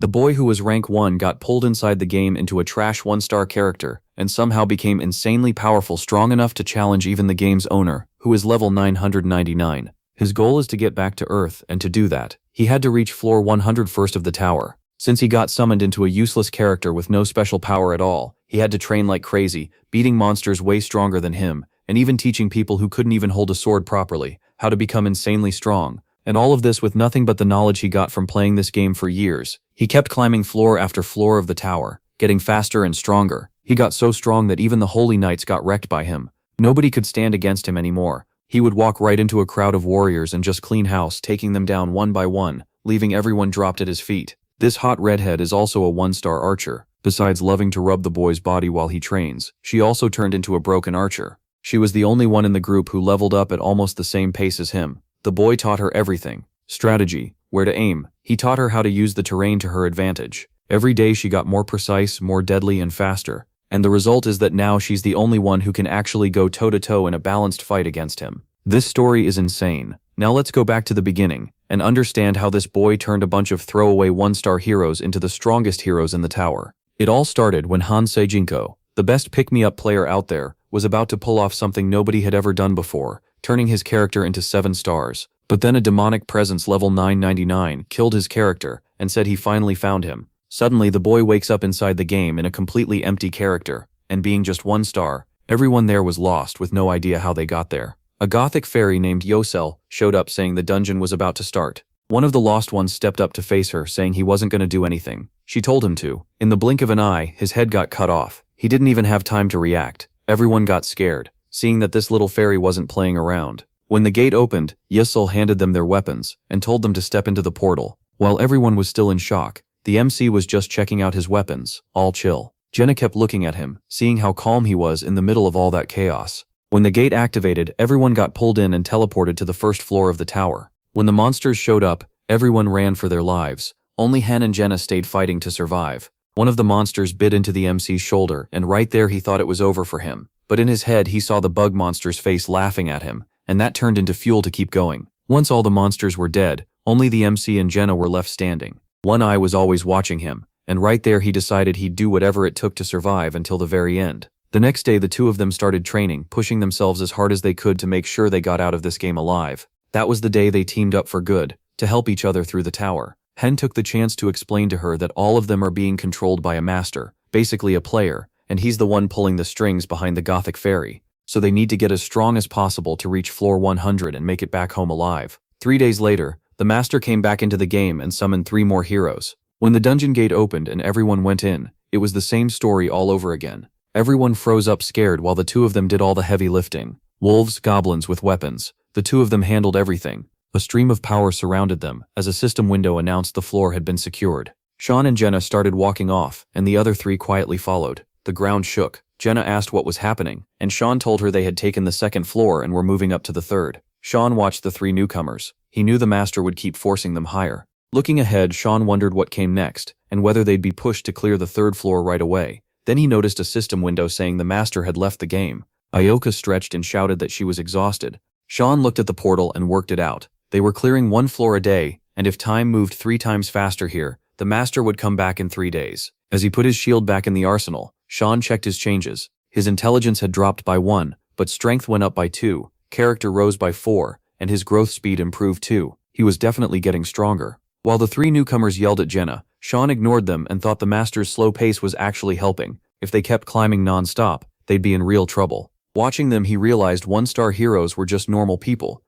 The boy who was rank 1 got pulled inside the game into a trash 1-star character, and somehow became insanely powerful, strong enough to challenge even the game's owner, who is level 999. His goal is to get back to Earth, and to do that, he had to reach floor 100 first of the tower. Since he got summoned into a useless character with no special power at all, he had to train like crazy, beating monsters way stronger than him, and even teaching people who couldn't even hold a sword properly how to become insanely strong. And all of this with nothing but the knowledge he got from playing this game for years. He kept climbing floor after floor of the tower, getting faster and stronger. He got so strong that even the holy knights got wrecked by him. Nobody could stand against him anymore. He would walk right into a crowd of warriors and just clean house, taking them down one by one, leaving everyone dropped at his feet. This hot redhead is also a 1-star archer. Besides loving to rub the boy's body while he trains, she also turned into a broken archer. She was the only one in the group who leveled up at almost the same pace as him. The boy taught her everything. Strategy, where to aim. He taught her how to use the terrain to her advantage. Every day she got more precise, more deadly, and faster. And the result is that now she's the only one who can actually go toe-to-toe in a balanced fight against him. This story is insane. Now let's go back to the beginning and understand how this boy turned a bunch of throwaway 1-star heroes into the strongest heroes in the tower. It all started when Han Sejinko, the best pick-me-up player out there, was about to pull off something nobody had ever done before, turning his character into 7 stars. But then a demonic presence level 999 killed his character and said he finally found him. Suddenly the boy wakes up inside the game in a completely empty character, and being just 1 star, everyone there was lost with no idea how they got there. A gothic fairy named Yosel showed up saying the dungeon was about to start. One of the lost ones stepped up to face her, saying he wasn't going to do anything. She told him to. In the blink of an eye, his head got cut off. He didn't even have time to react. Everyone got scared, seeing that this little fairy wasn't playing around. When the gate opened, Yosel handed them their weapons and told them to step into the portal. While everyone was still in shock, the MC was just checking out his weapons, all chill. Jenna kept looking at him, seeing how calm he was in the middle of all that chaos. When the gate activated, everyone got pulled in and teleported to the first floor of the tower. When the monsters showed up, everyone ran for their lives. Only Han and Jenna stayed fighting to survive. One of the monsters bit into the MC's shoulder, and right there he thought it was over for him. But in his head he saw the bug monster's face laughing at him, and that turned into fuel to keep going. Once all the monsters were dead, only the MC and Jenna were left standing. One Eye was always watching him, and right there he decided he'd do whatever it took to survive until the very end. The next day the two of them started training, pushing themselves as hard as they could to make sure they got out of this game alive. That was the day they teamed up for good, to help each other through the tower. Hen took the chance to explain to her that all of them are being controlled by a master, basically a player, and he's the one pulling the strings behind the gothic fairy. So they need to get as strong as possible to reach floor 100 and make it back home alive. 3 days later, the master came back into the game and summoned 3 more heroes. When the dungeon gate opened and everyone went in, it was the same story all over again. Everyone froze up scared while the two of them did all the heavy lifting. Wolves, goblins with weapons. The two of them handled everything. A stream of power surrounded them as a system window announced the floor had been secured. Sean and Jenna started walking off, and the other 3 quietly followed. The ground shook. Jenna asked what was happening, and Sean told her they had taken the 2nd floor and were moving up to the 3rd. Sean watched the 3 newcomers. He knew the master would keep forcing them higher. Looking ahead, Sean wondered what came next, and whether they'd be pushed to clear the 3rd floor right away. Then he noticed a system window saying the master had left the game. Ioka stretched and shouted that she was exhausted. Sean looked at the portal and worked it out. They were clearing 1 floor a day, and if time moved 3 times faster here, the master would come back in 3 days. As he put his shield back in the arsenal, Sean checked his changes. His intelligence had dropped by 1, but strength went up by 2, character rose by 4, and his growth speed improved too. He was definitely getting stronger. While the 3 newcomers yelled at Jenna, Sean ignored them and thought the master's slow pace was actually helping. If they kept climbing non-stop, they'd be in real trouble. Watching them, he realized 1-star heroes were just normal people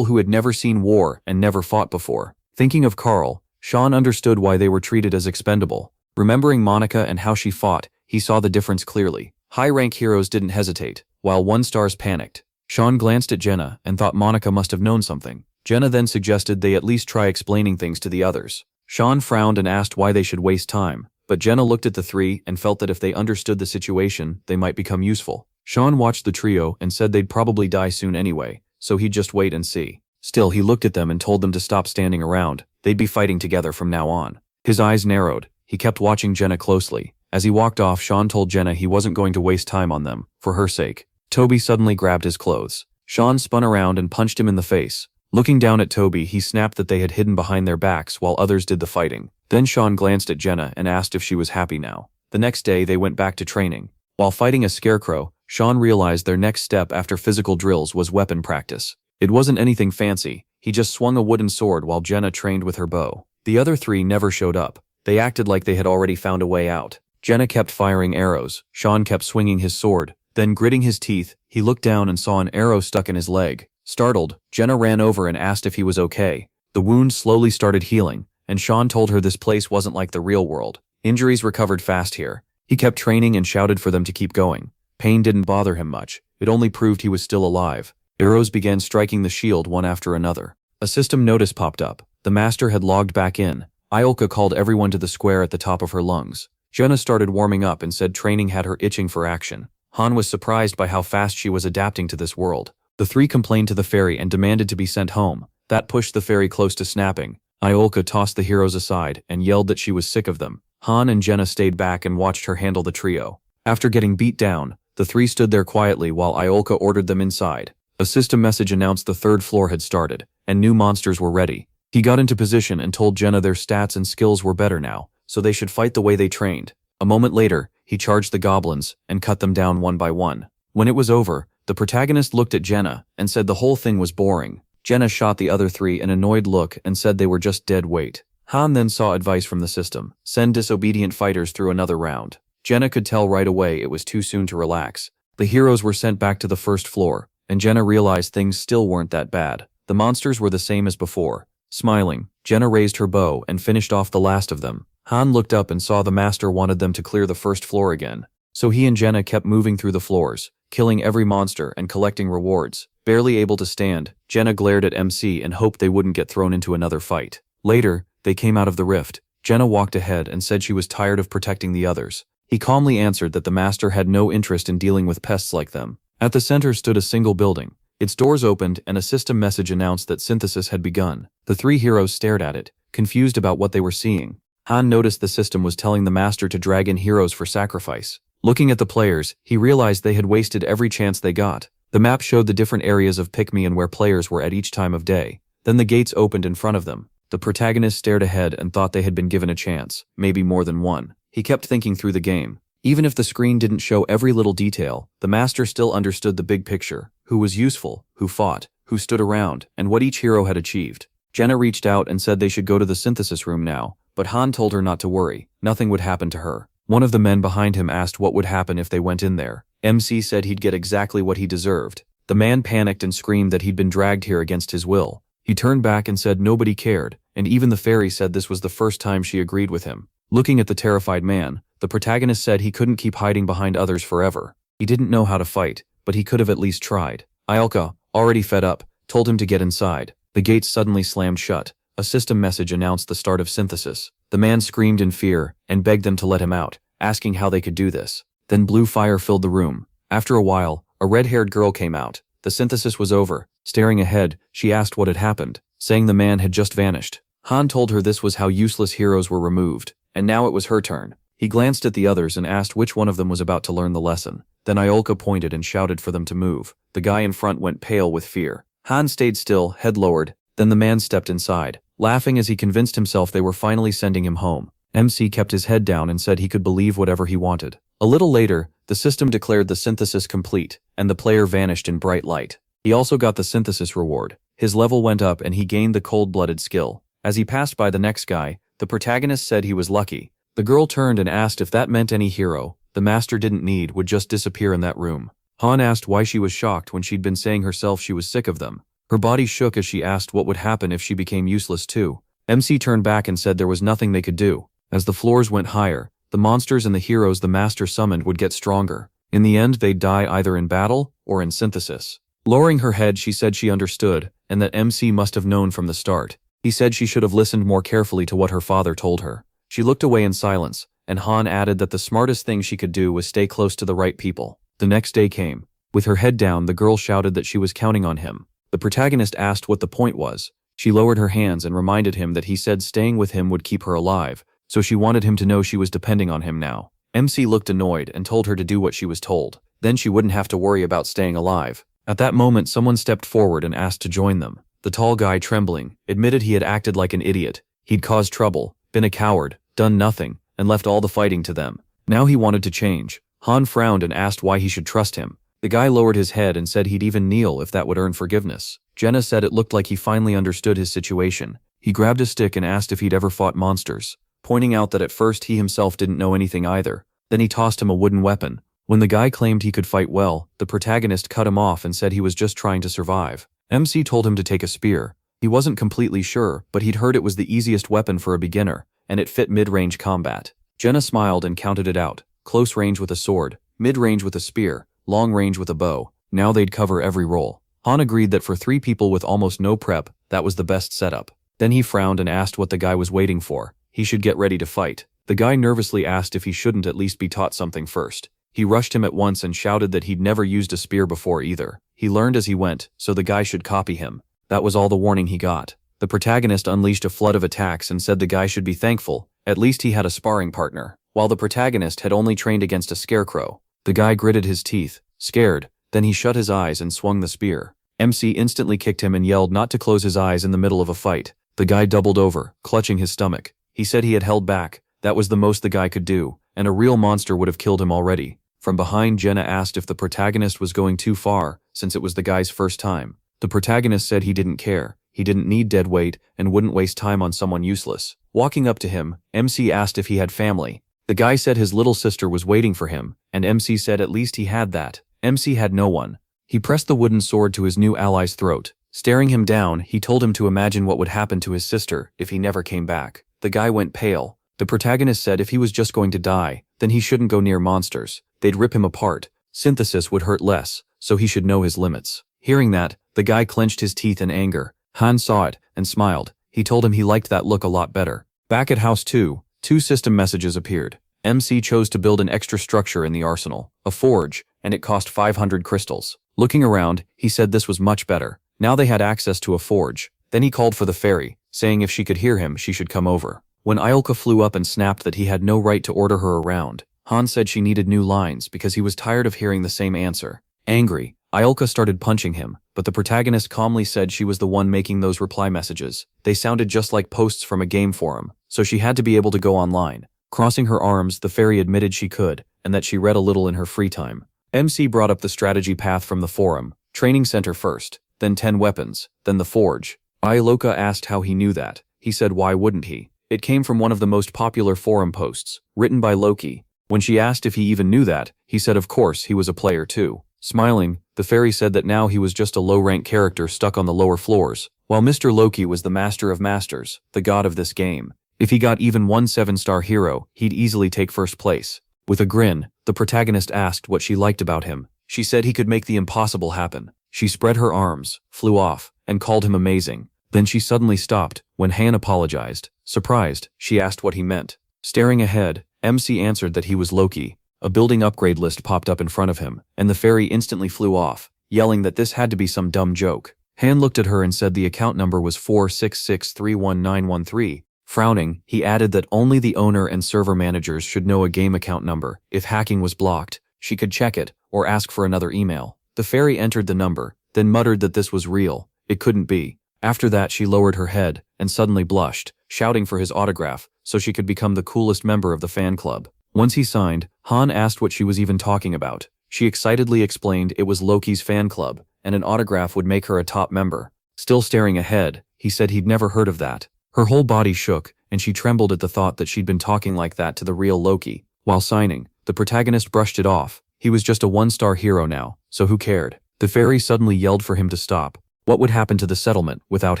who had never seen war and never fought before. Thinking of Carl, Sean understood why they were treated as expendable. Remembering Monica and how she fought, he saw the difference clearly. High-rank heroes didn't hesitate, while 1-stars panicked. Sean glanced at Jenna and thought Monica must have known something. Jenna then suggested they at least try explaining things to the others. Sean frowned and asked why they should waste time, but Jenna looked at the 3 and felt that if they understood the situation, they might become useful. Sean watched the trio and said they'd probably die soon anyway, so he'd just wait and see. Still, he looked at them and told them to stop standing around. They'd be fighting together from now on. His eyes narrowed. He kept watching Jenna closely. As he walked off, Sean told Jenna he wasn't going to waste time on them, for her sake. Toby suddenly grabbed his clothes. Sean spun around and punched him in the face. Looking down at Toby, he snapped that they had hidden behind their backs while others did the fighting. Then Sean glanced at Jenna and asked if she was happy now. The next day they went back to training. While fighting a scarecrow, Sean realized their next step after physical drills was weapon practice. It wasn't anything fancy, he just swung a wooden sword while Jenna trained with her bow. The other three never showed up. They acted like they had already found a way out. Jenna kept firing arrows, Sean kept swinging his sword. Then gritting his teeth, he looked down and saw an arrow stuck in his leg. Startled, Jenna ran over and asked if he was okay. The wound slowly started healing, and Sean told her this place wasn't like the real world. Injuries recovered fast here. He kept training and shouted for them to keep going. Pain didn't bother him much, it only proved he was still alive. Arrows began striking the shield one after another. A system notice popped up. The master had logged back in. Iolka called everyone to the square at the top of her lungs. Jenna started warming up and said training had her itching for action. Han was surprised by how fast she was adapting to this world. The three complained to the fairy and demanded to be sent home. That pushed the fairy close to snapping. Iolka tossed the heroes aside and yelled that she was sick of them. Han and Jenna stayed back and watched her handle the trio. After getting beat down, the three stood there quietly while Iolka ordered them inside. A system message announced the third floor had started, and new monsters were ready. He got into position and told Jenna their stats and skills were better now, so they should fight the way they trained. A moment later, he charged the goblins and cut them down one by one. When it was over, the protagonist looked at Jenna and said the whole thing was boring. Jenna shot the other three an annoyed look and said they were just dead weight. Han then saw advice from the system: send disobedient fighters through another round. Jenna could tell right away it was too soon to relax. The heroes were sent back to the first floor, and Jenna realized things still weren't that bad. The monsters were the same as before. Smiling, Jenna raised her bow and finished off the last of them. Han looked up and saw the master wanted them to clear the first floor again. So he and Jenna kept moving through the floors, killing every monster and collecting rewards. Barely able to stand, Jenna glared at MC and hoped they wouldn't get thrown into another fight. Later, they came out of the rift. Jenna walked ahead and said she was tired of protecting the others. He calmly answered that the master had no interest in dealing with pests like them. At the center stood a single building. Its doors opened and a system message announced that synthesis had begun. The three heroes stared at it, confused about what they were seeing. Han noticed the system was telling the master to drag in heroes for sacrifice. Looking at the players, he realized they had wasted every chance they got. The map showed the different areas of Pick-Me and where players were at each time of day. Then the gates opened in front of them. The protagonist stared ahead and thought they had been given a chance, maybe more than one. He kept thinking through the game. Even if the screen didn't show every little detail, the master still understood the big picture: who was useful, who fought, who stood around, and what each hero had achieved. Jenna reached out and said they should go to the synthesis room now, but Han told her not to worry, nothing would happen to her. One of the men behind him asked what would happen if they went in there. MC said he'd get exactly what he deserved. The man panicked and screamed that he'd been dragged here against his will. He turned back and said nobody cared, and even the fairy said this was the first time she agreed with him. Looking at the terrified man, the protagonist said he couldn't keep hiding behind others forever. He didn't know how to fight, but he could have at least tried. Iolka, already fed up, told him to get inside. The gates suddenly slammed shut. A system message announced the start of synthesis. The man screamed in fear and begged them to let him out, asking how they could do this. Then blue fire filled the room. After a while, a red-haired girl came out. The synthesis was over. Staring ahead, she asked what had happened, saying the man had just vanished. Han told her this was how useless heroes were removed, and now it was her turn. He glanced at the others and asked which one of them was about to learn the lesson. Then Iolka pointed and shouted for them to move. The guy in front went pale with fear. Han stayed still, head lowered. Then the man stepped inside, laughing as he convinced himself they were finally sending him home. MC kept his head down and said he could believe whatever he wanted. A little later, the system declared the synthesis complete, and the player vanished in bright light. He also got the synthesis reward. His level went up and he gained the cold-blooded skill. As he passed by the next guy, the protagonist said he was lucky. The girl turned and asked if that meant any hero the master didn't need would just disappear in that room. Han asked why she was shocked when she'd been saying herself she was sick of them. Her body shook as she asked what would happen if she became useless too. MC turned back and said there was nothing they could do. As the floors went higher, the monsters and the heroes the master summoned would get stronger. In the end, they'd die either in battle or in synthesis. Lowering her head, she said she understood, and that MC must have known from the start. He said she should have listened more carefully to what her father told her. She looked away in silence, and Han added that the smartest thing she could do was stay close to the right people. The next day came. With her head down, the girl shouted that she was counting on him. The protagonist asked what the point was. She lowered her hands and reminded him that he said staying with him would keep her alive, so she wanted him to know she was depending on him now. MC looked annoyed and told her to do what she was told. Then she wouldn't have to worry about staying alive. At that moment, someone stepped forward and asked to join them. The tall guy, trembling, admitted he had acted like an idiot. He'd caused trouble, been a coward, done nothing, and left all the fighting to them. Now he wanted to change. Han frowned and asked why he should trust him. The guy lowered his head and said he'd even kneel if that would earn forgiveness. Jenna said it looked like he finally understood his situation. He grabbed a stick and asked if he'd ever fought monsters, pointing out that at first he himself didn't know anything either. Then he tossed him a wooden weapon. When the guy claimed he could fight well, the protagonist cut him off and said he was just trying to survive. MC told him to take a spear. He wasn't completely sure, but he'd heard it was the easiest weapon for a beginner, and it fit mid-range combat. Jenna smiled and counted it out. Close range with a sword, mid-range with a spear, long range with a bow. Now they'd cover every role. Han agreed that for 3 people with almost no prep, that was the best setup. Then he frowned and asked what the guy was waiting for. He should get ready to fight. The guy nervously asked if he shouldn't at least be taught something first. He rushed him at once and shouted that he'd never used a spear before either. He learned as he went, so the guy should copy him. That was all the warning he got. The protagonist unleashed a flood of attacks and said the guy should be thankful. At least he had a sparring partner, while the protagonist had only trained against a scarecrow. The guy gritted his teeth, scared. Then he shut his eyes and swung the spear. MC instantly kicked him and yelled not to close his eyes in the middle of a fight. The guy doubled over, clutching his stomach. He said he had held back. That was the most the guy could do, and a real monster would have killed him already. From behind, Jenna asked if the protagonist was going too far, since it was the guy's first time. The protagonist said he didn't care. He didn't need dead weight and wouldn't waste time on someone useless. Walking up to him, MC asked if he had family. The guy said his little sister was waiting for him, and MC said at least he had that. MC had no one. He pressed the wooden sword to his new ally's throat. Staring him down, he told him to imagine what would happen to his sister if he never came back. The guy went pale. The protagonist said if he was just going to die, then he shouldn't go near monsters. They'd rip him apart. Synthesis would hurt less, so he should know his limits. Hearing that, the guy clenched his teeth in anger. Han saw it and smiled. He told him he liked that look a lot better. Back at House 2, 2 system messages appeared. MC chose to build an extra structure in the arsenal, a forge, and it cost 500 crystals. Looking around, he said this was much better. Now they had access to a forge. Then he called for the fairy, saying if she could hear him, she should come over. When Iolka flew up and snapped that he had no right to order her around, Han said she needed new lines because he was tired of hearing the same answer. Angry, Iolka started punching him, but the protagonist calmly said she was the one making those reply messages. They sounded just like posts from a game forum, so she had to be able to go online. Crossing her arms, the fairy admitted she could, and that she read a little in her free time. MC brought up the strategy path from the forum, training center first, then 10 weapons, then the forge. Iolka asked how he knew that. He said why wouldn't he? It came from one of the most popular forum posts, written by Loki. When she asked if he even knew that, he said of course he was a player too. Smiling, the fairy said that now he was just a low-rank character stuck on the lower floors, while Mr. Loki was the master of masters, the god of this game. If he got even one 7-star hero, he'd easily take first place. With a grin, the protagonist asked what she liked about him. She said he could make the impossible happen. She spread her arms, flew off, and called him amazing. Then she suddenly stopped when Han apologized. Surprised, she asked what he meant. Staring ahead, MC answered that he was Loki. A building upgrade list popped up in front of him, and the fairy instantly flew off, yelling that this had to be some dumb joke. Han looked at her and said the account number was 466319113. Frowning, he added that only the owner and server managers should know a game account number. If hacking was blocked, she could check it or ask for another email. The fairy entered the number, then muttered that this was real. It couldn't be. After that, she lowered her head and suddenly blushed, shouting for his autograph so she could become the coolest member of the fan club. Once he signed, Han asked what she was even talking about. She excitedly explained it was Loki's fan club, and an autograph would make her a top member. Still staring ahead, he said he'd never heard of that. Her whole body shook, and she trembled at the thought that she'd been talking like that to the real Loki. While signing, the protagonist brushed it off. He was just a 1-star hero now, so who cared? The fairy suddenly yelled for him to stop. What would happen to the settlement without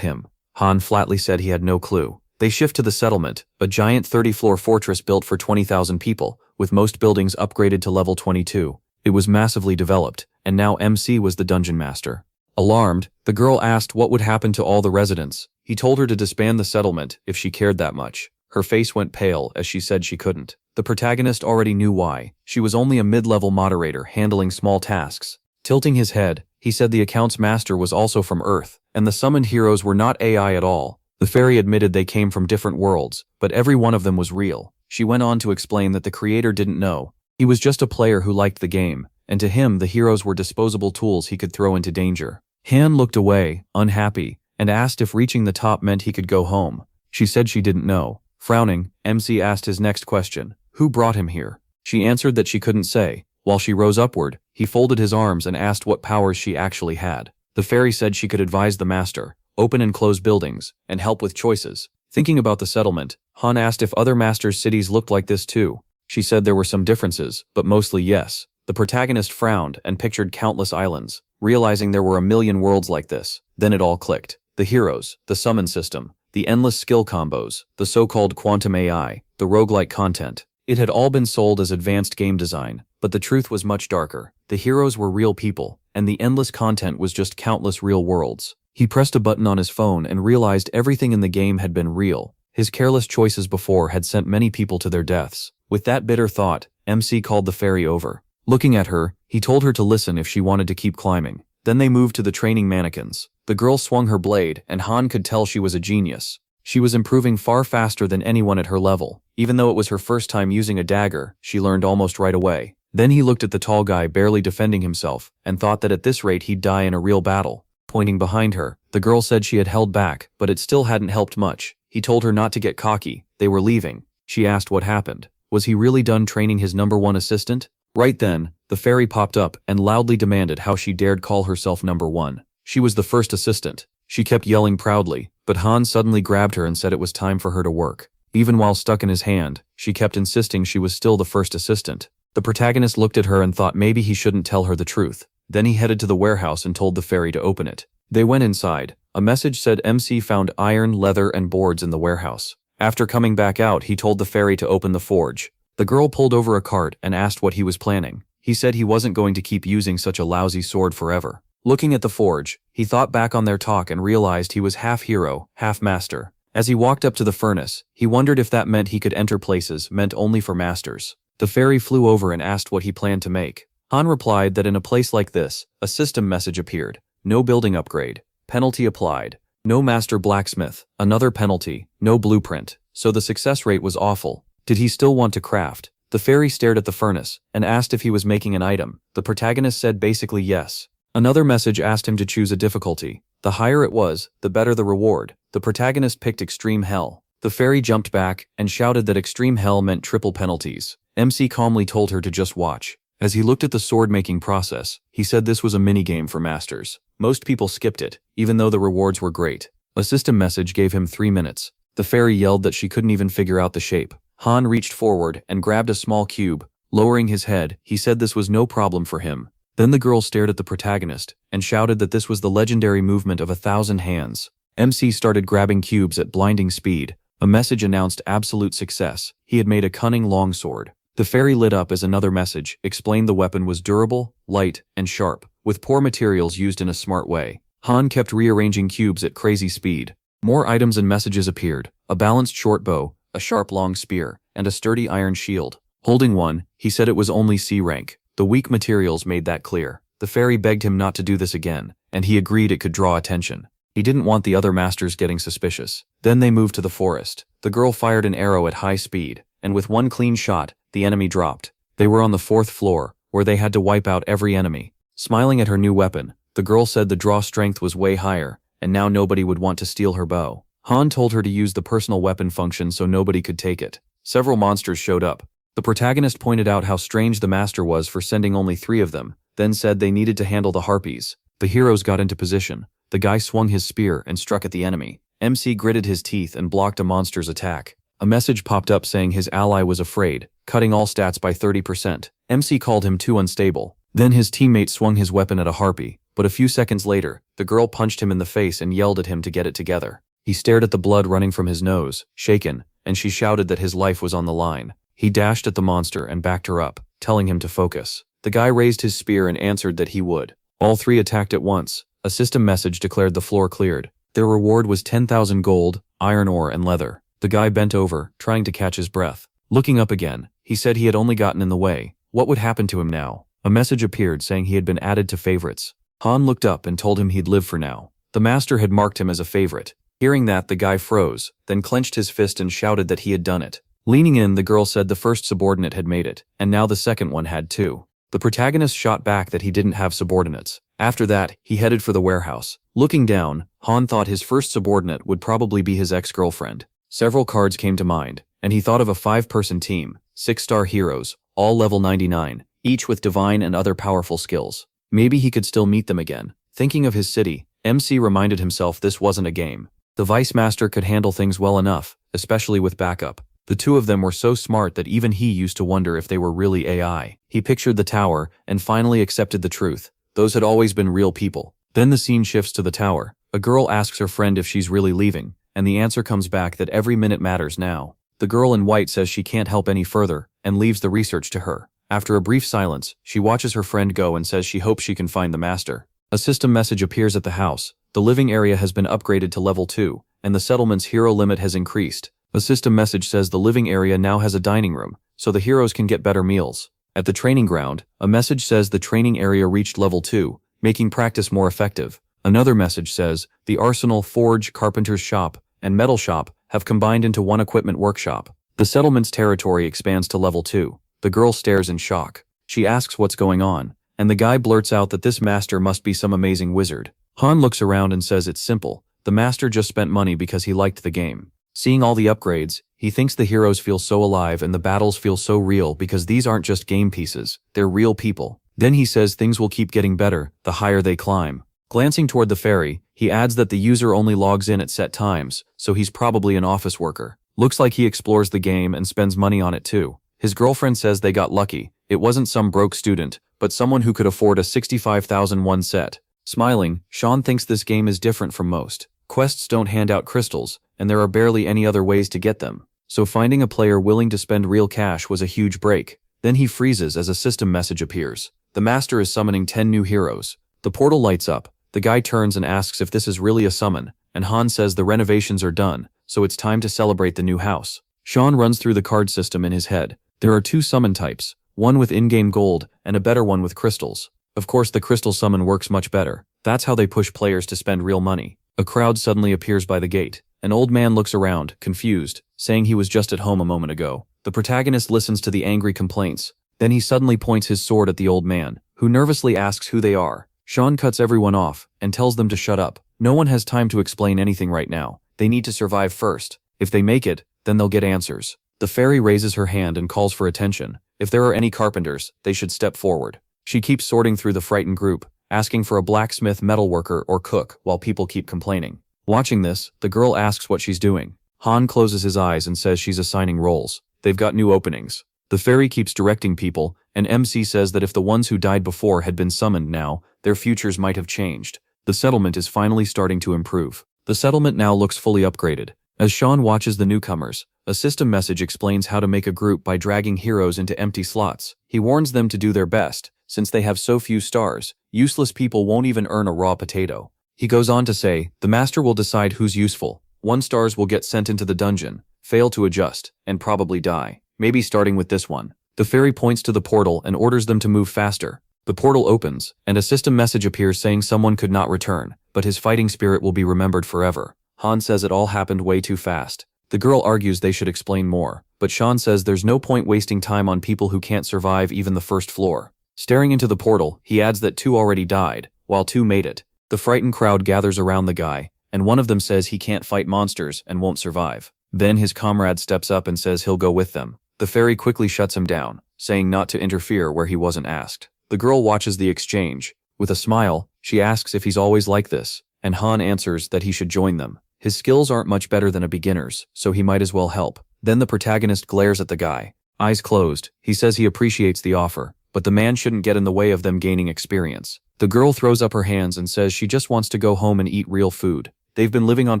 him? Han flatly said he had no clue. They shift to the settlement, a giant 30-floor fortress built for 20,000 people, with most buildings upgraded to level 22. It was massively developed, and now MC was the dungeon master. Alarmed, the girl asked what would happen to all the residents. He told her to disband the settlement if she cared that much. Her face went pale as she said she couldn't. The protagonist already knew why. She was only a mid-level moderator handling small tasks. Tilting his head, he said the account's master was also from Earth, and the summoned heroes were not AI at all. The fairy admitted they came from different worlds, but every one of them was real. She went on to explain that the creator didn't know. He was just a player who liked the game, and to him the heroes were disposable tools he could throw into danger. Han looked away, unhappy, and asked if reaching the top meant he could go home. She said she didn't know. Frowning, MC asked his next question. Who brought him here? She answered that she couldn't say. While she rose upward, he folded his arms and asked what powers she actually had. The fairy said she could advise the master, open and close buildings, and help with choices. Thinking about the settlement, Han asked if other masters' cities looked like this too. She said there were some differences, but mostly yes. The protagonist frowned and pictured countless islands, realizing there were a million worlds like this. Then it all clicked. The heroes, the summon system, the endless skill combos, the so-called quantum AI, the roguelike content. It had all been sold as advanced game design, but the truth was much darker. The heroes were real people, and the endless content was just countless real worlds. He pressed a button on his phone and realized everything in the game had been real. His careless choices before had sent many people to their deaths. With that bitter thought, MC called the fairy over. Looking at her, he told her to listen if she wanted to keep climbing. Then they moved to the training mannequins. The girl swung her blade, and Han could tell she was a genius. She was improving far faster than anyone at her level. Even though it was her first time using a dagger, she learned almost right away. Then he looked at the tall guy barely defending himself, and thought that at this rate he'd die in a real battle. Pointing behind her, the girl said she had held back, but it still hadn't helped much. He told her not to get cocky. They were leaving. She asked what happened. Was he really done training his #1 assistant? Right then, the fairy popped up and loudly demanded how she dared call herself #1. She was the first assistant. She kept yelling proudly, but Han suddenly grabbed her and said it was time for her to work. Even while stuck in his hand, she kept insisting she was still the first assistant. The protagonist looked at her and thought maybe he shouldn't tell her the truth. Then he headed to the warehouse and told the fairy to open it. They went inside. A message said MC found iron, leather, and boards in the warehouse. After coming back out, he told the fairy to open the forge. The girl pulled over a cart and asked what he was planning. He said he wasn't going to keep using such a lousy sword forever. Looking at the forge, he thought back on their talk and realized he was half hero, half master. As he walked up to the furnace, he wondered if that meant he could enter places meant only for masters. The fairy flew over and asked what he planned to make. Han replied that in a place like this, a system message appeared. No building upgrade. Penalty applied. No master blacksmith. Another penalty. No blueprint. So the success rate was awful. Did he still want to craft? The fairy stared at the furnace and asked if he was making an item. The protagonist said basically yes. Another message asked him to choose a difficulty. The higher it was, the better the reward. The protagonist picked Extreme Hell. The fairy jumped back and shouted that Extreme Hell meant triple penalties. MC calmly told her to just watch. As he looked at the sword-making process, he said this was a minigame for masters. Most people skipped it, even though the rewards were great. A system message gave him 3 minutes. The fairy yelled that she couldn't even figure out the shape. Han reached forward and grabbed a small cube. Lowering his head, he said this was no problem for him. Then the girl stared at the protagonist and shouted that this was the legendary movement of 1,000 hands. MC started grabbing cubes at blinding speed. A message announced absolute success. He had made a cunning longsword. The fairy lit up as another message explained the weapon was durable, light, and sharp, with poor materials used in a smart way. Han kept rearranging cubes at crazy speed. More items and messages appeared: a balanced short bow, a sharp long spear, and a sturdy iron shield. Holding one, he said it was only C rank. The weak materials made that clear. The fairy begged him not to do this again, and he agreed it could draw attention. He didn't want the other masters getting suspicious. Then they moved to the forest. The girl fired an arrow at high speed, and with one clean shot, the enemy dropped. They were on the 4th floor, where they had to wipe out every enemy. Smiling at her new weapon, the girl said the draw strength was way higher, and now nobody would want to steal her bow. Han told her to use the personal weapon function so nobody could take it. Several monsters showed up. The protagonist pointed out how strange the master was for sending only 3 of them, then said they needed to handle the harpies. The heroes got into position. The guy swung his spear and struck at the enemy. MC gritted his teeth and blocked a monster's attack. A message popped up saying his ally was afraid, cutting all stats by 30%. MC called him too unstable. Then his teammate swung his weapon at a harpy, but a few seconds later, the girl punched him in the face and yelled at him to get it together. He stared at the blood running from his nose, shaken, and she shouted that his life was on the line. He dashed at the monster and backed her up, telling him to focus. The guy raised his spear and answered that he would. All 3 attacked at once. A system message declared the floor cleared. Their reward was 10,000 gold, iron ore, and leather. The guy bent over, trying to catch his breath. Looking up again, he said he had only gotten in the way. What would happen to him now? A message appeared saying he had been added to favorites. Han looked up and told him he'd live for now. The master had marked him as a favorite. Hearing that, the guy froze, then clenched his fist and shouted that he had done it. Leaning in, the girl said the first subordinate had made it, and now the second one had too. The protagonist shot back that he didn't have subordinates. After that, he headed for the warehouse. Looking down, Han thought his first subordinate would probably be his ex-girlfriend. Several cards came to mind, and he thought of a 5-person team, 6-star heroes, all level 99, each with divine and other powerful skills. Maybe he could still meet them again. Thinking of his city, MC reminded himself this wasn't a game. The Vice Master could handle things well enough, especially with backup. The two of them were so smart that even he used to wonder if they were really AI. He pictured the tower and finally accepted the truth. Those had always been real people. Then the scene shifts to the tower. A girl asks her friend if she's really leaving, and the answer comes back that every minute matters now. The girl in white says she can't help any further and leaves the research to her. After a brief silence, she watches her friend go and says she hopes she can find the master. A system message appears at the house. The living area has been upgraded to level 2, and the settlement's hero limit has increased. A system message says the living area now has a dining room, so the heroes can get better meals. At the training ground, a message says the training area reached level 2, making practice more effective. Another message says the arsenal, forge, carpenter's shop, and metal shop have combined into one equipment workshop. The settlement's territory expands to level 2. The girl stares in shock. She asks what's going on, and the guy blurts out that this master must be some amazing wizard. Han looks around and says it's simple. The master just spent money because he liked the game. Seeing all the upgrades, he thinks the heroes feel so alive and the battles feel so real because these aren't just game pieces, they're real people. Then he says things will keep getting better the higher they climb. Glancing toward the ferry, he adds that the user only logs in at set times, so he's probably an office worker. Looks like he explores the game and spends money on it too. His girlfriend says they got lucky. It wasn't some broke student, but someone who could afford a 65,001 set. Smiling, Sean thinks this game is different from most. Quests don't hand out crystals, and there are barely any other ways to get them. So finding a player willing to spend real cash was a huge break. Then he freezes as a system message appears. The master is summoning 10 new heroes. The portal lights up. The guy turns and asks if this is really a summon, and Han says the renovations are done, so it's time to celebrate the new house. Sean runs through the card system in his head. There are 2 summon types, one with in-game gold and a better one with crystals. Of course the crystal summon works much better. That's how they push players to spend real money. A crowd suddenly appears by the gate. An old man looks around, confused, saying he was just at home a moment ago. The protagonist listens to the angry complaints. Then he suddenly points his sword at the old man, who nervously asks who they are. Sean cuts everyone off and tells them to shut up. No one has time to explain anything right now. They need to survive first. If they make it, then they'll get answers. The fairy raises her hand and calls for attention. If there are any carpenters, they should step forward. She keeps sorting through the frightened group, asking for a blacksmith, metalworker, or cook while people keep complaining. Watching this, the girl asks what she's doing. Han closes his eyes and says she's assigning roles. They've got new openings. The fairy keeps directing people, and MC says that if the ones who died before had been summoned now, their futures might have changed. The settlement is finally starting to improve. The settlement now looks fully upgraded. As Sean watches the newcomers, a system message explains how to make a group by dragging heroes into empty slots. He warns them to do their best. Since they have so few stars, useless people won't even earn a raw potato. He goes on to say, the master will decide who's useful. 1 stars will get sent into the dungeon, fail to adjust, and probably die. Maybe starting with this one. The fairy points to the portal and orders them to move faster. The portal opens, and a system message appears saying someone could not return, but his fighting spirit will be remembered forever. Han says it all happened way too fast. The girl argues they should explain more, but Sean says there's no point wasting time on people who can't survive even the first floor. Staring into the portal, he adds that 2 already died, while 2 made it. The frightened crowd gathers around the guy, and one of them says he can't fight monsters and won't survive. Then his comrade steps up and says he'll go with them. The fairy quickly shuts him down, saying not to interfere where he wasn't asked. The girl watches the exchange. With a smile, she asks if he's always like this, and Han answers that he should join them. His skills aren't much better than a beginner's, so he might as well help. Then the protagonist glares at the guy. Eyes closed, he says he appreciates the offer, but the man shouldn't get in the way of them gaining experience. The girl throws up her hands and says she just wants to go home and eat real food. They've been living on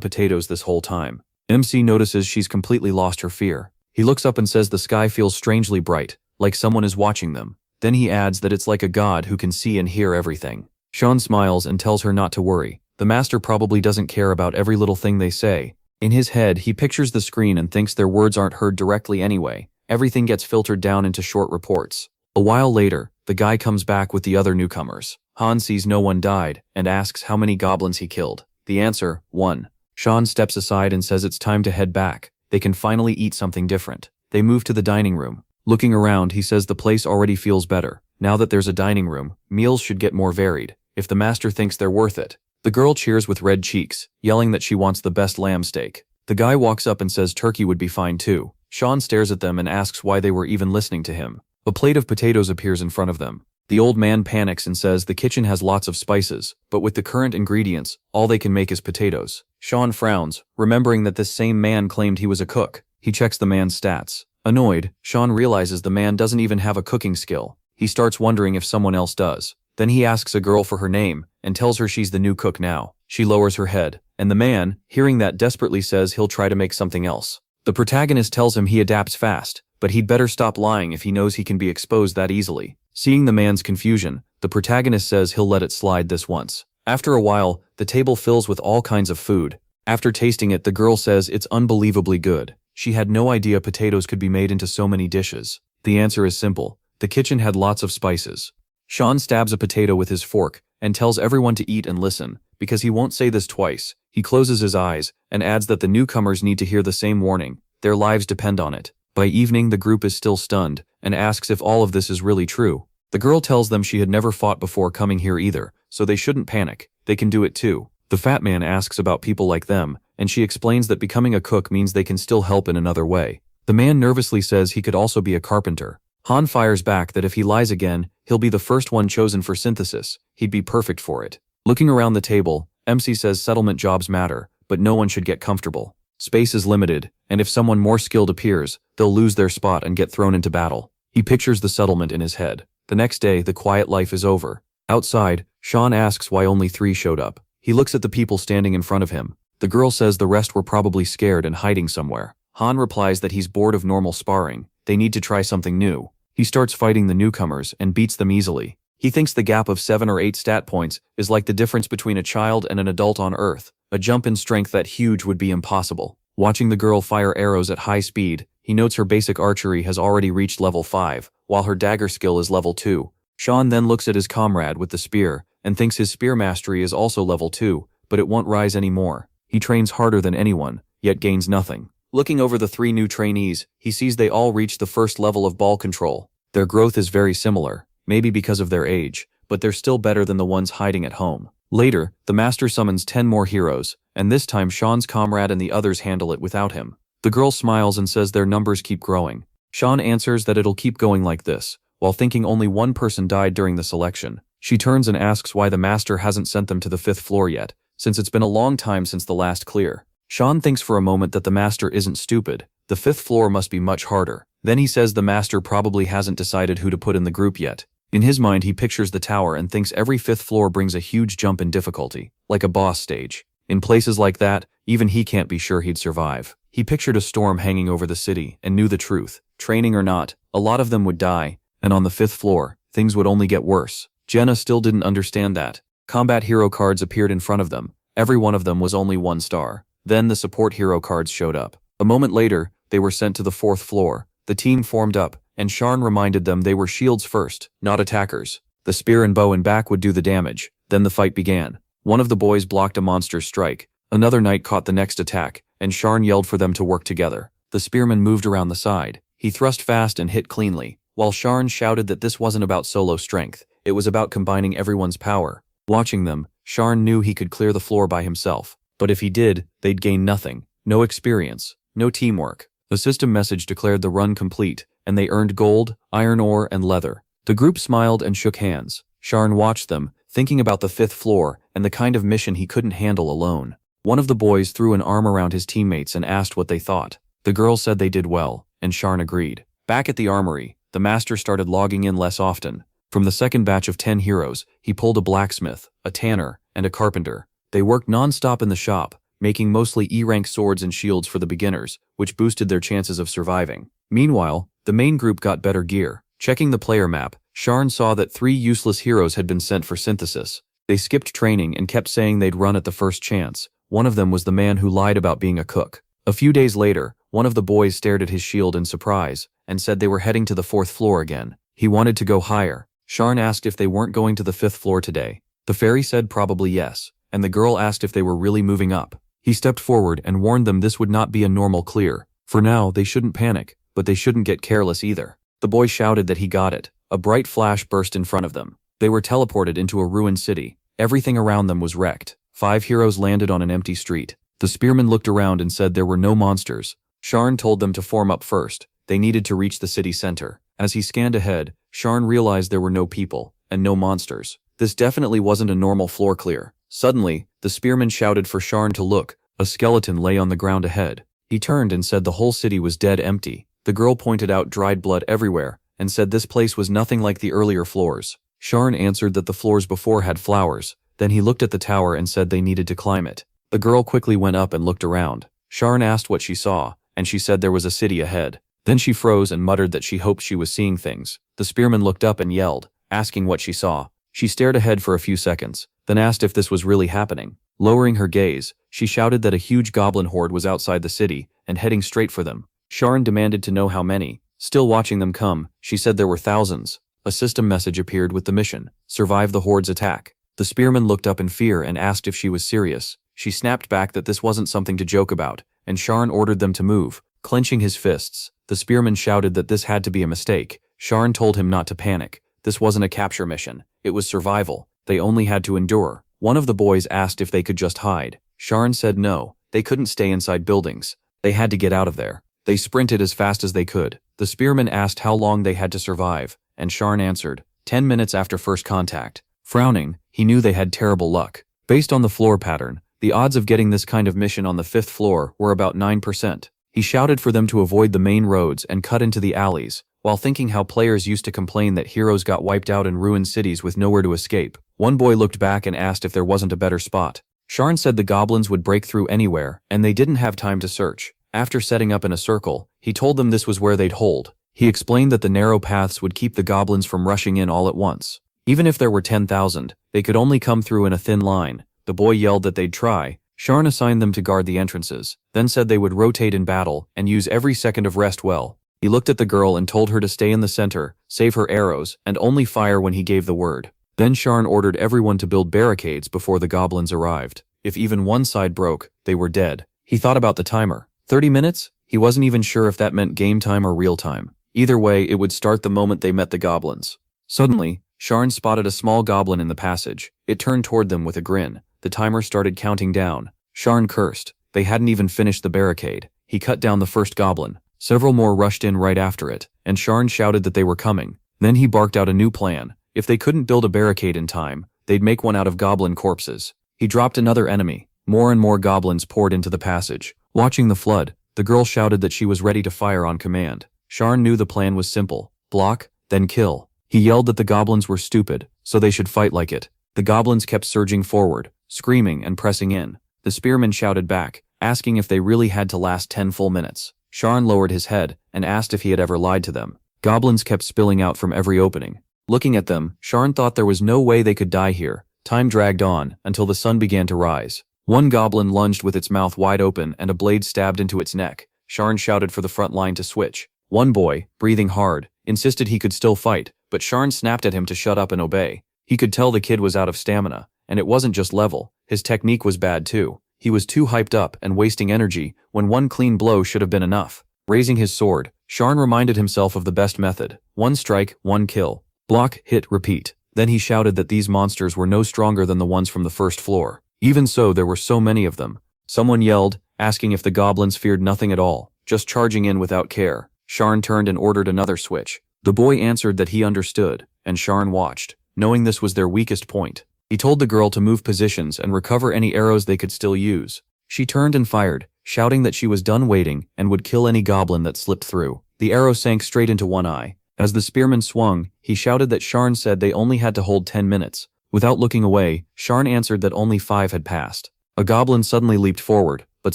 potatoes this whole time. MC notices she's completely lost her fear. He looks up and says the sky feels strangely bright, like someone is watching them. Then he adds that it's like a god who can see and hear everything. Sean smiles and tells her not to worry. The master probably doesn't care about every little thing they say. In his head, he pictures the screen and thinks their words aren't heard directly anyway. Everything gets filtered down into short reports. A while later, the guy comes back with the other newcomers. Han sees no one died and asks how many goblins he killed. The answer, 1. Sean steps aside and says it's time to head back. They can finally eat something different. They move to the dining room. Looking around, he says the place already feels better. Now that there's a dining room, meals should get more varied, if the master thinks they're worth it. The girl cheers with red cheeks, yelling that she wants the best lamb steak. The guy walks up and says turkey would be fine too. Sean stares at them and asks why they were even listening to him. A plate of potatoes appears in front of them. The old man panics and says the kitchen has lots of spices, but with the current ingredients, all they can make is potatoes. Sean frowns, remembering that this same man claimed he was a cook. He checks the man's stats. Annoyed, Sean realizes the man doesn't even have a cooking skill. He starts wondering if someone else does. Then he asks a girl for her name and tells her she's the new cook now. She lowers her head, and the man, hearing that, desperately says he'll try to make something else. The protagonist tells him he adapts fast, but he'd better stop lying if he knows he can be exposed that easily. Seeing the man's confusion, the protagonist says he'll let it slide this once. After a while, the table fills with all kinds of food. After tasting it, the girl says it's unbelievably good. She had no idea potatoes could be made into so many dishes. The answer is simple. The kitchen had lots of spices. Sean stabs a potato with his fork and tells everyone to eat and listen, because he won't say this twice. He closes his eyes and adds that the newcomers need to hear the same warning. Their lives depend on it. By evening, the group is still stunned and asks if all of this is really true. The girl tells them she had never fought before coming here either, so they shouldn't panic. They can do it too. The fat man asks about people like them, and she explains that becoming a cook means they can still help in another way. The man nervously says he could also be a carpenter. Han fires back that if he lies again, he'll be the first one chosen for synthesis. He'd be perfect for it. Looking around the table, MC says settlement jobs matter, but no one should get comfortable. Space is limited, and if someone more skilled appears, they'll lose their spot and get thrown into battle. He pictures the settlement in his head. The next day, the quiet life is over. Outside, Sean asks why only 3 showed up. He looks at the people standing in front of him. The girl says the rest were probably scared and hiding somewhere. Han replies that he's bored of normal sparring. They need to try something new. He starts fighting the newcomers and beats them easily. He thinks the gap of 7 or 8 stat points is like the difference between a child and an adult on Earth. A jump in strength that huge would be impossible. Watching the girl fire arrows at high speed, he notes her basic archery has already reached level 5, while her dagger skill is level 2. Sean then looks at his comrade with the spear and thinks his spear mastery is also level 2, but it won't rise anymore. He trains harder than anyone, yet gains nothing. Looking over the 3 new trainees, he sees they all reach the first level of ball control. Their growth is very similar, maybe because of their age, but they're still better than the ones hiding at home. Later, the master summons 10 more heroes, and this time Sean's comrade and the others handle it without him. The girl smiles and says their numbers keep growing. Sean answers that it'll keep going like this, while thinking only one person died during the selection. She turns and asks why the master hasn't sent them to the 5th floor yet, since it's been a long time since the last clear. Sean thinks for a moment that the master isn't stupid. The 5th floor must be much harder. Then he says the master probably hasn't decided who to put in the group yet. In his mind, he pictures the tower and thinks every 5th floor brings a huge jump in difficulty, like a boss stage. In places like that, even he can't be sure he'd survive. He pictured a storm hanging over the city and knew the truth. Training or not, a lot of them would die, and on the 5th floor, things would only get worse. Jenna still didn't understand that. Combat hero cards appeared in front of them. Every one of them was only 1 star. Then the support hero cards showed up. A moment later, they were sent to the 4th floor. The team formed up, and Sean reminded them they were shields first, not attackers. The spear and bow and back would do the damage. Then the fight began. One of the boys blocked a monster's strike. Another knight caught the next attack, and Sean yelled for them to work together. The spearman moved around the side. He thrust fast and hit cleanly, while Sean shouted that this wasn't about solo strength. It was about combining everyone's power. Watching them, Sean knew he could clear the floor by himself. But if he did, they'd gain nothing. No experience, no teamwork. The system message declared the run complete, and they earned gold, iron ore, and leather. The group smiled and shook hands. Sean watched them, thinking about the 5th floor and the kind of mission he couldn't handle alone. One of the boys threw an arm around his teammates and asked what they thought. The girl said they did well, and Sean agreed. Back at the armory, the master started logging in less often. From the second batch of 10 heroes, he pulled a blacksmith, a tanner, and a carpenter. They worked non-stop in the shop, making mostly E-rank swords and shields for the beginners, which boosted their chances of surviving. Meanwhile, the main group got better gear. Checking the player map, Sean saw that 3 useless heroes had been sent for synthesis. They skipped training and kept saying they'd run at the first chance. One of them was the man who lied about being a cook. A few days later, one of the boys stared at his shield in surprise and said they were heading to the 4th floor again. He wanted to go higher. Sean asked if they weren't going to the 5th floor today. The fairy said probably yes, and the girl asked if they were really moving up. He stepped forward and warned them this would not be a normal clear. For now, they shouldn't panic, but they shouldn't get careless either. The boy shouted that he got it. A bright flash burst in front of them. They were teleported into a ruined city. Everything around them was wrecked. 5 heroes landed on an empty street. The spearmen looked around and said there were no monsters. Sharn told them to form up first. They needed to reach the city center. As he scanned ahead, Sharn realized there were no people and no monsters. This definitely wasn't a normal floor clear. Suddenly, the spearmen shouted for Sharn to look. A skeleton lay on the ground ahead. He turned and said the whole city was dead empty. The girl pointed out dried blood everywhere and said this place was nothing like the earlier floors. Sharn answered that the floors before had flowers. Then he looked at the tower and said they needed to climb it. The girl quickly went up and looked around. Sharn asked what she saw, and she said there was a city ahead. Then she froze and muttered that she hoped she was seeing things. The spearman looked up and yelled, asking what she saw. She stared ahead for a few seconds, then asked if this was really happening. Lowering her gaze, she shouted that a huge goblin horde was outside the city and heading straight for them. Sharn demanded to know how many. Still watching them come, she said there were thousands. A system message appeared with the mission: survive the horde's attack. The spearman looked up in fear and asked if she was serious. She snapped back that this wasn't something to joke about, and Sharn ordered them to move. Clenching his fists, the spearman shouted that this had to be a mistake. Sharn told him not to panic. This wasn't a capture mission. It was survival. They only had to endure. One of the boys asked if they could just hide. Sharn said no, they couldn't stay inside buildings. They had to get out of there. They sprinted as fast as they could. The spearman asked how long they had to survive, and Sharn answered, 10 minutes after first contact. Frowning, he knew they had terrible luck. Based on the floor pattern, the odds of getting this kind of mission on the 5th floor were about 9%. He shouted for them to avoid the main roads and cut into the alleys, while thinking how players used to complain that heroes got wiped out in ruined cities with nowhere to escape. One boy looked back and asked if there wasn't a better spot. Sharn said the goblins would break through anywhere, and they didn't have time to search. After setting up in a circle, he told them this was where they'd hold. He explained that the narrow paths would keep the goblins from rushing in all at once. Even if there were 10,000, they could only come through in a thin line. The boy yelled that they'd try. Sharn assigned them to guard the entrances, then said they would rotate in battle and use every second of rest well. He looked at the girl and told her to stay in the center, save her arrows, and only fire when he gave the word. Then Sharn ordered everyone to build barricades before the goblins arrived. If even one side broke, they were dead. He thought about the timer. 30 minutes? He wasn't even sure if that meant game time or real time. Either way, it would start the moment they met the goblins. Suddenly, Sharn spotted a small goblin in the passage. It turned toward them with a grin. The timer started counting down. Sharn cursed. They hadn't even finished the barricade. He cut down the first goblin. Several more rushed in right after it, and Sharn shouted that they were coming. Then he barked out a new plan. If they couldn't build a barricade in time, they'd make one out of goblin corpses. He dropped another enemy. More and more goblins poured into the passage. Watching the flood, the girl shouted that she was ready to fire on command. Sharn knew the plan was simple. Block, then kill. He yelled that the goblins were stupid, so they should fight like it. The goblins kept surging forward, screaming and pressing in. The spearmen shouted back, asking if they really had to last 10 full minutes. Sharn lowered his head and asked if he had ever lied to them. Goblins kept spilling out from every opening. Looking at them, Sharn thought there was no way they could die here. Time dragged on until the sun began to rise. One goblin lunged with its mouth wide open and a blade stabbed into its neck. Sharn shouted for the front line to switch. One boy, breathing hard, insisted he could still fight, but Sharn snapped at him to shut up and obey. He could tell the kid was out of stamina, and it wasn't just level. His technique was bad too. He was too hyped up and wasting energy when one clean blow should have been enough. Raising his sword, Sharn reminded himself of the best method: one strike, one kill. Block, hit, repeat. Then he shouted that these monsters were no stronger than the ones from the first floor. Even so, there were so many of them. Someone yelled, asking if the goblins feared nothing at all, just charging in without care. Sharn turned and ordered another switch. The boy answered that he understood, and Sharn watched, knowing this was their weakest point. He told the girl to move positions and recover any arrows they could still use. She turned and fired, shouting that she was done waiting and would kill any goblin that slipped through. The arrow sank straight into one eye. As the spearman swung, he shouted that Sharn said they only had to hold 10 minutes. Without looking away, Sharn answered that only 5 had passed. A goblin suddenly leaped forward, but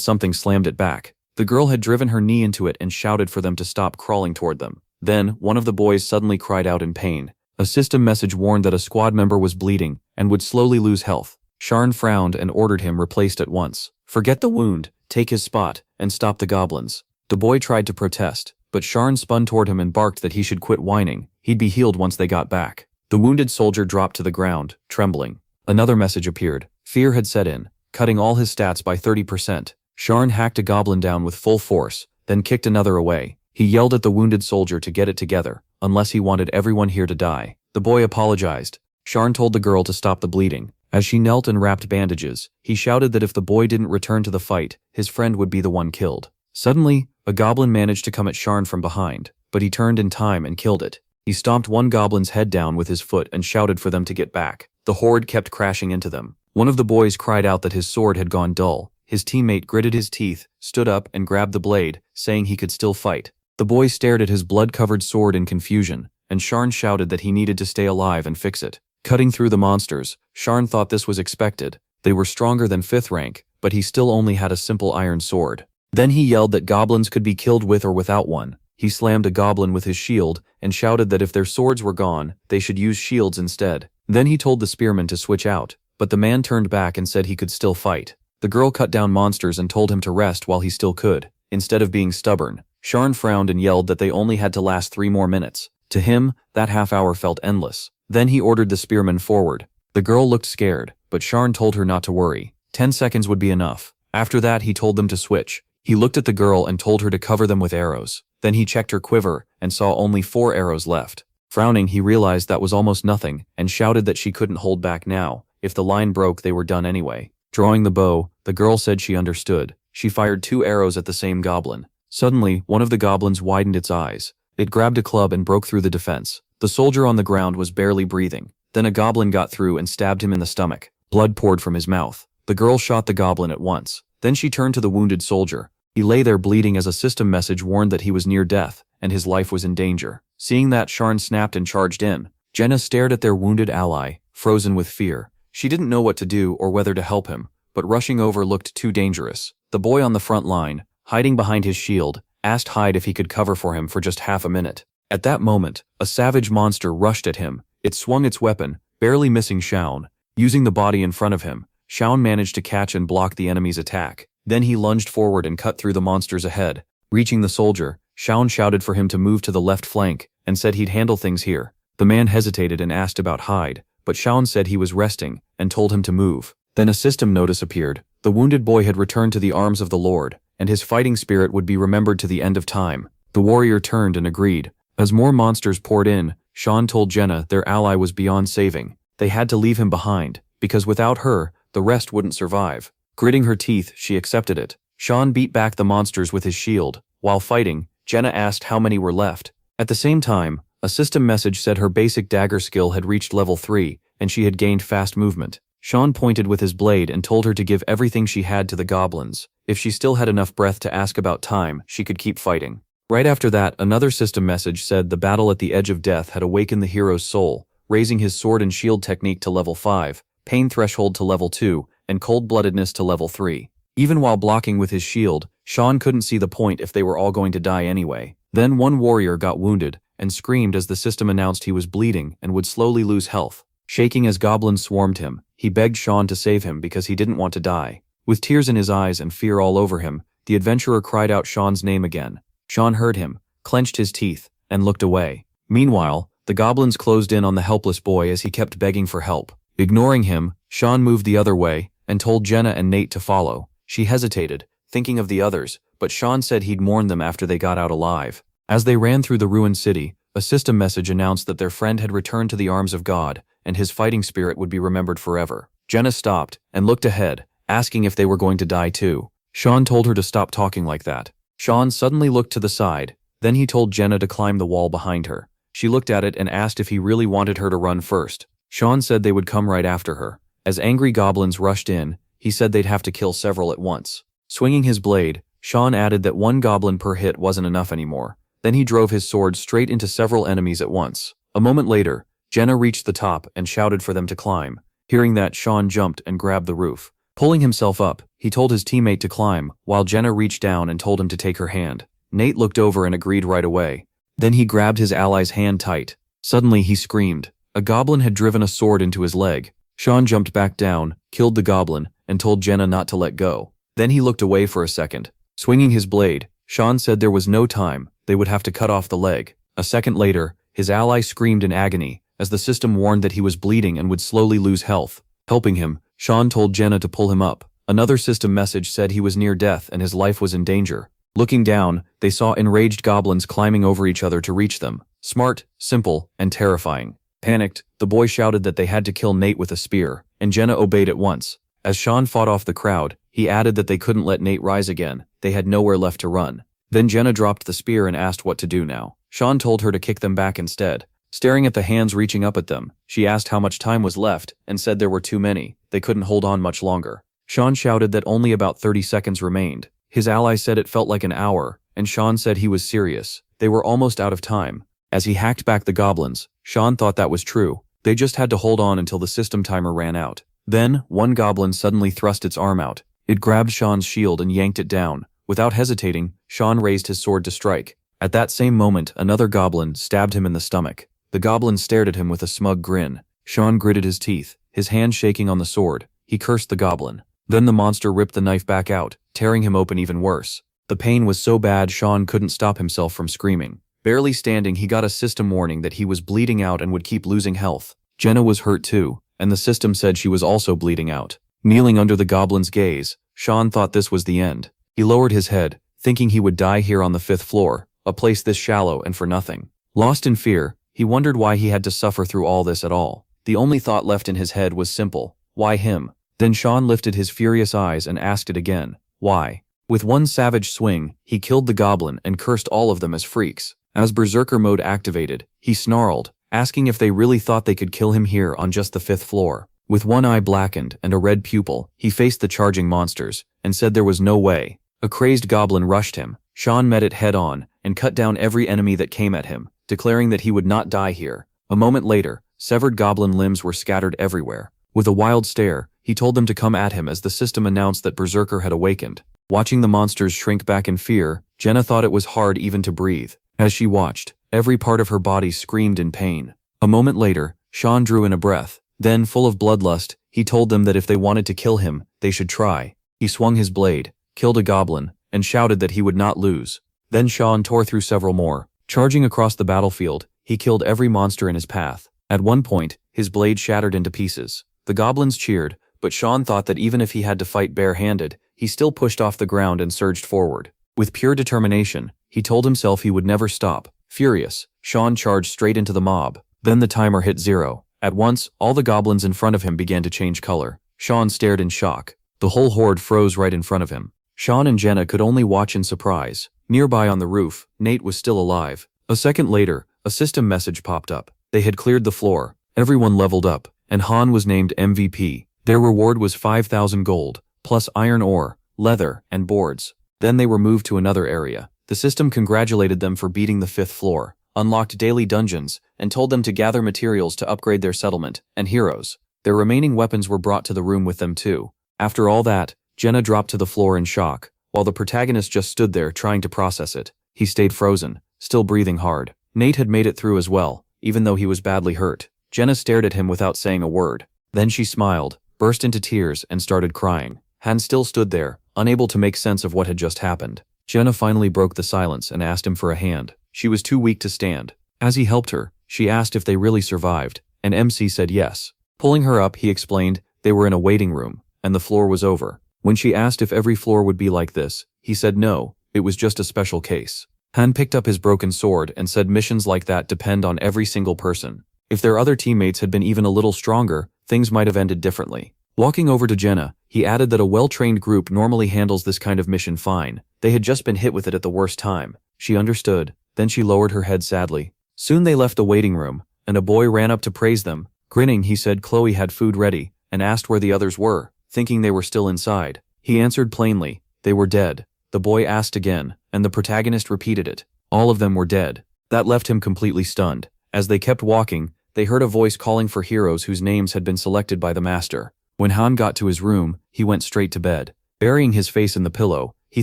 something slammed it back. The girl had driven her knee into it and shouted for them to stop crawling toward them. Then, one of the boys suddenly cried out in pain. A system message warned that a squad member was bleeding and would slowly lose health. Sharn frowned and ordered him replaced at once. Forget the wound, take his spot, and stop the goblins. The boy tried to protest, but Sharn spun toward him and barked that he should quit whining. He'd be healed once they got back. The wounded soldier dropped to the ground, trembling. Another message appeared. Fear had set in, cutting all his stats by 30%. Sharn hacked a goblin down with full force, then kicked another away. He yelled at the wounded soldier to get it together, unless he wanted everyone here to die. The boy apologized. Sharn told the girl to stop the bleeding, As she knelt and wrapped bandages, he shouted that if the boy didn't return to the fight, his friend would be the one killed. Suddenly, a goblin managed to come at Sharn from behind, but he turned in time and killed it. He stomped one goblin's head down with his foot and shouted for them to get back. The horde kept crashing into them. One of the boys cried out that his sword had gone dull. His teammate gritted his teeth, stood up and grabbed the blade, saying he could still fight. The boy stared at his blood-covered sword in confusion, and Sharn shouted that he needed to stay alive and fix it. Cutting through the monsters, Sharn thought this was expected. They were stronger than 5th rank, but he still only had a simple iron sword. Then he yelled that goblins could be killed with or without one. He slammed a goblin with his shield and shouted that if their swords were gone, they should use shields instead. Then he told the spearman to switch out, but the man turned back and said he could still fight. The girl cut down monsters and told him to rest while he still could, instead of being stubborn. Sharn frowned and yelled that they only had to last 3 more minutes. To him, that half hour felt endless. Then he ordered the spearman forward. The girl looked scared, but Sharn told her not to worry. 10 seconds would be enough. After that, he told them to switch. He looked at the girl and told her to cover them with arrows. Then he checked her quiver and saw only 4 arrows left. Frowning, he realized that was almost nothing and shouted that she couldn't hold back now. If the line broke, they were done anyway. Drawing the bow, the girl said she understood. She fired 2 arrows at the same goblin. Suddenly, one of the goblins widened its eyes. It grabbed a club and broke through the defense. The soldier on the ground was barely breathing. Then a goblin got through and stabbed him in the stomach. Blood poured from his mouth. The girl shot the goblin at once. Then she turned to the wounded soldier. He lay there bleeding as a system message warned that he was near death, and his life was in danger. Seeing that, Sharn snapped and charged in. Jenna stared at their wounded ally, frozen with fear. She didn't know what to do or whether to help him, but rushing over looked too dangerous. The boy on the front line, hiding behind his shield, asked Hyde if he could cover for him for just half a minute. At that moment, a savage monster rushed at him. It swung its weapon, barely missing Shaun. Using the body in front of him, Shaun managed to catch and block the enemy's attack. Then he lunged forward and cut through the monsters ahead. Reaching the soldier, Shaun shouted for him to move to the left flank and said he'd handle things here. The man hesitated and asked about Hyde, but Shaun said he was resting and told him to move. Then a system notice appeared. The wounded boy had returned to the arms of the Lord, and his fighting spirit would be remembered to the end of time. The warrior turned and agreed. As more monsters poured in, Shaun told Jenna their ally was beyond saving. They had to leave him behind, because without her, the rest wouldn't survive. Gritting her teeth, she accepted it. Shaun beat back the monsters with his shield. While fighting, Jenna asked how many were left. At the same time, a system message said her basic dagger skill had reached level 3, and she had gained fast movement. Shaun pointed with his blade and told her to give everything she had to the goblins. If she still had enough breath to ask about time, she could keep fighting. Right after that, another system message said the battle at the edge of death had awakened the hero's soul, raising his sword and shield technique to level 5, pain threshold to level 2, and cold-bloodedness to level 3. Even while blocking with his shield, Shaun couldn't see the point if they were all going to die anyway. Then one warrior got wounded and screamed as the system announced he was bleeding and would slowly lose health. Shaking as goblins swarmed him, he begged Shaun to save him because he didn't want to die. With tears in his eyes and fear all over him, the adventurer cried out Shaun's name again. Shaun heard him, clenched his teeth, and looked away. Meanwhile, the goblins closed in on the helpless boy as he kept begging for help. Ignoring him, Shaun moved the other way and told Jenna and Nate to follow. She hesitated, thinking of the others, but Shaun said he'd mourn them after they got out alive. As they ran through the ruined city, a system message announced that their friend had returned to the arms of God, and his fighting spirit would be remembered forever. Jenna stopped and looked ahead, asking if they were going to die too. Shaun told her to stop talking like that. Shaun suddenly looked to the side. Then he told Jenna to climb the wall behind her. She looked at it and asked if he really wanted her to run first. Shaun said they would come right after her. As angry goblins rushed in, he said they'd have to kill several at once. Swinging his blade, Shaun added that 1 goblin per hit wasn't enough anymore. Then he drove his sword straight into several enemies at once. A moment later, Jenna reached the top and shouted for them to climb. Hearing that, Shaun jumped and grabbed the roof. Pulling himself up, he told his teammate to climb, while Jenna reached down and told him to take her hand. Nate looked over and agreed right away. Then he grabbed his ally's hand tight. Suddenly he screamed. A goblin had driven a sword into his leg. Shaun jumped back down, killed the goblin, and told Jenna not to let go. Then he looked away for a second. Swinging his blade, Shaun said there was no time, they would have to cut off the leg. A second later, his ally screamed in agony, as the system warned that he was bleeding and would slowly lose health. Helping him, Shaun told Jenna to pull him up. Another system message said he was near death and his life was in danger. Looking down, they saw enraged goblins climbing over each other to reach them. Smart, simple, and terrifying. Panicked, the boy shouted that they had to kill Nate with a spear. and Jenna obeyed at once. As Sean fought off the crowd, he added that they couldn't let Nate rise again, they had nowhere left to run. Then Jenna dropped the spear and asked what to do now. Sean told her to kick them back instead. Staring at the hands reaching up at them, she asked how much time was left and said there were too many, they couldn't hold on much longer. Sean shouted that only about 30 seconds remained. His ally said it felt like an hour, and Sean said he was serious. They were almost out of time. As he hacked back the goblins, Sean thought that was true. They just had to hold on until the system timer ran out. Then, one goblin suddenly thrust its arm out. It grabbed Sean's shield and yanked it down. Without hesitating, Sean raised his sword to strike. At that same moment, another goblin stabbed him in the stomach. The goblin stared at him with a smug grin. Sean gritted his teeth, his hand shaking on the sword. He cursed the goblin. Then the monster ripped the knife back out, tearing him open even worse. The pain was so bad Sean couldn't stop himself from screaming. Barely standing, he got a system warning that he was bleeding out and would keep losing health. Jenna was hurt too, and the system said she was also bleeding out. Kneeling under the goblin's gaze, Sean thought this was the end. He lowered his head, thinking he would die here on the 5th floor, a place this shallow and for nothing. Lost in fear, he wondered why he had to suffer through all this at all. The only thought left in his head was simple: why him? Then Sean lifted his furious eyes and asked it again: why? With one savage swing, he killed the goblin and cursed all of them as freaks. As Berserker mode activated, he snarled, asking if they really thought they could kill him here on just the 5th floor. With one eye blackened and a red pupil, he faced the charging monsters, and said there was no way. A crazed goblin rushed him. Sean met it head on, and cut down every enemy that came at him, declaring that he would not die here. A moment later, severed goblin limbs were scattered everywhere. With a wild stare, he told them to come at him as the system announced that Berserker had awakened. Watching the monsters shrink back in fear, Jenna thought it was hard even to breathe. As she watched, every part of her body screamed in pain. A moment later, Sean drew in a breath. Then, full of bloodlust, he told them that if they wanted to kill him, they should try. He swung his blade, killed a goblin, and shouted that he would not lose. Then Sean tore through several more. Charging across the battlefield, he killed every monster in his path. At one point, his blade shattered into pieces. The goblins cheered, but Sean thought that even if he had to fight bare-handed, he still pushed off the ground and surged forward. With pure determination, he told himself he would never stop. Furious, Sean charged straight into the mob. Then the timer hit 0. At once, all the goblins in front of him began to change color. Sean stared in shock. The whole horde froze right in front of him. Sean and Jenna could only watch in surprise. Nearby on the roof, Nate was still alive. A second later, a system message popped up. They had cleared the floor. Everyone leveled up, and Han was named MVP. Their reward was 5,000 gold, plus iron ore, leather, and boards. Then they were moved to another area. The system congratulated them for beating the 5th floor, unlocked daily dungeons, and told them to gather materials to upgrade their settlement and heroes. Their remaining weapons were brought to the room with them too. After all that, Jenna dropped to the floor in shock, while the protagonist just stood there trying to process it. He stayed frozen, still breathing hard. Nate had made it through as well, even though he was badly hurt. Jenna stared at him without saying a word. Then she smiled, burst into tears, and started crying. Han still stood there, unable to make sense of what had just happened. Jenna finally broke the silence and asked him for a hand. She was too weak to stand. As he helped her, she asked if they really survived, and MC said yes. Pulling her up, he explained they were in a waiting room, and the floor was over. When she asked if every floor would be like this, he said no, it was just a special case. Han picked up his broken sword and said missions like that depend on every single person. If their other teammates had been even a little stronger, things might have ended differently. Walking over to Jenna, he added that a well-trained group normally handles this kind of mission fine. They had just been hit with it at the worst time. She understood. Then she lowered her head sadly. Soon they left the waiting room, and a boy ran up to praise them. Grinning, he said Chloe had food ready, and asked where the others were, thinking they were still inside. He answered plainly, they were dead. The boy asked again, and the protagonist repeated it. All of them were dead. That left him completely stunned. As they kept walking, they heard a voice calling for heroes whose names had been selected by the master. When Han got to his room, he went straight to bed. Burying his face in the pillow, he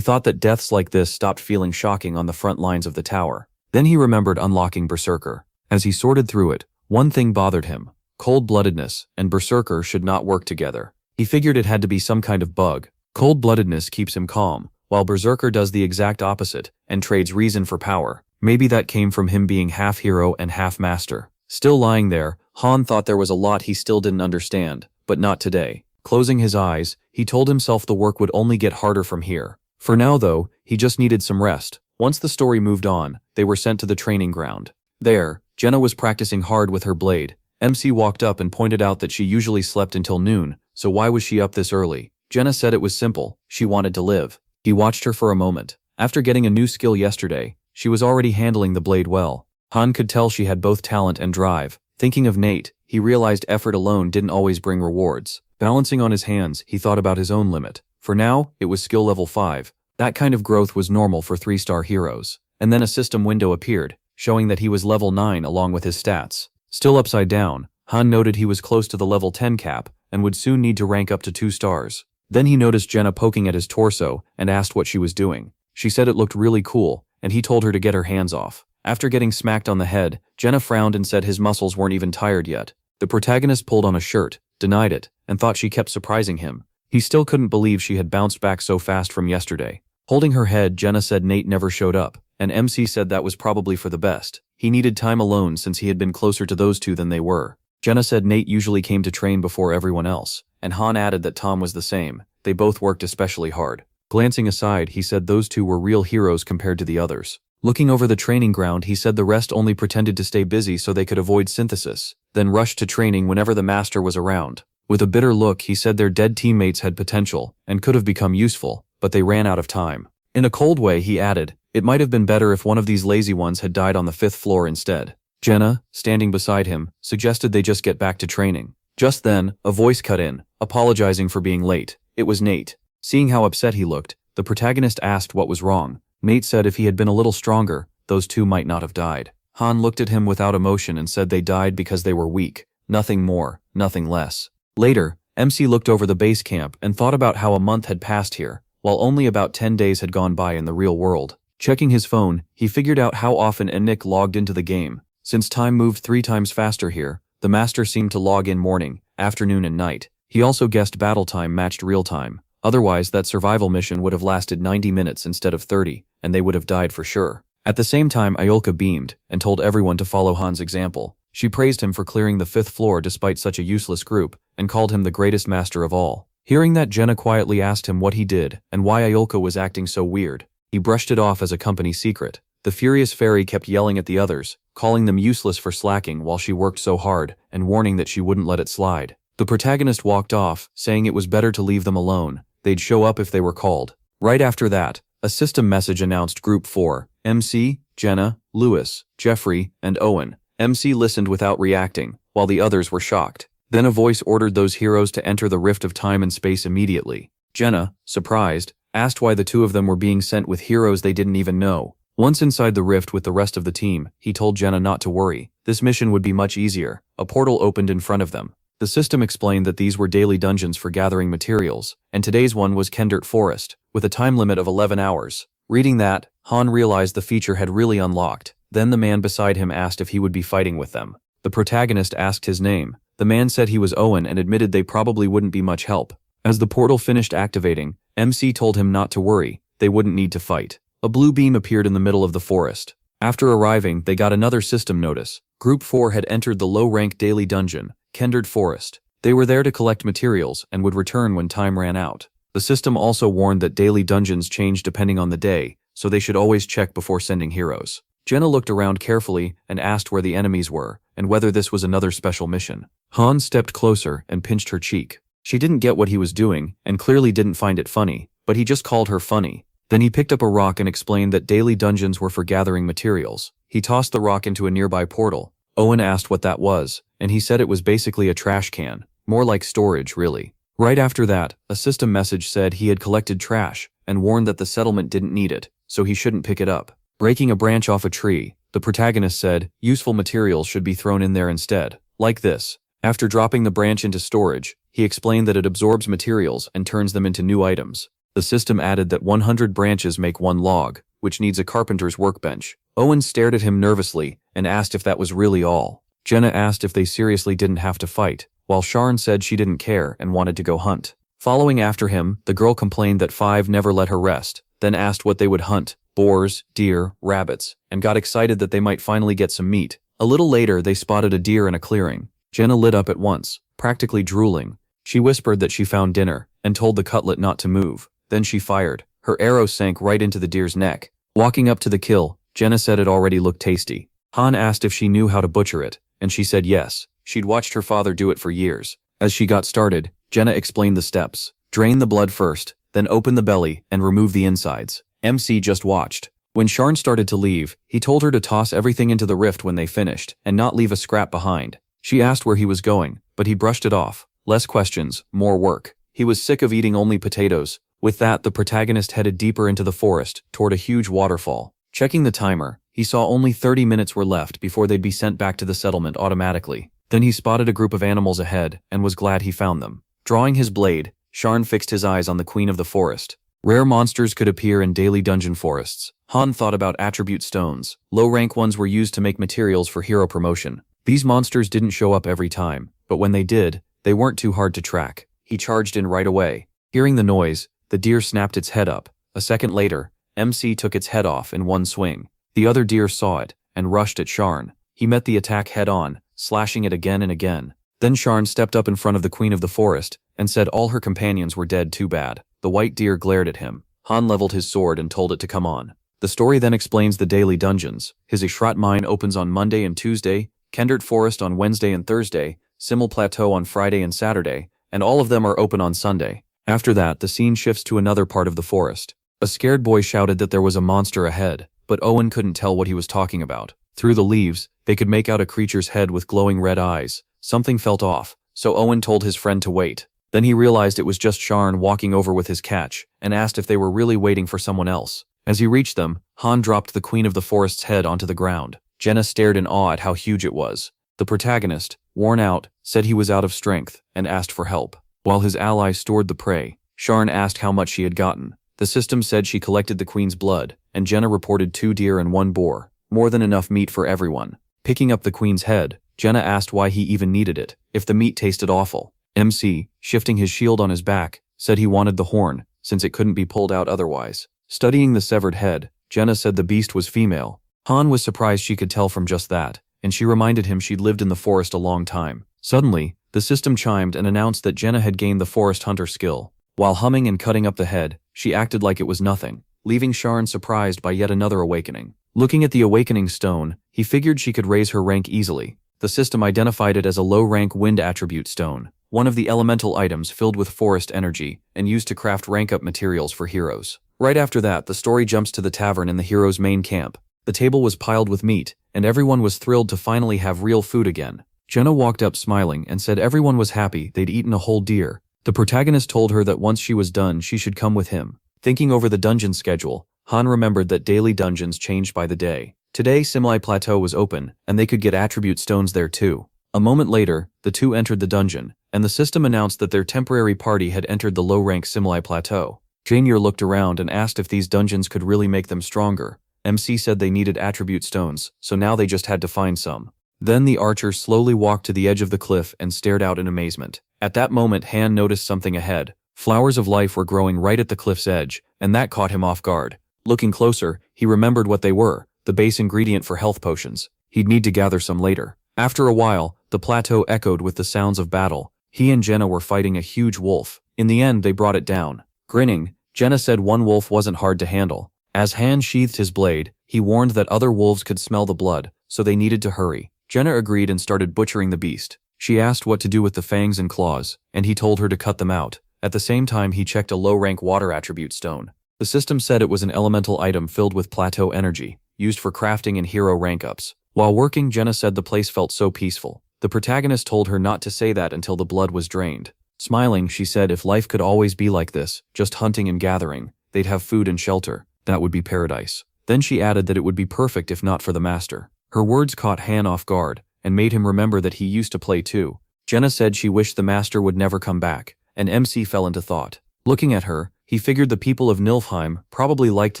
thought that deaths like this stopped feeling shocking on the front lines of the tower. Then he remembered unlocking Berserker. As he sorted through it, one thing bothered him. Cold-bloodedness and Berserker should not work together. He figured it had to be some kind of bug. Cold-bloodedness keeps him calm, while Berserker does the exact opposite and trades reason for power. Maybe that came from him being half hero and half master. Still lying there, Han thought there was a lot he still didn't understand, but not today. Closing his eyes, he told himself the work would only get harder from here. For now though, he just needed some rest. Once the story moved on, they were sent to the training ground. There, Jenna was practicing hard with her blade, MC walked up and pointed out that she usually slept until noon, so why was she up this early? Jenna said it was simple, she wanted to live. He watched her for a moment. After getting a new skill yesterday, she was already handling the blade well. Han could tell she had both talent and drive. Thinking of Nate, he realized effort alone didn't always bring rewards. Balancing on his hands, he thought about his own limit. For now, it was skill level 5. That kind of growth was normal for 3-star heroes. And then a system window appeared, showing that he was level 9 along with his stats. Still upside down, Han noted he was close to the level 10 cap and would soon need to rank up to 2 stars. Then he noticed Jenna poking at his torso and asked what she was doing. She said it looked really cool, and he told her to get her hands off. After getting smacked on the head, Jenna frowned and said his muscles weren't even tired yet. The protagonist pulled on a shirt, denied it, and thought she kept surprising him. He still couldn't believe she had bounced back so fast from yesterday. Holding her head, Jenna said Nate never showed up, and MC said that was probably for the best. He needed time alone since he had been closer to those two than they were. Jenna said Nate usually came to train before everyone else, and Han added that Tom was the same. They both worked especially hard. Glancing aside, he said those two were real heroes compared to the others. Looking over the training ground, he said the rest only pretended to stay busy so they could avoid synthesis, then rushed to training whenever the master was around. With a bitter look, he said their dead teammates had potential and could have become useful, but they ran out of time. In a cold way, he added, it might have been better if one of these lazy ones had died on the 5th floor instead. Jenna, standing beside him, suggested they just get back to training. Just then, a voice cut in, apologizing for being late. It was Nate. Seeing how upset he looked, the protagonist asked what was wrong. Nate said if he had been a little stronger, those two might not have died. Han looked at him without emotion and said they died because they were weak. Nothing more, nothing less. Later, MC looked over the base camp and thought about how a month had passed here, while only about 10 days had gone by in the real world. Checking his phone, he figured out how often Nick logged into the game. Since time moved 3 times faster here, the master seemed to log in morning, afternoon and night. He also guessed battle time matched real time. Otherwise, that survival mission would have lasted 90 minutes instead of 30, and they would have died for sure. At the same time, Ayolka beamed and told everyone to follow Han's example. She praised him for clearing the 5th floor despite such a useless group, and called him the greatest master of all. Hearing that, Jenna quietly asked him what he did and why Ayolka was acting so weird. He brushed it off as a company secret. The furious fairy kept yelling at the others, calling them useless for slacking while she worked so hard, and warning that she wouldn't let it slide. The protagonist walked off, saying it was better to leave them alone. They'd show up if they were called. Right after that, a system message announced Group 4, MC, Jenna, Lewis, Jeffrey, and Owen. MC listened without reacting, while the others were shocked. Then a voice ordered those heroes to enter the rift of time and space immediately. Jenna, surprised, asked why the two of them were being sent with heroes they didn't even know. Once inside the rift with the rest of the team, he told Jenna not to worry. This mission would be much easier. A portal opened in front of them. The system explained that these were daily dungeons for gathering materials, and today's one was Kendert Forest, with a time limit of 11 hours. Reading that, Han realized the feature had really unlocked. Then the man beside him asked if he would be fighting with them. The protagonist asked his name. The man said he was Owen and admitted they probably wouldn't be much help. As the portal finished activating, MC told him not to worry, they wouldn't need to fight. A blue beam appeared in the middle of the forest. After arriving, they got another system notice. Group 4 had entered the low-rank daily dungeon, Kendert Forest. They were there to collect materials and would return when time ran out. The system also warned that daily dungeons change depending on the day, so they should always check before sending heroes. Jenna looked around carefully and asked where the enemies were, and whether this was another special mission. Han stepped closer and pinched her cheek. She didn't get what he was doing, and clearly didn't find it funny, but he just called her funny. Then he picked up a rock and explained that daily dungeons were for gathering materials. He tossed the rock into a nearby portal. Owen asked what that was, and he said it was basically a trash can. More like storage, really. Right after that, a system message said he had collected trash, and warned that the settlement didn't need it, so he shouldn't pick it up. Breaking a branch off a tree, the protagonist said, useful materials should be thrown in there instead. Like this. After dropping the branch into storage, he explained that it absorbs materials and turns them into new items. The system added that 100 branches make 1 log, which needs a carpenter's workbench. Owen stared at him nervously and asked if that was really all. Jenna asked if they seriously didn't have to fight, while Sharn said she didn't care and wanted to go hunt. Following after him, the girl complained that 5 never let her rest, then asked what they would hunt, boars, deer, rabbits, and got excited that they might finally get some meat. A little later, they spotted a deer in a clearing. Jenna lit up at once, practically drooling. She whispered that she found dinner, and told the cutlet not to move. Then she fired. Her arrow sank right into the deer's neck. Walking up to the kill, Jenna said it already looked tasty. Han asked if she knew how to butcher it, and she said yes. She'd watched her father do it for years. As she got started, Jenna explained the steps. Drain the blood first, then open the belly and remove the insides. MC just watched. When Sharn started to leave, he told her to toss everything into the rift when they finished and not leave a scrap behind. She asked where he was going, but he brushed it off. Less questions, more work. He was sick of eating only potatoes. With that, the protagonist headed deeper into the forest, toward a huge waterfall. Checking the timer, he saw only 30 minutes were left before they'd be sent back to the settlement automatically. Then he spotted a group of animals ahead and was glad he found them. Drawing his blade, Sharn fixed his eyes on the queen of the forest. Rare monsters could appear in daily dungeon forests. Han thought about attribute stones. Low-rank ones were used to make materials for hero promotion. These monsters didn't show up every time, but when they did, they weren't too hard to track. He charged in right away. Hearing the noise, the deer snapped its head up. A second later, MC took its head off in one swing. The other deer saw it and rushed at Sharn. He met the attack head-on, slashing it again and again. Then Sharn stepped up in front of the queen of the forest and said all her companions were dead too bad. The white deer glared at him. Han leveled his sword and told it to come on. The story then explains the daily dungeons. His Ishrat mine opens on Monday and Tuesday, Kendert Forest on Wednesday and Thursday, Simmel Plateau on Friday and Saturday, and all of them are open on Sunday. After that, the scene shifts to another part of the forest. A scared boy shouted that there was a monster ahead, but Owen couldn't tell what he was talking about. Through the leaves, they could make out a creature's head with glowing red eyes. Something felt off, so Owen told his friend to wait. Then he realized it was just Sharn walking over with his catch, and asked if they were really waiting for someone else. As he reached them, Han dropped the queen of the forest's head onto the ground. Jenna stared in awe at how huge it was. The protagonist, worn out, said he was out of strength, and asked for help. While his ally stored the prey, Sharn asked how much she had gotten. The system said she collected the queen's blood, and Jenna reported 2 deer and 1 boar, more than enough meat for everyone. Picking up the queen's head, Jenna asked why he even needed it, if the meat tasted awful. MC, shifting his shield on his back, said he wanted the horn, since it couldn't be pulled out otherwise. Studying the severed head, Jenna said the beast was female. Han was surprised she could tell from just that, and she reminded him she'd lived in the forest a long time. Suddenly, the system chimed and announced that Jenna had gained the forest hunter skill. While humming and cutting up the head, she acted like it was nothing, leaving Sharn surprised by yet another awakening. Looking at the awakening stone, he figured she could raise her rank easily. The system identified it as a low-rank wind attribute stone, one of the elemental items filled with forest energy and used to craft rank-up materials for heroes. Right after that, the story jumps to the tavern in the hero's main camp. The table was piled with meat, and everyone was thrilled to finally have real food again. Jenna walked up smiling and said everyone was happy they'd eaten a whole deer. The protagonist told her that once she was done, she should come with him. Thinking over the dungeon schedule, Han remembered that daily dungeons changed by the day. Today, Simlai Plateau was open, and they could get attribute stones there too. A moment later, the two entered the dungeon, and the system announced that their temporary party had entered the low-rank Simlai Plateau. Janier looked around and asked if these dungeons could really make them stronger. MC said they needed attribute stones, so now they just had to find some. Then the archer slowly walked to the edge of the cliff and stared out in amazement. At that moment, Han noticed something ahead. Flowers of life were growing right at the cliff's edge, and that caught him off guard. Looking closer, he remembered what they were, the base ingredient for health potions. He'd need to gather some later. After a while, the plateau echoed with the sounds of battle. He and Jenna were fighting a huge wolf. In the end, they brought it down. Grinning, Jenna said one wolf wasn't hard to handle. As Han sheathed his blade, he warned that other wolves could smell the blood, so they needed to hurry. Jenna agreed and started butchering the beast. She asked what to do with the fangs and claws, and he told her to cut them out. At the same time, he checked a low-rank water attribute stone. The system said it was an elemental item filled with plateau energy, used for crafting and hero rank-ups. While working, Jenna said the place felt so peaceful. The protagonist told her not to say that until the blood was drained. Smiling, she said if life could always be like this, just hunting and gathering, they'd have food and shelter. That would be paradise. Then she added that it would be perfect if not for the master. Her words caught Han off guard, and made him remember that he used to play too. Jenna said she wished the master would never come back, and MC fell into thought. Looking at her, he figured the people of Nilfheim probably liked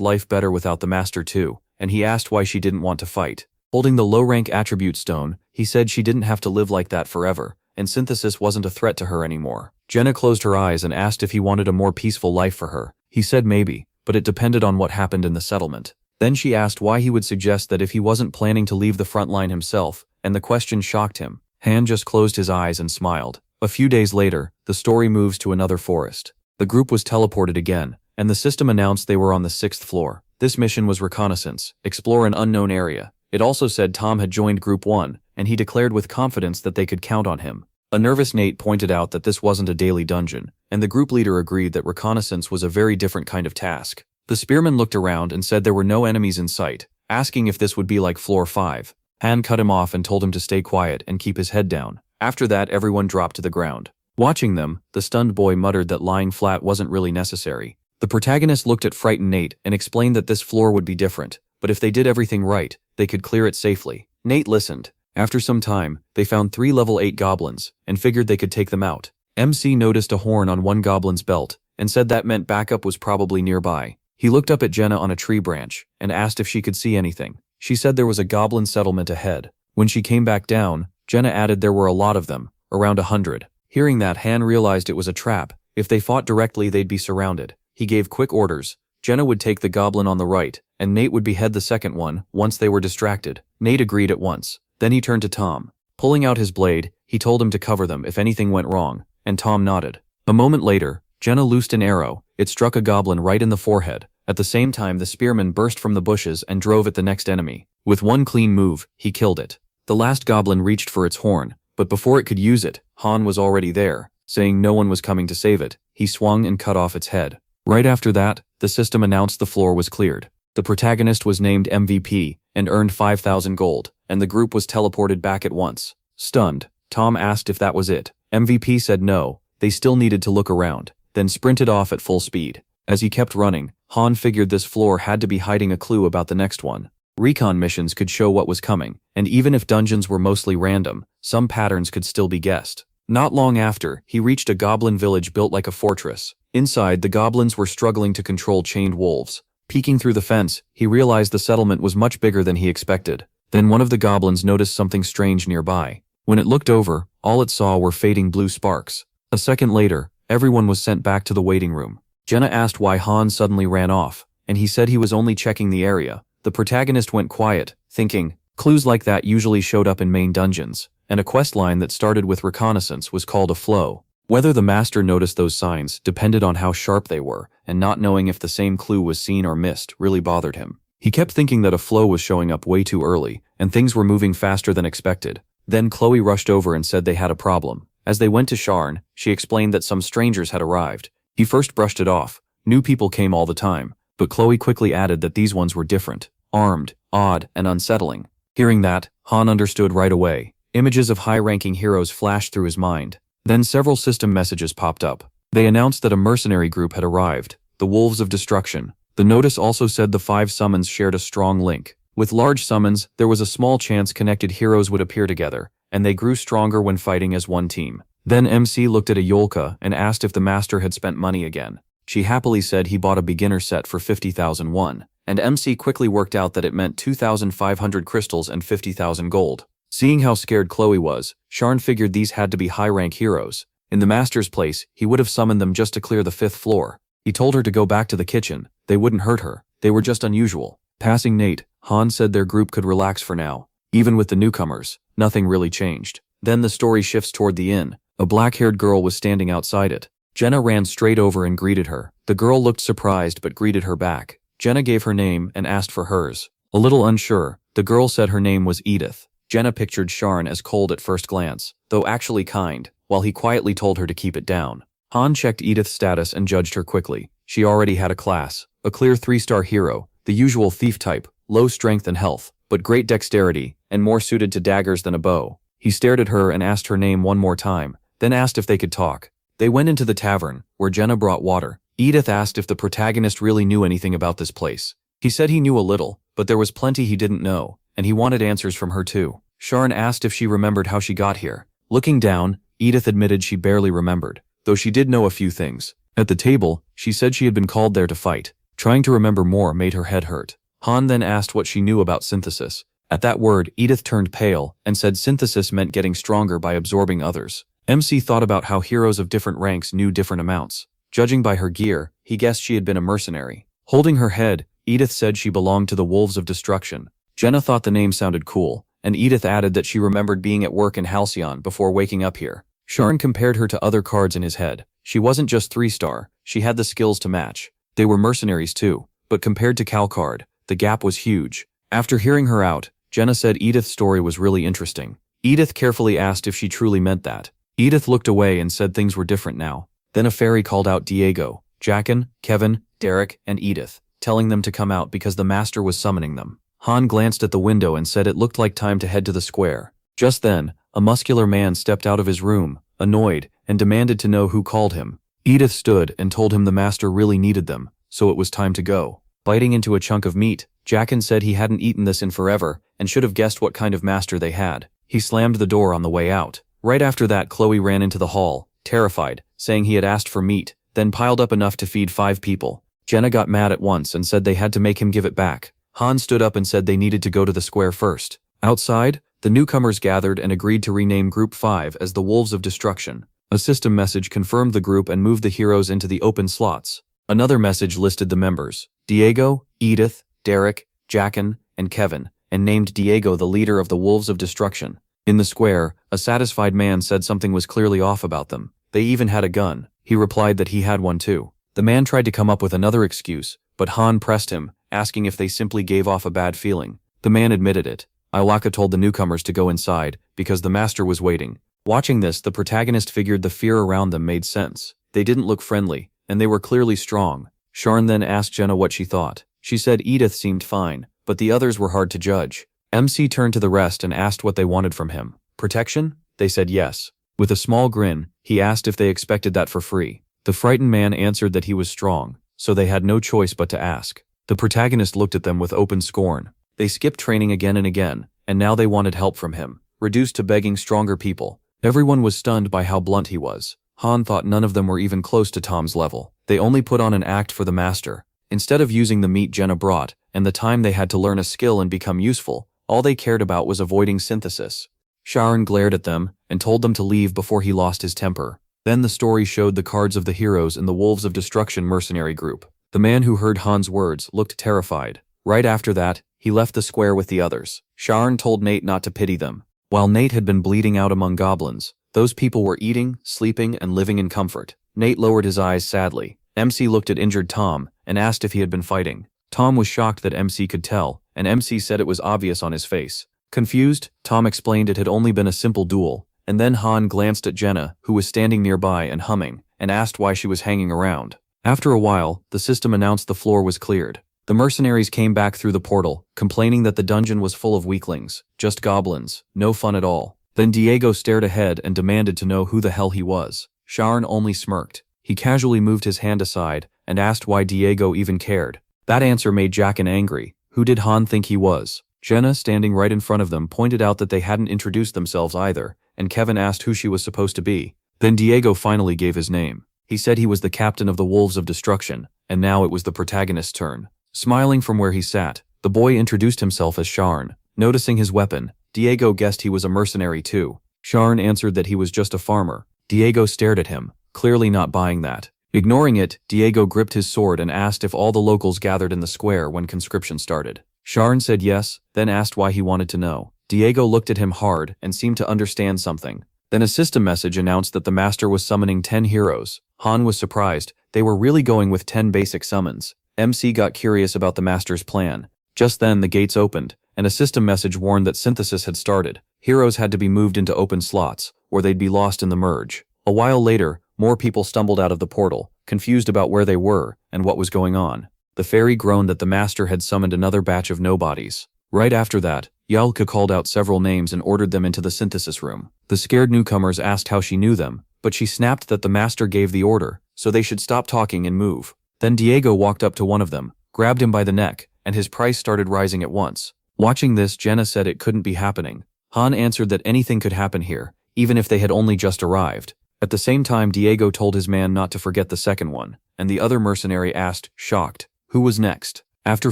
life better without the master too, and he asked why she didn't want to fight. Holding the low-rank attribute stone, he said she didn't have to live like that forever, and synthesis wasn't a threat to her anymore. Jenna closed her eyes and asked if he wanted a more peaceful life for her. He said maybe, but it depended on what happened in the settlement. Then she asked why he would suggest that if he wasn't planning to leave the front line himself, and the question shocked him. Han just closed his eyes and smiled. A few days later, the story moves to another forest. The group was teleported again, and the system announced they were on the 6th floor. This mission was reconnaissance, explore an unknown area. It also said Tom had joined Group 1, and he declared with confidence that they could count on him. A nervous Nate pointed out that this wasn't a daily dungeon, and the group leader agreed that reconnaissance was a very different kind of task. The spearman looked around and said there were no enemies in sight, asking if this would be like floor 5. Han cut him off and told him to stay quiet and keep his head down. After that, everyone dropped to the ground. Watching them, the stunned boy muttered that lying flat wasn't really necessary. The protagonist looked at frightened Nate and explained that this floor would be different, but if they did everything right, they could clear it safely. Nate listened. After some time, they found 3 level 8 goblins, and figured they could take them out. MC noticed a horn on one goblin's belt, and said that meant backup was probably nearby. He looked up at Jenna on a tree branch, and asked if she could see anything. She said there was a goblin settlement ahead. When she came back down, Jenna added there were a lot of them, around 100. Hearing that, Han realized it was a trap. If they fought directly, they'd be surrounded. He gave quick orders. Jenna would take the goblin on the right, and Nate would behead the second one once they were distracted. Nate agreed at once. Then he turned to Tom. Pulling out his blade, he told him to cover them if anything went wrong, and Tom nodded. A moment later, Jenna loosed an arrow. It struck a goblin right in the forehead. At the same time, the spearman burst from the bushes and drove at the next enemy. With one clean move, he killed it. The last goblin reached for its horn, but before it could use it, Han was already there. Saying no one was coming to save it, he swung and cut off its head. Right after that, the system announced the floor was cleared. The protagonist was named MVP and earned 5,000 gold, and the group was teleported back at once. Stunned, Tom asked if that was it. MVP said no, they still needed to look around, then sprinted off at full speed. As he kept running, Han figured this floor had to be hiding a clue about the next one. Recon missions could show what was coming, and even if dungeons were mostly random, some patterns could still be guessed. Not long after, he reached a goblin village built like a fortress. Inside, the goblins were struggling to control chained wolves. Peeking through the fence, he realized the settlement was much bigger than he expected. Then one of the goblins noticed something strange nearby. When it looked over, all it saw were fading blue sparks. A second later, everyone was sent back to the waiting room. Jenna asked why Han suddenly ran off, and he said he was only checking the area. The protagonist went quiet, thinking, clues like that usually showed up in main dungeons, and a quest line that started with reconnaissance was called a flow. Whether the master noticed those signs depended on how sharp they were, and not knowing if the same clue was seen or missed really bothered him. He kept thinking that a flow was showing up way too early, and things were moving faster than expected. Then Chloe rushed over and said they had a problem. As they went to Sharn, she explained that some strangers had arrived. He first brushed it off. New people came all the time, but Chloe quickly added that these ones were different, armed, odd, and unsettling. Hearing that, Han understood right away. Images of high-ranking heroes flashed through his mind. Then several system messages popped up. They announced that a mercenary group had arrived, the Wolves of Destruction. The notice also said the 5 summons shared a strong link. With large summons, there was a small chance connected heroes would appear together, and they grew stronger when fighting as one team. Then MC looked at Ayolka and asked if the master had spent money again. She happily said he bought a beginner set for 50,000 won, and MC quickly worked out that it meant 2,500 crystals and 50,000 gold. Seeing how scared Chloe was, Sharn figured these had to be high-rank heroes. In the master's place, he would have summoned them just to clear the 5th floor. He told her to go back to the kitchen. They wouldn't hurt her. They were just unusual. Passing Nate, Han said their group could relax for now. Even with the newcomers, nothing really changed. Then the story shifts toward the inn. A black-haired girl was standing outside it. Jenna ran straight over and greeted her. The girl looked surprised but greeted her back. Jenna gave her name and asked for hers. A little unsure, the girl said her name was Edith. Jenna pictured Sharn as cold at first glance, though actually kind, while he quietly told her to keep it down. Han checked Edith's status and judged her quickly. She already had a class, a clear 3-star hero, the usual thief type, low strength and health, but great dexterity, and more suited to daggers than a bow. He stared at her and asked her name one more time, then asked if they could talk. They went into the tavern, where Jenna brought water. Edith asked if the protagonist really knew anything about this place. He said he knew a little, but there was plenty he didn't know, and he wanted answers from her too. Sharn asked if she remembered how she got here. Looking down, Edith admitted she barely remembered, though she did know a few things. At the table, she said she had been called there to fight. Trying to remember more made her head hurt. Han then asked what she knew about synthesis. At that word, Edith turned pale and said synthesis meant getting stronger by absorbing others. MC thought about how heroes of different ranks knew different amounts. Judging by her gear, he guessed she had been a mercenary. Holding her head, Edith said she belonged to the Wolves of Destruction. Jenna thought the name sounded cool, and Edith added that she remembered being at work in Halcyon before waking up here. Sharn compared her to other cards in his head. She wasn't just 3-star, she had the skills to match. They were mercenaries too, but compared to Calcard, the gap was huge. After hearing her out, Jenna said Edith's story was really interesting. Edith carefully asked if she truly meant that. Edith looked away and said things were different now. Then a fairy called out Diego, Jackin, Kevin, Derek, and Edith, telling them to come out because the master was summoning them. Han glanced at the window and said it looked like time to head to the square. Just then, a muscular man stepped out of his room, annoyed, and demanded to know who called him. Edith stood and told him the master really needed them, so it was time to go. Biting into a chunk of meat, Jackin said he hadn't eaten this in forever and should have guessed what kind of master they had. He slammed the door on the way out. Right after that, Chloe ran into the hall, terrified, saying he had asked for meat, then piled up enough to feed 5 people. Jenna got mad at once and said they had to make him give it back. Han stood up and said they needed to go to the square first. Outside, the newcomers gathered and agreed to rename Group 5 as the Wolves of Destruction. A system message confirmed the group and moved the heroes into the open slots. Another message listed the members: Diego, Edith, Derek, Jackin, and Kevin, and named Diego the leader of the Wolves of Destruction. In the square, a satisfied man said something was clearly off about them. They even had a gun. He replied that he had one too. The man tried to come up with another excuse, but Han pressed him, asking if they simply gave off a bad feeling. The man admitted it. Iwaka told the newcomers to go inside, because the master was waiting. Watching this, the protagonist figured the fear around them made sense. They didn't look friendly, and they were clearly strong. Sharn then asked Jenna what she thought. She said Edith seemed fine, but the others were hard to judge. MC turned to the rest and asked what they wanted from him. Protection? They said yes. With a small grin, he asked if they expected that for free. The frightened man answered that he was strong, so they had no choice but to ask. The protagonist looked at them with open scorn. They skipped training again and again, and now they wanted help from him, reduced to begging stronger people. Everyone was stunned by how blunt he was. Han thought none of them were even close to Tom's level. They only put on an act for the master. Instead of using the meat Jenna brought, and the time they had to learn a skill and become useful, all they cared about was avoiding synthesis. Sharn glared at them and told them to leave before he lost his temper. Then the story showed the cards of the heroes in the Wolves of Destruction mercenary group. The man who heard Han's words looked terrified. Right after that, he left the square with the others. Sharn told Nate not to pity them. While Nate had been bleeding out among goblins, those people were eating, sleeping, and living in comfort. Nate lowered his eyes sadly. MC looked at injured Tom and asked if he had been fighting. Tom was shocked that MC could tell, and MC said it was obvious on his face. Confused, Tom explained it had only been a simple duel, and then Han glanced at Jenna, who was standing nearby and humming, and asked why she was hanging around. After a while, the system announced the floor was cleared. The mercenaries came back through the portal, complaining that the dungeon was full of weaklings, just goblins, no fun at all. Then Diego stared ahead and demanded to know who the hell he was. Sharn only smirked. He casually moved his hand aside and asked why Diego even cared. That answer made Jackin angry. Who did Han think he was? Jenna, standing right in front of them, pointed out that they hadn't introduced themselves either, and Kevin asked who she was supposed to be. Then Diego finally gave his name. He said he was the captain of the Wolves of Destruction, and now it was the protagonist's turn. Smiling from where he sat, the boy introduced himself as Sharn. Noticing his weapon, Diego guessed he was a mercenary too. Sharn answered that he was just a farmer. Diego stared at him, clearly not buying that. Ignoring it, Diego gripped his sword and asked if all the locals gathered in the square when conscription started. Sharn said yes, then asked why he wanted to know. Diego looked at him hard and seemed to understand something. Then a system message announced that the master was summoning 10 heroes. Han was surprised. They were really going with 10 basic summons. MC got curious about the master's plan. Just then the gates opened, and a system message warned that synthesis had started. Heroes had to be moved into open slots, or they'd be lost in the merge. A while later, more people stumbled out of the portal, confused about where they were and what was going on. The fairy groaned that the master had summoned another batch of nobodies. Right after that, Yahello called out several names and ordered them into the synthesis room. The scared newcomers asked how she knew them, but she snapped that the master gave the order, so they should stop talking and move. Then Diego walked up to one of them, grabbed him by the neck, and his price started rising at once. Watching this, Jenna said it couldn't be happening. Han answered that anything could happen here, even if they had only just arrived. At the same time, Diego told his man not to forget the second one, and the other mercenary asked, shocked, who was next? After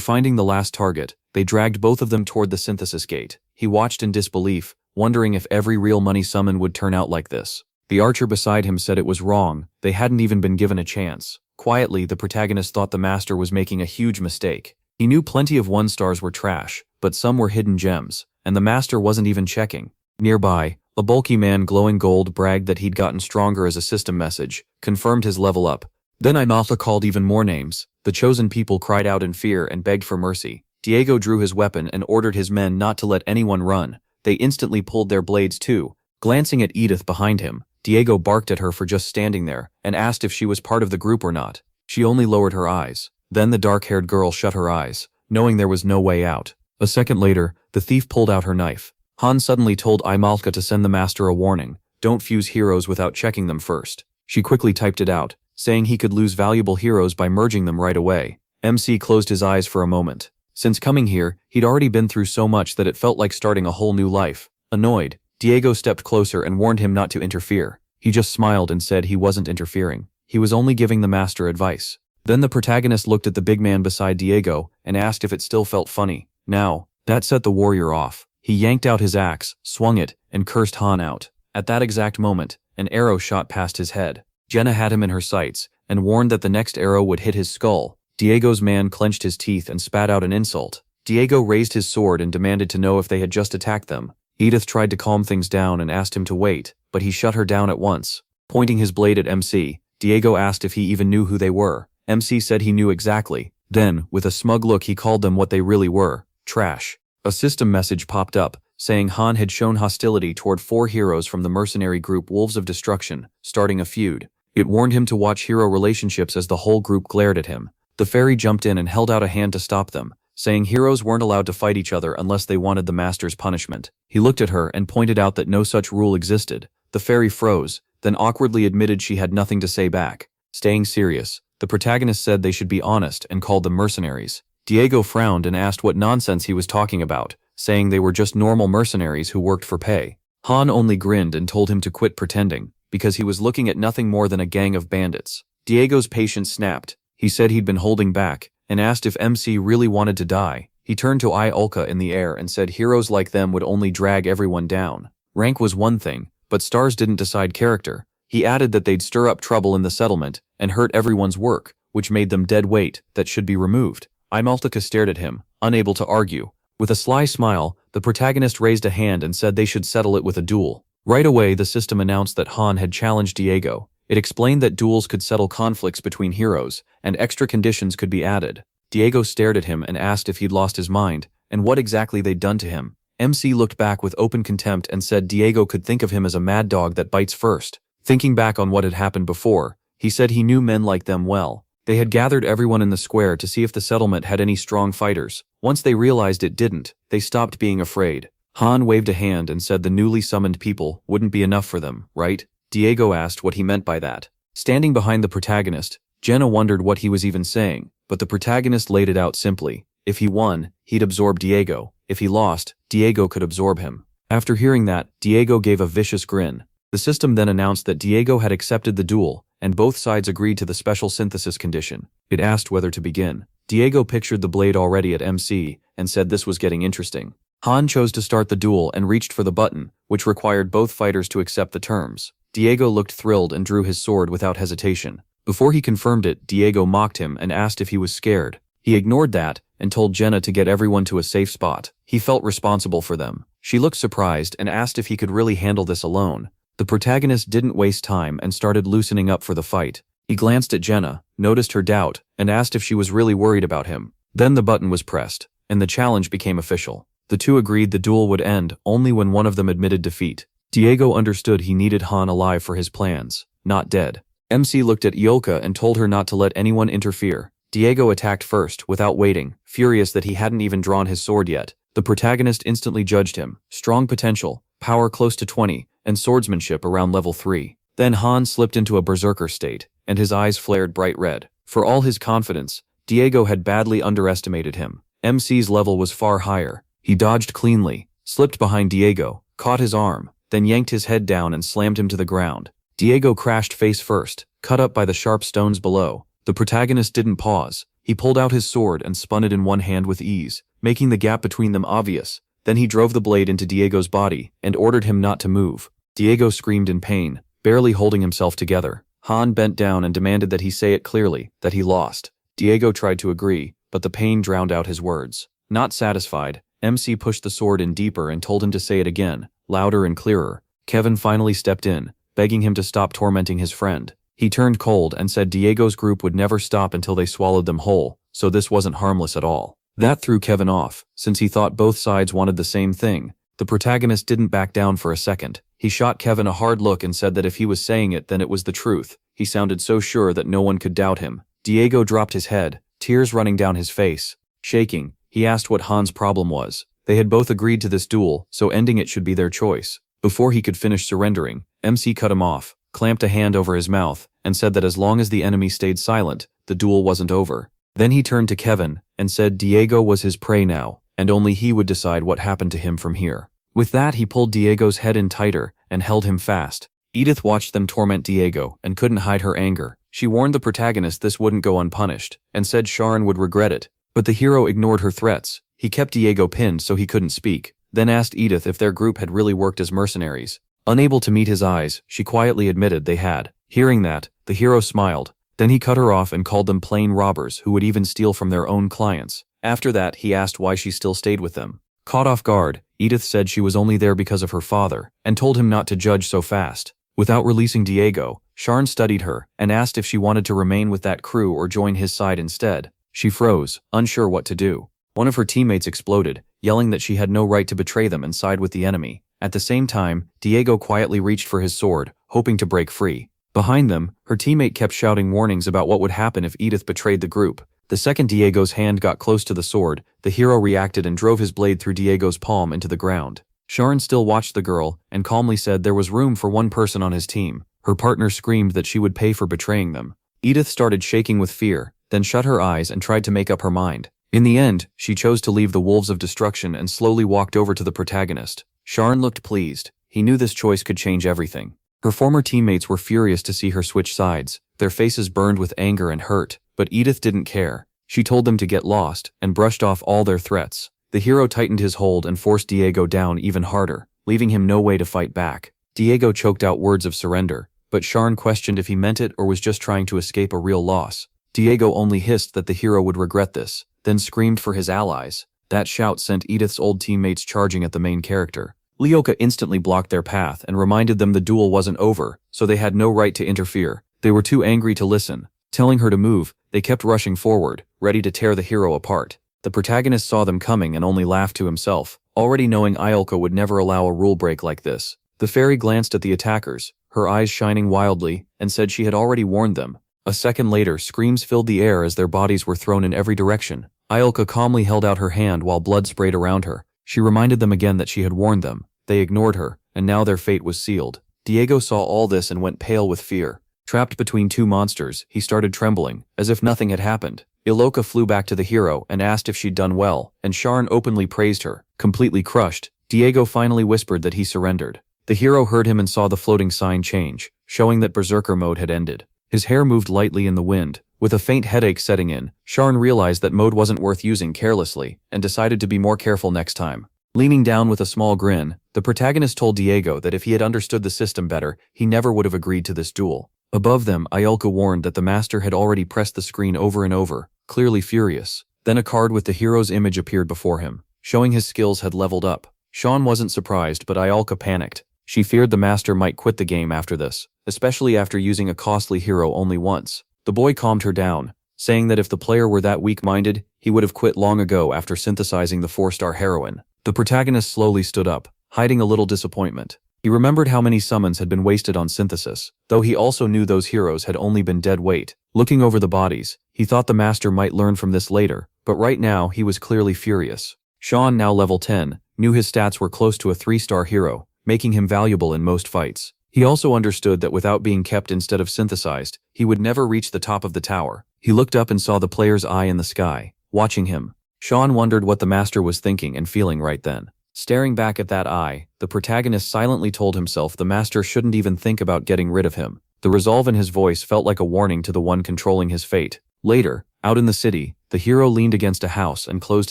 finding the last target, they dragged both of them toward the synthesis gate. He watched in disbelief, wondering if every real money summon would turn out like this. The archer beside him said it was wrong, they hadn't even been given a chance. Quietly, the protagonist thought the master was making a huge mistake. He knew plenty of 1-stars were trash, but some were hidden gems, and the master wasn't even checking. Nearby, a bulky man glowing gold bragged that he'd gotten stronger as a system message, confirmed his level up. Then Imalfa called even more names. The chosen people cried out in fear and begged for mercy. Diego drew his weapon and ordered his men not to let anyone run. they instantly pulled their blades too. Glancing at Edith behind him, Diego barked at her for just standing there and asked if she was part of the group or not. She only lowered her eyes. Then the dark-haired girl shut her eyes, knowing there was no way out. A second later, the thief pulled out her knife. Han suddenly told Imalka to send the master a warning. Don't fuse heroes without checking them first. She quickly typed it out, saying he could lose valuable heroes by merging them right away. MC closed his eyes for a moment. Since coming here, he'd already been through so much that it felt like starting a whole new life. Annoyed, Diego stepped closer and warned him not to interfere. He just smiled and said he wasn't interfering. He was only giving the master advice. Then the protagonist looked at the big man beside Diego and asked if it still felt funny. Now, that set the warrior off. He yanked out his axe, swung it, and cursed Han out. At that exact moment, an arrow shot past his head. Jenna had him in her sights and warned that the next arrow would hit his skull. Diego's man clenched his teeth and spat out an insult. Diego raised his sword and demanded to know if they had just attacked them. Edith tried to calm things down and asked him to wait, but he shut her down at once. Pointing his blade at MC, Diego asked if he even knew who they were. MC said he knew exactly. Then, with a smug look, he called them what they really were: trash. A system message popped up, saying Han had shown hostility toward 4 heroes from the mercenary group Wolves of Destruction, starting a feud. It warned him to watch hero relationships as the whole group glared at him. The fairy jumped in and held out a hand to stop them, saying heroes weren't allowed to fight each other unless they wanted the master's punishment. He looked at her and pointed out that no such rule existed. The fairy froze, then awkwardly admitted she had nothing to say back. Staying serious, the protagonist said they should be honest and called them mercenaries. Diego frowned and asked what nonsense he was talking about, saying they were just normal mercenaries who worked for pay. Han only grinned and told him to quit pretending, because he was looking at nothing more than a gang of bandits. Diego's patience snapped. He said he'd been holding back, and asked if MC really wanted to die. He turned to Ulka in the air and said heroes like them would only drag everyone down. Rank was one thing, but stars didn't decide character. He added that they'd stir up trouble in the settlement and hurt everyone's work, which made them dead weight that should be removed. Imalka stared at him, unable to argue. With a sly smile, the protagonist raised a hand and said they should settle it with a duel. Right away, the system announced that Han had challenged Diego. It explained that duels could settle conflicts between heroes, and extra conditions could be added. Diego stared at him and asked if he'd lost his mind, and what exactly they'd done to him. MC looked back with open contempt and said Diego could think of him as a mad dog that bites first. Thinking back on what had happened before, he said he knew men like them well. They had gathered everyone in the square to see if the settlement had any strong fighters. Once they realized it didn't, they stopped being afraid. Han waved a hand and said the newly summoned people wouldn't be enough for them, right? Diego asked what he meant by that. Standing behind the protagonist, Jenna wondered what he was even saying, but the protagonist laid it out simply. If he won, he'd absorb Diego. If he lost, Diego could absorb him. After hearing that, Diego gave a vicious grin. The system then announced that Diego had accepted the duel, and both sides agreed to the special synthesis condition. It asked whether to begin. Diego pictured the blade already at MC and said this was getting interesting. Han chose to start the duel and reached for the button, which required both fighters to accept the terms. Diego looked thrilled and drew his sword without hesitation. Before he confirmed it, Diego mocked him and asked if he was scared. He ignored that and told Jenna to get everyone to a safe spot. He felt responsible for them. She looked surprised and asked if he could really handle this alone. The protagonist didn't waste time and started loosening up for the fight. He glanced at Jenna, noticed her doubt, and asked if she was really worried about him. Then the button was pressed, and the challenge became official. The two agreed the duel would end only when one of them admitted defeat. Diego understood he needed Han alive for his plans, not dead. MC looked at Ulka and told her not to let anyone interfere. Diego attacked first, without waiting, furious that he hadn't even drawn his sword yet. The protagonist instantly judged him. Strong potential, power close to 20, and swordsmanship around level 3. Then Han slipped into a berserker state, and his eyes flared bright red. For all his confidence, Diego had badly underestimated him. MC's level was far higher. He dodged cleanly, slipped behind Diego, caught his arm, then yanked his head down and slammed him to the ground. Diego crashed face first, cut up by the sharp stones below. The protagonist didn't pause. He pulled out his sword and spun it in one hand with ease, making the gap between them obvious. Then he drove the blade into Diego's body and ordered him not to move. Diego screamed in pain, barely holding himself together. Han bent down and demanded that he say it clearly, that he lost. Diego tried to agree, but the pain drowned out his words. Not satisfied, MC pushed the sword in deeper and told him to say it again, louder and clearer. Kevin finally stepped in, begging him to stop tormenting his friend. He turned cold and said Diego's group would never stop until they swallowed them whole, so this wasn't harmless at all. That threw Kevin off, since he thought both sides wanted the same thing. The protagonist didn't back down for a second. He shot Kevin a hard look and said that if he was saying it, then it was the truth. He sounded so sure that no one could doubt him. Diego dropped his head, tears running down his face. Shaking, he asked what Han's problem was. They had both agreed to this duel, so ending it should be their choice. Before he could finish surrendering, MC cut him off, clamped a hand over his mouth, and said that as long as the enemy stayed silent, the duel wasn't over. Then he turned to Kevin and said Diego was his prey now, and only he would decide what happened to him from here. With that, he pulled Diego's head in tighter and held him fast. Edith watched them torment Diego and couldn't hide her anger. She warned the protagonist this wouldn't go unpunished, and said Sharon would regret it. But the hero ignored her threats. He kept Diego pinned so he couldn't speak, then asked Edith if their group had really worked as mercenaries. Unable to meet his eyes, she quietly admitted they had. Hearing that, the hero smiled. Then he cut her off and called them plain robbers who would even steal from their own clients. After that, he asked why she still stayed with them. Caught off guard, Edith said she was only there because of her father, and told him not to judge so fast. Without releasing Diego, Sharon studied her and asked if she wanted to remain with that crew or join his side instead. She froze, unsure what to do. One of her teammates exploded, yelling that she had no right to betray them and side with the enemy. At the same time, Diego quietly reached for his sword, hoping to break free. Behind them, her teammate kept shouting warnings about what would happen if Edith betrayed the group. The second Diego's hand got close to the sword, the hero reacted and drove his blade through Diego's palm into the ground. Sharon still watched the girl and calmly said there was room for one person on his team. Her partner screamed that she would pay for betraying them. Edith started shaking with fear, then shut her eyes and tried to make up her mind. In the end, she chose to leave the wolves of destruction and slowly walked over to the protagonist. Sharon looked pleased. He knew this choice could change everything. Her former teammates were furious to see her switch sides. Their faces burned with anger and hurt, but Edith didn't care. She told them to get lost and brushed off all their threats. The hero tightened his hold and forced Diego down even harder, leaving him no way to fight back. Diego choked out words of surrender, but Sharon questioned if he meant it or was just trying to escape a real loss. Diego only hissed that the hero would regret this, then screamed for his allies. That shout sent Edith's old teammates charging at the main character. Leoka instantly blocked their path and reminded them the duel wasn't over, so they had no right to interfere. They were too angry to listen. Telling her to move, they kept rushing forward, ready to tear the hero apart. The protagonist saw them coming and only laughed to himself, already knowing Iolka would never allow a rule break like this. The fairy glanced at the attackers, her eyes shining wildly, and said she had already warned them. A second later, screams filled the air as their bodies were thrown in every direction. Iolka calmly held out her hand while blood sprayed around her. She reminded them again that she had warned them. They ignored her, and now their fate was sealed. Diego saw all this and went pale with fear. Trapped between two monsters, he started trembling, as if nothing had happened. Iloka flew back to the hero and asked if she'd done well, and Sharon openly praised her. Completely crushed, Diego finally whispered that he surrendered. The hero heard him and saw the floating sign change, showing that berserker mode had ended. His hair moved lightly in the wind. With a faint headache setting in, Sharon realized that mode wasn't worth using carelessly, and decided to be more careful next time. Leaning down with a small grin, the protagonist told Diego that if he had understood the system better, he never would have agreed to this duel. Above them, Iolka warned that the master had already pressed the screen over and over, clearly furious. Then a card with the hero's image appeared before him, showing his skills had leveled up. Sean wasn't surprised, but Iolka panicked. She feared the master might quit the game after this, especially after using a costly hero only once. The boy calmed her down, saying that if the player were that weak-minded, he would have quit long ago after synthesizing the 4-star heroine. The protagonist slowly stood up, hiding a little disappointment. He remembered how many summons had been wasted on synthesis, though he also knew those heroes had only been dead weight. Looking over the bodies, he thought the master might learn from this later, but right now he was clearly furious. Sean, now level 10, knew his stats were close to a 3-star hero, making him valuable in most fights. He also understood that without being kept instead of synthesized, he would never reach the top of the tower. He looked up and saw the player's eye in the sky, watching him. Sean wondered what the master was thinking and feeling right then. Staring back at that eye, the protagonist silently told himself the master shouldn't even think about getting rid of him. The resolve in his voice felt like a warning to the one controlling his fate. Later, out in the city, the hero leaned against a house and closed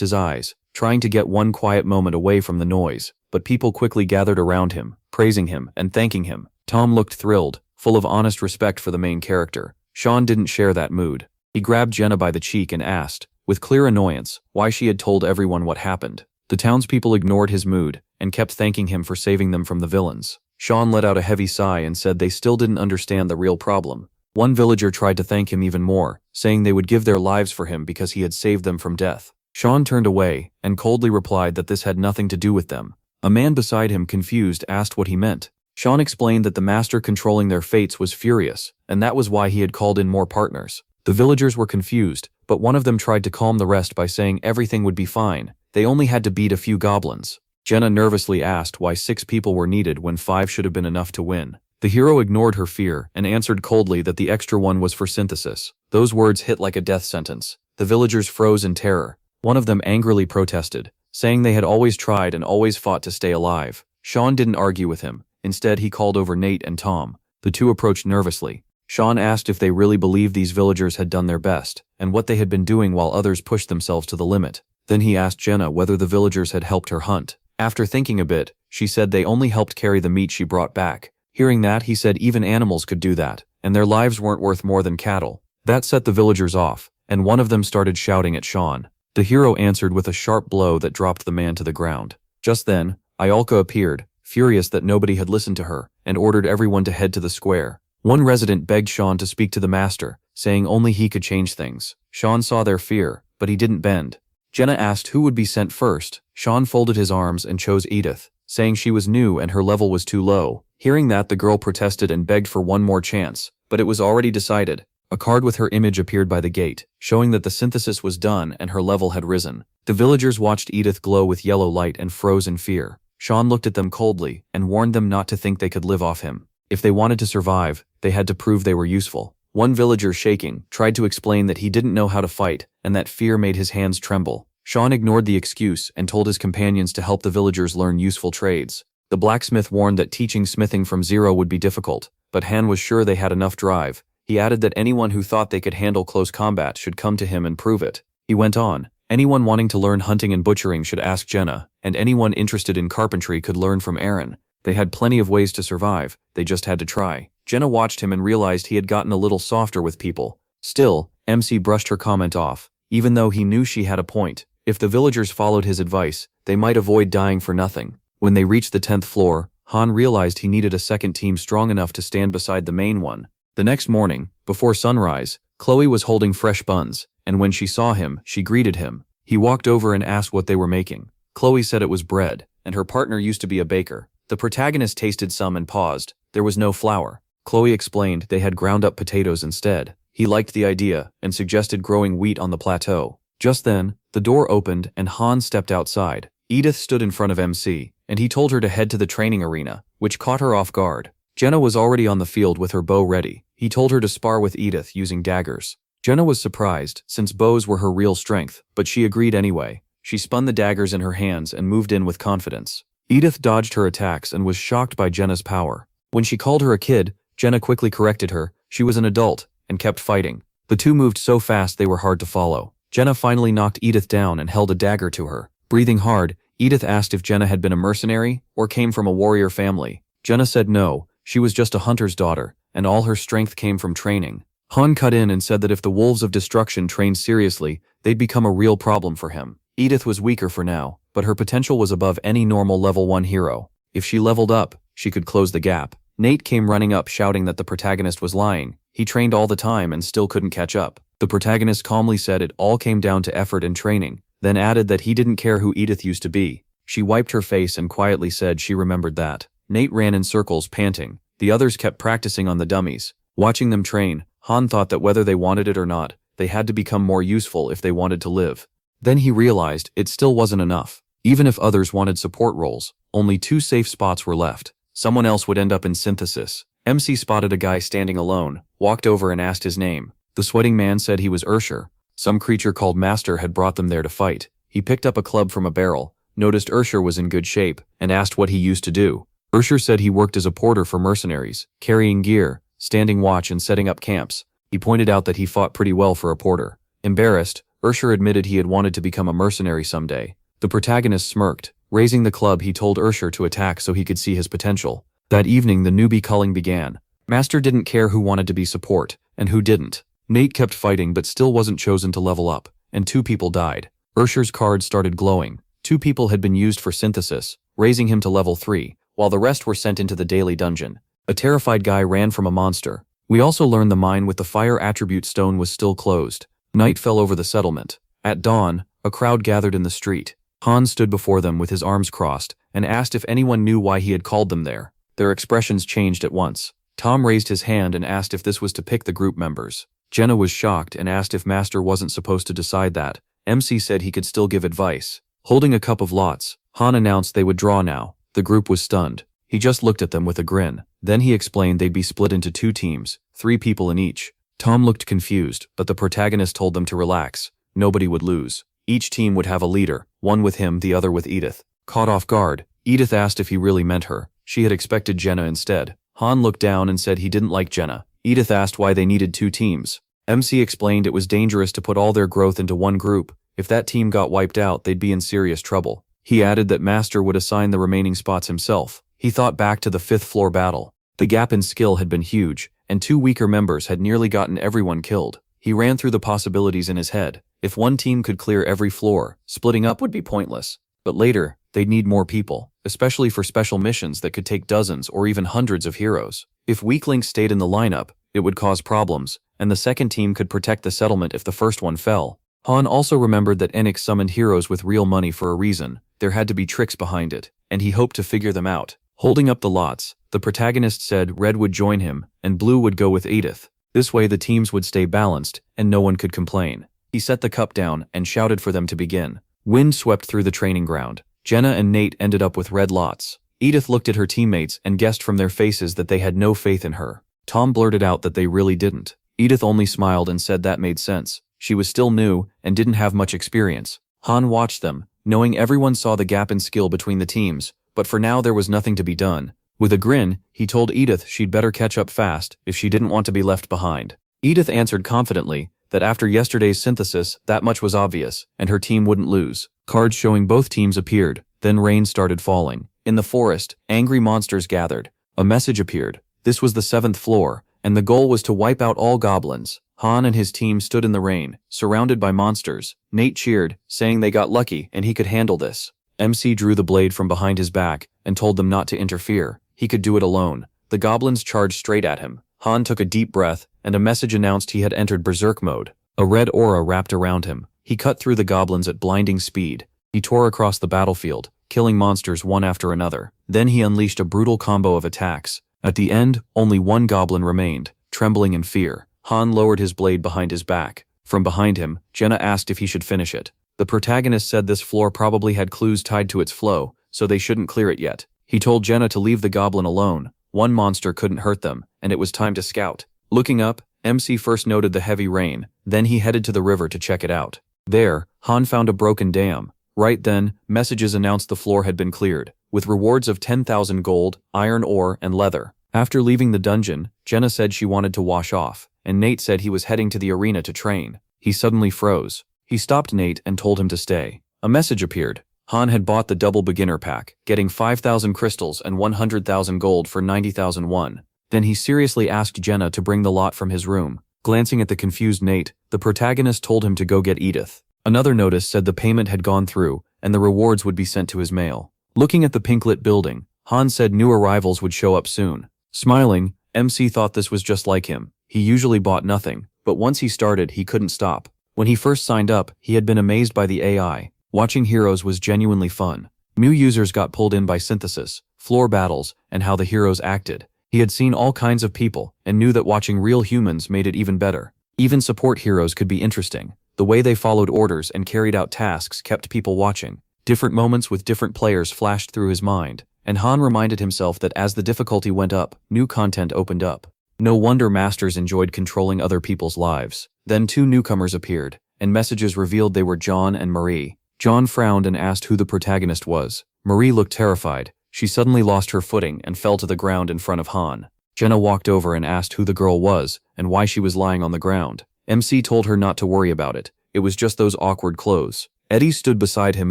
his eyes, trying to get one quiet moment away from the noise, but people quickly gathered around him, praising him and thanking him. Tom looked thrilled, full of honest respect for the main character. Sean didn't share that mood. He grabbed Jenna by the cheek and asked, with clear annoyance, why she had told everyone what happened. The townspeople ignored his mood and kept thanking him for saving them from the villains. Sean let out a heavy sigh and said they still didn't understand the real problem. One villager tried to thank him even more, saying they would give their lives for him because he had saved them from death. Sean turned away and coldly replied that this had nothing to do with them. A man beside him, confused, asked what he meant. Sean explained that the master controlling their fates was furious, and that was why he had called in more partners. The villagers were confused, but one of them tried to calm the rest by saying everything would be fine. They only had to beat a few goblins. Jenna nervously asked why 6 people were needed when 5 should have been enough to win. The hero ignored her fear and answered coldly that the extra one was for synthesis. Those words hit like a death sentence. The villagers froze in terror. One of them angrily protested, saying they had always tried and always fought to stay alive. Sean didn't argue with him. Instead, he called over Nate and Tom. The two approached nervously. Sean asked if they really believed these villagers had done their best, and what they had been doing while others pushed themselves to the limit. Then he asked Jenna whether the villagers had helped her hunt. After thinking a bit, she said they only helped carry the meat she brought back. Hearing that, he said even animals could do that, and their lives weren't worth more than cattle. That set the villagers off, and one of them started shouting at Sean. The hero answered with a sharp blow that dropped the man to the ground. Just then, Iolka appeared, furious that nobody had listened to her, and ordered everyone to head to the square. One resident begged Sean to speak to the master, saying only he could change things. Sean saw their fear, but he didn't bend. Jenna asked who would be sent first. Sean folded his arms and chose Edith, saying she was new and her level was too low. Hearing that, the girl protested and begged for one more chance, but it was already decided. A card with her image appeared by the gate, showing that the synthesis was done and her level had risen. The villagers watched Edith glow with yellow light and froze in fear. Sean looked at them coldly and warned them not to think they could live off him. If they wanted to survive, they had to prove they were useful. One villager, shaking, tried to explain that he didn't know how to fight and that fear made his hands tremble. Sean ignored the excuse and told his companions to help the villagers learn useful trades. The blacksmith warned that teaching smithing from zero would be difficult, but Han was sure they had enough drive. He added that anyone who thought they could handle close combat should come to him and prove it. He went on, anyone wanting to learn hunting and butchering should ask Jenna, and anyone interested in carpentry could learn from Aaron. They had plenty of ways to survive, they just had to try. Jenna watched him and realized he had gotten a little softer with people. Still, MC brushed her comment off, even though he knew she had a point. If the villagers followed his advice, they might avoid dying for nothing. When they reached the 10th floor, Han realized he needed a second team strong enough to stand beside the main one. The next morning, before sunrise, Chloe was holding fresh buns, and when she saw him, she greeted him. He walked over and asked what they were making. Chloe said it was bread, and her partner used to be a baker. The protagonist tasted some and paused. There was no flour. Chloe explained they had ground up potatoes instead. He liked the idea and suggested growing wheat on the plateau. Just then, the door opened and Han stepped outside. Edith stood in front of MC, and he told her to head to the training arena, which caught her off guard. Jenna was already on the field with her bow ready. He told her to spar with Edith using daggers. Jenna was surprised, since bows were her real strength, but she agreed anyway. She spun the daggers in her hands and moved in with confidence. Edith dodged her attacks and was shocked by Jenna's power. When she called her a kid, Jenna quickly corrected her. She was an adult, and kept fighting. The two moved so fast they were hard to follow. Jenna finally knocked Edith down and held a dagger to her. Breathing hard, Edith asked if Jenna had been a mercenary or came from a warrior family. Jenna said no, she was just a hunter's daughter, and all her strength came from training. Han cut in and said that if the Wolves of Destruction trained seriously, they'd become a real problem for him. Edith was weaker for now, but her potential was above any normal level 1 hero. If she leveled up, she could close the gap. Nate came running up shouting that the protagonist was lying. He trained all the time and still couldn't catch up. The protagonist calmly said it all came down to effort and training, then added that he didn't care who Edith used to be. She wiped her face and quietly said she remembered that. Nate ran in circles, panting. The others kept practicing on the dummies. Watching them train, Han thought that whether they wanted it or not, they had to become more useful if they wanted to live. Then he realized it still wasn't enough. Even if others wanted support roles, only 2 safe spots were left. Someone else would end up in synthesis. MC spotted a guy standing alone, walked over and asked his name. The sweating man said he was Ursher. Some creature called Master had brought them there to fight. He picked up a club from a barrel, noticed Ursher was in good shape, and asked what he used to do. Ursher said he worked as a porter for mercenaries, carrying gear, standing watch and setting up camps. He pointed out that he fought pretty well for a porter. Embarrassed, Ursher admitted he had wanted to become a mercenary someday. The protagonist smirked. Raising the club, he told Ursher to attack so he could see his potential. That evening, the newbie culling began. Master didn't care who wanted to be support, and who didn't. Nate kept fighting but still wasn't chosen to level up, and 2 people died. Ursher's card started glowing. 2 people had been used for synthesis, raising him to level 3, while the rest were sent into the daily dungeon. A terrified guy ran from a monster. We also learned the mine with the fire attribute stone was still closed. Night fell over the settlement. At dawn, a crowd gathered in the street. Han stood before them with his arms crossed and asked if anyone knew why he had called them there. Their expressions changed at once. Tom raised his hand and asked if this was to pick the group members. Jenna was shocked and asked if Master wasn't supposed to decide that. MC said he could still give advice. Holding a cup of lots, Han announced they would draw now. The group was stunned. He just looked at them with a grin. Then he explained they'd be split into 2 teams, 3 people in each. Tom looked confused, but the protagonist told them to relax. Nobody would lose. Each team would have a leader, one with him, the other with Edith. Caught off guard, Edith asked if he really meant her. She had expected Jenna instead. Han looked down and said he didn't like Jenna. Edith asked why they needed 2 teams. MC explained it was dangerous to put all their growth into one group. If that team got wiped out, they'd be in serious trouble. He added that Master would assign the remaining spots himself. He thought back to the 5th floor battle. The gap in skill had been huge, and 2 weaker members had nearly gotten everyone killed. He ran through the possibilities in his head. If one team could clear every floor, splitting up would be pointless. But later, they'd need more people, especially for special missions that could take dozens or even hundreds of heroes. If weak links stayed in the lineup, it would cause problems, and the second team could protect the settlement if the first one fell. Han also remembered that Enix summoned heroes with real money for a reason. There had to be tricks behind it, and he hoped to figure them out. Holding up the lots, the protagonist said Red would join him, and Blue would go with Edith. This way the teams would stay balanced, and no one could complain. He set the cup down and shouted for them to begin. Wind swept through the training ground. Jenna and Nate ended up with red lots. Edith looked at her teammates and guessed from their faces that they had no faith in her. Tom blurted out that they really didn't. Edith only smiled and said that made sense. She was still new and didn't have much experience. Han watched them, knowing everyone saw the gap in skill between the teams, but for now there was nothing to be done. With a grin, he told Edith she'd better catch up fast if she didn't want to be left behind. Edith answered confidently that after yesterday's synthesis, that much was obvious, and her team wouldn't lose. Cards showing both teams appeared, then rain started falling. In the forest, angry monsters gathered. A message appeared. This was the 7th floor, and the goal was to wipe out all goblins. Han and his team stood in the rain, surrounded by monsters. Nate cheered, saying they got lucky and he could handle this. MC drew the blade from behind his back and told them not to interfere. He could do it alone. The goblins charged straight at him. Han took a deep breath, and a message announced he had entered berserk mode. A red aura wrapped around him. He cut through the goblins at blinding speed. He tore across the battlefield, killing monsters one after another. Then he unleashed a brutal combo of attacks. At the end, only one goblin remained, trembling in fear. Han lowered his blade behind his back. From behind him, Jenna asked if he should finish it. The protagonist said this floor probably had clues tied to its flow, so they shouldn't clear it yet. He told Jenna to leave the goblin alone. One monster couldn't hurt them, and it was time to scout. Looking up, MC first noted the heavy rain, then he headed to the river to check it out. There, Han found a broken dam. Right then, messages announced the floor had been cleared, with rewards of 10,000 gold, iron ore, and leather. After leaving the dungeon, Jenna said she wanted to wash off, and Nate said he was heading to the arena to train. He suddenly froze. He stopped Nate and told him to stay. A message appeared. Han had bought the double beginner pack, getting 5,000 crystals and 100,000 gold for 90,000 won. Then he seriously asked Jenna to bring the lot from his room. Glancing at the confused Nate, the protagonist told him to go get Edith. Another notice said the payment had gone through, and the rewards would be sent to his mail. Looking at the pink-lit building, Han said new arrivals would show up soon. Smiling, MC thought this was just like him. He usually bought nothing, but once he started, he couldn't stop. When he first signed up, he had been amazed by the AI. Watching heroes was genuinely fun. New users got pulled in by synthesis, floor battles, and how the heroes acted. He had seen all kinds of people, and knew that watching real humans made it even better. Even support heroes could be interesting. The way they followed orders and carried out tasks kept people watching. Different moments with different players flashed through his mind, and Han reminded himself that as the difficulty went up, new content opened up. No wonder masters enjoyed controlling other people's lives. Then 2 newcomers appeared, and messages revealed they were John and Marie. John frowned and asked who the protagonist was. Marie looked terrified. She suddenly lost her footing and fell to the ground in front of Han. Jenna walked over and asked who the girl was and why she was lying on the ground. MC told her not to worry about it. It was just those awkward clothes. Eddie stood beside him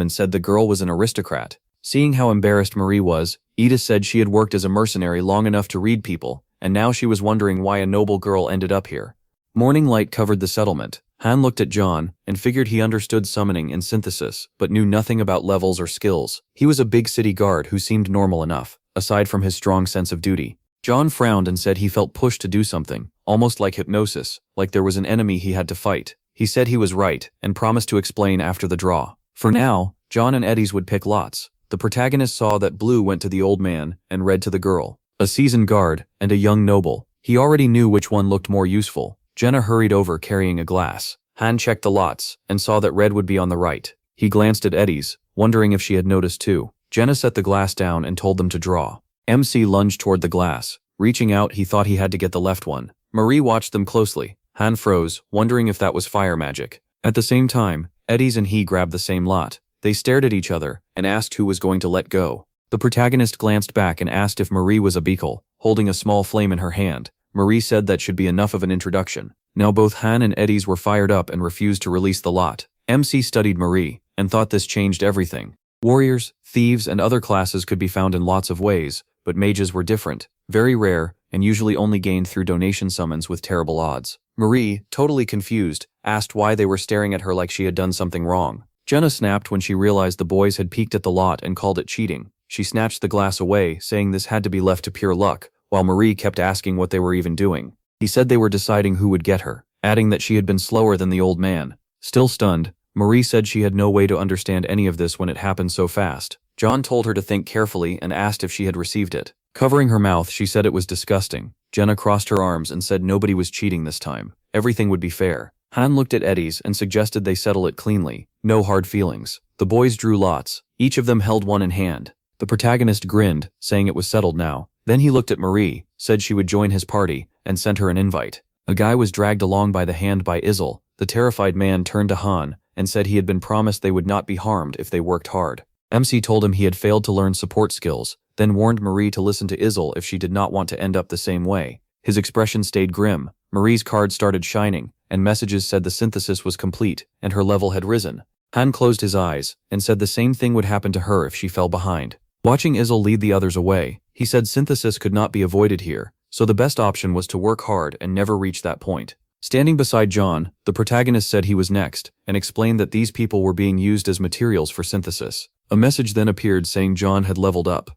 and said the girl was an aristocrat. Seeing how embarrassed Marie was, Edith said she had worked as a mercenary long enough to read people, and now she was wondering why a noble girl ended up here. Morning light covered the settlement. Han looked at John and figured he understood summoning and synthesis, but knew nothing about levels or skills. He was a big city guard who seemed normal enough, aside from his strong sense of duty. John frowned and said he felt pushed to do something, almost like hypnosis, like there was an enemy he had to fight. He said he was right and promised to explain after the draw. For now, John and Eddie's would pick lots. The protagonist saw that blue went to the old man and red to the girl. A seasoned guard and a young noble. He already knew which one looked more useful. Jenna hurried over carrying a glass. Han checked the lots and saw that red would be on the right. He glanced at Eddie's, wondering if she had noticed too. Jenna set the glass down and told them to draw. MC lunged toward the glass. Reaching out, he thought he had to get the left one. Marie watched them closely. Han froze, wondering if that was fire magic. At the same time, Eddie's and he grabbed the same lot. They stared at each other and asked who was going to let go. The protagonist glanced back and asked if Marie was a beacon, holding a small flame in her hand. Marie said that should be enough of an introduction. Now both Han and Eddie's were fired up and refused to release the lot. MC studied Marie and thought this changed everything. Warriors, thieves, and other classes could be found in lots of ways, but mages were different, very rare, and usually only gained through donation summons with terrible odds. Marie, totally confused, asked why they were staring at her like she had done something wrong. Jenna snapped when she realized the boys had peeked at the lot and called it cheating. She snatched the glass away, saying this had to be left to pure luck, while Marie kept asking what they were even doing. He said they were deciding who would get her, adding that she had been slower than the old man. Still stunned, Marie said she had no way to understand any of this when it happened so fast. John told her to think carefully and asked if she had received it. Covering her mouth, she said it was disgusting. Jenna crossed her arms and said nobody was cheating this time. Everything would be fair. Han looked at Eddie's and suggested they settle it cleanly. No hard feelings. The boys drew lots. Each of them held one in hand. The protagonist grinned, saying it was settled now. Then he looked at Marie, said she would join his party, and sent her an invite. A guy was dragged along by the hand by Izel. The terrified man turned to Han and said he had been promised they would not be harmed if they worked hard. MC told him he had failed to learn support skills, then warned Marie to listen to Izel if she did not want to end up the same way. His expression stayed grim. Marie's card started shining, and messages said the synthesis was complete and her level had risen. Han closed his eyes and said the same thing would happen to her if she fell behind. Watching Izel lead the others away, he said synthesis could not be avoided here, so the best option was to work hard and never reach that point. Standing beside John, the protagonist said he was next, and explained that these people were being used as materials for synthesis. A message then appeared saying John had leveled up.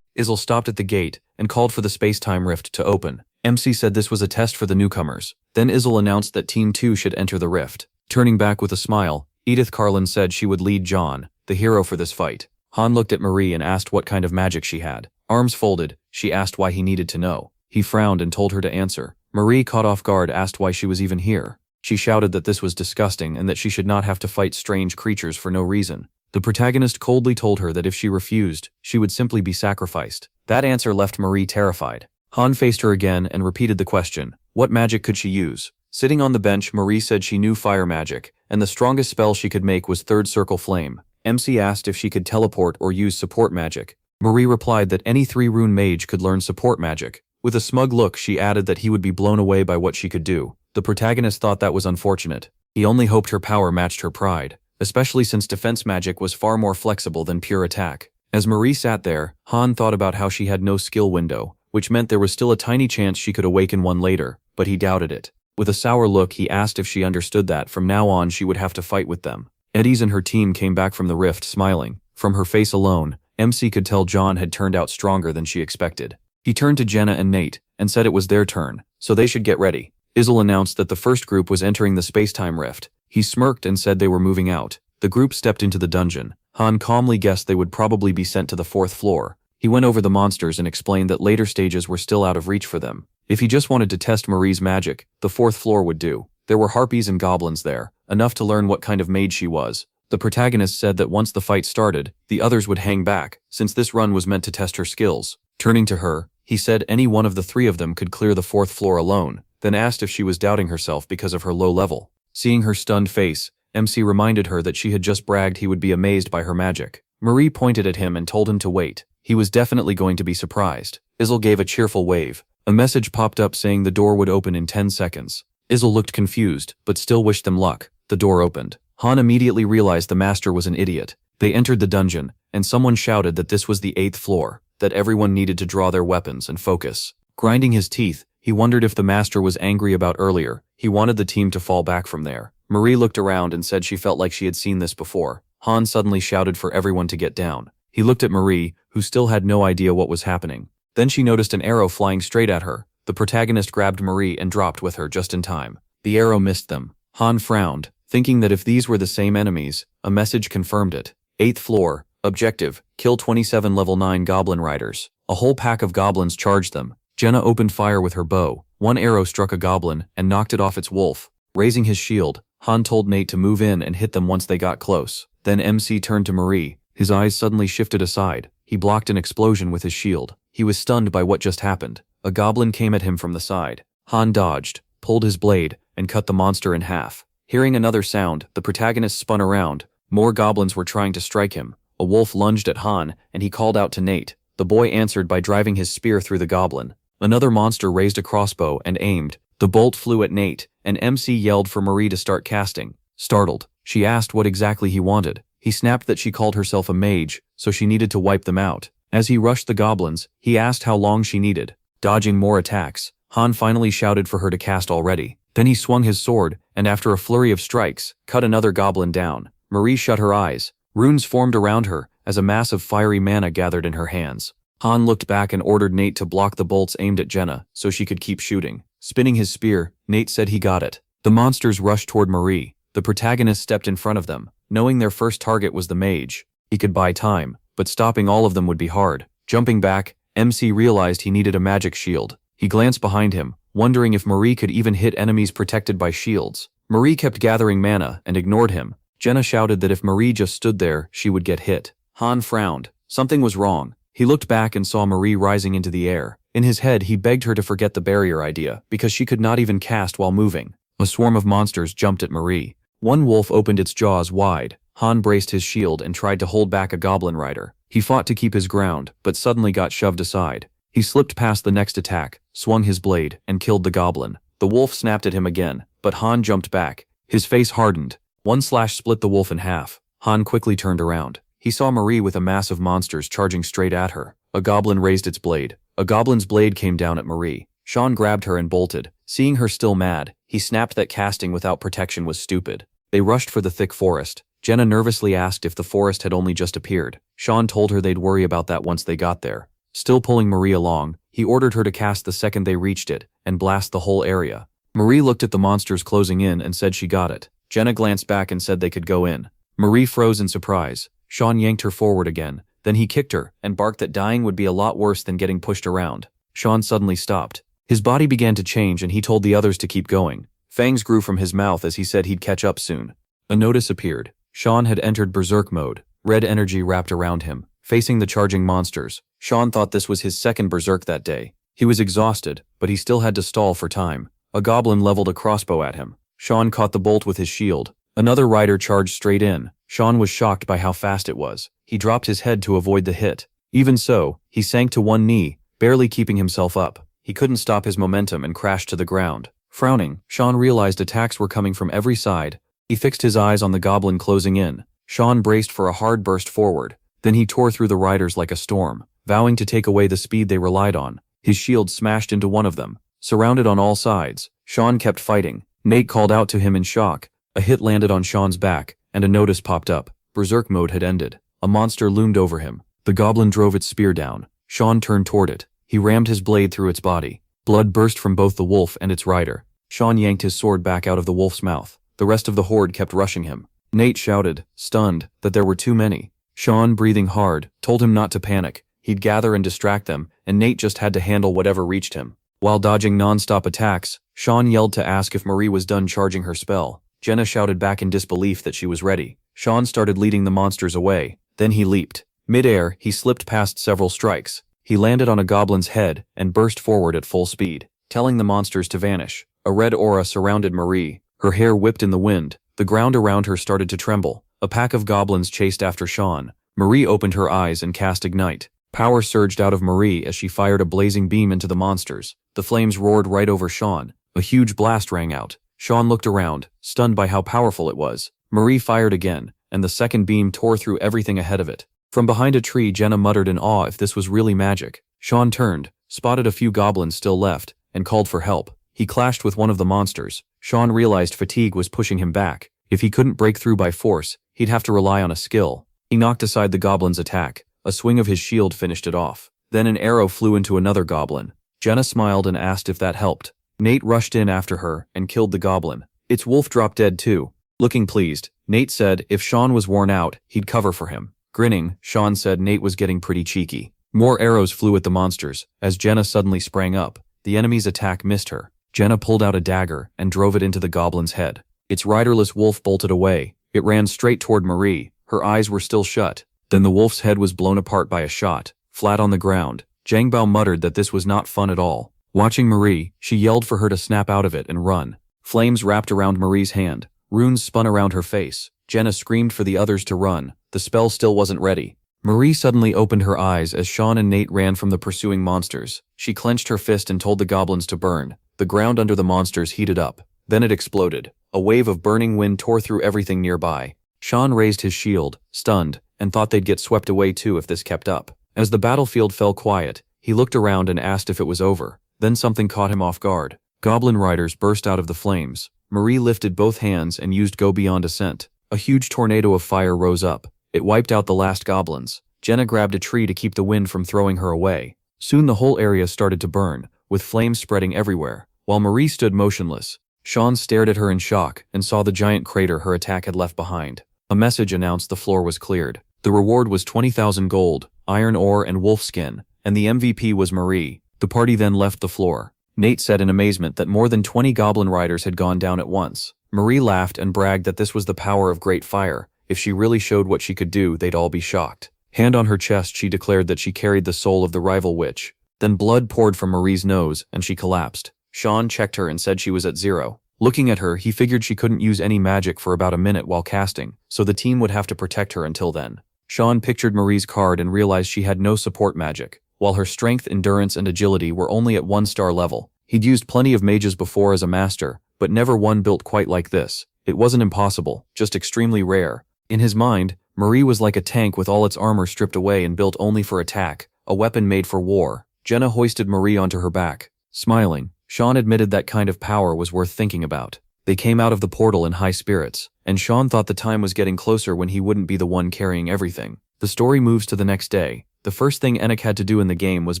Izel stopped at the gate and called for the space-time rift to open. MC said this was a test for the newcomers. Then Izel announced that Team 2 should enter the rift. Turning back with a smile, Edith Carlin said she would lead John, the hero for this fight. Han looked at Marie and asked what kind of magic she had. Arms folded, she asked why he needed to know. He frowned and told her to answer. Marie, caught off guard, asked why she was even here. She shouted that this was disgusting and that she should not have to fight strange creatures for no reason. The protagonist coldly told her that if she refused, she would simply be sacrificed. That answer left Marie terrified. Han faced her again and repeated the question. What magic could she use? Sitting on the bench, Marie said she knew fire magic, and the strongest spell she could make was Third Circle Flame. MC asked if she could teleport or use support magic. Marie replied that any 3-rune mage could learn support magic. With a smug look, she added that he would be blown away by what she could do. The protagonist thought that was unfortunate. He only hoped her power matched her pride, especially since defense magic was far more flexible than pure attack. As Marie sat there, Han thought about how she had no skill window, which meant there was still a tiny chance she could awaken one later, but he doubted it. With a sour look, he asked if she understood that from now on she would have to fight with them. Eddie's and her team came back from the rift smiling. From her face alone, MC could tell John had turned out stronger than she expected. He turned to Jenna and Nate and said it was their turn, so they should get ready. Izel announced that the first group was entering the space-time rift. He smirked and said they were moving out. The group stepped into the dungeon. Han calmly guessed they would probably be sent to the 4th floor. He went over the monsters and explained that later stages were still out of reach for them. If he just wanted to test Marie's magic, the 4th floor would do. There were harpies and goblins there, enough to learn what kind of mage she was. The protagonist said that once the fight started, the others would hang back, since this run was meant to test her skills. Turning to her, he said any one of the 3 of them could clear the 4th floor alone, then asked if she was doubting herself because of her low level. Seeing her stunned face, MC reminded her that she had just bragged he would be amazed by her magic. Marie pointed at him and told him to wait. He was definitely going to be surprised. Izel gave a cheerful wave. A message popped up saying the door would open in 10 seconds. Izel looked confused, but still wished them luck. The door opened. Han immediately realized the master was an idiot. They entered the dungeon, and someone shouted that this was the 8th floor, that everyone needed to draw their weapons and focus. Grinding his teeth, he wondered if the master was angry about earlier. He wanted the team to fall back from there. Marie looked around and said she felt like she had seen this before. Han suddenly shouted for everyone to get down. He looked at Marie, who still had no idea what was happening. Then she noticed an arrow flying straight at her. The protagonist grabbed Marie and dropped with her just in time. The arrow missed them. Han frowned, thinking that if these were the same enemies, a message confirmed it. 8th floor. Objective: kill 27 level 9 goblin riders. A whole pack of goblins charged them. Jenna opened fire with her bow. One arrow struck a goblin and knocked it off its wolf. Raising his shield, Han told Nate to move in and hit them once they got close. Then MC turned to Marie. His eyes suddenly shifted aside. He blocked an explosion with his shield. He was stunned by what just happened. A goblin came at him from the side. Han dodged, pulled his blade, and cut the monster in half. Hearing another sound, the protagonist spun around. More goblins were trying to strike him. A wolf lunged at Han, and he called out to Nate. The boy answered by driving his spear through the goblin. Another monster raised a crossbow and aimed. The bolt flew at Nate, and MC yelled for Marie to start casting. Startled, she asked what exactly he wanted. He snapped that she called herself a mage, so she needed to wipe them out. As he rushed the goblins, he asked how long she needed. Dodging more attacks, Han finally shouted for her to cast already. Then he swung his sword, and after a flurry of strikes, cut another goblin down. Marie shut her eyes. Runes formed around her, as a mass of fiery mana gathered in her hands. Han looked back and ordered Nate to block the bolts aimed at Jenna, so she could keep shooting. Spinning his spear, Nate said he got it. The monsters rushed toward Marie. The protagonist stepped in front of them. Knowing their first target was the mage, he could buy time, but stopping all of them would be hard. Jumping back, MC realized he needed a magic shield. He glanced behind him, wondering if Marie could even hit enemies protected by shields. Marie kept gathering mana and ignored him. Jenna shouted that if Marie just stood there, she would get hit. Han frowned. Something was wrong. He looked back and saw Marie rising into the air. In his head, he begged her to forget the barrier idea, because she could not even cast while moving. A swarm of monsters jumped at Marie. One wolf opened its jaws wide. Han braced his shield and tried to hold back a goblin rider. He fought to keep his ground, but suddenly got shoved aside. He slipped past the next attack, swung his blade, and killed the goblin. The wolf snapped at him again, but Han jumped back. His face hardened. One slash split the wolf in half. Han quickly turned around. He saw Marie with a mass of monsters charging straight at her. A goblin raised its blade. A goblin's blade came down at Marie. Sean grabbed her and bolted. Seeing her still mad, he snapped that casting without protection was stupid. They rushed for the thick forest. Jenna nervously asked if the forest had only just appeared. Sean told her they'd worry about that once they got there. Still pulling Marie along, he ordered her to cast the second they reached it, and blast the whole area. Marie looked at the monsters closing in and said she got it. Jenna glanced back and said they could go in. Marie froze in surprise. Sean yanked her forward again. Then he kicked her, and barked that dying would be a lot worse than getting pushed around. Sean suddenly stopped. His body began to change and he told the others to keep going. Fangs grew from his mouth as he said he'd catch up soon. A notice appeared. Sean had entered berserk mode. Red energy wrapped around him, facing the charging monsters. Sean thought this was his second berserk that day. He was exhausted, but he still had to stall for time. A goblin leveled a crossbow at him. Sean caught the bolt with his shield. Another rider charged straight in. Sean was shocked by how fast it was. He dropped his head to avoid the hit. Even so, he sank to one knee, barely keeping himself up. He couldn't stop his momentum and crashed to the ground. Frowning, Sean realized attacks were coming from every side. He fixed his eyes on the goblin closing in. Sean braced for a hard burst forward. Then he tore through the riders like a storm, vowing to take away the speed they relied on. His shield smashed into one of them. Surrounded on all sides, Sean kept fighting. Nate called out to him in shock. A hit landed on Sean's back, and a notice popped up. Berserk mode had ended. A monster loomed over him. The goblin drove its spear down. Sean turned toward it. He rammed his blade through its body. Blood burst from both the wolf and its rider. Sean yanked his sword back out of the wolf's mouth. The rest of the horde kept rushing him. Nate shouted, stunned, that there were too many. Sean, breathing hard, told him not to panic. He'd gather and distract them, and Nate just had to handle whatever reached him. While dodging non-stop attacks, Sean yelled to ask if Marie was done charging her spell. Jenna shouted back in disbelief that she was ready. Sean started leading the monsters away. Then he leaped. Mid-air, he slipped past several strikes. He landed on a goblin's head and burst forward at full speed, telling the monsters to vanish. A red aura surrounded Marie. Her hair whipped in the wind. The ground around her started to tremble. A pack of goblins chased after Sean. Marie opened her eyes and cast Ignite. Power surged out of Marie as she fired a blazing beam into the monsters. The flames roared right over Sean. A huge blast rang out. Sean looked around, stunned by how powerful it was. Marie fired again, and the second beam tore through everything ahead of it. From behind a tree, Jenna muttered in awe if this was really magic. Sean turned, spotted a few goblins still left, and called for help. He clashed with one of the monsters. Sean realized fatigue was pushing him back. If he couldn't break through by force, he'd have to rely on a skill. He knocked aside the goblin's attack. A swing of his shield finished it off. Then an arrow flew into another goblin. Jenna smiled and asked if that helped. Nate rushed in after her and killed the goblin. Its wolf dropped dead too. Looking pleased, Nate said if Sean was worn out, he'd cover for him. Grinning, Sean said Nate was getting pretty cheeky. More arrows flew at the monsters, as Jenna suddenly sprang up. The enemy's attack missed her. Jenna pulled out a dagger and drove it into the goblin's head. Its riderless wolf bolted away. It ran straight toward Marie. Her eyes were still shut. Then the wolf's head was blown apart by a shot, flat on the ground. Jangbao muttered that this was not fun at all. Watching Marie, she yelled for her to snap out of it and run. Flames wrapped around Marie's hand. Runes spun around her face. Jenna screamed for the others to run. The spell still wasn't ready. Marie suddenly opened her eyes as Sean and Nate ran from the pursuing monsters. She clenched her fist and told the goblins to burn. The ground under the monsters heated up. Then it exploded. A wave of burning wind tore through everything nearby. Sean raised his shield, stunned, and thought they'd get swept away too if this kept up. As the battlefield fell quiet, he looked around and asked if it was over. Then something caught him off guard. Goblin riders burst out of the flames. Marie lifted both hands and used Go Beyond Ascent. A huge tornado of fire rose up. It wiped out the last goblins. Jenna grabbed a tree to keep the wind from throwing her away. Soon the whole area started to burn, with flames spreading everywhere. While Marie stood motionless, Sean stared at her in shock and saw the giant crater her attack had left behind. A message announced the floor was cleared. The reward was 20,000 gold, iron ore and wolf skin, and the MVP was Marie. The party then left the floor. Nate said in amazement that more than 20 goblin riders had gone down at once. Marie laughed and bragged that this was the power of great fire. If she really showed what she could do, they'd all be shocked. Hand on her chest, she declared that she carried the soul of the rival witch. Then blood poured from Marie's nose, and she collapsed. Sean checked her and said she was at 0. Looking at her, he figured she couldn't use any magic for about a minute while casting, so the team would have to protect her until then. Sean pictured Marie's card and realized she had no support magic, while her strength, endurance, and agility were only at 1-star level. He'd used plenty of mages before as a master, but never one built quite like this. It wasn't impossible, just extremely rare. In his mind, Marie was like a tank with all its armor stripped away and built only for attack, a weapon made for war. Jenna hoisted Marie onto her back. Smiling, Sean admitted that kind of power was worth thinking about. They came out of the portal in high spirits, and Sean thought the time was getting closer when he wouldn't be the one carrying everything. The story moves to the next day. The first thing Enoch had to do in the game was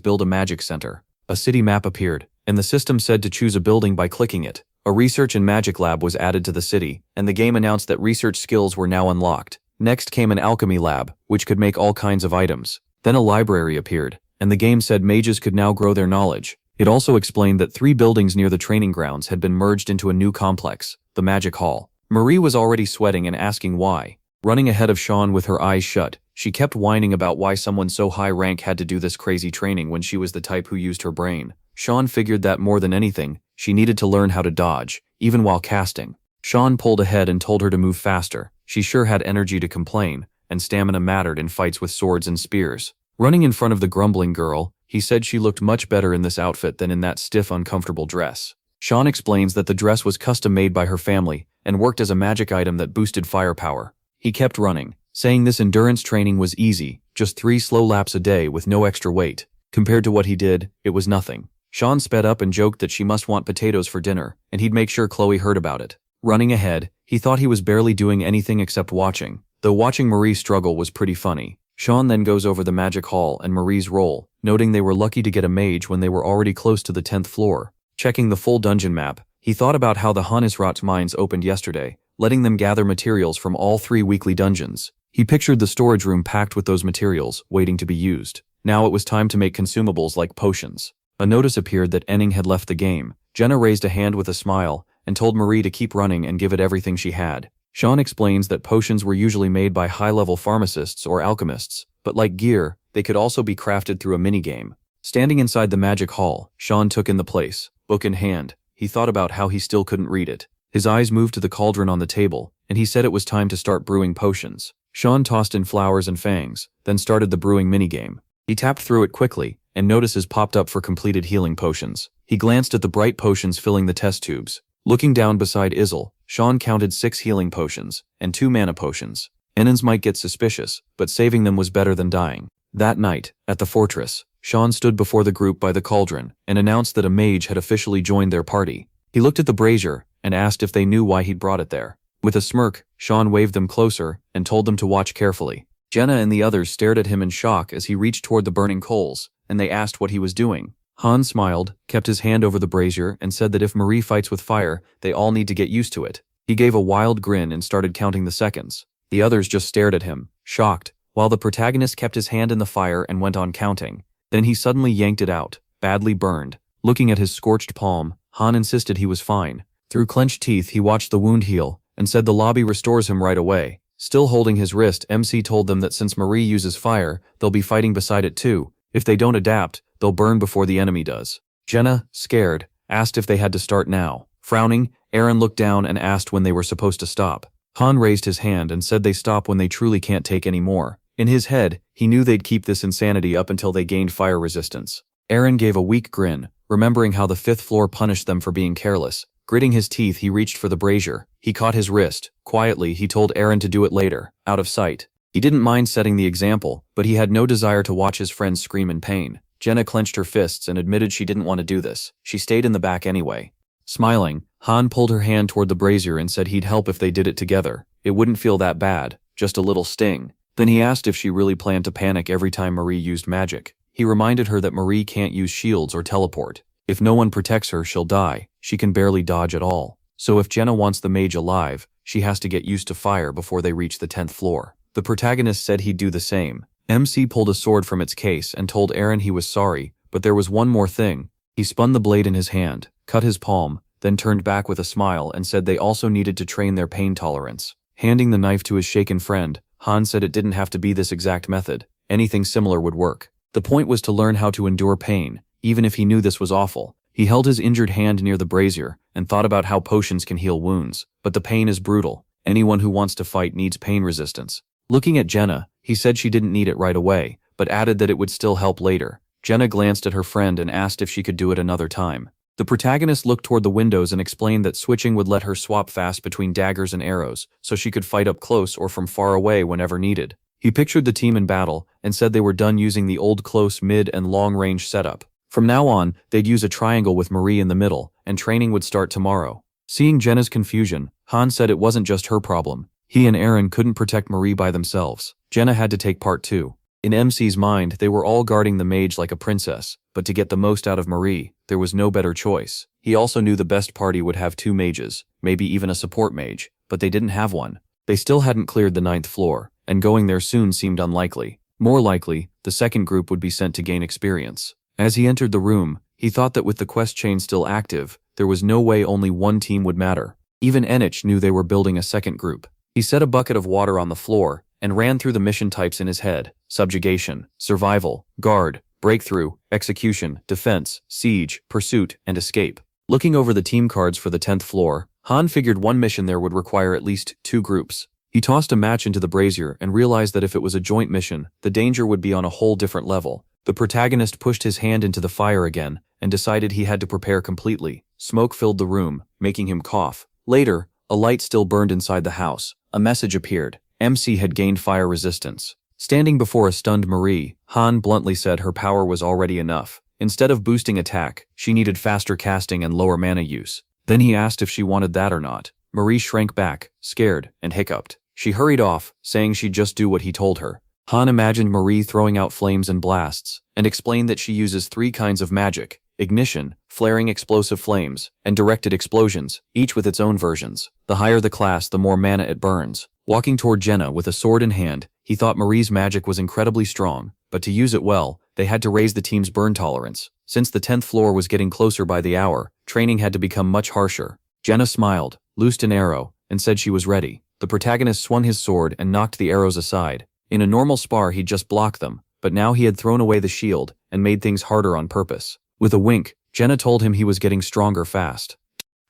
build a magic center. A city map appeared, and the system said to choose a building by clicking it. A research and magic lab was added to the city, and the game announced that research skills were now unlocked. Next came an alchemy lab, which could make all kinds of items. Then a library appeared, and the game said mages could now grow their knowledge. It also explained that 3 buildings near the training grounds had been merged into a new complex, the Magic Hall. Marie was already sweating and asking why. Running ahead of Sean with her eyes shut, she kept whining about why someone so high rank had to do this crazy training when she was the type who used her brain. Sean figured that more than anything, she needed to learn how to dodge, even while casting. Sean pulled ahead and told her to move faster. She sure had energy to complain, and stamina mattered in fights with swords and spears. Running in front of the grumbling girl, he said she looked much better in this outfit than in that stiff, uncomfortable dress. Sean explains that the dress was custom made by her family and worked as a magic item that boosted firepower. He kept running, saying this endurance training was easy, just 3 slow laps a day with no extra weight. Compared to what he did, it was nothing. Sean sped up and joked that she must want potatoes for dinner, and he'd make sure Chloe heard about it. Running ahead, he thought he was barely doing anything except watching, though watching Marie struggle was pretty funny. Sean then goes over the magic hall and Marie's role, noting they were lucky to get a mage when they were already close to the 10th floor. Checking the full dungeon map, he thought about how the Hanisrat's mines opened yesterday, letting them gather materials from all 3 weekly dungeons. He pictured the storage room packed with those materials, waiting to be used. Now it was time to make consumables like potions. A notice appeared that Enning had left the game. Jenna raised a hand with a smile and told Marie to keep running and give it everything she had. Sean explains that potions were usually made by high-level pharmacists or alchemists, but like gear, they could also be crafted through a minigame. Standing inside the magic hall, Sean took in the place, book in hand. He thought about how he still couldn't read it. His eyes moved to the cauldron on the table, and he said it was time to start brewing potions. Sean tossed in flowers and fangs, then started the brewing minigame. He tapped through it quickly, and notices popped up for completed healing potions. He glanced at the bright potions filling the test tubes. Looking down beside Izel, Sean counted 6 healing potions, and 2 mana potions. Enins might get suspicious, but saving them was better than dying. That night, at the fortress, Sean stood before the group by the cauldron, and announced that a mage had officially joined their party. He looked at the brazier, and asked if they knew why he'd brought it there. With a smirk, Sean waved them closer, and told them to watch carefully. Jenna and the others stared at him in shock as he reached toward the burning coals, and they asked what he was doing. Han smiled, kept his hand over the brazier, and said that if Marie fights with fire, they all need to get used to it. He gave a wild grin and started counting the seconds. The others just stared at him, shocked, while the protagonist kept his hand in the fire and went on counting. Then he suddenly yanked it out, badly burned. Looking at his scorched palm, Han insisted he was fine. Through clenched teeth he watched the wound heal, and said the lobby restores him right away. Still holding his wrist, MC told them that since Marie uses fire, they'll be fighting beside it too. If they don't adapt, they'll burn before the enemy does. Jenna, scared, asked if they had to start now. Frowning, Eren looked down and asked when they were supposed to stop. Han raised his hand and said they stop when they truly can't take any more. In his head, he knew they'd keep this insanity up until they gained fire resistance. Eren gave a weak grin, remembering how the 5th floor punished them for being careless. Gritting his teeth, he reached for the brazier. He caught his wrist. Quietly, he told Eren to do it later, out of sight. He didn't mind setting the example, but he had no desire to watch his friends scream in pain. Jenna clenched her fists and admitted she didn't want to do this. She stayed in the back anyway. Smiling, Han pulled her hand toward the brazier and said he'd help if they did it together. It wouldn't feel that bad, just a little sting. Then he asked if she really planned to panic every time Marie used magic. He reminded her that Marie can't use shields or teleport. If no one protects her, she'll die. She can barely dodge at all. So if Jenna wants the mage alive, she has to get used to fire before they reach the 10th floor. The protagonist said he'd do the same. MC pulled a sword from its case and told Eren he was sorry, but there was one more thing. He spun the blade in his hand, cut his palm, then turned back with a smile and said they also needed to train their pain tolerance. Handing the knife to his shaken friend, Han said it didn't have to be this exact method. Anything similar would work. The point was to learn how to endure pain, even if he knew this was awful. He held his injured hand near the brazier and thought about how potions can heal wounds, but the pain is brutal. Anyone who wants to fight needs pain resistance. Looking at Jenna, he said she didn't need it right away, but added that it would still help later. Jenna glanced at her friend and asked if she could do it another time. The protagonist looked toward the windows and explained that switching would let her swap fast between daggers and arrows, so she could fight up close or from far away whenever needed. He pictured the team in battle and said they were done using the old close, mid, and long-range setup. From now on, they'd use a triangle with Marie in the middle, and training would start tomorrow. Seeing Jenna's confusion, Han said it wasn't just her problem. He and Eren couldn't protect Marie by themselves. Jenna had to take part too. In MC's mind, they were all guarding the mage like a princess, but to get the most out of Marie, there was no better choice. He also knew the best party would have 2 mages, maybe even a support mage, but they didn't have one. They still hadn't cleared the 9th floor, and going there soon seemed unlikely. More likely, the second group would be sent to gain experience. As he entered the room, he thought that with the quest chain still active, there was no way only one team would matter. Even Enich knew they were building a second group. He set a bucket of water on the floor and ran through the mission types in his head: subjugation, survival, guard, breakthrough, execution, defense, siege, pursuit, and escape. Looking over the team cards for the 10th floor, Han figured one mission there would require at least 2 groups. He tossed a match into the brazier and realized that if it was a joint mission, the danger would be on a whole different level. The protagonist pushed his hand into the fire again and decided he had to prepare completely. Smoke filled the room, making him cough. Later, a light still burned inside the house. A message appeared. MC had gained fire resistance. Standing before a stunned Marie, Han bluntly said her power was already enough. Instead of boosting attack, she needed faster casting and lower mana use. Then he asked if she wanted that or not. Marie shrank back, scared, and hiccuped. She hurried off, saying she'd just do what he told her. Han imagined Marie throwing out flames and blasts, and explained that she uses 3 kinds of magic: ignition, flaring explosive flames, and directed explosions, each with its own versions. The higher the class, the more mana it burns. Walking toward Jenna with a sword in hand, he thought Marie's magic was incredibly strong, but to use it well, they had to raise the team's burn tolerance. Since the 10th floor was getting closer by the hour, training had to become much harsher. Jenna smiled, loosed an arrow, and said she was ready. The protagonist swung his sword and knocked the arrows aside. In a normal spar he'd just block them, but now he had thrown away the shield and made things harder on purpose. With a wink, Jenna told him he was getting stronger fast.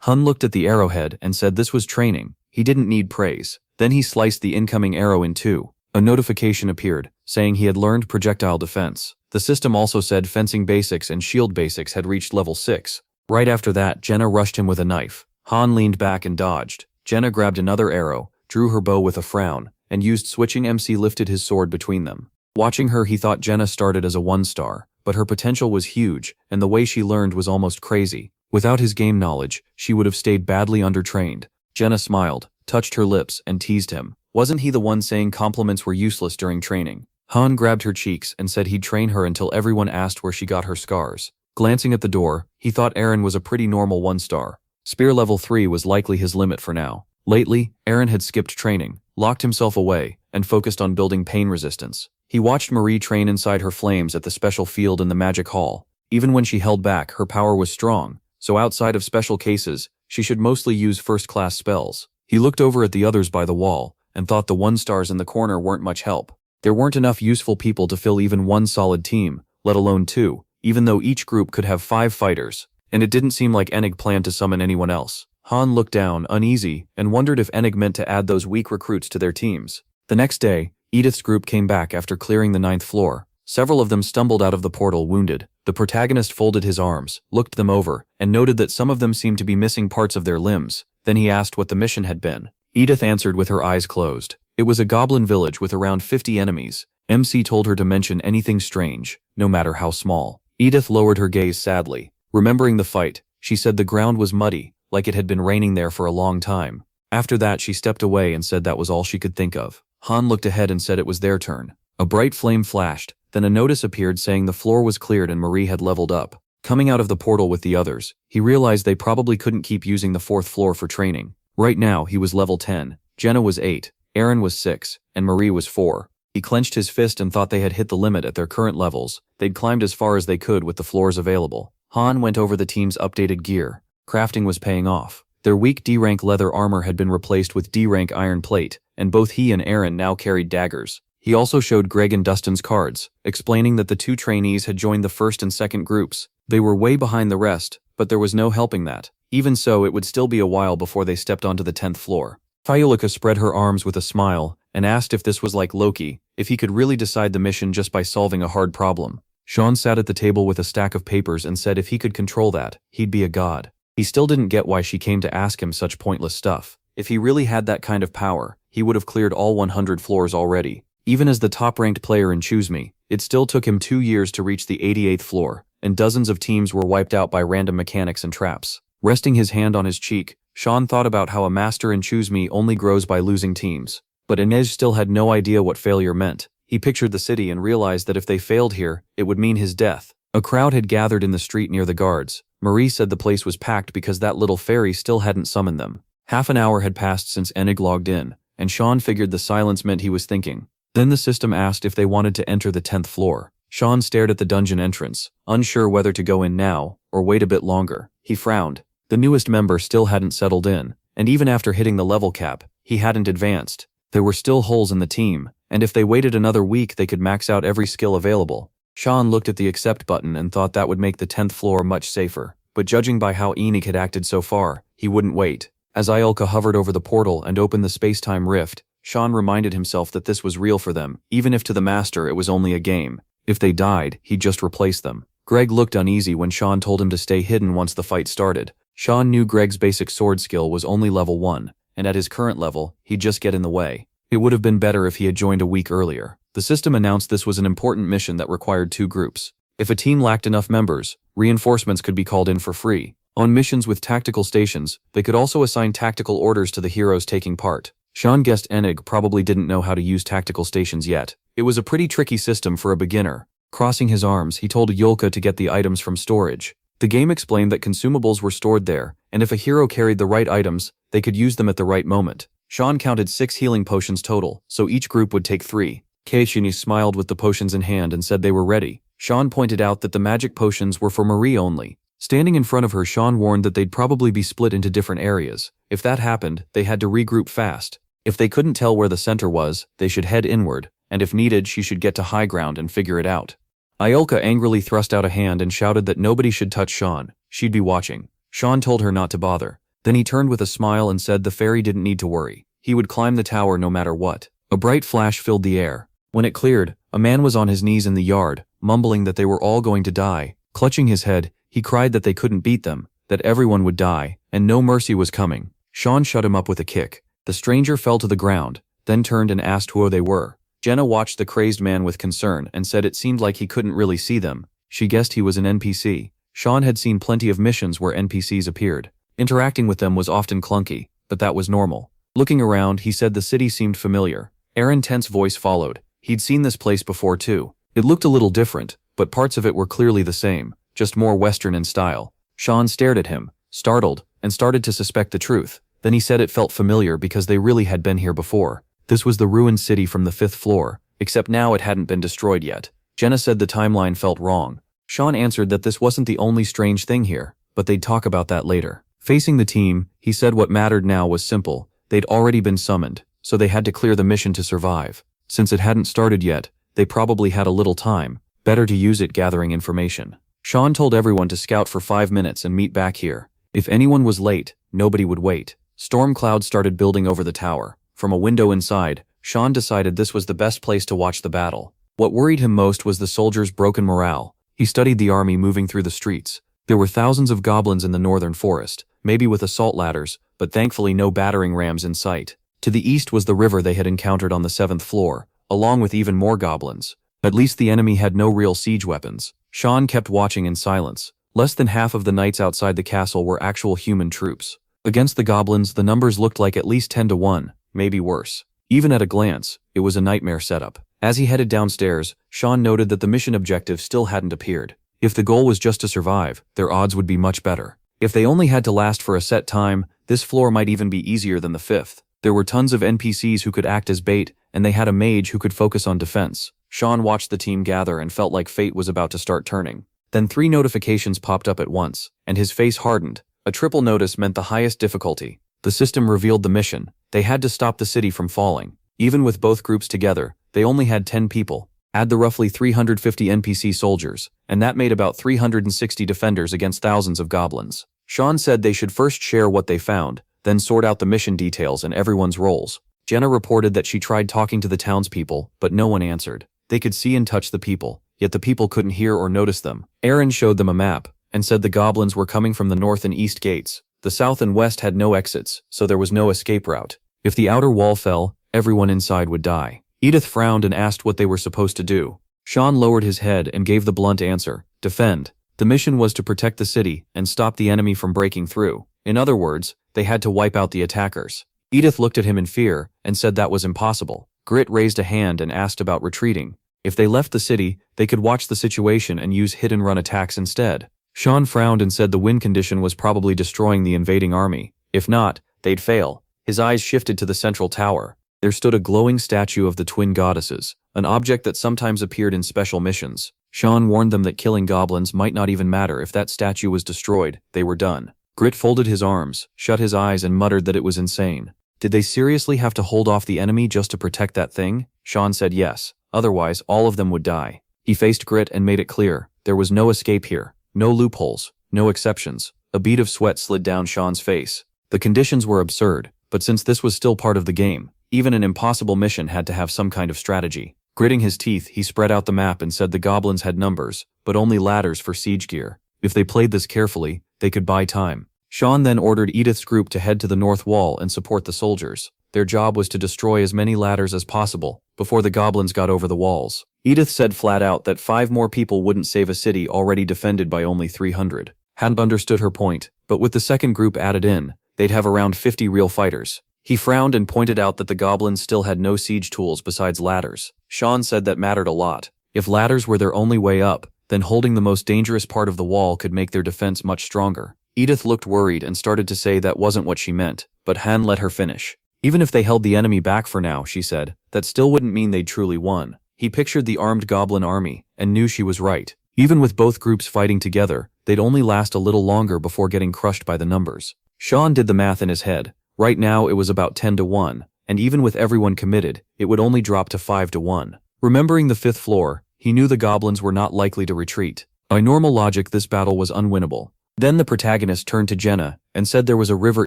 Han looked at the arrowhead and said this was training. He didn't need praise. Then he sliced the incoming arrow in 2. A notification appeared, saying he had learned projectile defense. The system also said fencing basics and shield basics had reached level 6. Right after that, Jenna rushed him with a knife. Han leaned back and dodged. Jenna grabbed another arrow, drew her bow with a frown, and used switching. MC lifted his sword between them. Watching her, he thought Jenna started as a 1-star, but her potential was huge, and the way she learned was almost crazy. Without his game knowledge, she would have stayed badly undertrained. Jenna smiled, touched her lips, and teased him. Wasn't he the one saying compliments were useless during training? Han grabbed her cheeks and said he'd train her until everyone asked where she got her scars. Glancing at the door, he thought Eren was a pretty normal 1-star. Spear level 3 was likely his limit for now. Lately, Aaron had skipped training, locked himself away, and focused on building pain resistance. He watched Marie train inside her flames at the special field in the magic hall. Even when she held back, her power was strong, so outside of special cases, she should mostly use first-class spells. He looked over at the others by the wall, and thought the 1-stars in the corner weren't much help. There weren't enough useful people to fill even one solid team, let alone 2, even though each group could have 5 fighters, and it didn't seem like Enig planned to summon anyone else. Han looked down, uneasy, and wondered if Enig meant to add those weak recruits to their teams. The next day, Edith's group came back after clearing the 9th floor. Several of them stumbled out of the portal wounded. The protagonist folded his arms, looked them over, and noted that some of them seemed to be missing parts of their limbs. Then he asked what the mission had been. Edith answered with her eyes closed. It was a goblin village with around 50 enemies. MC told her to mention anything strange, no matter how small. Edith lowered her gaze sadly. Remembering the fight, she said the ground was muddy, like it had been raining there for a long time. After that, she stepped away and said that was all she could think of. Han looked ahead and said it was their turn. A bright flame flashed, then a notice appeared saying the floor was cleared and Marie had leveled up. Coming out of the portal with the others, he realized they probably couldn't keep using the 4th floor for training. Right now, he was level 10, Jenna was 8, Aaron was 6, and Marie was 4. He clenched his fist and thought they had hit the limit at their current levels. They'd climbed as far as they could with the floors available. Han went over the team's updated gear. Crafting was paying off. Their weak D-rank leather armor had been replaced with D-rank iron plate, and both he and Aaron now carried daggers. He also showed Greg and Dustin's cards, explaining that the 2 trainees had joined the 1st and 2nd groups. They were way behind the rest, but there was no helping that. Even so, it would still be a while before they stepped onto the 10th floor. Fyulika spread her arms with a smile, and asked if this was like Loki, if he could really decide the mission just by solving a hard problem. Sean sat at the table with a stack of papers and said if he could control that, he'd be a god. He still didn't get why she came to ask him such pointless stuff. If he really had that kind of power, he would have cleared all 100 floors already. Even as the top-ranked player in Choose Me, it still took him 2 years to reach the 88th floor, and dozens of teams were wiped out by random mechanics and traps. Resting his hand on his cheek, Sean thought about how a master in Choose Me only grows by losing teams. But Inej still had no idea what failure meant. He pictured the city and realized that if they failed here, it would mean his death. A crowd had gathered in the street near the guards. Marie said the place was packed because that little fairy still hadn't summoned them. Half an hour had passed since Enig logged in, and Sean figured the silence meant he was thinking. Then the system asked if they wanted to enter the 10th floor. Sean stared at the dungeon entrance, unsure whether to go in now or wait a bit longer. He frowned. The newest member still hadn't settled in, and even after hitting the level cap, he hadn't advanced. There were still holes in the team, and if they waited another week they could max out every skill available. Sean looked at the accept button and thought that would make the 10th floor much safer, but judging by how Enig had acted so far, he wouldn't wait. As Iolka hovered over the portal and opened the space-time rift, Sean reminded himself that this was real for them, even if to the master it was only a game. If they died, he'd just replace them. Greg looked uneasy when Sean told him to stay hidden once the fight started. Sean knew Greg's basic sword skill was only level 1, and at his current level, he'd just get in the way. It would have been better if he had joined a week earlier. The system announced this was an important mission that required 2 groups. If a team lacked enough members, reinforcements could be called in for free. On missions with tactical stations, they could also assign tactical orders to the heroes taking part. Sean guessed Enig probably didn't know how to use tactical stations yet. It was a pretty tricky system for a beginner. Crossing his arms, he told Yolka to get the items from storage. The game explained that consumables were stored there, and if a hero carried the right items, they could use them at the right moment. Sean counted 6 healing potions total, so each group would take 3. Keishini smiled with the potions in hand and said they were ready. Sean pointed out that the magic potions were for Marie only. Standing in front of her, Sean warned that they'd probably be split into different areas. If that happened, they had to regroup fast. If they couldn't tell where the center was, they should head inward, and if needed, she should get to high ground and figure it out. Iolka angrily thrust out a hand and shouted that nobody should touch Sean. She'd be watching. Sean told her not to bother. Then he turned with a smile and said the fairy didn't need to worry. He would climb the tower no matter what. A bright flash filled the air. When it cleared, a man was on his knees in the yard, mumbling that they were all going to die. Clutching his head, he cried that they couldn't beat them, that everyone would die, and no mercy was coming. Sean shut him up with a kick. The stranger fell to the ground, then turned and asked who they were. Jenna watched the crazed man with concern and said it seemed like he couldn't really see them. She guessed he was an NPC. Sean had seen plenty of missions where NPCs appeared. Interacting with them was often clunky, but that was normal. Looking around, he said the city seemed familiar. Aaron's tense voice followed. He'd seen this place before too. It looked a little different, but parts of it were clearly the same, just more Western in style. Sean stared at him, startled, and started to suspect the truth. Then he said it felt familiar because they really had been here before. This was the ruined city from the 5th floor, except now it hadn't been destroyed yet. Jenna said the timeline felt wrong. Sean answered that this wasn't the only strange thing here, but they'd talk about that later. Facing the team, he said what mattered now was simple. They'd already been summoned, so they had to clear the mission to survive. Since it hadn't started yet, they probably had a little time. Better to use it gathering information. Sean told everyone to scout for 5 minutes and meet back here. If anyone was late, nobody would wait. Storm clouds started building over the tower. From a window inside, Sean decided this was the best place to watch the battle. What worried him most was the soldiers' broken morale. He studied the army moving through the streets. There were thousands of goblins in the northern forest, maybe with assault ladders, but thankfully no battering rams in sight. To the east was the river they had encountered on the 7th floor, along with even more goblins. At least the enemy had no real siege weapons. Sean kept watching in silence. Less than half of the knights outside the castle were actual human troops. Against the goblins, the numbers looked like at least 10 to 1, maybe worse. Even at a glance, it was a nightmare setup. As he headed downstairs, Sean noted that the mission objective still hadn't appeared. If the goal was just to survive, their odds would be much better. If they only had to last for a set time, this floor might even be easier than the 5th. There were tons of NPCs who could act as bait, and they had a mage who could focus on defense. Sean watched the team gather and felt like fate was about to start turning. Then 3 notifications popped up at once, and his face hardened. A triple notice meant the highest difficulty. The system revealed the mission. They had to stop the city from falling. Even with both groups together, they only had 10 people. Add the roughly 350 NPC soldiers, and that made about 360 defenders against thousands of goblins. Sean said they should first share what they found, then sort out the mission details and everyone's roles. Jenna reported that she tried talking to the townspeople, but no one answered. They could see and touch the people, yet the people couldn't hear or notice them. Aaron showed them a map, and said the goblins were coming from the north and east gates. The south and west had no exits, so there was no escape route. If the outer wall fell, everyone inside would die. Edith frowned and asked what they were supposed to do. Sean lowered his head and gave the blunt answer: defend. The mission was to protect the city and stop the enemy from breaking through. In other words, they had to wipe out the attackers. Edith looked at him in fear and said that was impossible. Grit raised a hand and asked about retreating. If they left the city, they could watch the situation and use hit-and-run attacks instead. Sean frowned and said the win condition was probably destroying the invading army. If not, they'd fail. His eyes shifted to the central tower. There stood a glowing statue of the twin goddesses, an object that sometimes appeared in special missions. Sean warned them that killing goblins might not even matter. If that statue was destroyed, they were done. Grit folded his arms, shut his eyes and muttered that it was insane. Did they seriously have to hold off the enemy just to protect that thing? Sean said yes, otherwise all of them would die. He faced Grit and made it clear, there was no escape here, no loopholes, no exceptions. A bead of sweat slid down Sean's face. The conditions were absurd, but since this was still part of the game, even an impossible mission had to have some kind of strategy. Gritting his teeth, he spread out the map and said the goblins had numbers, but only ladders for siege gear. If they played this carefully, they could buy time. Sean then ordered Edith's group to head to the north wall and support the soldiers. Their job was to destroy as many ladders as possible before the goblins got over the walls. Edith said flat out that 5 more people wouldn't save a city already defended by only 300. Hadn't understood her point, but with the second group added in, they'd have around 50 real fighters. He frowned and pointed out that the goblins still had no siege tools besides ladders. Sean said that mattered a lot. If ladders were their only way up, then holding the most dangerous part of the wall could make their defense much stronger. Edith looked worried and started to say that wasn't what she meant, but Han let her finish. Even if they held the enemy back for now, she said, that still wouldn't mean they'd truly won. He pictured the armed goblin army and knew she was right. Even with both groups fighting together, they'd only last a little longer before getting crushed by the numbers. Sean did the math in his head. Right now it was about 10 to 1, and even with everyone committed, it would only drop to 5 to 1. Remembering the 5th floor, he knew the goblins were not likely to retreat. By normal logic, this battle was unwinnable. Then the protagonist turned to Jenna and said there was a river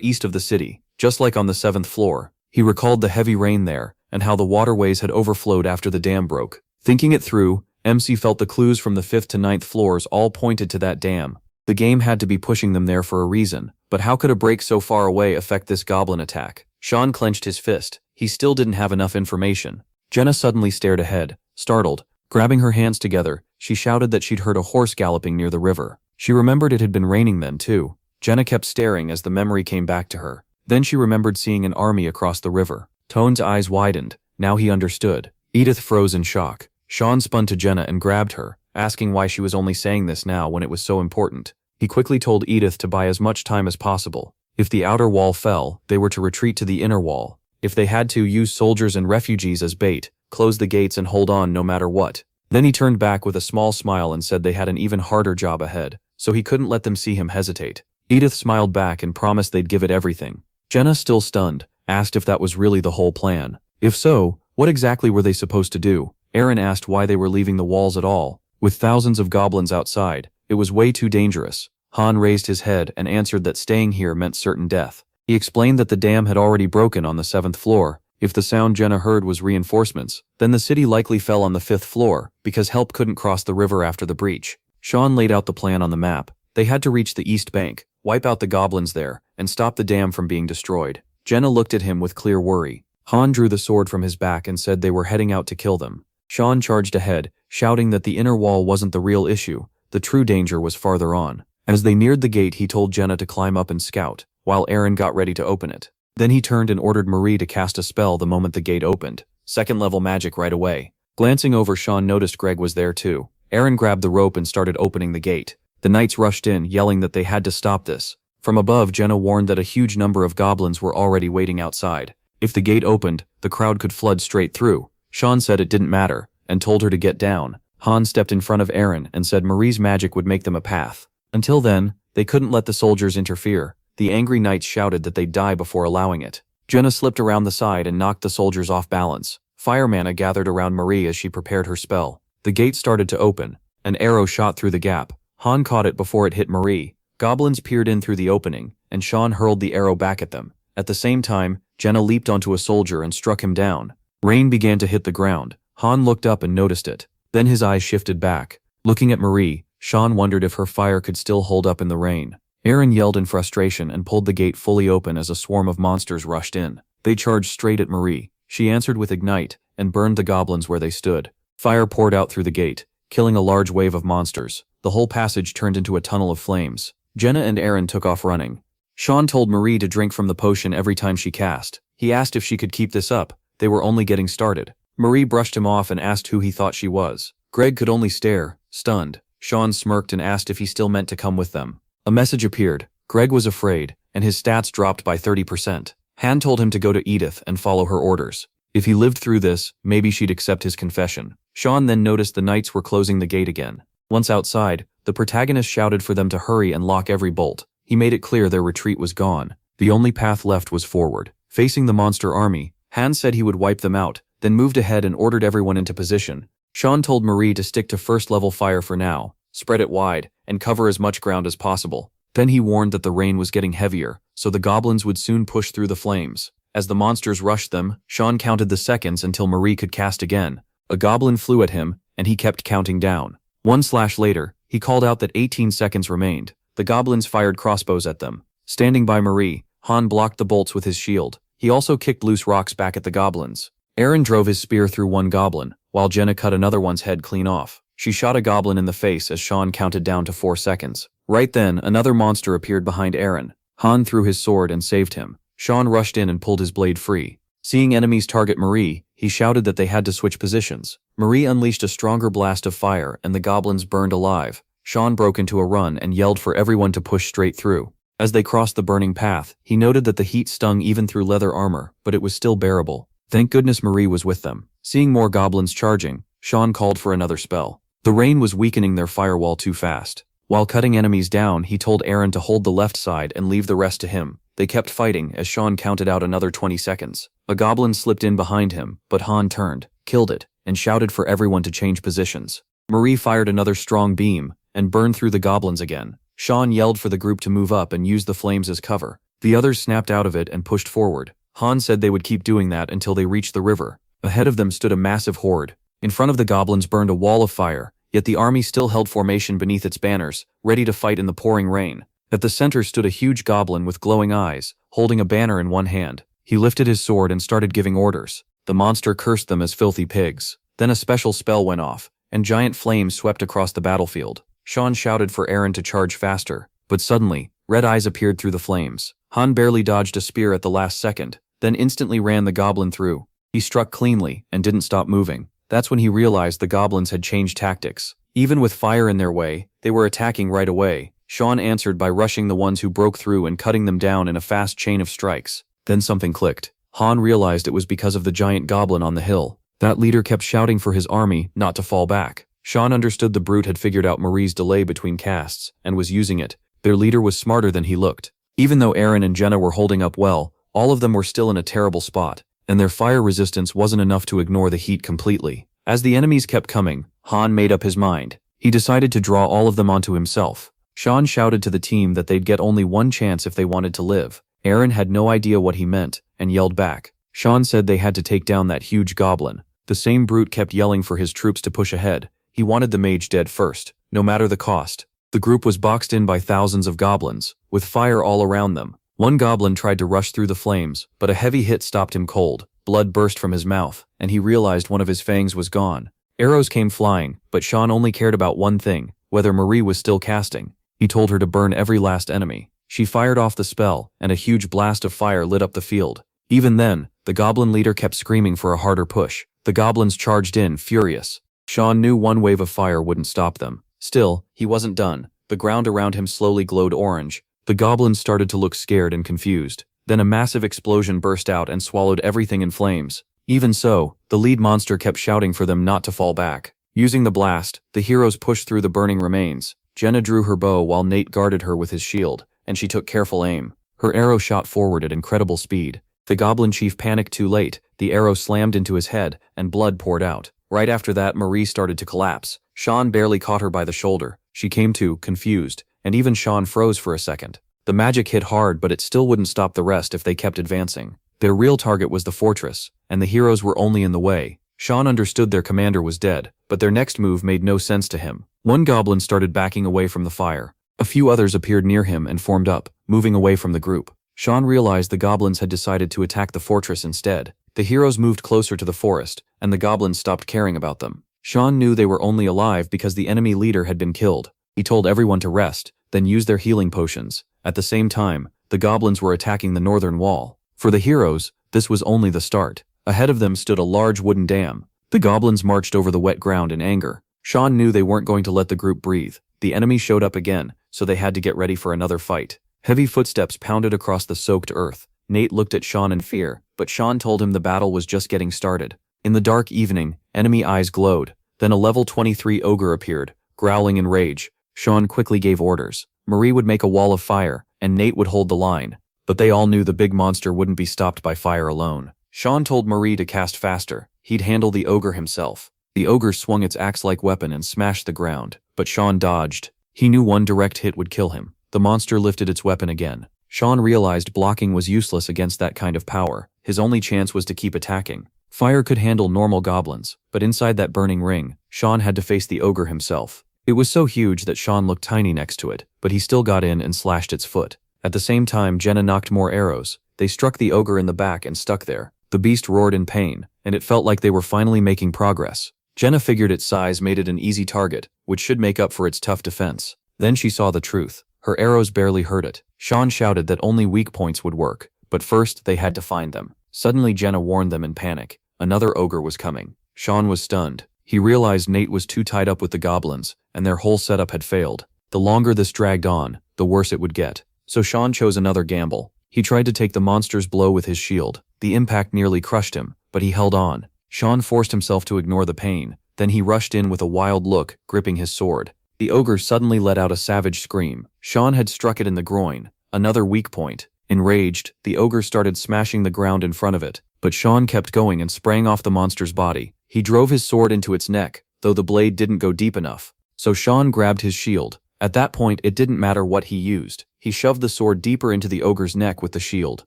east of the city, just like on the 7th floor. He recalled the heavy rain there and how the waterways had overflowed after the dam broke. Thinking it through, MC felt the clues from the 5th to 9th floors all pointed to that dam. The game had to be pushing them there for a reason, but how could a break so far away affect this goblin attack? Sean clenched his fist. He still didn't have enough information. Jenna suddenly stared ahead, startled. Grabbing her hands together, she shouted that she'd heard a horse galloping near the river. She remembered it had been raining then too. Jenna kept staring as the memory came back to her. Then she remembered seeing an army across the river. Tone's eyes widened. Now he understood. Edith froze in shock. Sean spun to Jenna and grabbed her, asking why she was only saying this now when it was so important. He quickly told Edith to buy as much time as possible. If the outer wall fell, they were to retreat to the inner wall. If they had to, use soldiers and refugees as bait, close the gates and hold on no matter what. Then he turned back with a small smile and said they had an even harder job ahead, so he couldn't let them see him hesitate. Edith smiled back and promised they'd give it everything. Jenna, still stunned, asked if that was really the whole plan. If so, what exactly were they supposed to do? Aaron asked why they were leaving the walls at all. With thousands of goblins outside, it was way too dangerous. Han raised his head and answered that staying here meant certain death. He explained that the dam had already broken on the 7th floor. If the sound Jenna heard was reinforcements, then the city likely fell on the 5th floor, because help couldn't cross the river after the breach. Sean laid out the plan on the map. They had to reach the east bank, wipe out the goblins there, and stop the dam from being destroyed. Jenna looked at him with clear worry. Han drew the sword from his back and said they were heading out to kill them. Sean charged ahead, shouting that the inner wall wasn't the real issue. The true danger was farther on. As they neared the gate, he told Jenna to climb up and scout, while Aaron got ready to open it. Then he turned and ordered Marie to cast a spell the moment the gate opened. Second-level magic right away. Glancing over, Sean noticed Greg was there too. Aaron grabbed the rope and started opening the gate. The knights rushed in, yelling that they had to stop this. From above, Jenna warned that a huge number of goblins were already waiting outside. If the gate opened, the crowd could flood straight through. Sean said it didn't matter, and told her to get down. Han stepped in front of Aaron and said Marie's magic would make them a path. Until then, they couldn't let the soldiers interfere. The angry knights shouted that they'd die before allowing it. Jenna slipped around the side and knocked the soldiers off balance. Fire mana gathered around Marie as she prepared her spell. The gate started to open. An arrow shot through the gap. Han caught it before it hit Marie. Goblins peered in through the opening, and Sean hurled the arrow back at them. At the same time, Jenna leaped onto a soldier and struck him down. Rain began to hit the ground. Han looked up and noticed it. Then his eyes shifted back. Looking at Marie, Sean wondered if her fire could still hold up in the rain. Aaron yelled in frustration and pulled the gate fully open as a swarm of monsters rushed in. They charged straight at Marie. She answered with Ignite and burned the goblins where they stood. Fire poured out through the gate, killing a large wave of monsters. The whole passage turned into a tunnel of flames. Jenna and Aaron took off running. Sean told Marie to drink from the potion every time she cast. He asked if she could keep this up. They were only getting started. Marie brushed him off and asked who he thought she was. Greg could only stare, stunned. Sean smirked and asked if he still meant to come with them. A message appeared. Greg was afraid, and his stats dropped by 30%. Han told him to go to Edith and follow her orders. If he lived through this, maybe she'd accept his confession. Sean then noticed the knights were closing the gate again. Once outside, the protagonist shouted for them to hurry and lock every bolt. He made it clear their retreat was gone. The only path left was forward. Facing the monster army, Han said he would wipe them out, then moved ahead and ordered everyone into position. Sean told Marie to stick to first-level fire for now, spread it wide, and cover as much ground as possible. Then he warned that the rain was getting heavier, so the goblins would soon push through the flames. As the monsters rushed them, Sean counted the seconds until Marie could cast again. A goblin flew at him, and he kept counting down. 1/ later, he called out that 18 seconds remained. The goblins fired crossbows at them. Standing by Marie, Han blocked the bolts with his shield. He also kicked loose rocks back at the goblins. Aaron drove his spear through one goblin, while Jenna cut another one's head clean off. She shot a goblin in the face as Sean counted down to 4 seconds. Right then, another monster appeared behind Aaron. Han threw his sword and saved him. Sean rushed in and pulled his blade free. Seeing enemies target Marie, he shouted that they had to switch positions. Marie unleashed a stronger blast of fire and the goblins burned alive. Sean broke into a run and yelled for everyone to push straight through. As they crossed the burning path, he noted that the heat stung even through leather armor, but it was still bearable. Thank goodness Marie was with them. Seeing more goblins charging, Sean called for another spell. The rain was weakening their firewall too fast. While cutting enemies down, he told Aaron to hold the left side and leave the rest to him. They kept fighting as Sean counted out another 20 seconds. A goblin slipped in behind him, but Han turned, killed it, and shouted for everyone to change positions. Marie fired another strong beam and burned through the goblins again. Sean yelled for the group to move up and use the flames as cover. The others snapped out of it and pushed forward. Han said they would keep doing that until they reached the river. Ahead of them stood a massive horde. In front of the goblins burned a wall of fire, yet the army still held formation beneath its banners, ready to fight in the pouring rain. At the center stood a huge goblin with glowing eyes, holding a banner in one hand. He lifted his sword and started giving orders. The monster cursed them as filthy pigs. Then a special spell went off, and giant flames swept across the battlefield. Sean shouted for Aaron to charge faster, but suddenly, red eyes appeared through the flames. Han barely dodged a spear at the last second, then instantly ran the goblin through. He struck cleanly and didn't stop moving. That's when he realized the goblins had changed tactics. Even with fire in their way, they were attacking right away. Sean answered by rushing the ones who broke through and cutting them down in a fast chain of strikes. Then something clicked. Han realized it was because of the giant goblin on the hill. That leader kept shouting for his army not to fall back. Sean understood the brute had figured out Marie's delay between casts and was using it. Their leader was smarter than he looked. Even though Eren and Jenna were holding up well, all of them were still in a terrible spot, and their fire resistance wasn't enough to ignore the heat completely. As the enemies kept coming, Han made up his mind. He decided to draw all of them onto himself. Sean shouted to the team that they'd get only one chance if they wanted to live. Eren had no idea what he meant, and yelled back. Sean said they had to take down that huge goblin. The same brute kept yelling for his troops to push ahead. He wanted the mage dead first, no matter the cost. The group was boxed in by thousands of goblins, with fire all around them. One goblin tried to rush through the flames, but a heavy hit stopped him cold. Blood burst from his mouth, and he realized one of his fangs was gone. Arrows came flying, but Sean only cared about one thing, whether Marie was still casting. He told her to burn every last enemy. She fired off the spell, and a huge blast of fire lit up the field. Even then, the goblin leader kept screaming for a harder push. The goblins charged in, furious. Sean knew one wave of fire wouldn't stop them. Still, he wasn't done. The ground around him slowly glowed orange. The goblins started to look scared and confused. Then a massive explosion burst out and swallowed everything in flames. Even so, the lead monster kept shouting for them not to fall back. Using the blast, the heroes pushed through the burning remains. Jenna drew her bow while Nate guarded her with his shield, and she took careful aim. Her arrow shot forward at incredible speed. The goblin chief panicked too late. The arrow slammed into his head, and blood poured out. Right after that, Marie started to collapse. Sean barely caught her by the shoulder. She came to, confused, and even Sean froze for a second. The magic hit hard, but it still wouldn't stop the rest if they kept advancing. Their real target was the fortress, and the heroes were only in the way. Sean understood their commander was dead, but their next move made no sense to him. One goblin started backing away from the fire. A few others appeared near him and formed up, moving away from the group. Sean realized the goblins had decided to attack the fortress instead. The heroes moved closer to the forest, and the goblins stopped caring about them. Sean knew they were only alive because the enemy leader had been killed. He told everyone to rest, then use their healing potions. At the same time, the goblins were attacking the northern wall. For the heroes, this was only the start. Ahead of them stood a large wooden dam. The goblins marched over the wet ground in anger. Sean knew they weren't going to let the group breathe. The enemy showed up again, so they had to get ready for another fight. Heavy footsteps pounded across the soaked earth. Nate looked at Sean in fear, but Sean told him the battle was just getting started. In the dark evening, enemy eyes glowed. Then a level 23 ogre appeared, growling in rage. Sean quickly gave orders. Marie would make a wall of fire, and Nate would hold the line. But they all knew the big monster wouldn't be stopped by fire alone. Sean told Marie to cast faster. He'd handle the ogre himself. The ogre swung its axe-like weapon and smashed the ground, but Sean dodged. He knew one direct hit would kill him. The monster lifted its weapon again. Sean realized blocking was useless against that kind of power. His only chance was to keep attacking. Fire could handle normal goblins, but inside that burning ring, Sean had to face the ogre himself. It was so huge that Sean looked tiny next to it, but he still got in and slashed its foot. At the same time, Jenna knocked more arrows. They struck the ogre in the back and stuck there. The beast roared in pain, and it felt like they were finally making progress. Jenna figured its size made it an easy target, which should make up for its tough defense. Then she saw the truth. Her arrows barely hurt it. Sean shouted that only weak points would work, but first they had to find them. Suddenly Jenna warned them in panic. Another ogre was coming. Sean was stunned. He realized Nate was too tied up with the goblins, and their whole setup had failed. The longer this dragged on, the worse it would get. So Sean chose another gamble. He tried to take the monster's blow with his shield. The impact nearly crushed him, but he held on. Sean forced himself to ignore the pain. Then he rushed in with a wild look, gripping his sword. The ogre suddenly let out a savage scream. Sean had struck it in the groin. Another weak point. Enraged, the ogre started smashing the ground in front of it, but Sean kept going and sprang off the monster's body. He drove his sword into its neck, though the blade didn't go deep enough. So Sean grabbed his shield. At that point, it didn't matter what he used. He shoved the sword deeper into the ogre's neck with the shield.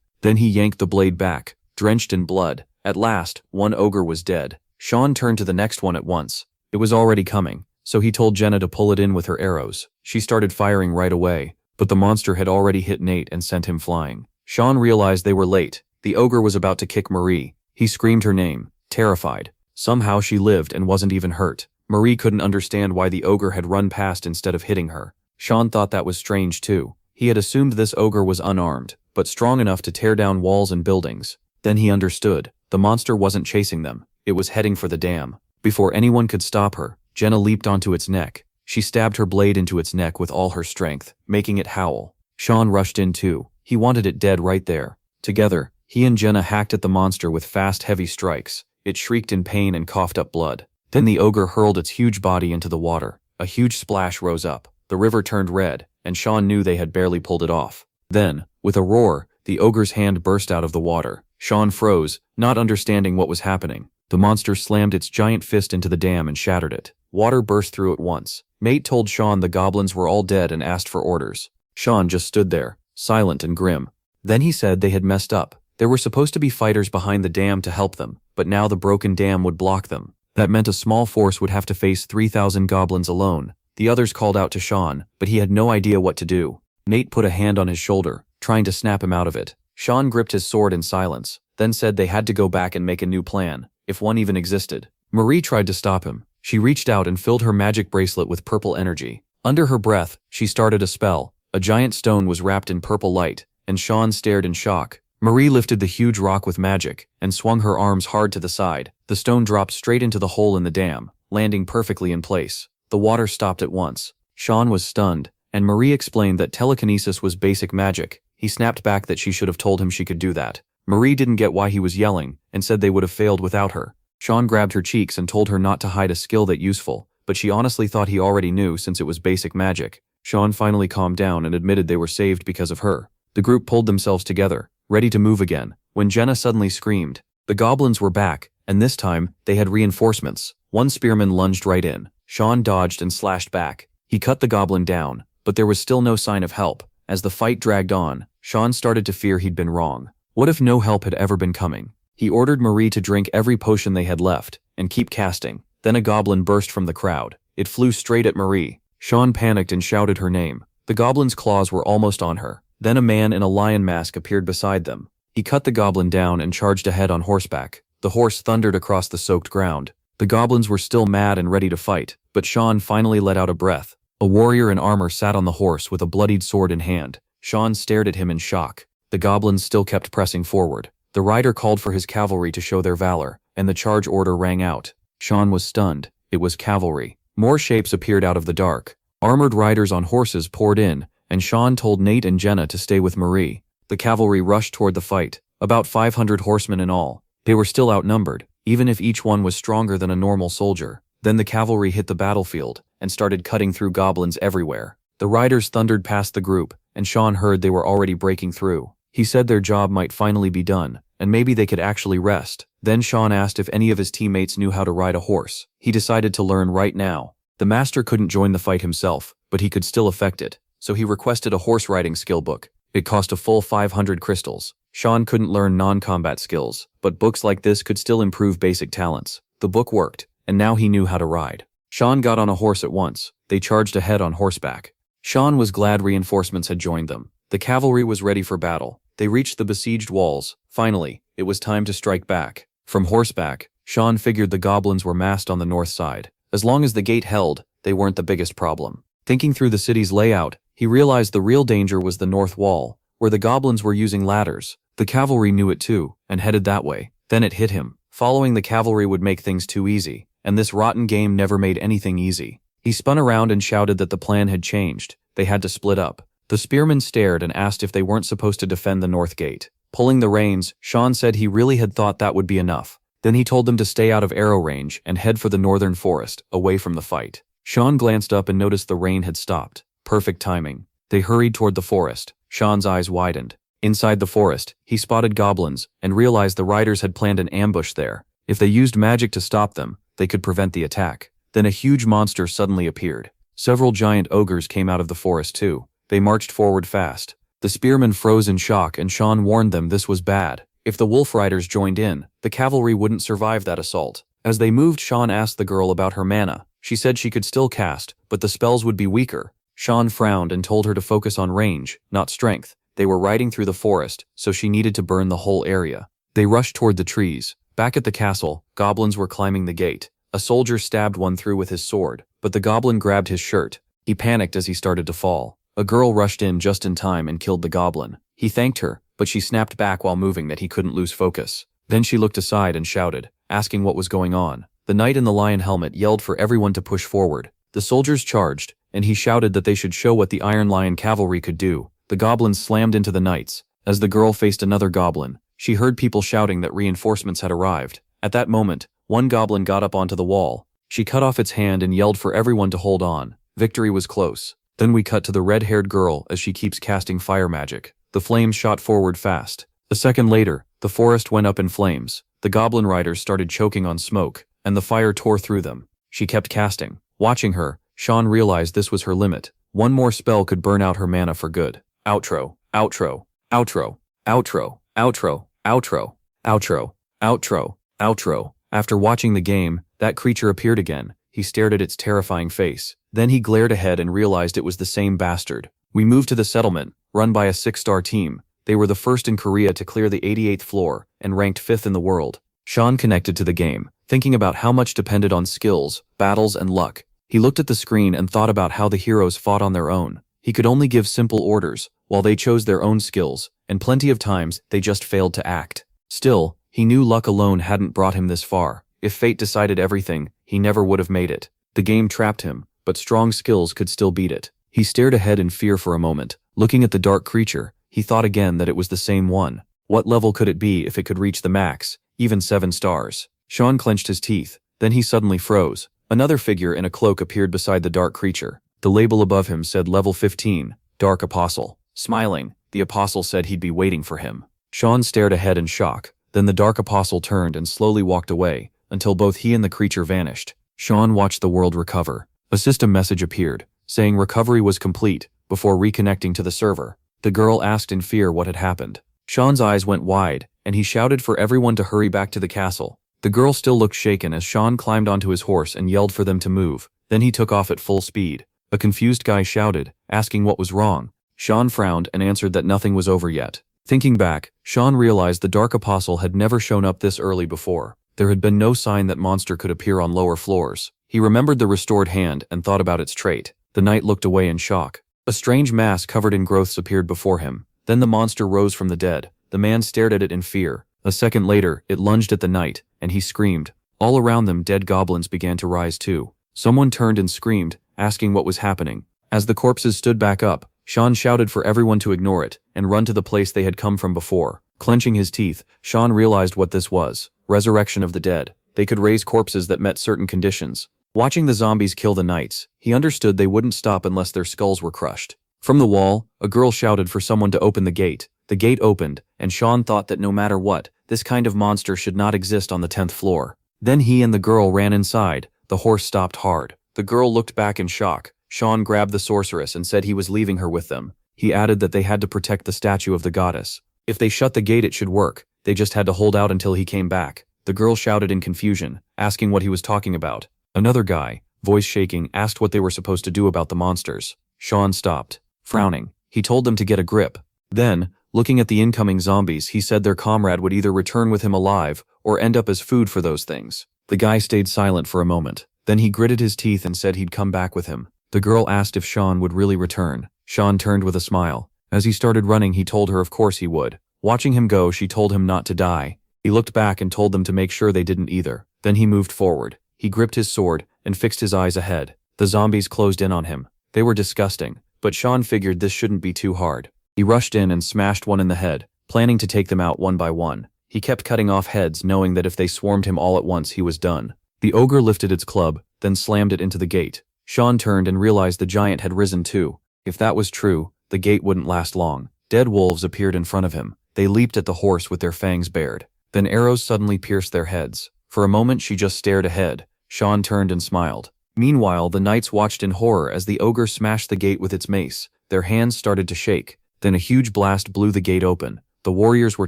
Then he yanked the blade back, drenched in blood. At last, one ogre was dead. Sean turned to the next one at once. It was already coming, so he told Jenna to pull it in with her arrows. She started firing right away, but the monster had already hit Nate and sent him flying. Sean realized they were late. The ogre was about to kick Marie. He screamed her name, terrified. Somehow she lived and wasn't even hurt. Marie couldn't understand why the ogre had run past instead of hitting her. Sean thought that was strange too. He had assumed this ogre was unarmed, but strong enough to tear down walls and buildings. Then he understood. The monster wasn't chasing them. It was heading for the dam. Before anyone could stop her, Jenna leaped onto its neck. She stabbed her blade into its neck with all her strength, making it howl. Sean rushed in too. He wanted it dead right there. Together, he and Jenna hacked at the monster with fast, heavy strikes. It shrieked in pain and coughed up blood. Then the ogre hurled its huge body into the water. A huge splash rose up. The river turned red, and Sean knew they had barely pulled it off. Then, with a roar, the ogre's hand burst out of the water. Sean froze, not understanding what was happening. The monster slammed its giant fist into the dam and shattered it. Water burst through at once. Mate told Sean the goblins were all dead and asked for orders. Sean just stood there, silent and grim. Then he said they had messed up. There were supposed to be fighters behind the dam to help them, but now the broken dam would block them. That meant a small force would have to face 3,000 goblins alone. The others called out to Sean, but he had no idea what to do. Nate put a hand on his shoulder, trying to snap him out of it. Sean gripped his sword in silence, then said they had to go back and make a new plan, if one even existed. Marie tried to stop him. She reached out and filled her magic bracelet with purple energy. Under her breath, she started a spell. A giant stone was wrapped in purple light, and Sean stared in shock. Marie lifted the huge rock with magic and swung her arms hard to the side. The stone dropped straight into the hole in the dam, landing perfectly in place. The water stopped at once. Sean was stunned, and Marie explained that telekinesis was basic magic. He snapped back that she should have told him she could do that. Marie didn't get why he was yelling, and said they would have failed without her. Sean grabbed her cheeks and told her not to hide a skill that useful, but she honestly thought he already knew since it was basic magic. Sean finally calmed down and admitted they were saved because of her. The group pulled themselves together, ready to move again, when Jenna suddenly screamed. The goblins were back, and this time, they had reinforcements. One spearman lunged right in. Sean dodged and slashed back. He cut the goblin down, but there was still no sign of help. As the fight dragged on, Sean started to fear he'd been wrong. What if no help had ever been coming? He ordered Marie to drink every potion they had left, and keep casting. Then a goblin burst from the crowd. It flew straight at Marie. Sean panicked and shouted her name. The goblin's claws were almost on her. Then a man in a lion mask appeared beside them. He cut the goblin down and charged ahead on horseback. The horse thundered across the soaked ground. The goblins were still mad and ready to fight, but Sean finally let out a breath. A warrior in armor sat on the horse with a bloodied sword in hand. Sean stared at him in shock. The goblins still kept pressing forward. The rider called for his cavalry to show their valor, and the charge order rang out. Sean was stunned. It was cavalry. More shapes appeared out of the dark. Armored riders on horses poured in, and Sean told Nate and Jenna to stay with Marie. The cavalry rushed toward the fight. About 500 horsemen in all. They were still outnumbered, even if each one was stronger than a normal soldier. Then the cavalry hit the battlefield, and started cutting through goblins everywhere. The riders thundered past the group, and Sean heard they were already breaking through. He said their job might finally be done, and maybe they could actually rest. Then Sean asked if any of his teammates knew how to ride a horse. He decided to learn right now. The master couldn't join the fight himself, but he could still affect it, so he requested a horse riding skill book. It cost a full 500 crystals. Sean couldn't learn non-combat skills, but books like this could still improve basic talents. The book worked, and now he knew how to ride. Sean got on a horse at once. They charged ahead on horseback. Sean was glad reinforcements had joined them. The cavalry was ready for battle. They reached the besieged walls. Finally, it was time to strike back. From horseback, Sean figured the goblins were massed on the north side. As long as the gate held, they weren't the biggest problem. Thinking through the city's layout, he realized the real danger was the north wall, where the goblins were using ladders. The cavalry knew it too, and headed that way. Then it hit him. Following the cavalry would make things too easy, and this rotten game never made anything easy. He spun around and shouted that the plan had changed. They had to split up. The spearmen stared and asked if they weren't supposed to defend the north gate. Pulling the reins, Sean said he really had thought that would be enough. Then he told them to stay out of arrow range and head for the northern forest, away from the fight. Sean glanced up and noticed the rain had stopped. Perfect timing. They hurried toward the forest. Sean's eyes widened. Inside the forest, he spotted goblins and realized the riders had planned an ambush there. If they used magic to stop them, they could prevent the attack. Then a huge monster suddenly appeared. Several giant ogres came out of the forest too. They marched forward fast. The spearmen froze in shock, and Sean warned them this was bad. If the wolf riders joined in, the cavalry wouldn't survive that assault. As they moved, Sean asked the girl about her mana. She said she could still cast, but the spells would be weaker. Sean frowned and told her to focus on range, not strength. They were riding through the forest, so she needed to burn the whole area. They rushed toward the trees. Back at the castle, goblins were climbing the gate. A soldier stabbed one through with his sword, but the goblin grabbed his shirt. He panicked as he started to fall. A girl rushed in just in time and killed the goblin. He thanked her, but she snapped back while moving that he couldn't lose focus. Then she looked aside and shouted, asking what was going on. The knight in the lion helmet yelled for everyone to push forward. The soldiers charged, and he shouted that they should show what the Iron Lion cavalry could do. The goblins slammed into the knights. As the girl faced another goblin, she heard people shouting that reinforcements had arrived. At that moment, one goblin got up onto the wall. She cut off its hand and yelled for everyone to hold on. Victory was close. Then we cut to the red-haired girl as she keeps casting fire magic. The flames shot forward fast. A second later, the forest went up in flames. The goblin riders started choking on smoke, and the fire tore through them. She kept casting. Watching her, Sean realized this was her limit. One more spell could burn out her mana for good. Outro, outro, outro, outro, outro, outro, outro, outro, outro. After watching the game, that creature appeared again. He stared at its terrifying face. Then he glared ahead and realized it was the same bastard. We moved to the settlement, run by a 6-star team. They were the first in Korea to clear the 88th floor, and ranked 5th in the world. Sean connected to the game, thinking about how much depended on skills, battles, and luck. He looked at the screen and thought about how the heroes fought on their own. He could only give simple orders, while they chose their own skills, and plenty of times they just failed to act. Still, he knew luck alone hadn't brought him this far. If fate decided everything, he never would have made it. The game trapped him, but strong skills could still beat it. He stared ahead in fear for a moment. Looking at the dark creature, he thought again that it was the same one. What level could it be if it could reach the max, even 7 stars? Sean clenched his teeth. Then he suddenly froze. Another figure in a cloak appeared beside the dark creature. The label above him said level 15, Dark Apostle. Smiling, the apostle said he'd be waiting for him. Sean stared ahead in shock. Then the Dark Apostle turned and slowly walked away, until both he and the creature vanished. Sean watched the world recover. A system message appeared, saying recovery was complete, before reconnecting to the server. The girl asked in fear what had happened. Sean's eyes went wide, and he shouted for everyone to hurry back to the castle. The girl still looked shaken as Sean climbed onto his horse and yelled for them to move. Then he took off at full speed. A confused guy shouted, asking what was wrong. Sean frowned and answered that nothing was over yet. Thinking back, Sean realized the Dark Apostle had never shown up this early before. There had been no sign that monster could appear on lower floors. He remembered the restored hand and thought about its trait. The knight looked away in shock. A strange mass covered in growths appeared before him. Then the monster rose from the dead. The man stared at it in fear. A second later, it lunged at the knight, and he screamed. All around them, dead goblins began to rise too. Someone turned and screamed, asking what was happening. As the corpses stood back up, Sean shouted for everyone to ignore it and run to the place they had come from before. Clenching his teeth, Sean realized what this was. Resurrection of the dead. They could raise corpses that met certain conditions. Watching the zombies kill the knights, he understood they wouldn't stop unless their skulls were crushed. From the wall, a girl shouted for someone to open the gate. The gate opened, and Sean thought that no matter what, this kind of monster should not exist on the 10th floor. Then he and the girl ran inside. The horse stopped hard. The girl looked back in shock. Sean grabbed the sorceress and said he was leaving her with them. He added that they had to protect the statue of the goddess. If they shut the gate, it should work. They just had to hold out until he came back. The girl shouted in confusion, asking what he was talking about. Another guy, voice shaking, asked what they were supposed to do about the monsters. Sean stopped. Frowning, he told them to get a grip. Then, looking at the incoming zombies, he said their comrade would either return with him alive or end up as food for those things. The guy stayed silent for a moment. Then he gritted his teeth and said he'd come back with him. The girl asked if Sean would really return. Sean turned with a smile. As he started running, he told her of course he would. Watching him go, she told him not to die. He looked back and told them to make sure they didn't either. Then he moved forward. He gripped his sword and fixed his eyes ahead. The zombies closed in on him. They were disgusting, but Sean figured this shouldn't be too hard. He rushed in and smashed one in the head, planning to take them out one by one. He kept cutting off heads, knowing that if they swarmed him all at once, he was done. The ogre lifted its club, then slammed it into the gate. Sean turned and realized the giant had risen too. If that was true, the gate wouldn't last long. Dead wolves appeared in front of him. They leaped at the horse with their fangs bared. Then arrows suddenly pierced their heads. For a moment she just stared ahead. Sean turned and smiled. Meanwhile, the knights watched in horror as the ogre smashed the gate with its mace. Their hands started to shake. Then a huge blast blew the gate open. The warriors were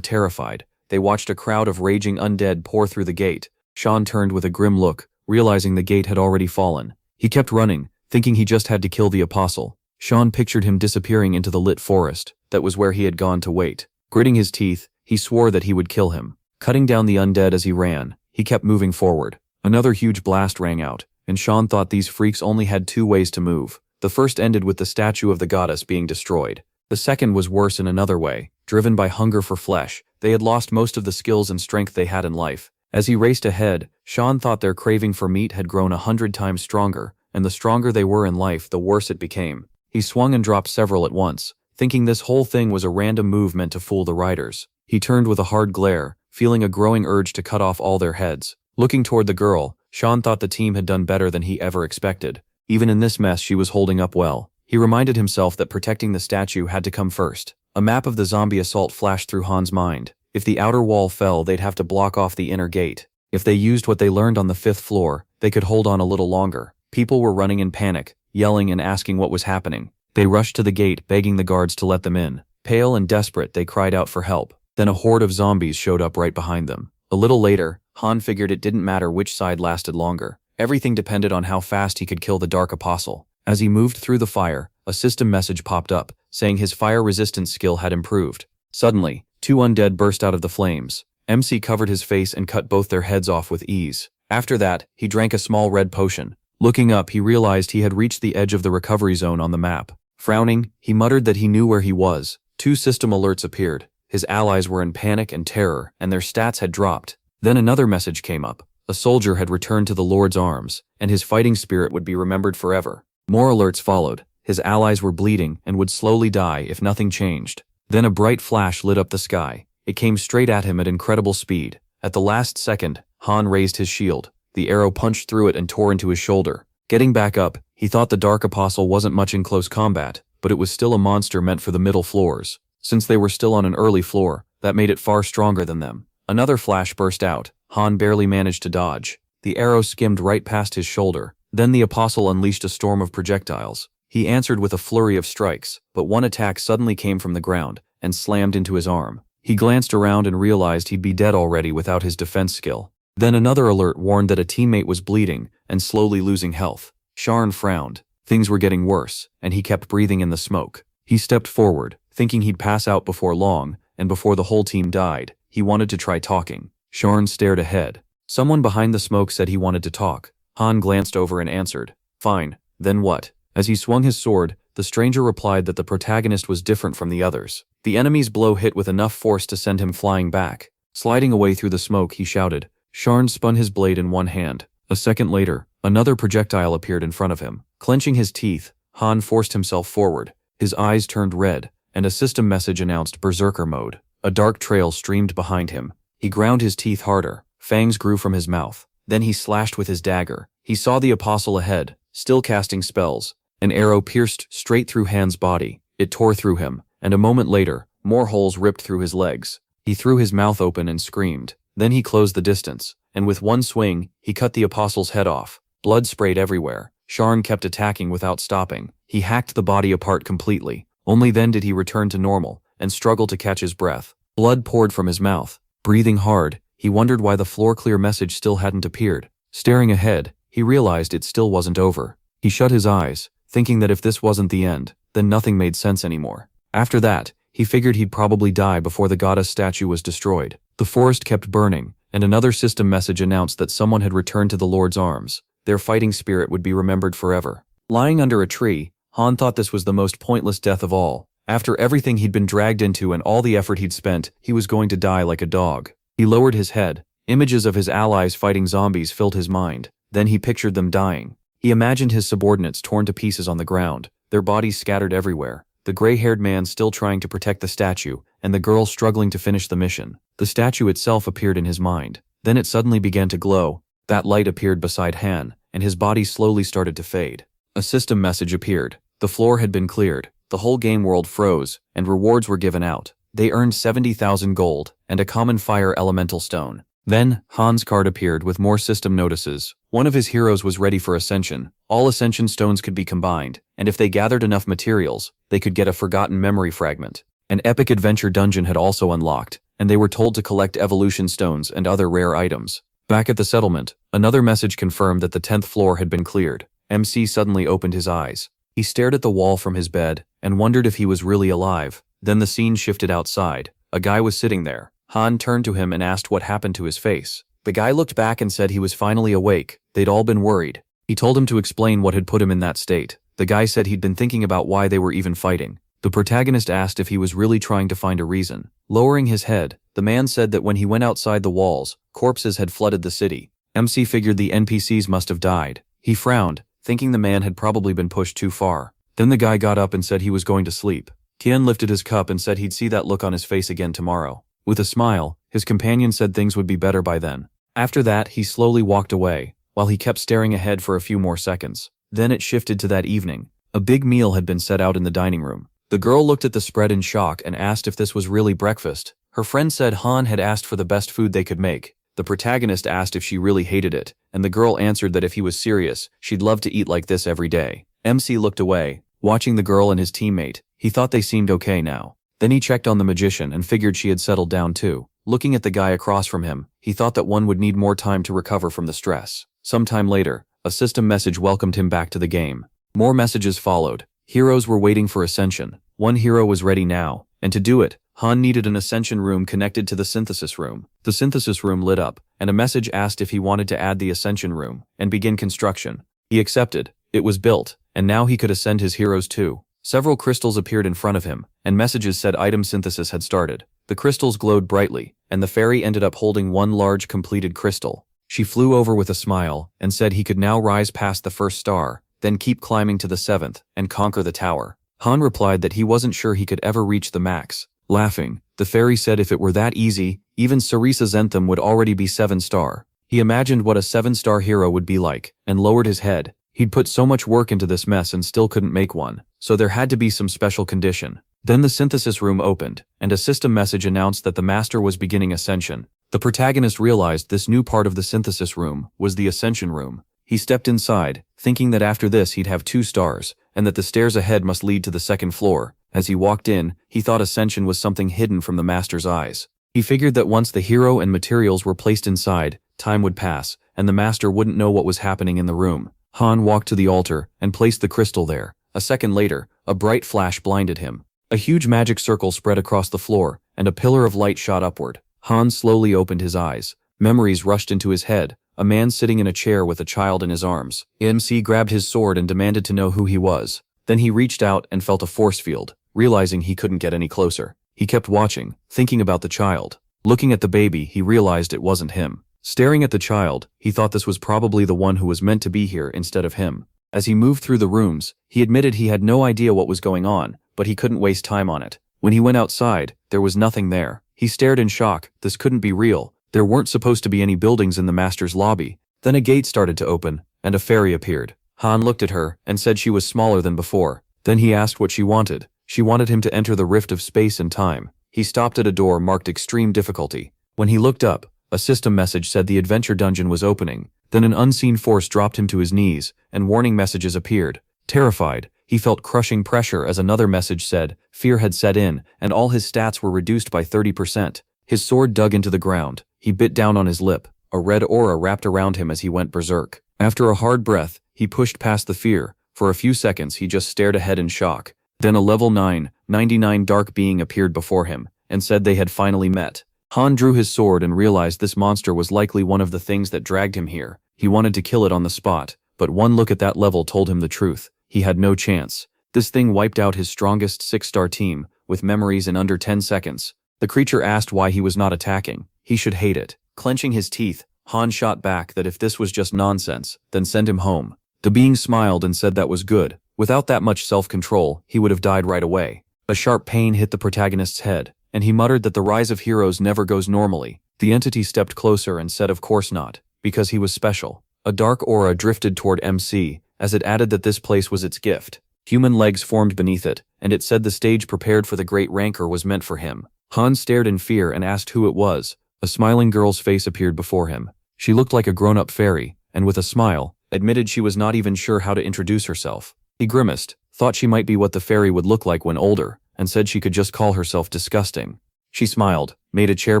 terrified. They watched a crowd of raging undead pour through the gate. Sean turned with a grim look, realizing the gate had already fallen. He kept running, thinking he just had to kill the apostle. Sean pictured him disappearing into the lit forest. That was where he had gone to wait. Gritting his teeth, he swore that he would kill him. Cutting down the undead as he ran, he kept moving forward. Another huge blast rang out, and Sean thought these freaks only had 2 ways to move. The first ended with the statue of the goddess being destroyed. The second was worse in another way. Driven by hunger for flesh, they had lost most of the skills and strength they had in life. As he raced ahead, Sean thought their craving for meat had grown 100 times stronger, and the stronger they were in life, the worse it became. He swung and dropped several at once, thinking this whole thing was a random move meant to fool the riders. He turned with a hard glare, feeling a growing urge to cut off all their heads. Looking toward the girl, Sean thought the team had done better than he ever expected. Even in this mess, she was holding up well. He reminded himself that protecting the statue had to come first. A map of the zombie assault flashed through Han's mind. If the outer wall fell, they'd have to block off the inner gate. If they used what they learned on the 5th floor, they could hold on a little longer. People were running in panic, yelling and asking what was happening. They rushed to the gate, begging the guards to let them in. Pale and desperate, they cried out for help. Then a horde of zombies showed up right behind them. A little later, Han figured it didn't matter which side lasted longer. Everything depended on how fast he could kill the Dark Apostle. As he moved through the fire, a system message popped up, saying his fire resistance skill had improved. Suddenly, 2 undead burst out of the flames. MC covered his face and cut both their heads off with ease. After that, he drank a small red potion. Looking up, he realized he had reached the edge of the recovery zone on the map. Frowning, he muttered that he knew where he was. 2 system alerts appeared. His allies were in panic and terror, and their stats had dropped. Then another message came up. A soldier had returned to the Lord's arms, and his fighting spirit would be remembered forever. More alerts followed. His allies were bleeding and would slowly die if nothing changed. Then a bright flash lit up the sky. It came straight at him at incredible speed. At the last second, Han raised his shield. The arrow punched through it and tore into his shoulder. Getting back up, he thought the Dark Apostle wasn't much in close combat, but it was still a monster meant for the middle floors. Since they were still on an early floor, that made it far stronger than them. Another flash burst out. Han barely managed to dodge. The arrow skimmed right past his shoulder. Then the Apostle unleashed a storm of projectiles. He answered with a flurry of strikes, but one attack suddenly came from the ground and slammed into his arm. He glanced around and realized he'd be dead already without his defense skill. Then another alert warned that a teammate was bleeding and slowly losing health. Sharn frowned. Things were getting worse, and he kept breathing in the smoke. He stepped forward, thinking he'd pass out before long, and before the whole team died. He wanted to try talking. Sharn stared ahead. Someone behind the smoke said he wanted to talk. Han glanced over and answered, "Fine, then what?" As he swung his sword, the stranger replied that the protagonist was different from the others. The enemy's blow hit with enough force to send him flying back. Sliding away through the smoke, he shouted. Sharn spun his blade in one hand. A second later, another projectile appeared in front of him. Clenching his teeth, Han forced himself forward. His eyes turned red, and a system message announced Berserker mode. A dark trail streamed behind him. He ground his teeth harder. Fangs grew from his mouth. Then he slashed with his dagger. He saw the Apostle ahead, still casting spells. An arrow pierced straight through Han's body. It tore through him, and a moment later, more holes ripped through his legs. He threw his mouth open and screamed. Then he closed the distance, and with one swing, he cut the Apostle's head off. Blood sprayed everywhere. Sharn kept attacking without stopping. He hacked the body apart completely. Only then did he return to normal, and struggle to catch his breath. Blood poured from his mouth. Breathing hard, he wondered why the floor-clear message still hadn't appeared. Staring ahead, he realized it still wasn't over. He shut his eyes, thinking that if this wasn't the end, then nothing made sense anymore. After that, he figured he'd probably die before the goddess statue was destroyed. The forest kept burning, and another system message announced that someone had returned to the Lord's arms. Their fighting spirit would be remembered forever. Lying under a tree, Han thought this was the most pointless death of all. After everything he'd been dragged into and all the effort he'd spent, he was going to die like a dog. He lowered his head. Images of his allies fighting zombies filled his mind. Then he pictured them dying. He imagined his subordinates torn to pieces on the ground, their bodies scattered everywhere, the gray-haired man still trying to protect the statue, and the girl struggling to finish the mission. The statue itself appeared in his mind. Then it suddenly began to glow. That light appeared beside Han, and his body slowly started to fade. A system message appeared. The floor had been cleared. The whole game world froze, and rewards were given out. They earned 70,000 gold, and a common fire elemental stone. Then, Han's card appeared with more system notices. One of his heroes was ready for ascension. All ascension stones could be combined, and if they gathered enough materials, they could get a forgotten memory fragment. An epic adventure dungeon had also unlocked, and they were told to collect evolution stones and other rare items. Back at the settlement, another message confirmed that the 10th floor had been cleared. MC suddenly opened his eyes. He stared at the wall from his bed and wondered if he was really alive. Then the scene shifted outside. A guy was sitting there. Han turned to him and asked what happened to his face. The guy looked back and said he was finally awake. They'd all been worried. He told him to explain what had put him in that state. The guy said he'd been thinking about why they were even fighting. The protagonist asked if he was really trying to find a reason. Lowering his head, the man said that when he went outside the walls, corpses had flooded the city. MC figured the NPCs must have died. He frowned, thinking the man had probably been pushed too far. Then the guy got up and said he was going to sleep. Tien lifted his cup and said he'd see that look on his face again tomorrow. With a smile, his companion said things would be better by then. After that, he slowly walked away, while he kept staring ahead for a few more seconds. Then it shifted to that evening. A big meal had been set out in the dining room. The girl looked at the spread in shock and asked if this was really breakfast. Her friend said Han had asked for the best food they could make. The protagonist asked if she really hated it, and the girl answered that if he was serious, she'd love to eat like this every day. MC looked away, watching the girl and his teammate. He thought they seemed okay now. Then he checked on the magician and figured she had settled down too. Looking at the guy across from him, he thought that one would need more time to recover from the stress. Sometime later, a system message welcomed him back to the game. More messages followed. Heroes were waiting for ascension. One hero was ready now, and to do it, Han needed an ascension room connected to the synthesis room. The synthesis room lit up, and a message asked if he wanted to add the ascension room and begin construction. He accepted. It was built, and now he could ascend his heroes too. Several crystals appeared in front of him, and messages said item synthesis had started. The crystals glowed brightly, and the fairy ended up holding one large completed crystal. She flew over with a smile and said he could now rise past the first star, then keep climbing to the 7th and conquer the tower. Han replied that he wasn't sure he could ever reach the max. Laughing, the fairy said if it were that easy, even Sarisa Zentham would already be 7-star. He imagined what a 7-star hero would be like, and lowered his head. He'd put so much work into this mess and still couldn't make one, so there had to be some special condition. Then the synthesis room opened, and a system message announced that the master was beginning ascension. The protagonist realized this new part of the synthesis room was the ascension room. He stepped inside, thinking that after this he'd have 2 stars, and that the stairs ahead must lead to the 2nd floor. As he walked in, he thought ascension was something hidden from the master's eyes. He figured that once the hero and materials were placed inside, time would pass, and the master wouldn't know what was happening in the room. Han walked to the altar and placed the crystal there. A second later, a bright flash blinded him. A huge magic circle spread across the floor, and a pillar of light shot upward. Han slowly opened his eyes. Memories rushed into his head. A man sitting in a chair with a child in his arms. MC grabbed his sword and demanded to know who he was. Then he reached out and felt a force field, realizing he couldn't get any closer. He kept watching, thinking about the child. Looking at the baby, he realized it wasn't him. Staring at the child, he thought this was probably the one who was meant to be here instead of him. As he moved through the rooms, he admitted he had no idea what was going on, but he couldn't waste time on it. When he went outside, there was nothing there. He stared in shock. This couldn't be real. There weren't supposed to be any buildings in the master's lobby. Then a gate started to open, and a fairy appeared. Han looked at her and said she was smaller than before. Then he asked what she wanted. She wanted him to enter the rift of space and time. He stopped at a door marked extreme difficulty. When he looked up, a system message said the adventure dungeon was opening. Then an unseen force dropped him to his knees, and warning messages appeared. Terrified, he felt crushing pressure as another message said fear had set in, and all his stats were reduced by 30%. His sword dug into the ground. He bit down on his lip. A red aura wrapped around him as he went berserk. After a hard breath, he pushed past the fear. For a few seconds he just stared ahead in shock. Then a level 99 dark being appeared before him, and said they had finally met. Han drew his sword and realized this monster was likely one of the things that dragged him here. He wanted to kill it on the spot, but one look at that level told him the truth. He had no chance. This thing wiped out his strongest 6-star team, with memories in under 10 seconds. The creature asked why he was not attacking. He should hate it. Clenching his teeth, Han shot back that if this was just nonsense, then send him home. The being smiled and said that was good. Without that much self-control, he would have died right away. A sharp pain hit the protagonist's head, and he muttered that the rise of heroes never goes normally. The entity stepped closer and said of course not, because he was special. A dark aura drifted toward MC, as it added that this place was its gift. Human legs formed beneath it, and it said the stage prepared for the great rancor was meant for him. Han stared in fear and asked who it was. A smiling girl's face appeared before him. She looked like a grown-up fairy, and with a smile, admitted she was not even sure how to introduce herself. He grimaced, thought she might be what the fairy would look like when older, and said she could just call herself disgusting. She smiled, made a chair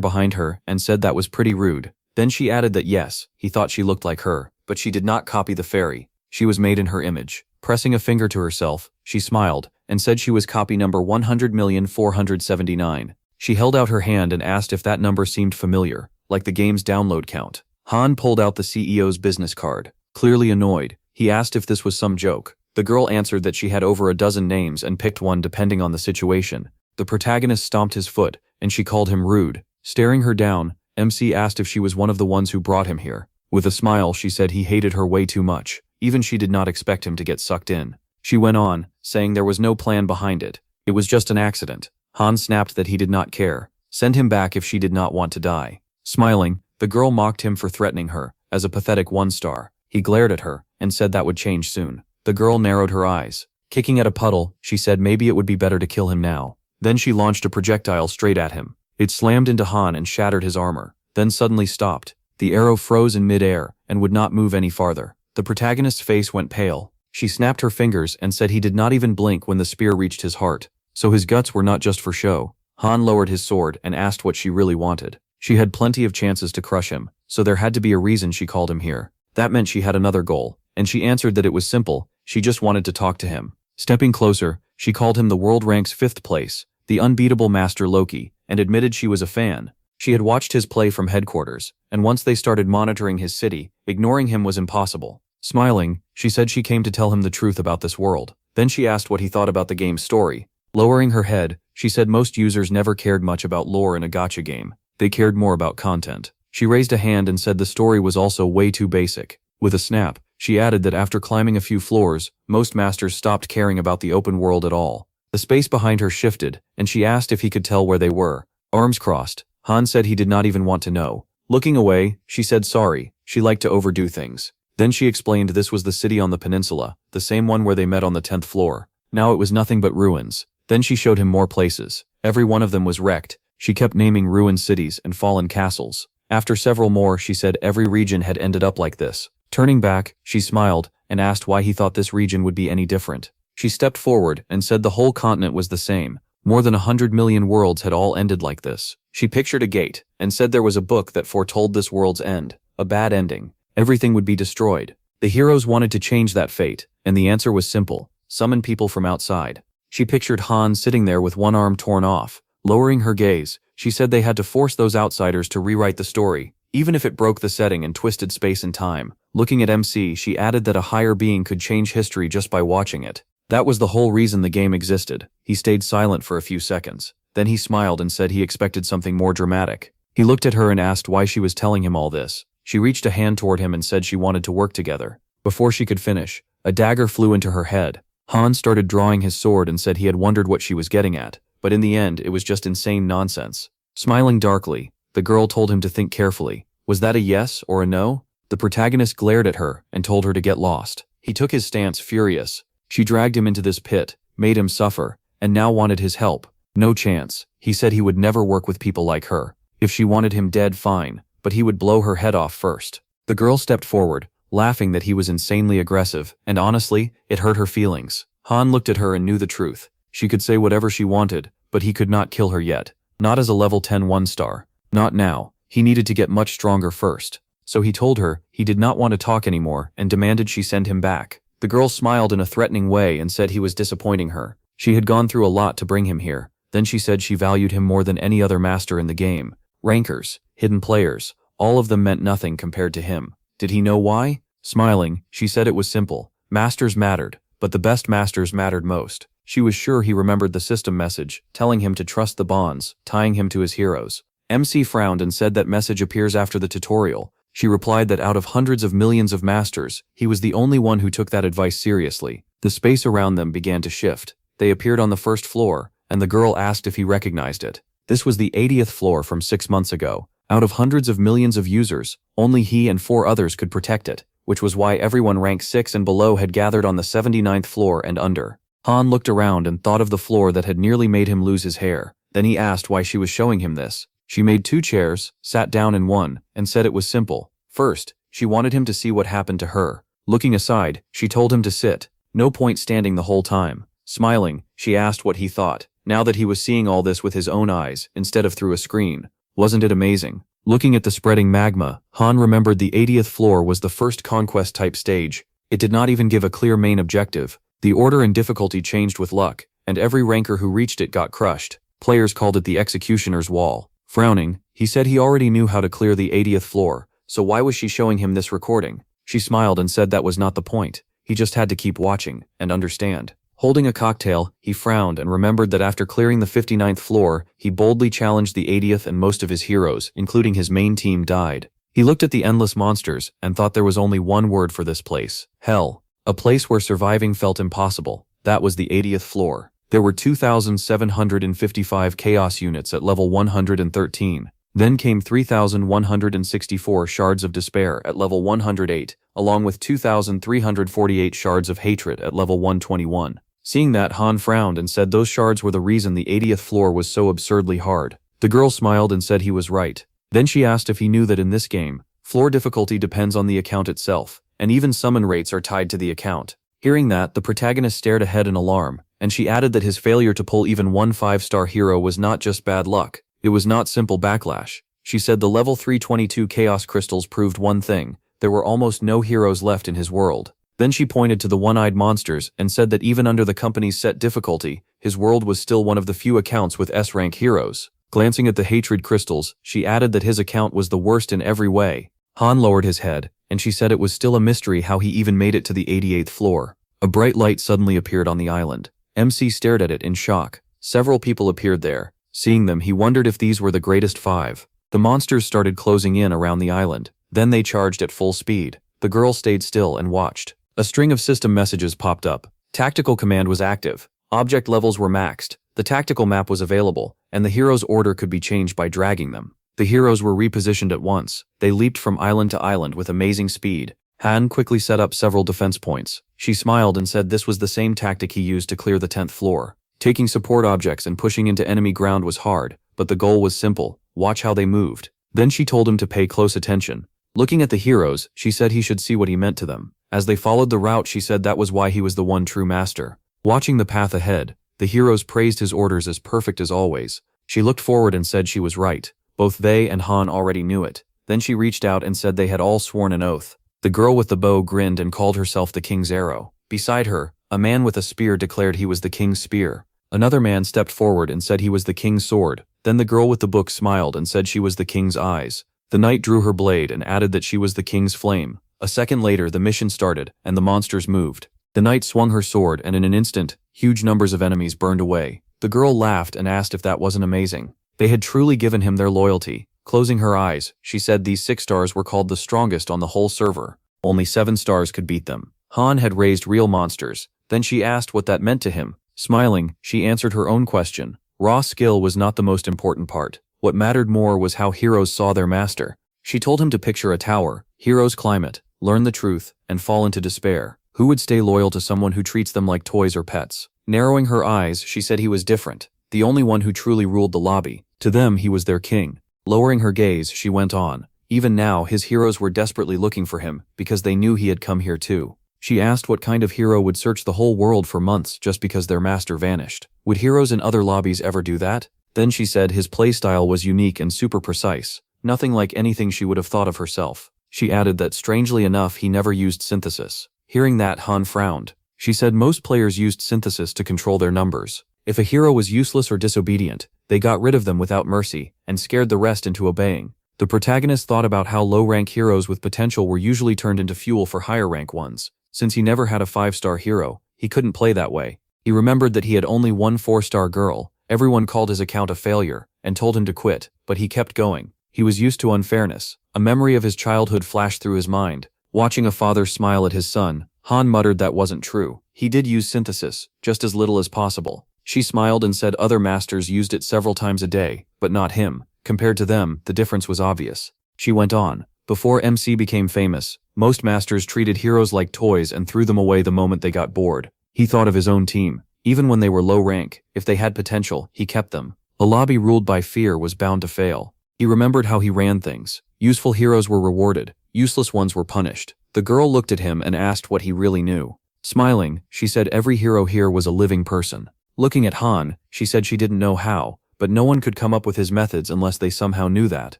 behind her, and said that was pretty rude. Then she added that yes, he thought she looked like her, but she did not copy the fairy. She was made in her image. Pressing a finger to herself, she smiled, and said she was copy number 100,479. She held out her hand and asked if that number seemed familiar, like the game's download count. Han pulled out the CEO's business card. Clearly annoyed, he asked if this was some joke. The girl answered that she had over a dozen names and picked one depending on the situation. The protagonist stomped his foot, and she called him rude. Staring her down, MC asked if she was one of the ones who brought him here. With a smile, she said he hated her way too much. Even she did not expect him to get sucked in. She went on, saying there was no plan behind it. It was just an accident. Han snapped that he did not care. Send him back if she did not want to die. Smiling, the girl mocked him for threatening her, as a pathetic 1-star. He glared at her, and said that would change soon. The girl narrowed her eyes. Kicking at a puddle, she said maybe it would be better to kill him now. Then she launched a projectile straight at him. It slammed into Han and shattered his armor, then suddenly stopped. The arrow froze in mid-air, and would not move any farther. The protagonist's face went pale. She snapped her fingers and said he did not even blink when the spear reached his heart. So his guts were not just for show. Han lowered his sword and asked what she really wanted. She had plenty of chances to crush him, so there had to be a reason she called him here. That meant she had another goal, and she answered that it was simple, she just wanted to talk to him. Stepping closer, she called him the world rank's 5th place, the unbeatable Master Loki, and admitted she was a fan. She had watched his play from headquarters, and once they started monitoring his city, ignoring him was impossible. Smiling, she said she came to tell him the truth about this world. Then she asked what he thought about the game's story. Lowering her head, she said most users never cared much about lore in a gacha game. They cared more about content. She raised a hand and said the story was also way too basic. With a snap, she added that after climbing a few floors, most masters stopped caring about the open world at all. The space behind her shifted, and she asked if he could tell where they were. Arms crossed, Han said he did not even want to know. Looking away, she said sorry, she liked to overdo things. Then she explained this was the city on the peninsula, the same one where they met on the 10th floor. Now it was nothing but ruins. Then she showed him more places. Every one of them was wrecked. She kept naming ruined cities and fallen castles. After several more, she said every region had ended up like this. Turning back, she smiled and asked why he thought this region would be any different. She stepped forward and said the whole continent was the same. More than 100 million worlds had all ended like this. She pictured a gate and said there was a book that foretold this world's end. A bad ending. Everything would be destroyed. The heroes wanted to change that fate, and the answer was simple. Summon people from outside. She pictured Han sitting there with one arm torn off. Lowering her gaze, she said they had to force those outsiders to rewrite the story, even if it broke the setting and twisted space and time. Looking at MC, she added that a higher being could change history just by watching it. That was the whole reason the game existed. He stayed silent for a few seconds. Then he smiled and said he expected something more dramatic. He looked at her and asked why she was telling him all this. She reached a hand toward him and said she wanted to work together. Before she could finish, a dagger flew into her head. Han started drawing his sword and said he had wondered what she was getting at, but in the end it was just insane nonsense. Smiling darkly, the girl told him to think carefully. Was that a yes or a no? The protagonist glared at her and told her to get lost. He took his stance furious. She dragged him into this pit, made him suffer, and now wanted his help. No chance. He said he would never work with people like her. If she wanted him dead, fine, but he would blow her head off first. The girl stepped forward, laughing that he was insanely aggressive, and honestly, it hurt her feelings. Han looked at her and knew the truth. She could say whatever she wanted, but he could not kill her yet. Not as a level 10 1-star. Not now. He needed to get much stronger first. So he told her he did not want to talk anymore and demanded she send him back. The girl smiled in a threatening way and said he was disappointing her. She had gone through a lot to bring him here. Then she said she valued him more than any other master in the game. Rankers, hidden players, all of them meant nothing compared to him. Did he know why? Smiling, she said it was simple. Masters mattered, but the best masters mattered most. She was sure he remembered the system message, telling him to trust the bonds, tying him to his heroes. MC frowned and said that message appears after the tutorial. She replied that out of hundreds of millions of masters, he was the only one who took that advice seriously. The space around them began to shift. They appeared on the first floor, and the girl asked if he recognized it. This was the 80th floor from 6 months ago. Out of hundreds of millions of users, only he and 4 others could protect it, which was why everyone rank 6 and below had gathered on the 79th floor and under. Han looked around and thought of the floor that had nearly made him lose his hair. Then he asked why she was showing him this. She made 2 chairs, sat down in one, and said it was simple. First, she wanted him to see what happened to her. Looking aside, she told him to sit. No point standing the whole time. Smiling, she asked what he thought, now that he was seeing all this with his own eyes, instead of through a screen. Wasn't it amazing? Looking at the spreading magma, Han remembered the 80th floor was the first conquest-type stage. It did not even give a clear main objective. The order and difficulty changed with luck, and every ranker who reached it got crushed. Players called it the Executioner's Wall. Frowning, he said he already knew how to clear the 80th floor, so why was she showing him this recording? She smiled and said that was not the point. He just had to keep watching and understand. Holding a cocktail, he frowned and remembered that after clearing the 59th floor, he boldly challenged the 80th and most of his heroes, including his main team, died. He looked at the endless monsters and thought there was only one word for this place: hell. A place where surviving felt impossible. That was the 80th floor. There were 2,755 chaos units at level 113. Then came 3,164 shards of despair at level 108, along with 2,348 shards of hatred at level 121. Seeing that, Han frowned and said those shards were the reason the 80th floor was so absurdly hard. The girl smiled and said he was right. Then she asked if he knew that in this game, floor difficulty depends on the account itself, and even summon rates are tied to the account. Hearing that, the protagonist stared ahead in alarm, and she added that his failure to pull even one 5-star hero was not just bad luck, it was not simple backlash. She said the level 322 chaos crystals proved one thing: there were almost no heroes left in his world. Then she pointed to the one-eyed monsters and said that even under the company's set difficulty, his world was still one of the few accounts with S-rank heroes. Glancing at the hatred crystals, she added that his account was the worst in every way. Han lowered his head, and she said it was still a mystery how he even made it to the 88th floor. A bright light suddenly appeared on the island. MC stared at it in shock. Several people appeared there. Seeing them, he wondered if these were the greatest 5. The monsters started closing in around the island. Then they charged at full speed. The girl stayed still and watched. A string of system messages popped up. Tactical command was active. Object levels were maxed. The tactical map was available, and the hero's order could be changed by dragging them. The heroes were repositioned at once. They leaped from island to island with amazing speed. Han quickly set up several defense points. She smiled and said this was the same tactic he used to clear the 10th floor. Taking support objects and pushing into enemy ground was hard, but the goal was simple: watch how they moved. Then she told him to pay close attention. Looking at the heroes, she said he should see what he meant to them. As they followed the route, she said that was why he was the one true master. Watching the path ahead, the heroes praised his orders as perfect as always. She looked forward and said she was right. Both they and Han already knew it. Then she reached out and said they had all sworn an oath. The girl with the bow grinned and called herself the king's arrow. Beside her, a man with a spear declared he was the king's spear. Another man stepped forward and said he was the king's sword. Then the girl with the book smiled and said she was the king's eyes. The knight drew her blade and added that she was the king's flame. A second later, the mission started, and the monsters moved. The knight swung her sword, and in an instant, huge numbers of enemies burned away. The girl laughed and asked if that wasn't amazing. They had truly given him their loyalty. Closing her eyes, she said these 6 stars were called the strongest on the whole server. Only 7 stars could beat them. Han had raised real monsters. Then she asked what that meant to him. Smiling, she answered her own question. Raw skill was not the most important part. What mattered more was how heroes saw their master. She told him to picture a tower. Heroes climb it, learn the truth, and fall into despair. Who would stay loyal to someone who treats them like toys or pets? Narrowing her eyes, she said he was different. The only one who truly ruled the lobby. To them, he was their king. Lowering her gaze, she went on. Even now, his heroes were desperately looking for him, because they knew he had come here too. She asked what kind of hero would search the whole world for months just because their master vanished. Would heroes in other lobbies ever do that? Then she said his playstyle was unique and super precise. Nothing like anything she would have thought of herself. She added that strangely enough, he never used synthesis. Hearing that, Han frowned. She said most players used synthesis to control their numbers. If a hero was useless or disobedient, they got rid of them without mercy and scared the rest into obeying. The protagonist thought about how low-rank heroes with potential were usually turned into fuel for higher-rank ones. Since he never had a 5-star hero, he couldn't play that way. He remembered that he had only one 4-star girl. Everyone called his account a failure and told him to quit, but he kept going. He was used to unfairness. A memory of his childhood flashed through his mind. Watching a father smile at his son, Han muttered that wasn't true. He did use synthesis, just as little as possible. She smiled and said other masters used it several times a day, but not him. Compared to them, the difference was obvious. She went on. Before MC became famous, most masters treated heroes like toys and threw them away the moment they got bored. He thought of his own team. Even when they were low rank, if they had potential, he kept them. A lobby ruled by fear was bound to fail. He remembered how he ran things. Useful heroes were rewarded. Useless ones were punished. The girl looked at him and asked what he really knew. Smiling, she said every hero here was a living person. Looking at Han, she said she didn't know how, but no one could come up with his methods unless they somehow knew that.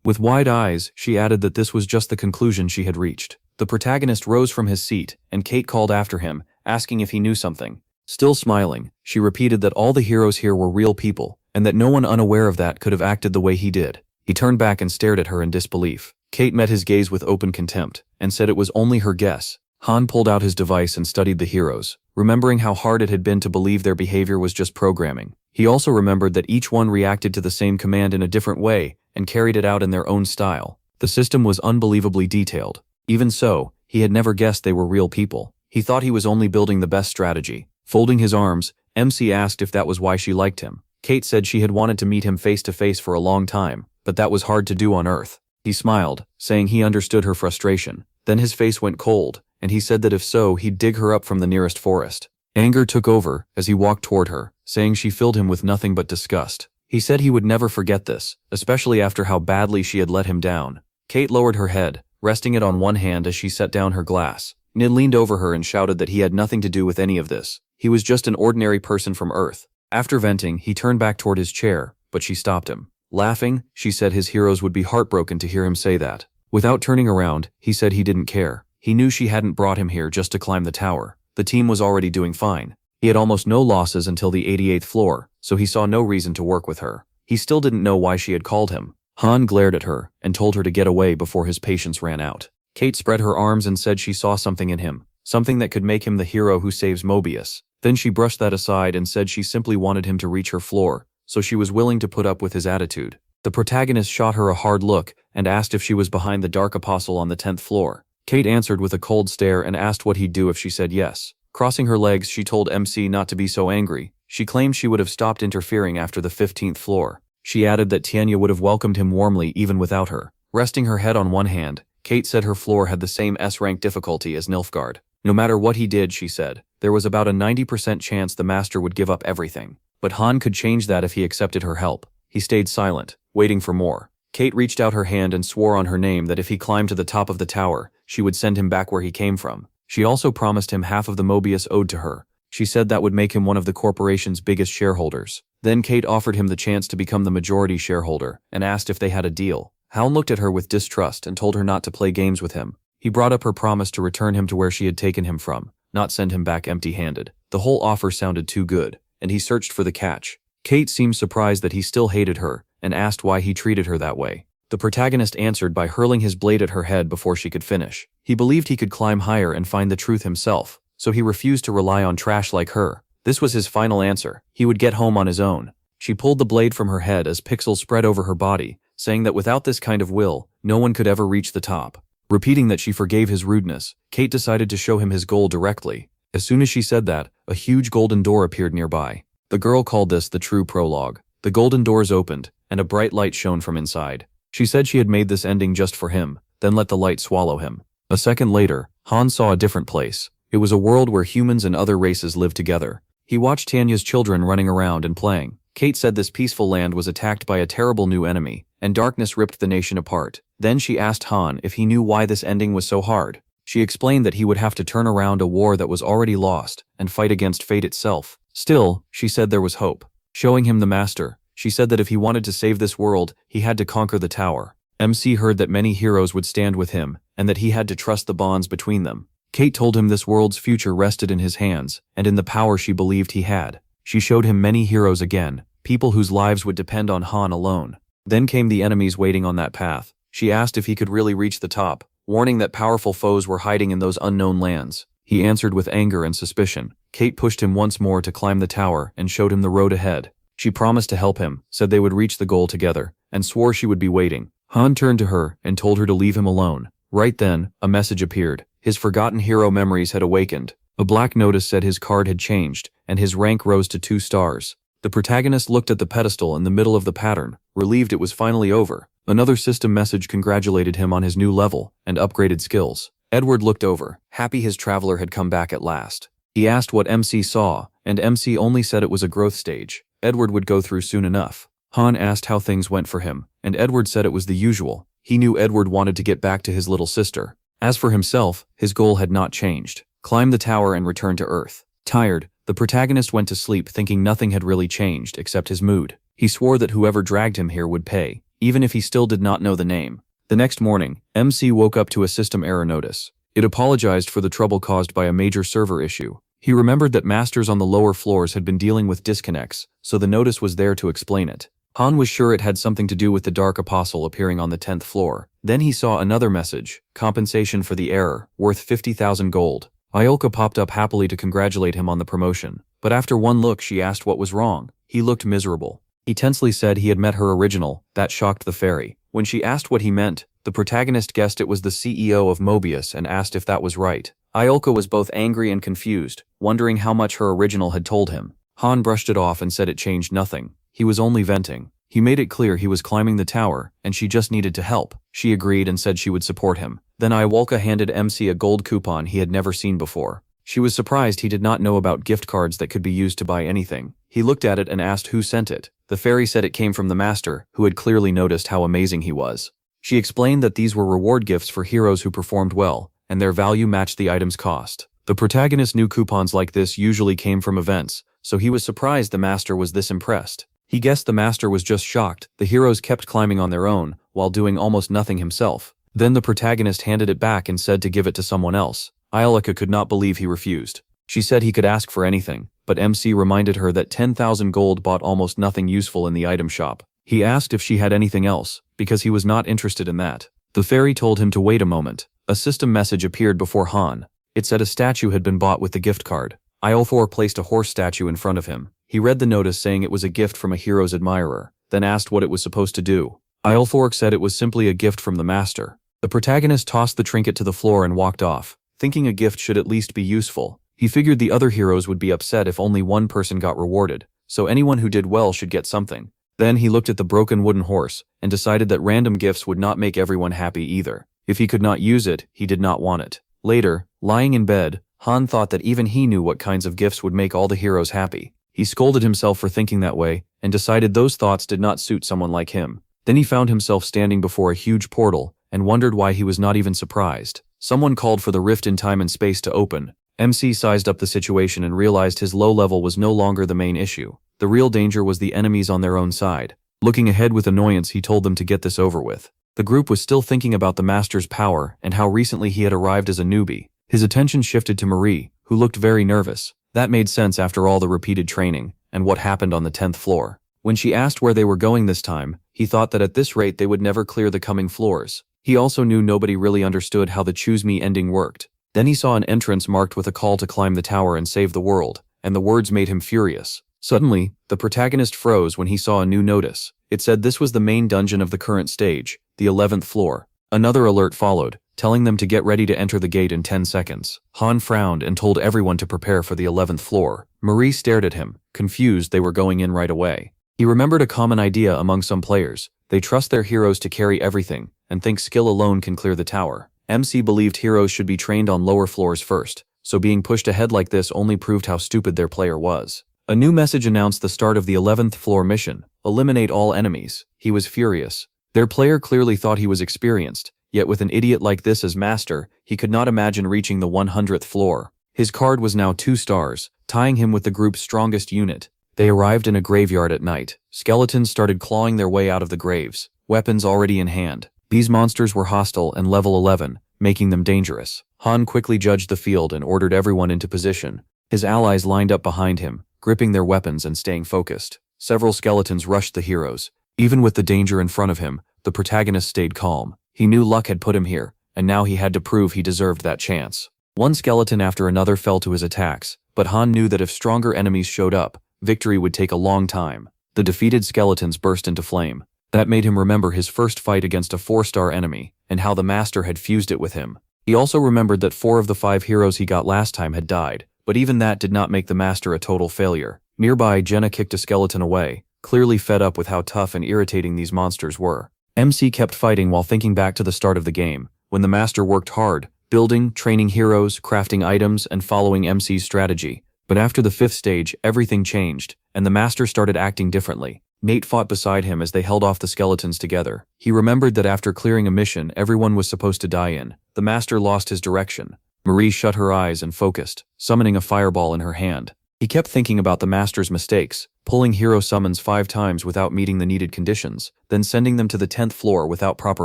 With wide eyes, she added that this was just the conclusion she had reached. The protagonist rose from his seat, and Kate called after him, asking if he knew something. Still smiling, she repeated that all the heroes here were real people, and that no one unaware of that could have acted the way he did. He turned back and stared at her in disbelief. Kate met his gaze with open contempt, and said it was only her guess. Han pulled out his device and studied the heroes, remembering how hard it had been to believe their behavior was just programming. He also remembered that each one reacted to the same command in a different way, and carried it out in their own style. The system was unbelievably detailed. Even so, he had never guessed they were real people. He thought he was only building the best strategy. Folding his arms, MC asked if that was why she liked him. Kate said she had wanted to meet him face to face for a long time, but that was hard to do on Earth. He smiled, saying he understood her frustration. Then his face went cold, and he said that if so, he'd dig her up from the nearest forest. Anger took over as he walked toward her, saying she filled him with nothing but disgust. He said he would never forget this, especially after how badly she had let him down. Kate lowered her head, resting it on one hand as she set down her glass. Nid leaned over her and shouted that he had nothing to do with any of this. He was just an ordinary person from Earth. After venting, he turned back toward his chair, but she stopped him. Laughing, she said his heroes would be heartbroken to hear him say that. Without turning around, he said he didn't care. He knew she hadn't brought him here just to climb the tower. The team was already doing fine. He had almost no losses until the 88th floor, so he saw no reason to work with her. He still didn't know why she had called him. Han glared at her and told her to get away before his patience ran out. Kate spread her arms and said she saw something in him, something that could make him the hero who saves Mobius. Then she brushed that aside and said she simply wanted him to reach her floor, so she was willing to put up with his attitude. The protagonist shot her a hard look and asked if she was behind the Dark Apostle on the 10th floor. Kate answered with a cold stare and asked what he'd do if she said yes. Crossing her legs, she told MC not to be so angry. She claimed she would have stopped interfering after the 15th floor. She added that Tianya would have welcomed him warmly even without her. Resting her head on one hand, Kate said her floor had the same S-rank difficulty as Nilfgaard. No matter what he did, she said, there was about a 90% chance the master would give up everything. But Han could change that if he accepted her help. He stayed silent, waiting for more. Kate reached out her hand and swore on her name that if he climbed to the top of the tower, she would send him back where he came from. She also promised him half of the Mobius owed to her. She said that would make him one of the corporation's biggest shareholders. Then Kate offered him the chance to become the majority shareholder and asked if they had a deal. Han looked at her with distrust and told her not to play games with him. He brought up her promise to return him to where she had taken him from, not send him back empty-handed. The whole offer sounded too good, and he searched for the catch. Kate seemed surprised that he still hated her and asked why he treated her that way. The protagonist answered by hurling his blade at her head before she could finish. He believed he could climb higher and find the truth himself, so he refused to rely on trash like her. This was his final answer. He would get home on his own. She pulled the blade from her head as pixels spread over her body, saying that without this kind of will, no one could ever reach the top. Repeating that she forgave his rudeness, Kate decided to show him his goal directly. As soon as she said that, a huge golden door appeared nearby. The girl called this the true prologue. The golden doors opened, and a bright light shone from inside. She said she had made this ending just for him, then let the light swallow him. A second later, Han saw a different place. It was a world where humans and other races lived together. He watched Tanya's children running around and playing. Kate said this peaceful land was attacked by a terrible new enemy, and darkness ripped the nation apart. Then she asked Han if he knew why this ending was so hard. She explained that he would have to turn around a war that was already lost and fight against fate itself. Still, she said there was hope. Showing him the master, she said that if he wanted to save this world, he had to conquer the tower. MC heard that many heroes would stand with him, and that he had to trust the bonds between them. Kate told him this world's future rested in his hands, and in the power she believed he had. She showed him many heroes again, people whose lives would depend on Han alone. Then came the enemies waiting on that path. She asked if he could really reach the top, warning that powerful foes were hiding in those unknown lands. He answered with anger and suspicion. Kate pushed him once more to climb the tower and showed him the road ahead. She promised to help him, said they would reach the goal together, and swore she would be waiting. Han turned to her and told her to leave him alone. Right then, a message appeared. His forgotten hero memories had awakened. A black notice said his card had changed, and his rank rose to 2 stars. The protagonist looked at the pedestal in the middle of the pattern, relieved it was finally over. Another system message congratulated him on his new level and upgraded skills. Edward looked over, happy his traveler had come back at last. He asked what MC saw, and MC only said it was a growth stage. Edward would go through soon enough. Han asked how things went for him, and Edward said it was the usual. He knew Edward wanted to get back to his little sister. As for himself, his goal had not changed. Climb the tower and return to Earth. Tired, the protagonist went to sleep thinking nothing had really changed except his mood. He swore that whoever dragged him here would pay, even if he still did not know the name. The next morning, MC woke up to a system error notice. It apologized for the trouble caused by a major server issue. He remembered that masters on the lower floors had been dealing with disconnects, so the notice was there to explain it. Han was sure it had something to do with the Dark Apostle appearing on the 10th floor. Then he saw another message, compensation for the error, worth 50,000 gold. Iolka popped up happily to congratulate him on the promotion, but after one look she asked what was wrong. He looked miserable. He tensely said he had met her original. That shocked the fairy. When she asked what he meant, The protagonist guessed it was the CEO of Mobius and asked if that was right. Iolka was both angry and confused, wondering how much her original had told him. Han brushed it off and said it changed nothing. He was only venting. He made it clear he was climbing the tower, and she just needed to help. She agreed and said she would support him. Then Iolka handed MC a gold coupon he had never seen before. She was surprised he did not know about gift cards that could be used to buy anything. He looked at it and asked who sent it. The fairy said it came from the master, who had clearly noticed how amazing he was. She explained that these were reward gifts for heroes who performed well, and their value matched the item's cost. The protagonist knew coupons like this usually came from events, so he was surprised the master was this impressed. He guessed the master was just shocked. The heroes kept climbing on their own, while doing almost nothing himself. Then the protagonist handed it back and said to give it to someone else. Iolka could not believe he refused. She said he could ask for anything, but MC reminded her that 10,000 gold bought almost nothing useful in the item shop. He asked if she had anything else, because he was not interested in that. The fairy told him to wait a moment. A system message appeared before Han. It said a statue had been bought with the gift card. Iolfor placed a horse statue in front of him. He read the notice saying it was a gift from a hero's admirer, then asked what it was supposed to do. Iolfor said it was simply a gift from the master. The protagonist tossed the trinket to the floor and walked off, thinking a gift should at least be useful. He figured the other heroes would be upset if only one person got rewarded, so anyone who did well should get something. Then he looked at the broken wooden horse and decided that random gifts would not make everyone happy either. If he could not use it, he did not want it. Later, lying in bed, Han thought that even he knew what kinds of gifts would make all the heroes happy. He scolded himself for thinking that way and decided those thoughts did not suit someone like him. Then he found himself standing before a huge portal and wondered why he was not even surprised. Someone called for the rift in time and space to open. MC sized up the situation and realized his low level was no longer the main issue. The real danger was the enemies on their own side. Looking ahead with annoyance, he told them to get this over with. The group was still thinking about the master's power and how recently he had arrived as a newbie. His attention shifted to Marie, who looked very nervous. That made sense after all the repeated training and what happened on the 10th floor. When she asked where they were going this time, he thought that at this rate they would never clear the coming floors. He also knew nobody really understood how the Choose Me ending worked. Then he saw an entrance marked with a call to climb the tower and save the world, and the words made him furious. Suddenly, the protagonist froze when he saw a new notice. It said this was the main dungeon of the current stage, the 11th floor. Another alert followed, telling them to get ready to enter the gate in 10 seconds. Han frowned and told everyone to prepare for the 11th floor. Marie stared at him, confused they were going in right away. He remembered a common idea among some players. They trust their heroes to carry everything, and think skill alone can clear the tower. MC believed heroes should be trained on lower floors first, so being pushed ahead like this only proved how stupid their player was. A new message announced the start of the 11th floor mission. Eliminate all enemies. He was furious. Their player clearly thought he was experienced, yet with an idiot like this as master, he could not imagine reaching the 100th floor. His card was now 2 stars, tying him with the group's strongest unit. They arrived in a graveyard at night. Skeletons started clawing their way out of the graves, weapons already in hand. These monsters were hostile and level 11, making them dangerous. Han quickly judged the field and ordered everyone into position. His allies lined up behind him, gripping their weapons and staying focused. Several skeletons rushed the heroes. Even with the danger in front of him, the protagonist stayed calm. He knew luck had put him here, and now he had to prove he deserved that chance. One skeleton after another fell to his attacks, but Han knew that if stronger enemies showed up, victory would take a long time. The defeated skeletons burst into flame. That made him remember his first fight against a 4-star enemy, and how the master had fused it with him. He also remembered that 4 of the 5 heroes he got last time had died, but even that did not make the master a total failure. Nearby, Jenna kicked a skeleton away, clearly fed up with how tough and irritating these monsters were. MC kept fighting while thinking back to the start of the game, when the master worked hard, building, training heroes, crafting items, and following MC's strategy. But after the 5th stage, everything changed, and the master started acting differently. Nate fought beside him as they held off the skeletons together. He remembered that after clearing a mission everyone was supposed to die in, the master lost his direction. Marie shut her eyes and focused, summoning a fireball in her hand. He kept thinking about the master's mistakes, pulling hero summons 5 times without meeting the needed conditions, then sending them to the 10th floor without proper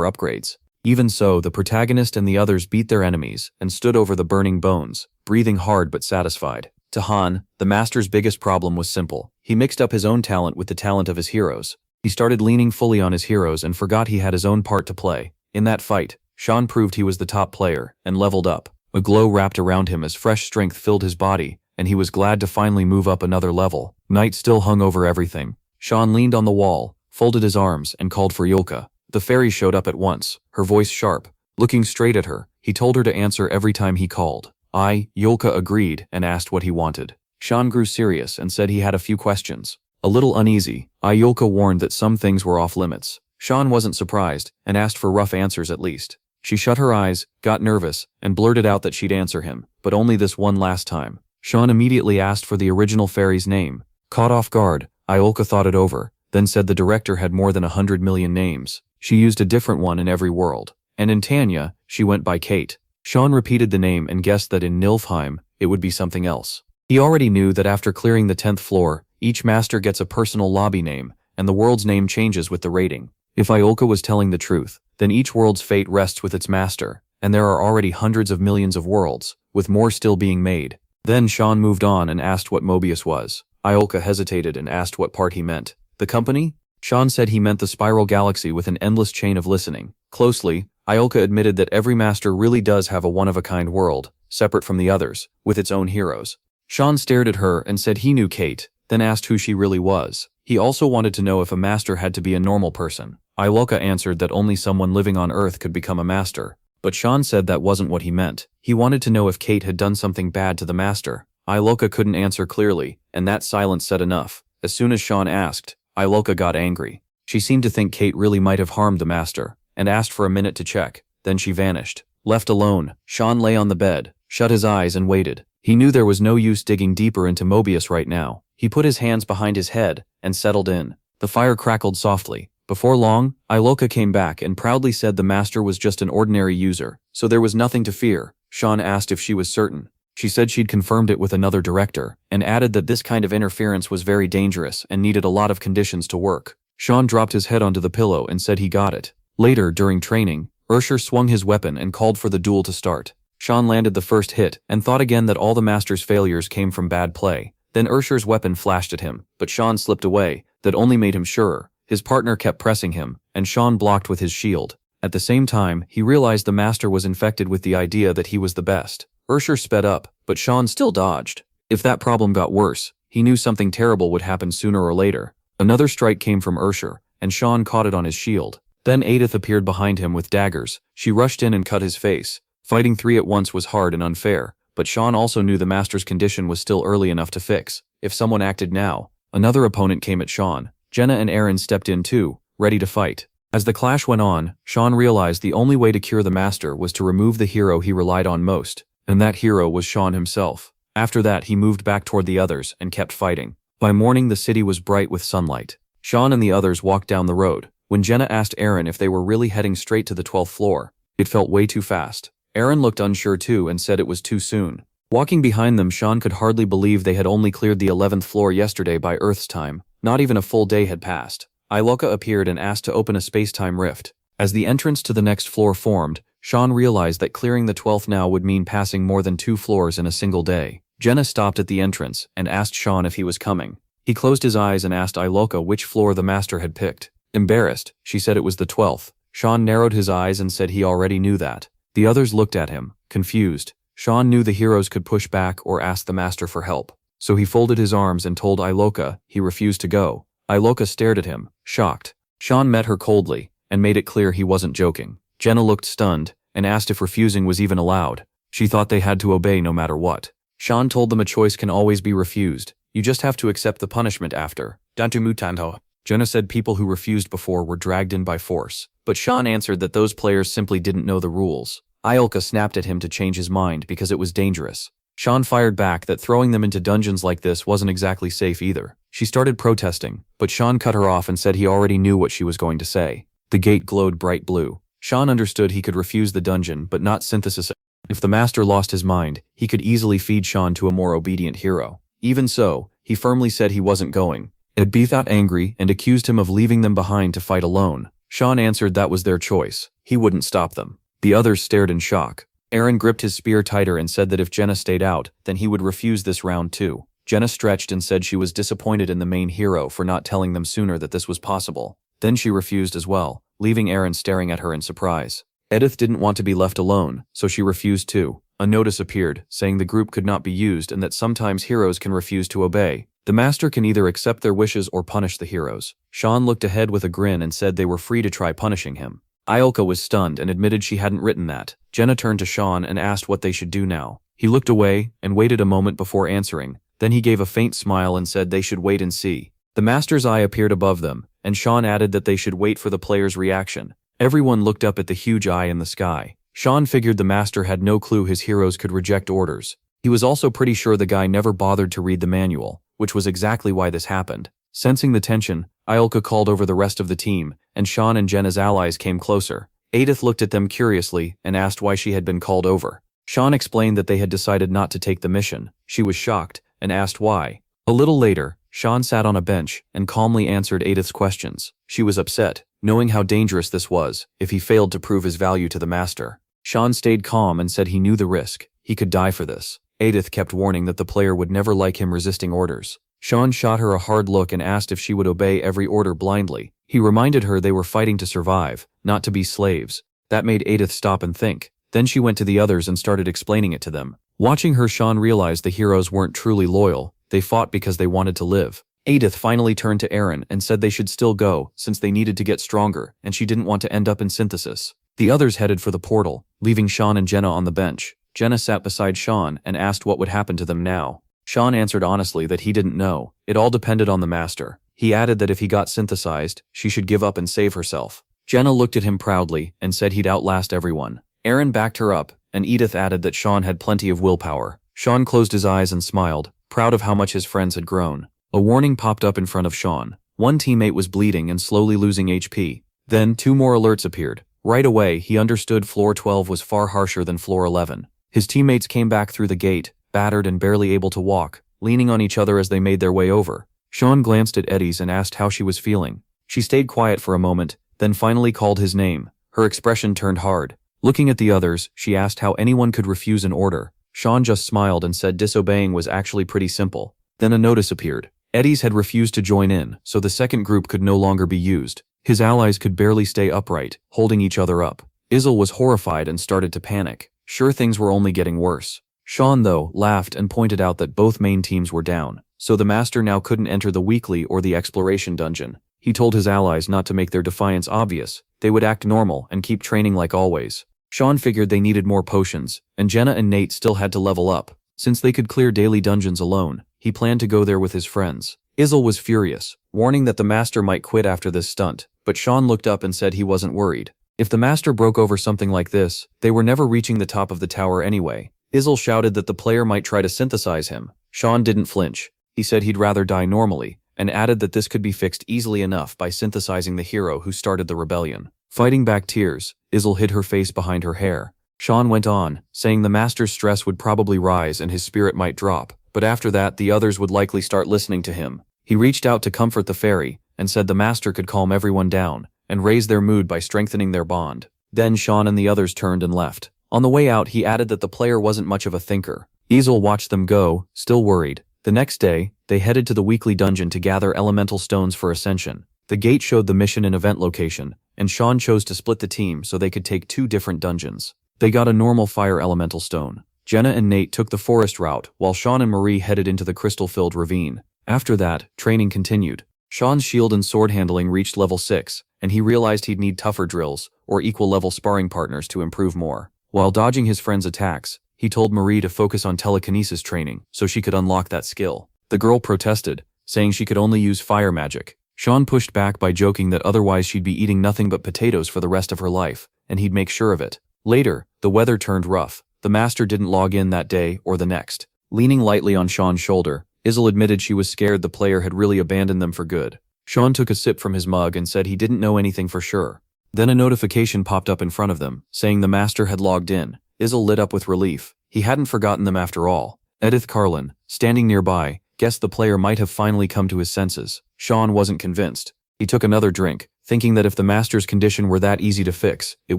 upgrades. Even so, the protagonist and the others beat their enemies and stood over the burning bones, breathing hard but satisfied. To Han, the master's biggest problem was simple. He mixed up his own talent with the talent of his heroes. He started leaning fully on his heroes and forgot he had his own part to play. In that fight, Sean proved he was the top player and leveled up. A glow wrapped around him as fresh strength filled his body, and he was glad to finally move up another level. Night still hung over everything. Sean leaned on the wall, folded his arms, and called for Yulka. The fairy showed up at once, her voice sharp. Looking straight at her, he told her to answer every time he called. Yolka agreed and asked what he wanted. Sean grew serious and said he had a few questions. A little uneasy, Yolka warned that some things were off limits. Sean wasn't surprised and asked for rough answers at least. She shut her eyes, got nervous, and blurted out that she'd answer him, but only this one last time. Sean immediately asked for the original fairy's name. Caught off guard, Yolka thought it over, then said the director had more than 100 million names. She used a different one in every world. And in Tanya, she went by Kate. Sean repeated the name and guessed that in Nilfheim, it would be something else. He already knew that after clearing the 10th floor, each master gets a personal lobby name, and the world's name changes with the rating. If Yolka was telling the truth, then each world's fate rests with its master, and there are already hundreds of millions of worlds, with more still being made. Then Sean moved on and asked what Mobius was. Yolka hesitated and asked what part he meant. The company? Sean said he meant the spiral galaxy with an endless chain of listening. Closely, Yolka admitted that every master really does have a one-of-a-kind world, separate from the others, with its own heroes. Sean stared at her and said he knew Kate, then asked who she really was. He also wanted to know if a master had to be a normal person. Yolka answered that only someone living on Earth could become a master. But Sean said that wasn't what he meant. He wanted to know if Kate had done something bad to the master. Yolka couldn't answer clearly, and that silence said enough. As soon as Sean asked, Yolka got angry. She seemed to think Kate really might have harmed the master, and asked for a minute to check. Then she vanished. Left alone, Sean lay on the bed, shut his eyes and waited. He knew there was no use digging deeper into Mobius right now. He put his hands behind his head and settled in. The fire crackled softly. Before long, Yolka came back and proudly said the master was just an ordinary user, so there was nothing to fear. Sean asked if she was certain. She said she'd confirmed it with another director, and added that this kind of interference was very dangerous and needed a lot of conditions to work. Sean dropped his head onto the pillow and said he got it. Later, during training, Ursher swung his weapon and called for the duel to start. Sean landed the first hit and thought again that all the master's failures came from bad play. Then Ursher's weapon flashed at him, but Sean slipped away. That only made him surer. His partner kept pressing him, and Sean blocked with his shield. At the same time, he realized the master was infected with the idea that he was the best. Ursher sped up, but Sean still dodged. If that problem got worse, he knew something terrible would happen sooner or later. Another strike came from Ursher, and Sean caught it on his shield. Then Edith appeared behind him with daggers. She rushed in and cut his face. Fighting three at once was hard and unfair, but Sean also knew the master's condition was still early enough to fix. If someone acted now, another opponent came at Sean. Jenna and Aaron stepped in too, ready to fight. As the clash went on, Sean realized the only way to cure the master was to remove the hero he relied on most, and that hero was Sean himself. After that, he moved back toward the others and kept fighting. By morning, the city was bright with sunlight. Sean and the others walked down the road. When Jenna asked Aaron if they were really heading straight to the 12th floor, it felt way too fast. Aaron looked unsure too and said it was too soon. Walking behind them, Sean could hardly believe they had only cleared the 11th floor yesterday by Earth's time. Not even a full day had passed. Yolka appeared and asked to open a space-time rift. As the entrance to the next floor formed, Sean realized that clearing the 12th now would mean passing more than 2 floors in a single day. Jenna stopped at the entrance and asked Sean if he was coming. He closed his eyes and asked Yolka which floor the master had picked. Embarrassed, she said it was the 12th. Sean narrowed his eyes and said he already knew that. The others looked at him, confused. Sean knew the heroes could push back or ask the master for help. So he folded his arms and told Yolka he refused to go. Yolka stared at him, shocked. Sean met her coldly and made it clear he wasn't joking. Jenna looked stunned and asked if refusing was even allowed. She thought they had to obey no matter what. Sean told them a choice can always be refused. You just have to accept the punishment after. Dantu mutanto. Jenna said people who refused before were dragged in by force. But Sean answered that those players simply didn't know the rules. Yolka snapped at him to change his mind because it was dangerous. Sean fired back that throwing them into dungeons like this wasn't exactly safe either. She started protesting, but Sean cut her off and said he already knew what she was going to say. The gate glowed bright blue. Sean understood he could refuse the dungeon but not synthesis. If the master lost his mind, he could easily feed Sean to a more obedient hero. Even so, he firmly said he wasn't going. Edith got angry and accused him of leaving them behind to fight alone. Sean answered that was their choice. He wouldn't stop them. The others stared in shock. Aaron gripped his spear tighter and said that if Jenna stayed out, then he would refuse this round too. Jenna stretched and said she was disappointed in the main hero for not telling them sooner that this was possible. Then she refused as well, leaving Aaron staring at her in surprise. Edith didn't want to be left alone, so she refused too. A notice appeared, saying the group could not be used and that sometimes heroes can refuse to obey. The master can either accept their wishes or punish the heroes. Sean looked ahead with a grin and said they were free to try punishing him. Iolka was stunned and admitted she hadn't written that. Jenna turned to Sean and asked what they should do now. He looked away and waited a moment before answering. Then he gave a faint smile and said they should wait and see. The master's eye appeared above them, and Sean added that they should wait for the player's reaction. Everyone looked up at the huge eye in the sky. Sean figured the master had no clue his heroes could reject orders. He was also pretty sure the guy never bothered to read the manual, which was exactly why this happened. Sensing the tension, Iolka called over the rest of the team, and Sean and Jenna's allies came closer. Edith looked at them curiously and asked why she had been called over. Sean explained that they had decided not to take the mission. She was shocked and asked why. A little later, Sean sat on a bench and calmly answered Edith's questions. She was upset, knowing how dangerous this was if he failed to prove his value to the master. Sean stayed calm and said he knew the risk. He could die for this. Edith kept warning that the player would never like him resisting orders. Sean shot her a hard look and asked if she would obey every order blindly. He reminded her they were fighting to survive, not to be slaves. That made Edith stop and think. Then she went to the others and started explaining it to them. Watching her, Sean realized the heroes weren't truly loyal. They fought because they wanted to live. Edith finally turned to Aaron and said they should still go since they needed to get stronger and she didn't want to end up in synthesis. The others headed for the portal, leaving Sean and Jenna on the bench. Jenna sat beside Sean and asked what would happen to them now. Sean answered honestly that he didn't know. It all depended on the master. He added that if he got synthesized, she should give up and save herself. Jenna looked at him proudly and said he'd outlast everyone. Aaron backed her up, and Edith added that Sean had plenty of willpower. Sean closed his eyes and smiled, proud of how much his friends had grown. A warning popped up in front of Sean. One teammate was bleeding and slowly losing HP. Then 2 more alerts appeared. Right away, he understood floor 12 was far harsher than floor 11. His teammates came back through the gate, battered and barely able to walk, leaning on each other as they made their way over. Sean glanced at Eddie's and asked how she was feeling. She stayed quiet for a moment, then finally called his name. Her expression turned hard. Looking at the others, she asked how anyone could refuse an order. Sean just smiled and said disobeying was actually pretty simple. Then a notice appeared. Eddie's had refused to join in, so the second group could no longer be used. His allies could barely stay upright, holding each other up. Izel was horrified and started to panic. Sure, things were only getting worse. Sean, though, laughed and pointed out that both main teams were down, so the master now couldn't enter the weekly or the exploration dungeon. He told his allies not to make their defiance obvious. They would act normal and keep training like always. Sean figured they needed more potions, and Jenna and Nate still had to level up. Since they could clear daily dungeons alone, he planned to go there with his friends. Izel was furious, warning that the master might quit after this stunt, but Sean looked up and said he wasn't worried. If the master broke over something like this, they were never reaching the top of the tower anyway. Izel shouted that the player might try to synthesize him. Sean didn't flinch. He said he'd rather die normally, and added that this could be fixed easily enough by synthesizing the hero who started the rebellion. Fighting back tears, Izel hid her face behind her hair. Sean went on, saying the master's stress would probably rise and his spirit might drop, but after that the others would likely start listening to him. He reached out to comfort the fairy, and said the master could calm everyone down, and raise their mood by strengthening their bond. Then Sean and the others turned and left. On the way out, he added that the player wasn't much of a thinker. Izel watched them go, still worried. The next day, they headed to the weekly dungeon to gather elemental stones for ascension. The gate showed the mission and event location, and Sean chose to split the team so they could take 2 different dungeons. They got a normal fire elemental stone. Jenna and Nate took the forest route, while Sean and Marie headed into the crystal-filled ravine. After that, training continued. Sean's shield and sword handling reached level 6, and he realized he'd need tougher drills, or equal-level sparring partners to improve more. While dodging his friends' attacks, he told Marie to focus on telekinesis training so she could unlock that skill. The girl protested, saying she could only use fire magic. Sean pushed back by joking that otherwise she'd be eating nothing but potatoes for the rest of her life, and he'd make sure of it. Later, the weather turned rough. The master didn't log in that day or the next. Leaning lightly on Sean's shoulder, Izel admitted she was scared the player had really abandoned them for good. Sean took a sip from his mug and said he didn't know anything for sure. Then a notification popped up in front of them, saying the master had logged in. Izel lit up with relief. He hadn't forgotten them after all. Edith Carlin, standing nearby, guessed the player might have finally come to his senses. Sean wasn't convinced. He took another drink, thinking that if the master's condition were that easy to fix, it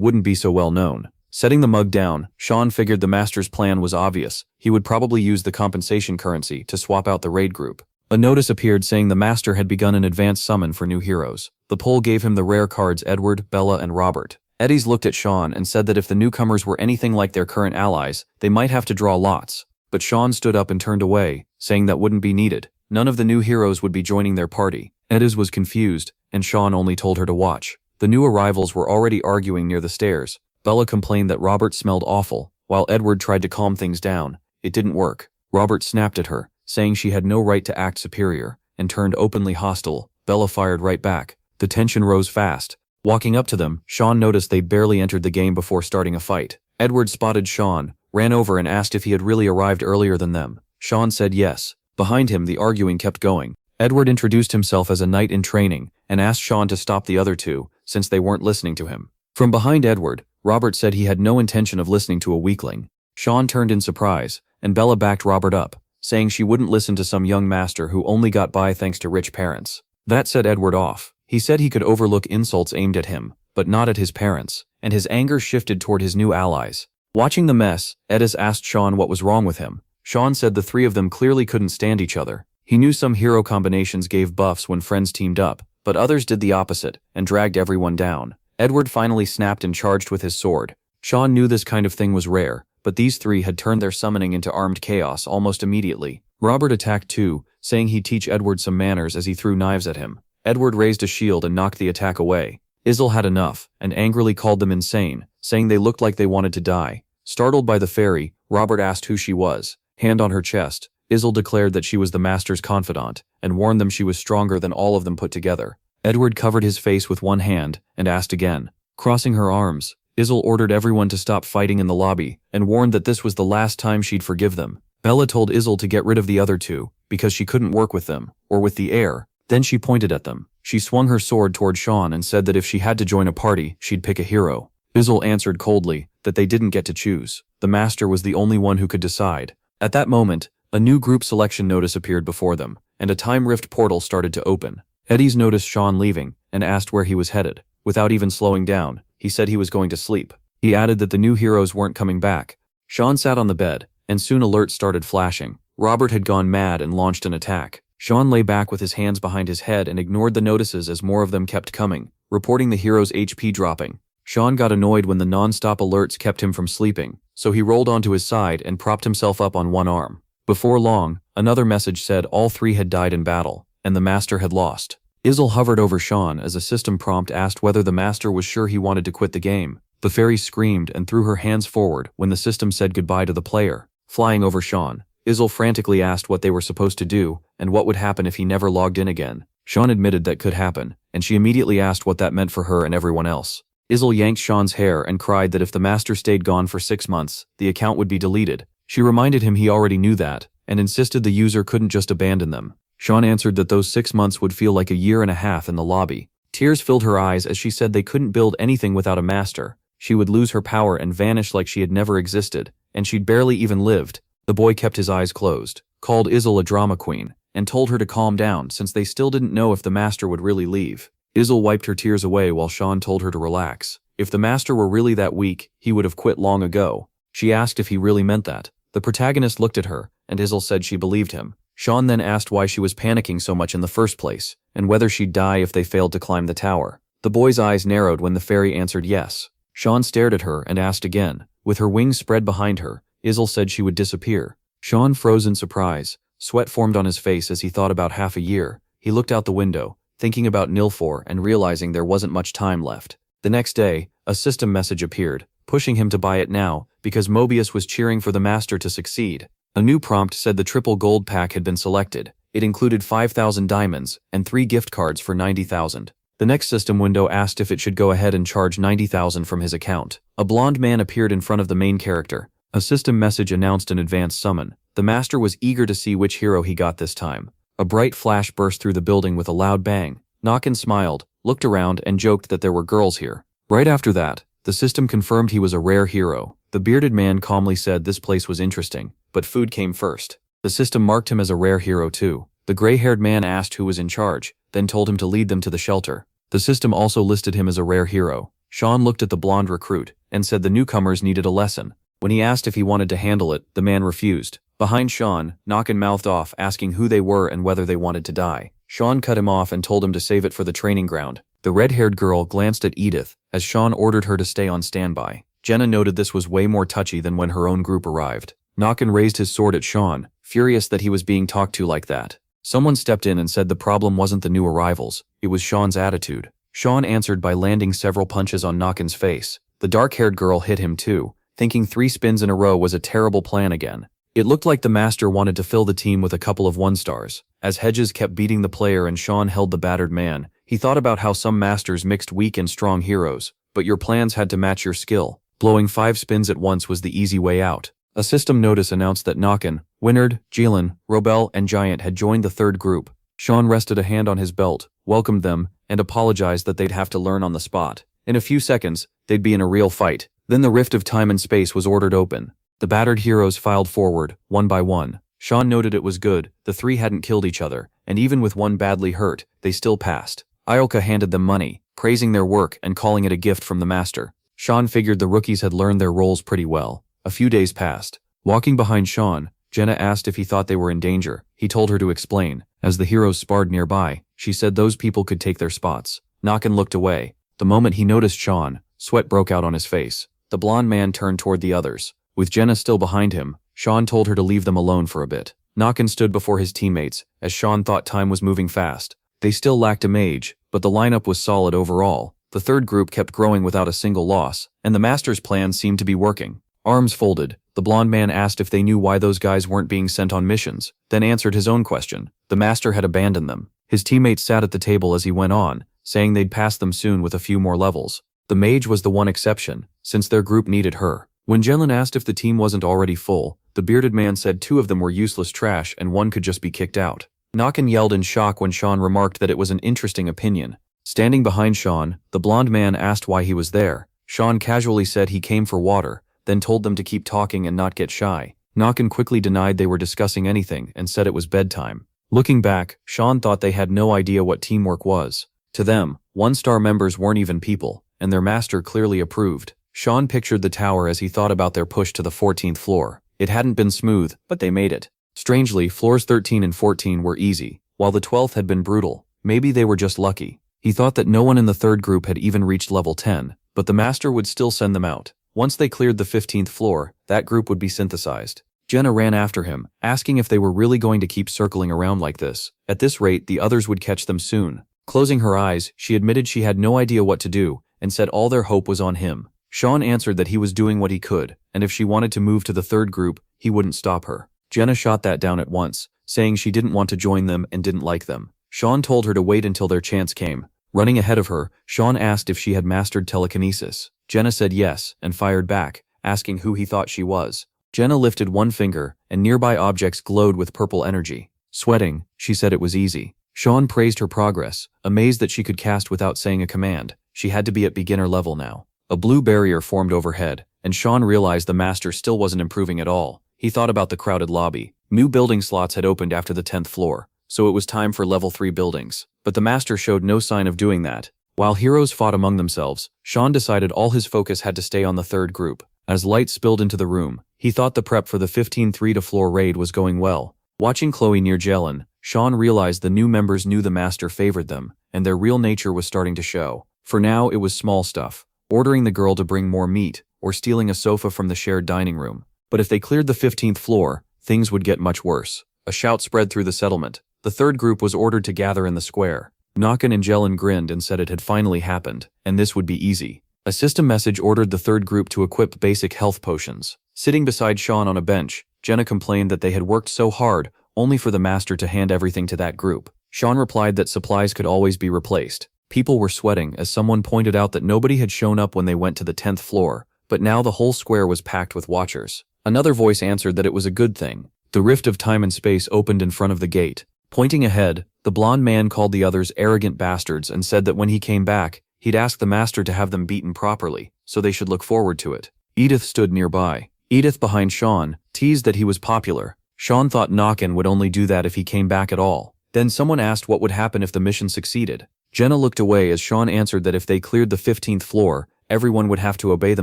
wouldn't be so well known. Setting the mug down, Sean figured the master's plan was obvious. He would probably use the compensation currency to swap out the raid group. A notice appeared saying the master had begun an advanced summon for new heroes. The poll gave him the rare cards Edward, Bella, and Robert. Eddie's looked at Sean and said that if the newcomers were anything like their current allies, they might have to draw lots. But Sean stood up and turned away, saying that wouldn't be needed. None of the new heroes would be joining their party. Ediz was confused, and Sean only told her to watch. The new arrivals were already arguing near the stairs. Bella complained that Robert smelled awful, while Edward tried to calm things down. It didn't work. Robert snapped at her, saying she had no right to act superior, and turned openly hostile. Bella fired right back. The tension rose fast. Walking up to them, Sean noticed they'd barely entered the game before starting a fight. Edward spotted Sean, ran over and asked if he had really arrived earlier than them. Sean said yes. Behind him, the arguing kept going. Edward introduced himself as a knight in training, and asked Sean to stop the other two, since they weren't listening to him. From behind Edward, Robert said he had no intention of listening to a weakling. Sean turned in surprise, and Bella backed Robert up, saying she wouldn't listen to some young master who only got by thanks to rich parents. That set Edward off. He said he could overlook insults aimed at him, but not at his parents, and his anger shifted toward his new allies. Watching the mess, Ediz asked Sean what was wrong with him. Sean said the three of them clearly couldn't stand each other. He knew some hero combinations gave buffs when friends teamed up, but others did the opposite, and dragged everyone down. Edward finally snapped and charged with his sword. Sean knew this kind of thing was rare, but these three had turned their summoning into armed chaos almost immediately. Robert attacked too, saying he'd teach Edward some manners as he threw knives at him. Edward raised a shield and knocked the attack away. Isil had enough, and angrily called them insane, saying they looked like they wanted to die. Startled by the fairy, Robert asked who she was. Hand on her chest, Isil declared that she was the master's confidant, and warned them she was stronger than all of them put together. Edward covered his face with one hand, and asked again. Crossing her arms, Isil ordered everyone to stop fighting in the lobby, and warned that this was the last time she'd forgive them. Bella told Isil to get rid of the other two, because she couldn't work with them, or with the heir. Then she pointed at them. She swung her sword toward Sean and said that if she had to join a party, she'd pick a hero. Isil answered coldly that they didn't get to choose. The master was the only one who could decide. At that moment, a new group selection notice appeared before them, and a time rift portal started to open. Ediz noticed Sean leaving, and asked where he was headed. Without even slowing down, he said he was going to sleep. He added that the new heroes weren't coming back. Sean sat on the bed, and soon alerts started flashing. Robert had gone mad and launched an attack. Sean lay back with his hands behind his head and ignored the notices as more of them kept coming, reporting the hero's HP dropping. Sean got annoyed when the non-stop alerts kept him from sleeping, so he rolled onto his side and propped himself up on one arm. Before long, another message said all three had died in battle, and the master had lost. Isil hovered over Sean as a system prompt asked whether the master was sure he wanted to quit the game. The fairy screamed and threw her hands forward when the system said goodbye to the player. Flying over Sean, Isil frantically asked what they were supposed to do and what would happen if he never logged in again. Sean admitted that could happen, and she immediately asked what that meant for her and everyone else. Isil yanked Sean's hair and cried that if the master stayed gone for 6 months, the account would be deleted. She reminded him he already knew that, and insisted the user couldn't just abandon them. Sean answered that those 6 months would feel like a year and a half in the lobby. Tears filled her eyes as she said they couldn't build anything without a master. She would lose her power and vanish like she had never existed, and she'd barely even lived. The boy kept his eyes closed, called Isil a drama queen, and told her to calm down since they still didn't know if the master would really leave. Isil wiped her tears away while Sean told her to relax. If the master were really that weak, he would have quit long ago. She asked if he really meant that. The protagonist looked at her, and Isil said she believed him. Sean then asked why she was panicking so much in the first place, and whether she'd die if they failed to climb the tower. The boy's eyes narrowed when the fairy answered yes. Sean stared at her and asked again. With her wings spread behind her, Isil said she would disappear. Sean froze in surprise. Sweat formed on his face as he thought about half a year. He looked out the window, thinking about Nilfor and realizing there wasn't much time left. The next day, a system message appeared, pushing him to buy it now because Mobius was cheering for the master to succeed. A new prompt said the triple gold pack had been selected. It included 5,000 diamonds and 3 gift cards for 90,000. The next system window asked if it should go ahead and charge 90,000 from his account. A blonde man appeared in front of the main character. A system message announced an advanced summon. The master was eager to see which hero he got this time. A bright flash burst through the building with a loud bang. Nokken smiled, looked around, and joked that there were girls here. Right after that, the system confirmed he was a rare hero. The bearded man calmly said this place was interesting, but food came first. The system marked him as a rare hero too. The gray-haired man asked who was in charge, then told him to lead them to the shelter. The system also listed him as a rare hero. Sean looked at the blonde recruit and said the newcomers needed a lesson. When he asked if he wanted to handle it, the man refused. Behind Sean, Nokken mouthed off asking who they were and whether they wanted to die. Sean cut him off and told him to save it for the training ground. The red-haired girl glanced at Edith as Sean ordered her to stay on standby. Jenna noted this was way more touchy than when her own group arrived. Nokken raised his sword at Sean, furious that he was being talked to like that. Someone stepped in and said the problem wasn't the new arrivals, it was Sean's attitude. Sean answered by landing several punches on Nakin's face. The dark-haired girl hit him too, thinking 3 spins in a row was a terrible plan again. It looked like the master wanted to fill the team with a couple of 1-stars. As Hedges kept beating the player and Sean held the battered man, he thought about how some masters mixed weak and strong heroes, but your plans had to match your skill. Blowing 5 spins at once was the easy way out. A system notice announced that Nakin, Winard, Jilin, Robel, and Giant had joined the third group. Sean rested a hand on his belt, welcomed them, and apologized that they'd have to learn on the spot. In a few seconds, they'd be in a real fight. Then the rift of time and space was ordered open. The battered heroes filed forward, one by one. Sean noted it was good, the 3 hadn't killed each other, and even with one badly hurt, they still passed. Iolka handed them money, praising their work and calling it a gift from the master. Sean figured the rookies had learned their roles pretty well. A few days passed. Walking behind Sean, Jenna asked if he thought they were in danger. He told her to explain. As the heroes sparred nearby, she said those people could take their spots. Nakin looked away. The moment he noticed Sean, sweat broke out on his face. The blonde man turned toward the others. With Jenna still behind him, Sean told her to leave them alone for a bit. Nakin stood before his teammates, as Sean thought time was moving fast. They still lacked a mage, but the lineup was solid overall. The third group kept growing without a single loss, and the master's plan seemed to be working. Arms folded, the blonde man asked if they knew why those guys weren't being sent on missions, then answered his own question. The master had abandoned them. His teammates sat at the table as he went on, saying they'd pass them soon with a few more levels. The mage was the one exception, since their group needed her. When Jelen asked if the team wasn't already full, the bearded man said 2 of them were useless trash and 1 could just be kicked out. Nakin yelled in shock when Sean remarked that it was an interesting opinion. Standing behind Sean, the blonde man asked why he was there. Sean casually said he came for water, then told them to keep talking and not get shy. Nakin quickly denied they were discussing anything and said it was bedtime. Looking back, Sean thought they had no idea what teamwork was. To them, 1-star members weren't even people, and their master clearly approved. Sean pictured the tower as he thought about their push to the 14th floor. It hadn't been smooth, but they made it. Strangely, floors 13 and 14 were easy, while the 12th had been brutal. Maybe they were just lucky. He thought that no one in the third group had even reached level 10, but the master would still send them out. Once they cleared the 15th floor, that group would be synthesized. Jenna ran after him, asking if they were really going to keep circling around like this. At this rate, the others would catch them soon. Closing her eyes, she admitted she had no idea what to do, and said all their hope was on him. Sean answered that he was doing what he could, and if she wanted to move to the third group, he wouldn't stop her. Jenna shot that down at once, saying she didn't want to join them and didn't like them. Sean told her to wait until their chance came. Running ahead of her, Sean asked if she had mastered telekinesis. Jenna said yes, and fired back, asking who he thought she was. Jenna lifted one finger, and nearby objects glowed with purple energy. Sweating, she said it was easy. Sean praised her progress, amazed that she could cast without saying a command. She had to be at beginner level now. A blue barrier formed overhead, and Sean realized the master still wasn't improving at all. He thought about the crowded lobby. New building slots had opened after the 10th floor, so it was time for level 3 buildings. But the master showed no sign of doing that. While heroes fought among themselves, Sean decided all his focus had to stay on the third group. As light spilled into the room, he thought the prep for the 15 3-to-floor raid was going well. Watching Chloe near Jelen, Sean realized the new members knew the master favored them, and their real nature was starting to show. For now, it was small stuff. Ordering the girl to bring more meat, or stealing a sofa from the shared dining room. But if they cleared the 15th floor, things would get much worse. A shout spread through the settlement. The third group was ordered to gather in the square. Nakin and Jelen grinned and said it had finally happened, and this would be easy. A system message ordered the third group to equip basic health potions. Sitting beside Sean on a bench, Jenna complained that they had worked so hard, only for the master to hand everything to that group. Sean replied that supplies could always be replaced. People were sweating as someone pointed out that nobody had shown up when they went to the 10th floor, but now the whole square was packed with watchers. Another voice answered that it was a good thing. The rift of time and space opened in front of the gate. Pointing ahead, the blonde man called the others arrogant bastards and said that when he came back, he'd ask the master to have them beaten properly, so they should look forward to it. Edith stood nearby. Edith, behind Sean, teased that he was popular. Sean thought Nakin would only do that if he came back at all. Then someone asked what would happen if the mission succeeded. Jenna looked away as Sean answered that if they cleared the 15th floor, everyone would have to obey the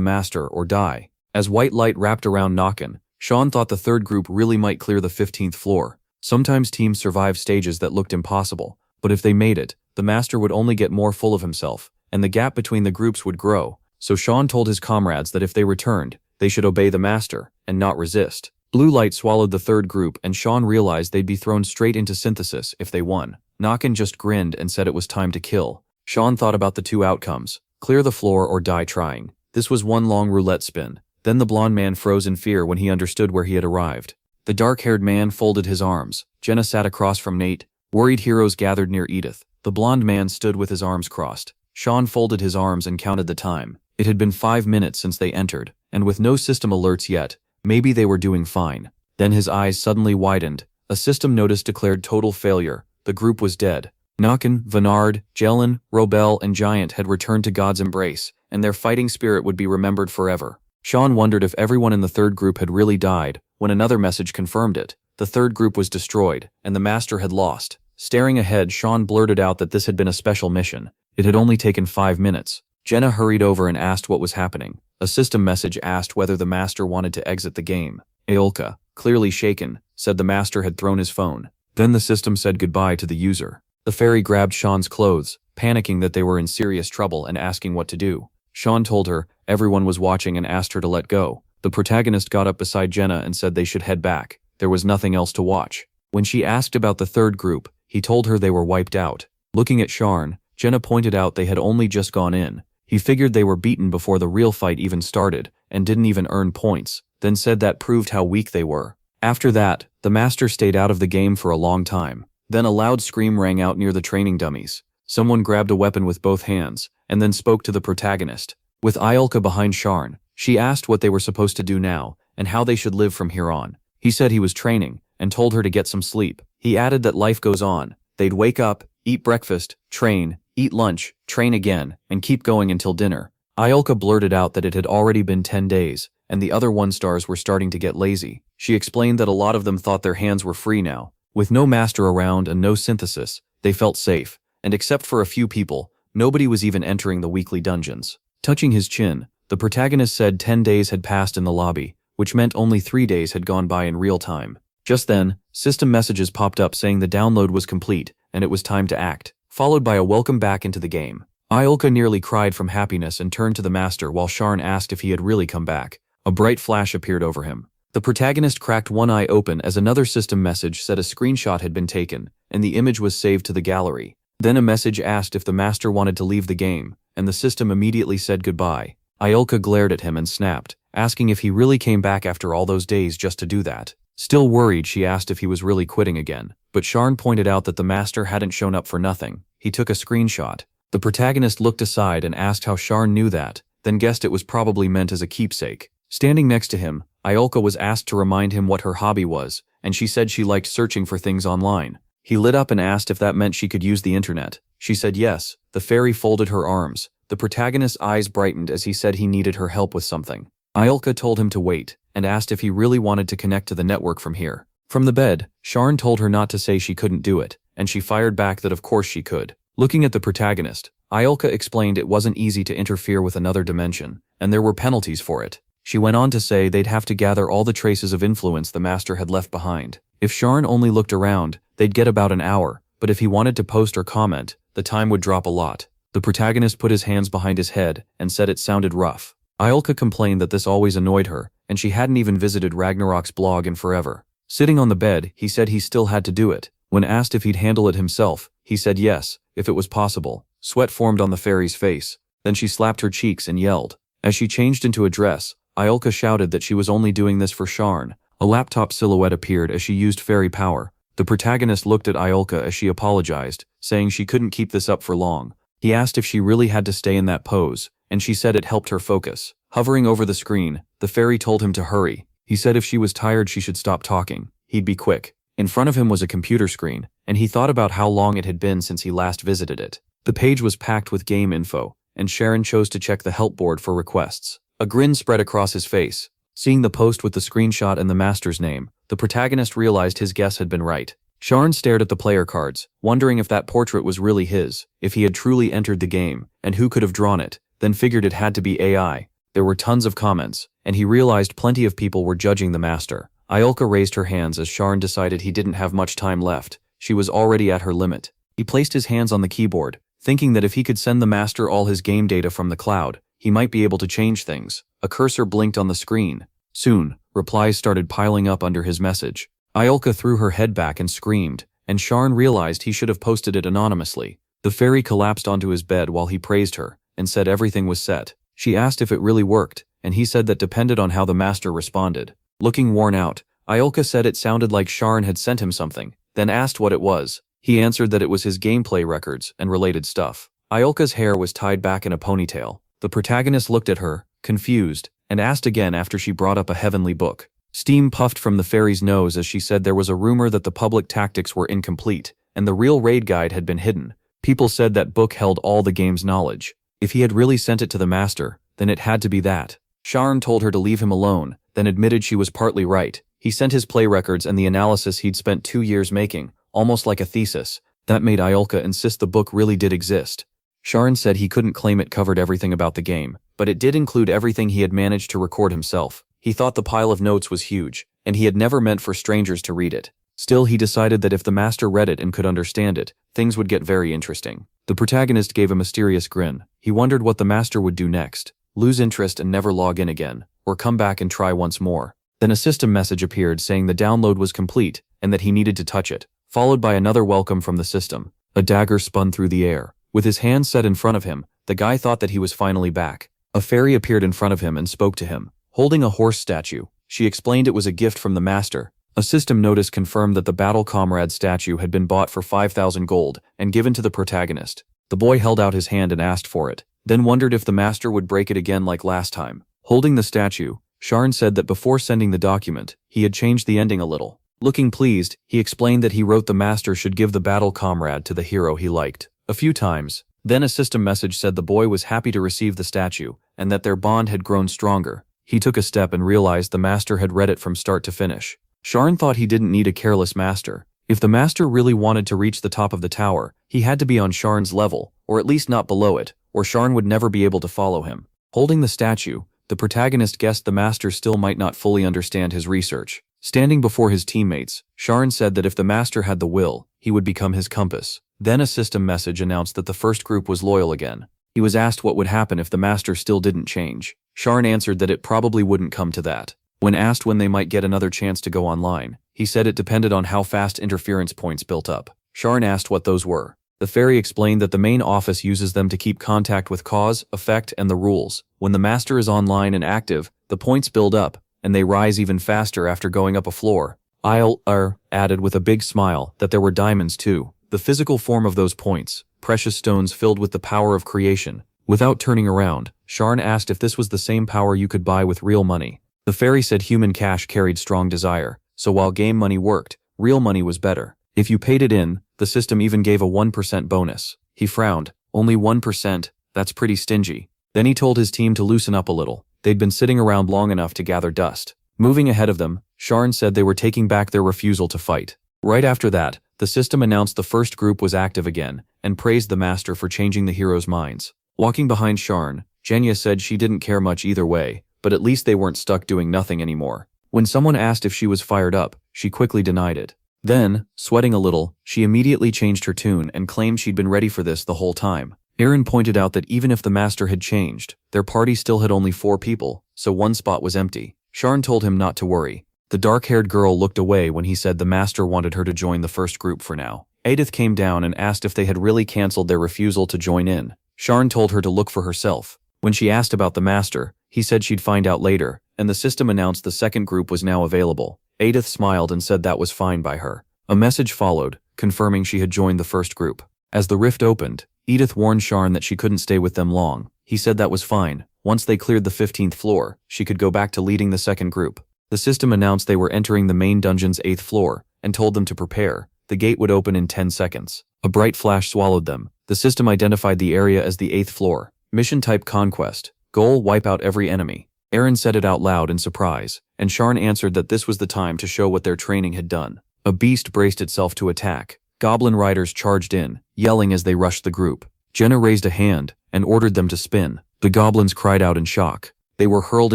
master or die. As white light wrapped around Nakin, Sean thought the third group really might clear the 15th floor. Sometimes teams survived stages that looked impossible, but if they made it, the master would only get more full of himself, and the gap between the groups would grow. So Sean told his comrades that if they returned, they should obey the master, and not resist. Blue light swallowed the third group, and Sean realized they'd be thrown straight into synthesis if they won. Nakin just grinned and said it was time to kill. Sean thought about the two outcomes: clear the floor or die trying. This was one long roulette spin. Then the blonde man froze in fear when he understood where he had arrived. The dark-haired man folded his arms. Jenna sat across from Nate. Worried heroes gathered near Edith. The blonde man stood with his arms crossed. Sean folded his arms and counted the time. It had been 5 minutes since they entered, and with no system alerts yet, maybe they were doing fine. Then his eyes suddenly widened. A system notice declared total failure. The group was dead. Nakin, Venard, Jelen, Robel, and Giant had returned to God's embrace, and their fighting spirit would be remembered forever. Sean wondered if everyone in the third group had really died, when another message confirmed it. The third group was destroyed, and the master had lost. Staring ahead, Sean blurted out that this had been a special mission. It had only taken 5 minutes. Jenna hurried over and asked what was happening. A system message asked whether the master wanted to exit the game. Aolka, clearly shaken, said the master had thrown his phone. Then the system said goodbye to the user. The fairy grabbed Sean's clothes, panicking that they were in serious trouble and asking what to do. Sean told her everyone was watching and asked her to let go. The protagonist got up beside Jenna and said they should head back. There was nothing else to watch. When she asked about the third group, he told her they were wiped out. Looking at Sean, Jenna pointed out they had only just gone in. He figured they were beaten before the real fight even started, and didn't even earn points, then said that proved how weak they were. After that, the master stayed out of the game for a long time. Then a loud scream rang out near the training dummies. Someone grabbed a weapon with both hands, and then spoke to the protagonist. With Aolka behind Sharn, she asked what they were supposed to do now, and how they should live from here on. He said he was training, and told her to get some sleep. He added that life goes on. They'd wake up, eat breakfast, train, eat lunch, train again, and keep going until dinner. Aolka blurted out that it had already been 10 days, and the other one-stars were starting to get lazy. She explained that a lot of them thought their hands were free now. With no master around and no synthesis, they felt safe, and except for a few people, nobody was even entering the weekly dungeons. Touching his chin, the protagonist said 10 days had passed in the lobby, which meant only 3 days had gone by in real time. Just then, system messages popped up saying the download was complete, and it was time to act, followed by a welcome back into the game. Aolka nearly cried from happiness and turned to the master while Sharn asked if he had really come back. A bright flash appeared over him. The protagonist cracked one eye open as another system message said a screenshot had been taken, and the image was saved to the gallery. Then a message asked if the master wanted to leave the game, and the system immediately said goodbye. Aolka glared at him and snapped, asking if he really came back after all those days just to do that. Still worried, she asked if he was really quitting again, but Sharn pointed out that the master hadn't shown up for nothing. He took a screenshot. The protagonist looked aside and asked how Sharn knew that, then guessed it was probably meant as a keepsake. Standing next to him, Aolka was asked to remind him what her hobby was, and she said she liked searching for things online. He lit up and asked if that meant she could use the internet. She said yes. The fairy folded her arms. The protagonist's eyes brightened as he said he needed her help with something. Aolka told him to wait, and asked if he really wanted to connect to the network from here. From the bed, Sharn told her not to say she couldn't do it, and she fired back that of course she could. Looking at the protagonist, Aolka explained it wasn't easy to interfere with another dimension, and there were penalties for it. She went on to say they'd have to gather all the traces of influence the master had left behind. If Sharn only looked around, they'd get about an hour, but if he wanted to post or comment, the time would drop a lot. The protagonist put his hands behind his head and said it sounded rough. Aolka complained that this always annoyed her, and she hadn't even visited Ragnarok's blog in forever. Sitting on the bed, he said he still had to do it. When asked if he'd handle it himself, he said yes, if it was possible. Sweat formed on the fairy's face. Then she slapped her cheeks and yelled. As she changed into a dress, Aolka shouted that she was only doing this for Sharn. A laptop silhouette appeared as she used fairy power. The protagonist looked at Aolka as she apologized, saying she couldn't keep this up for long. He asked if she really had to stay in that pose, and she said it helped her focus. Hovering over the screen, the fairy told him to hurry. He said if she was tired she should stop talking. He'd be quick. In front of him was a computer screen, and he thought about how long it had been since he last visited it. The page was packed with game info, and Sharon chose to check the help board for requests. A grin spread across his face. Seeing the post with the screenshot and the master's name, the protagonist realized his guess had been right. Sharn stared at the player cards, wondering if that portrait was really his, if he had truly entered the game, and who could have drawn it, then figured it had to be AI. There were tons of comments, and he realized plenty of people were judging the master. Aolka raised her hands as Sharn decided he didn't have much time left. She was already at her limit. He placed his hands on the keyboard, thinking that if he could send the master all his game data from the cloud, he might be able to change things. A cursor blinked on the screen. Soon, Replies started piling up under his message. Iolka threw her head back and screamed, and Sharn realized he should have posted it anonymously. The fairy collapsed onto his bed while he praised her, and said everything was set. She asked if it really worked, and he said that depended on how the master responded. Looking worn out, Iolka said it sounded like Sharn had sent him something, then asked what it was. He answered that it was his gameplay records and related stuff. Iolka's hair was tied back in a ponytail. The protagonist looked at her, confused, and asked again after she brought up a heavenly book. Steam puffed from the fairy's nose as she said there was a rumor that the public tactics were incomplete, and the real raid guide had been hidden. People said that book held all the game's knowledge. If he had really sent it to the master, then it had to be that. Sharn told her to leave him alone, then admitted she was partly right. He sent his play records and the analysis he'd spent 2 years making, almost like a thesis. That made Iolka insist the book really did exist. Sharn said he couldn't claim it covered everything about the game, but it did include everything he had managed to record himself. He thought the pile of notes was huge, and he had never meant for strangers to read it. Still, he decided that if the master read it and could understand it, things would get very interesting. The protagonist gave a mysterious grin. He wondered what the master would do next. Lose interest and never log in again, or come back and try once more. Then a system message appeared saying the download was complete, and that he needed to touch it, followed by another welcome from the system. A dagger spun through the air. With his hand set in front of him, the guy thought that he was finally back. A fairy appeared in front of him and spoke to him. Holding a horse statue, she explained it was a gift from the master. A system notice confirmed that the battle comrade statue had been bought for 5,000 gold and given to the protagonist. The boy held out his hand and asked for it, then wondered if the master would break it again like last time. Holding the statue, Sharn said that before sending the document, he had changed the ending a little. Looking pleased, he explained that he wrote the master should give the battle comrade to the hero he liked. A few times. Then a system message said the boy was happy to receive the statue, and that their bond had grown stronger. He took a step and realized the master had read it from start to finish. Sharn thought he didn't need a careless master. If the master really wanted to reach the top of the tower, he had to be on Sharn's level, or at least not below it, or Sharn would never be able to follow him. Holding the statue, the protagonist guessed the master still might not fully understand his research. Standing before his teammates, Sharn said that if the master had the will, he would become his compass. Then a system message announced that the first group was loyal again. He was asked what would happen if the master still didn't change. Sharn answered that it probably wouldn't come to that. When asked when they might get another chance to go online, he said it depended on how fast interference points built up. Sharn asked what those were. The fairy explained that the main office uses them to keep contact with cause, effect, and the rules. When the master is online and active, the points build up, and they rise even faster after going up a floor. Added with a big smile that there were diamonds too. The physical form of those points, precious stones filled with the power of creation. Without turning around, Sharn asked if this was the same power you could buy with real money. The fairy said human cash carried strong desire, so while game money worked, real money was better. If you paid it in, the system even gave a 1% bonus. He frowned. Only 1%, that's pretty stingy. Then he told his team to loosen up a little. They'd been sitting around long enough to gather dust. Moving ahead of them, Sharn said they were taking back their refusal to fight. Right after that, the system announced the first group was active again, and praised the master for changing the heroes' minds. Walking behind Sharn, Jenya said she didn't care much either way, but at least they weren't stuck doing nothing anymore. When someone asked if she was fired up, she quickly denied it. Then, sweating a little, she immediately changed her tune and claimed she'd been ready for this the whole time. Aaron pointed out that even if the master had changed, their party still had only 4 people, so one spot was empty. Sharn told him not to worry. The dark-haired girl looked away when he said the master wanted her to join the first group for now. Edith came down and asked if they had really cancelled their refusal to join in. Sharn told her to look for herself. When she asked about the master, he said she'd find out later, and the system announced the second group was now available. Edith smiled and said that was fine by her. A message followed, confirming she had joined the first group. As the rift opened, Edith warned Sharn that she couldn't stay with them long. He said that was fine. Once they cleared the 15th floor, she could go back to leading the second group. The system announced they were entering the main dungeon's 8th floor, and told them to prepare. The gate would open in 10 seconds. A bright flash swallowed them. The system identified the area as the 8th floor. Mission type conquest. Goal: wipe out every enemy. Aaron said it out loud in surprise, and Sharn answered that this was the time to show what their training had done. A beast braced itself to attack. Goblin riders charged in, yelling as they rushed the group. Jenna raised a hand and ordered them to spin. The goblins cried out in shock. They were hurled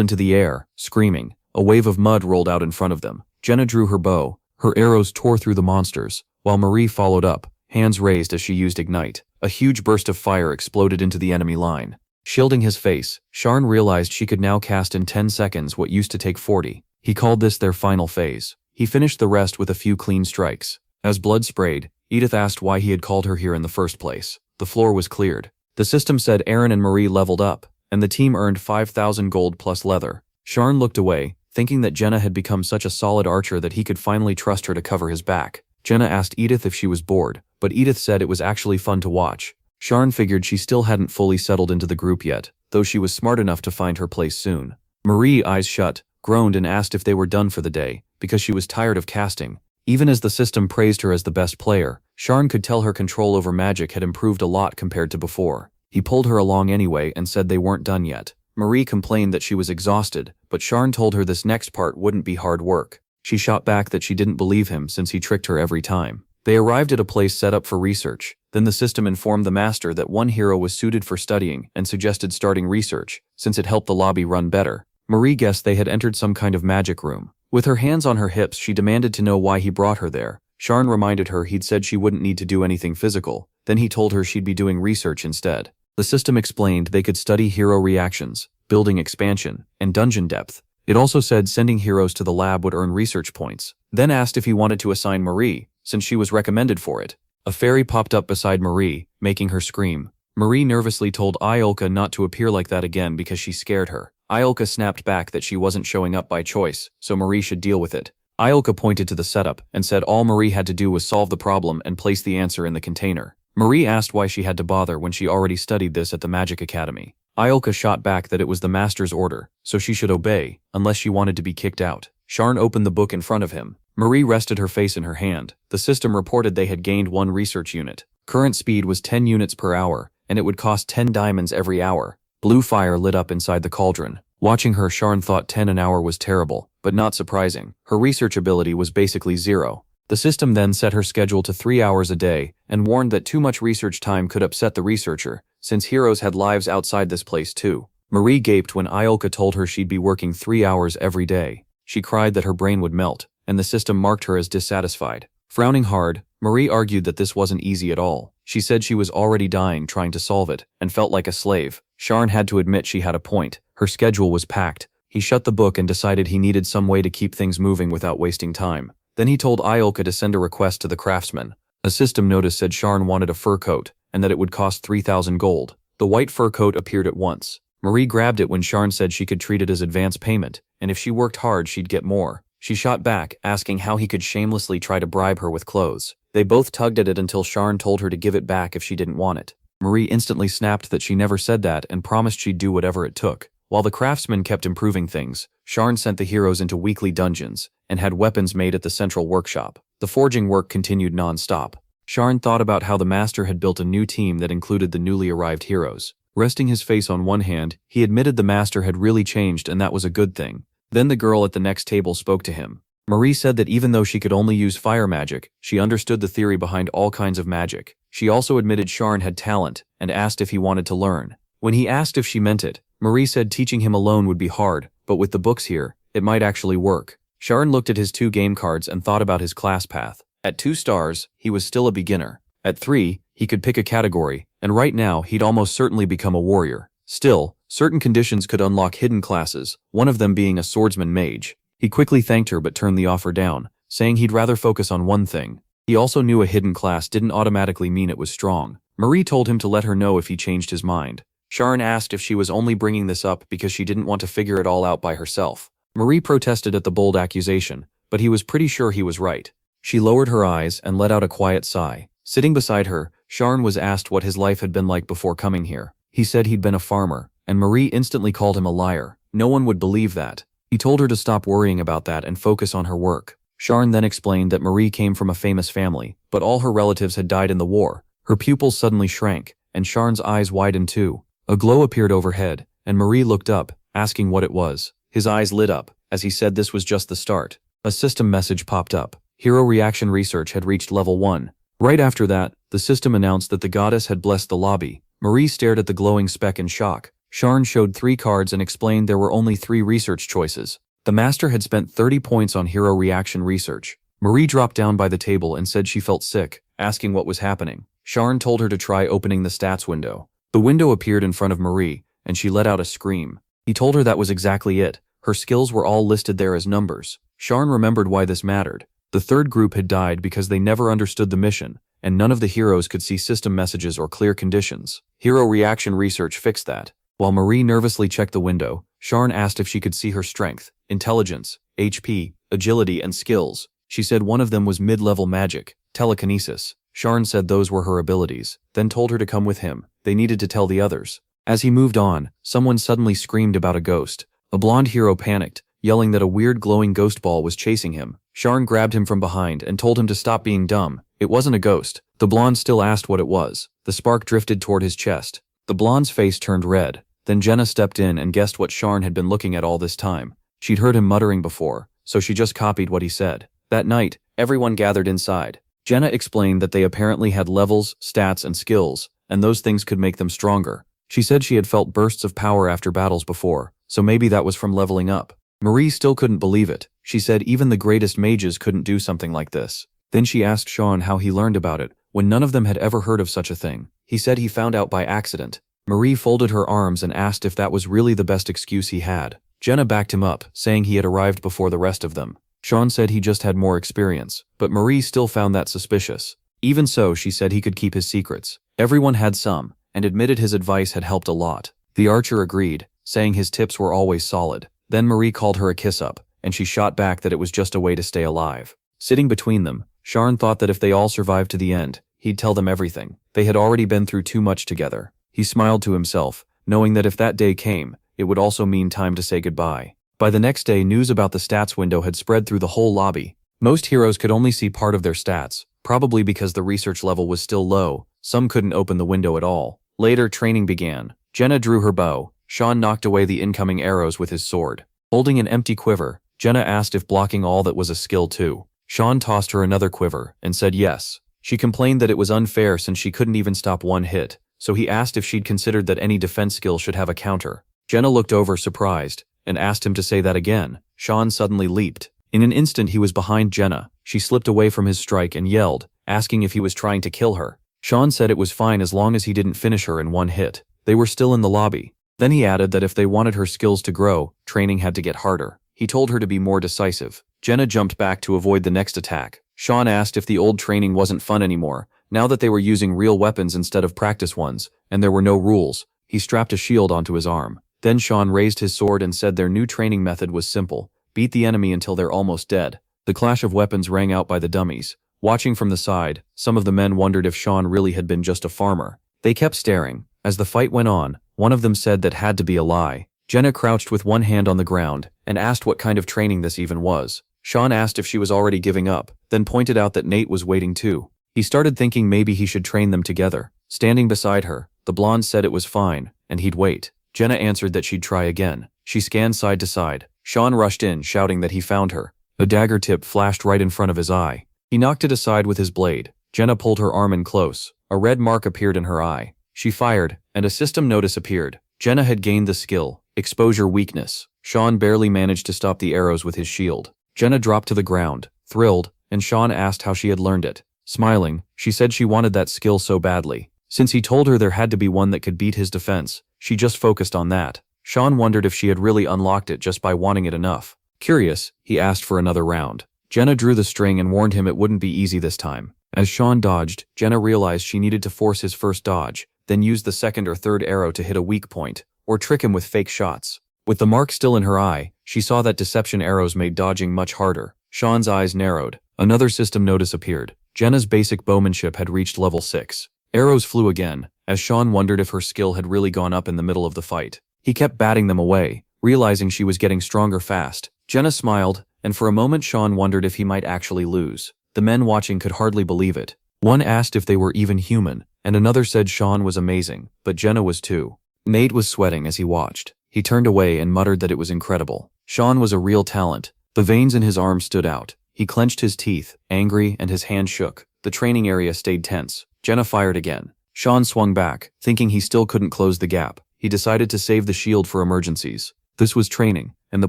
into the air, screaming. A wave of mud rolled out in front of them. Jenna drew her bow. Her arrows tore through the monsters, while Marie followed up, hands raised as she used Ignite. A huge burst of fire exploded into the enemy line. Shielding his face, Sharn realized she could now cast in 10 seconds what used to take 40. He called this their final phase. He finished the rest with a few clean strikes. As blood sprayed, Edith asked why he had called her here in the first place. The floor was cleared. The system said Aaron and Marie leveled up, and the team earned 5,000 gold plus leather. Sharn looked away, thinking that Jenna had become such a solid archer that he could finally trust her to cover his back. Jenna asked Edith if she was bored, but Edith said it was actually fun to watch. Sharn figured she still hadn't fully settled into the group yet, though she was smart enough to find her place soon. Marie, eyes shut, groaned and asked if they were done for the day, because she was tired of casting. Even as the system praised her as the best player, Sharn could tell her control over magic had improved a lot compared to before. He pulled her along anyway and said they weren't done yet. Marie complained that she was exhausted, but Sharn told her this next part wouldn't be hard work. She shot back that she didn't believe him since he tricked her every time. They arrived at a place set up for research. Then the system informed the master that one hero was suited for studying and suggested starting research, since it helped the lobby run better. Marie guessed they had entered some kind of magic room. With her hands on her hips, she demanded to know why he brought her there. Sharn reminded her he'd said she wouldn't need to do anything physical. Then he told her she'd be doing research instead. The system explained they could study hero reactions, building expansion, and dungeon depth. It also said sending heroes to the lab would earn research points. Then asked if he wanted to assign Marie, since she was recommended for it. A fairy popped up beside Marie, making her scream. Marie nervously told Iolka not to appear like that again because she scared her. Iolka snapped back that she wasn't showing up by choice, so Marie should deal with it. Iolka pointed to the setup and said all Marie had to do was solve the problem and place the answer in the container. Marie asked why she had to bother when she already studied this at the Magic Academy. Iolka shot back that it was the master's order, so she should obey, unless she wanted to be kicked out. Sharn opened the book in front of him. Marie rested her face in her hand. The system reported they had gained 1 research unit. Current speed was 10 units per hour, and it would cost 10 diamonds every hour. Blue fire lit up inside the cauldron. Watching her, Sharn thought 10 an hour was terrible, but not surprising. Her research ability was basically 0. The system then set her schedule to 3 hours a day, and warned that too much research time could upset the researcher, since heroes had lives outside this place too. Marie gaped when Iolka told her she'd be working 3 hours every day. She cried that her brain would melt, and the system marked her as dissatisfied. Frowning hard, Marie argued that this wasn't easy at all. She said she was already dying trying to solve it, and felt like a slave. Sharn had to admit she had a point. Her schedule was packed. He shut the book and decided he needed some way to keep things moving without wasting time. Then he told Iolka to send a request to the craftsman. A system notice said Sharn wanted a fur coat, and that it would cost 3,000 gold. The white fur coat appeared at once. Marie grabbed it when Sharn said she could treat it as advance payment, and if she worked hard she'd get more. She shot back, asking how he could shamelessly try to bribe her with clothes. They both tugged at it until Sharn told her to give it back if she didn't want it. Marie instantly snapped that she never said that and promised she'd do whatever it took. While the craftsman kept improving things, Sharn sent the heroes into weekly dungeons and had weapons made at the central workshop. The forging work continued non-stop. Sharn thought about how the master had built a new team that included the newly arrived heroes. Resting his face on one hand, he admitted the master had really changed and that was a good thing. Then the girl at the next table spoke to him. Marie said that even though she could only use fire magic, she understood the theory behind all kinds of magic. She also admitted Sharn had talent and asked if he wanted to learn. When he asked if she meant it, Marie said teaching him alone would be hard, but with the books here, it might actually work. Sharn looked at his 2 game cards and thought about his class path. At 2 stars, he was still a beginner. At 3, he could pick a category, and right now he'd almost certainly become a warrior. Still, certain conditions could unlock hidden classes, one of them being a swordsman mage. He quickly thanked her but turned the offer down, saying he'd rather focus on one thing. He also knew a hidden class didn't automatically mean it was strong. Marie told him to let her know if he changed his mind. Sharn asked if she was only bringing this up because she didn't want to figure it all out by herself. Marie protested at the bold accusation, but he was pretty sure he was right. She lowered her eyes and let out a quiet sigh. Sitting beside her, Sharn was asked what his life had been like before coming here. He said he'd been a farmer, and Marie instantly called him a liar. No one would believe that. He told her to stop worrying about that and focus on her work. Sharn then explained that Marie came from a famous family, but all her relatives had died in the war. Her pupils suddenly shrank, and Sharn's eyes widened too. A glow appeared overhead, and Marie looked up, asking what it was. His eyes lit up, as he said this was just the start. A system message popped up. Hero reaction research had reached level 1. Right after that, the system announced that the goddess had blessed the lobby. Marie stared at the glowing speck in shock. Sharn showed 3 cards and explained there were only 3 research choices. The master had spent 30 points on hero reaction research. Marie dropped down by the table and said she felt sick, asking what was happening. Sharn told her to try opening the stats window. The window appeared in front of Marie, and she let out a scream. He told her that was exactly it. Her skills were all listed there as numbers. Sharn remembered why this mattered. The third group had died because they never understood the mission, and none of the heroes could see system messages or clear conditions. Hero reaction research fixed that. While Marie nervously checked the window, Sharn asked if she could see her strength, intelligence, HP, agility, and skills. She said one of them was mid-level magic, telekinesis. Sharn said those were her abilities, then told her to come with him. They needed to tell the others. As he moved on, someone suddenly screamed about a ghost. A blonde hero panicked, yelling that a weird glowing ghost ball was chasing him. Sharn grabbed him from behind and told him to stop being dumb. It wasn't a ghost. The blonde still asked what it was. The spark drifted toward his chest. The blonde's face turned red. Then Jenna stepped in and guessed what Sharn had been looking at all this time. She'd heard him muttering before, so she just copied what he said. That night, everyone gathered inside. Jenna explained that they apparently had levels, stats, and skills, and those things could make them stronger. She said she had felt bursts of power after battles before, so maybe that was from leveling up. Marie still couldn't believe it. She said even the greatest mages couldn't do something like this. Then she asked Sharn how he learned about it, when none of them had ever heard of such a thing. He said he found out by accident. Marie folded her arms and asked if that was really the best excuse he had. Jenna backed him up, saying he had arrived before the rest of them. Sharn said he just had more experience, but Marie still found that suspicious. Even so, she said he could keep his secrets. Everyone had some, and admitted his advice had helped a lot. The archer agreed, saying his tips were always solid. Then Marie called her a kiss-up, and she shot back that it was just a way to stay alive. Sitting between them, Sharn thought that if they all survived to the end, he'd tell them everything. They had already been through too much together. He smiled to himself, knowing that if that day came, it would also mean time to say goodbye. By the next day, news about the stats window had spread through the whole lobby. Most heroes could only see part of their stats, probably because the research level was still low. Some couldn't open the window at all. Later, training began. Jenna drew her bow. Sharn knocked away the incoming arrows with his sword. Holding an empty quiver, Jenna asked if blocking all that was a skill too. Sharn tossed her another quiver and said yes. She complained that it was unfair since she couldn't even stop one hit, so he asked if she'd considered that any defense skill should have a counter. Jenna looked over surprised and asked him to say that again. Sharn suddenly leaped. In an instant he was behind Jenna. She slipped away from his strike and yelled, asking if he was trying to kill her. Sharn said it was fine as long as he didn't finish her in one hit. They were still in the lobby. Then he added that if they wanted her skills to grow, training had to get harder. He told her to be more decisive. Jenna jumped back to avoid the next attack. Sharn asked if the old training wasn't fun anymore, now that they were using real weapons instead of practice ones, and there were no rules. He strapped a shield onto his arm. Then Sharn raised his sword and said their new training method was simple. Beat the enemy until they're almost dead. The clash of weapons rang out by the dummies. Watching from the side, some of the men wondered if Sharn really had been just a farmer. They kept staring. As the fight went on, one of them said that had to be a lie. Jenna crouched with one hand on the ground and asked what kind of training this even was. Sharn asked if she was already giving up, then pointed out that Nate was waiting too. He started thinking maybe he should train them together. Standing beside her, the blonde said it was fine, and he'd wait. Jenna answered that she'd try again. She scanned side to side. Sharn rushed in, shouting that he found her. A dagger tip flashed right in front of his eye. He knocked it aside with his blade. Jenna pulled her arm in close. A red mark appeared in her eye. She fired, and a system notice appeared. Jenna had gained the skill, Exposure Weakness. Sharn barely managed to stop the arrows with his shield. Jenna dropped to the ground, thrilled, and Sharn asked how she had learned it. Smiling, she said she wanted that skill so badly. Since he told her there had to be one that could beat his defense, she just focused on that. Sharn wondered if she had really unlocked it just by wanting it enough. Curious, he asked for another round. Jenna drew the string and warned him it wouldn't be easy this time. As Sharn dodged, Jenna realized she needed to force his first dodge, then use the second or third arrow to hit a weak point, or trick him with fake shots. With the mark still in her eye, she saw that deception arrows made dodging much harder. Sharn's eyes narrowed. Another system notice appeared. Jenna's basic bowmanship had reached level 6. Arrows flew again, as Sharn wondered if her skill had really gone up in the middle of the fight. He kept batting them away, realizing she was getting stronger fast. Jenna smiled, and for a moment Sharn wondered if he might actually lose. The men watching could hardly believe it. One asked if they were even human, and another said Sharn was amazing, but Jenna was too. Nate was sweating as he watched. He turned away and muttered that it was incredible. Sharn was a real talent. The veins in his arms stood out. He clenched his teeth, angry, and his hand shook. The training area stayed tense. Jenna fired again. Sharn swung back, thinking he still couldn't close the gap. He decided to save the shield for emergencies. This was training, and the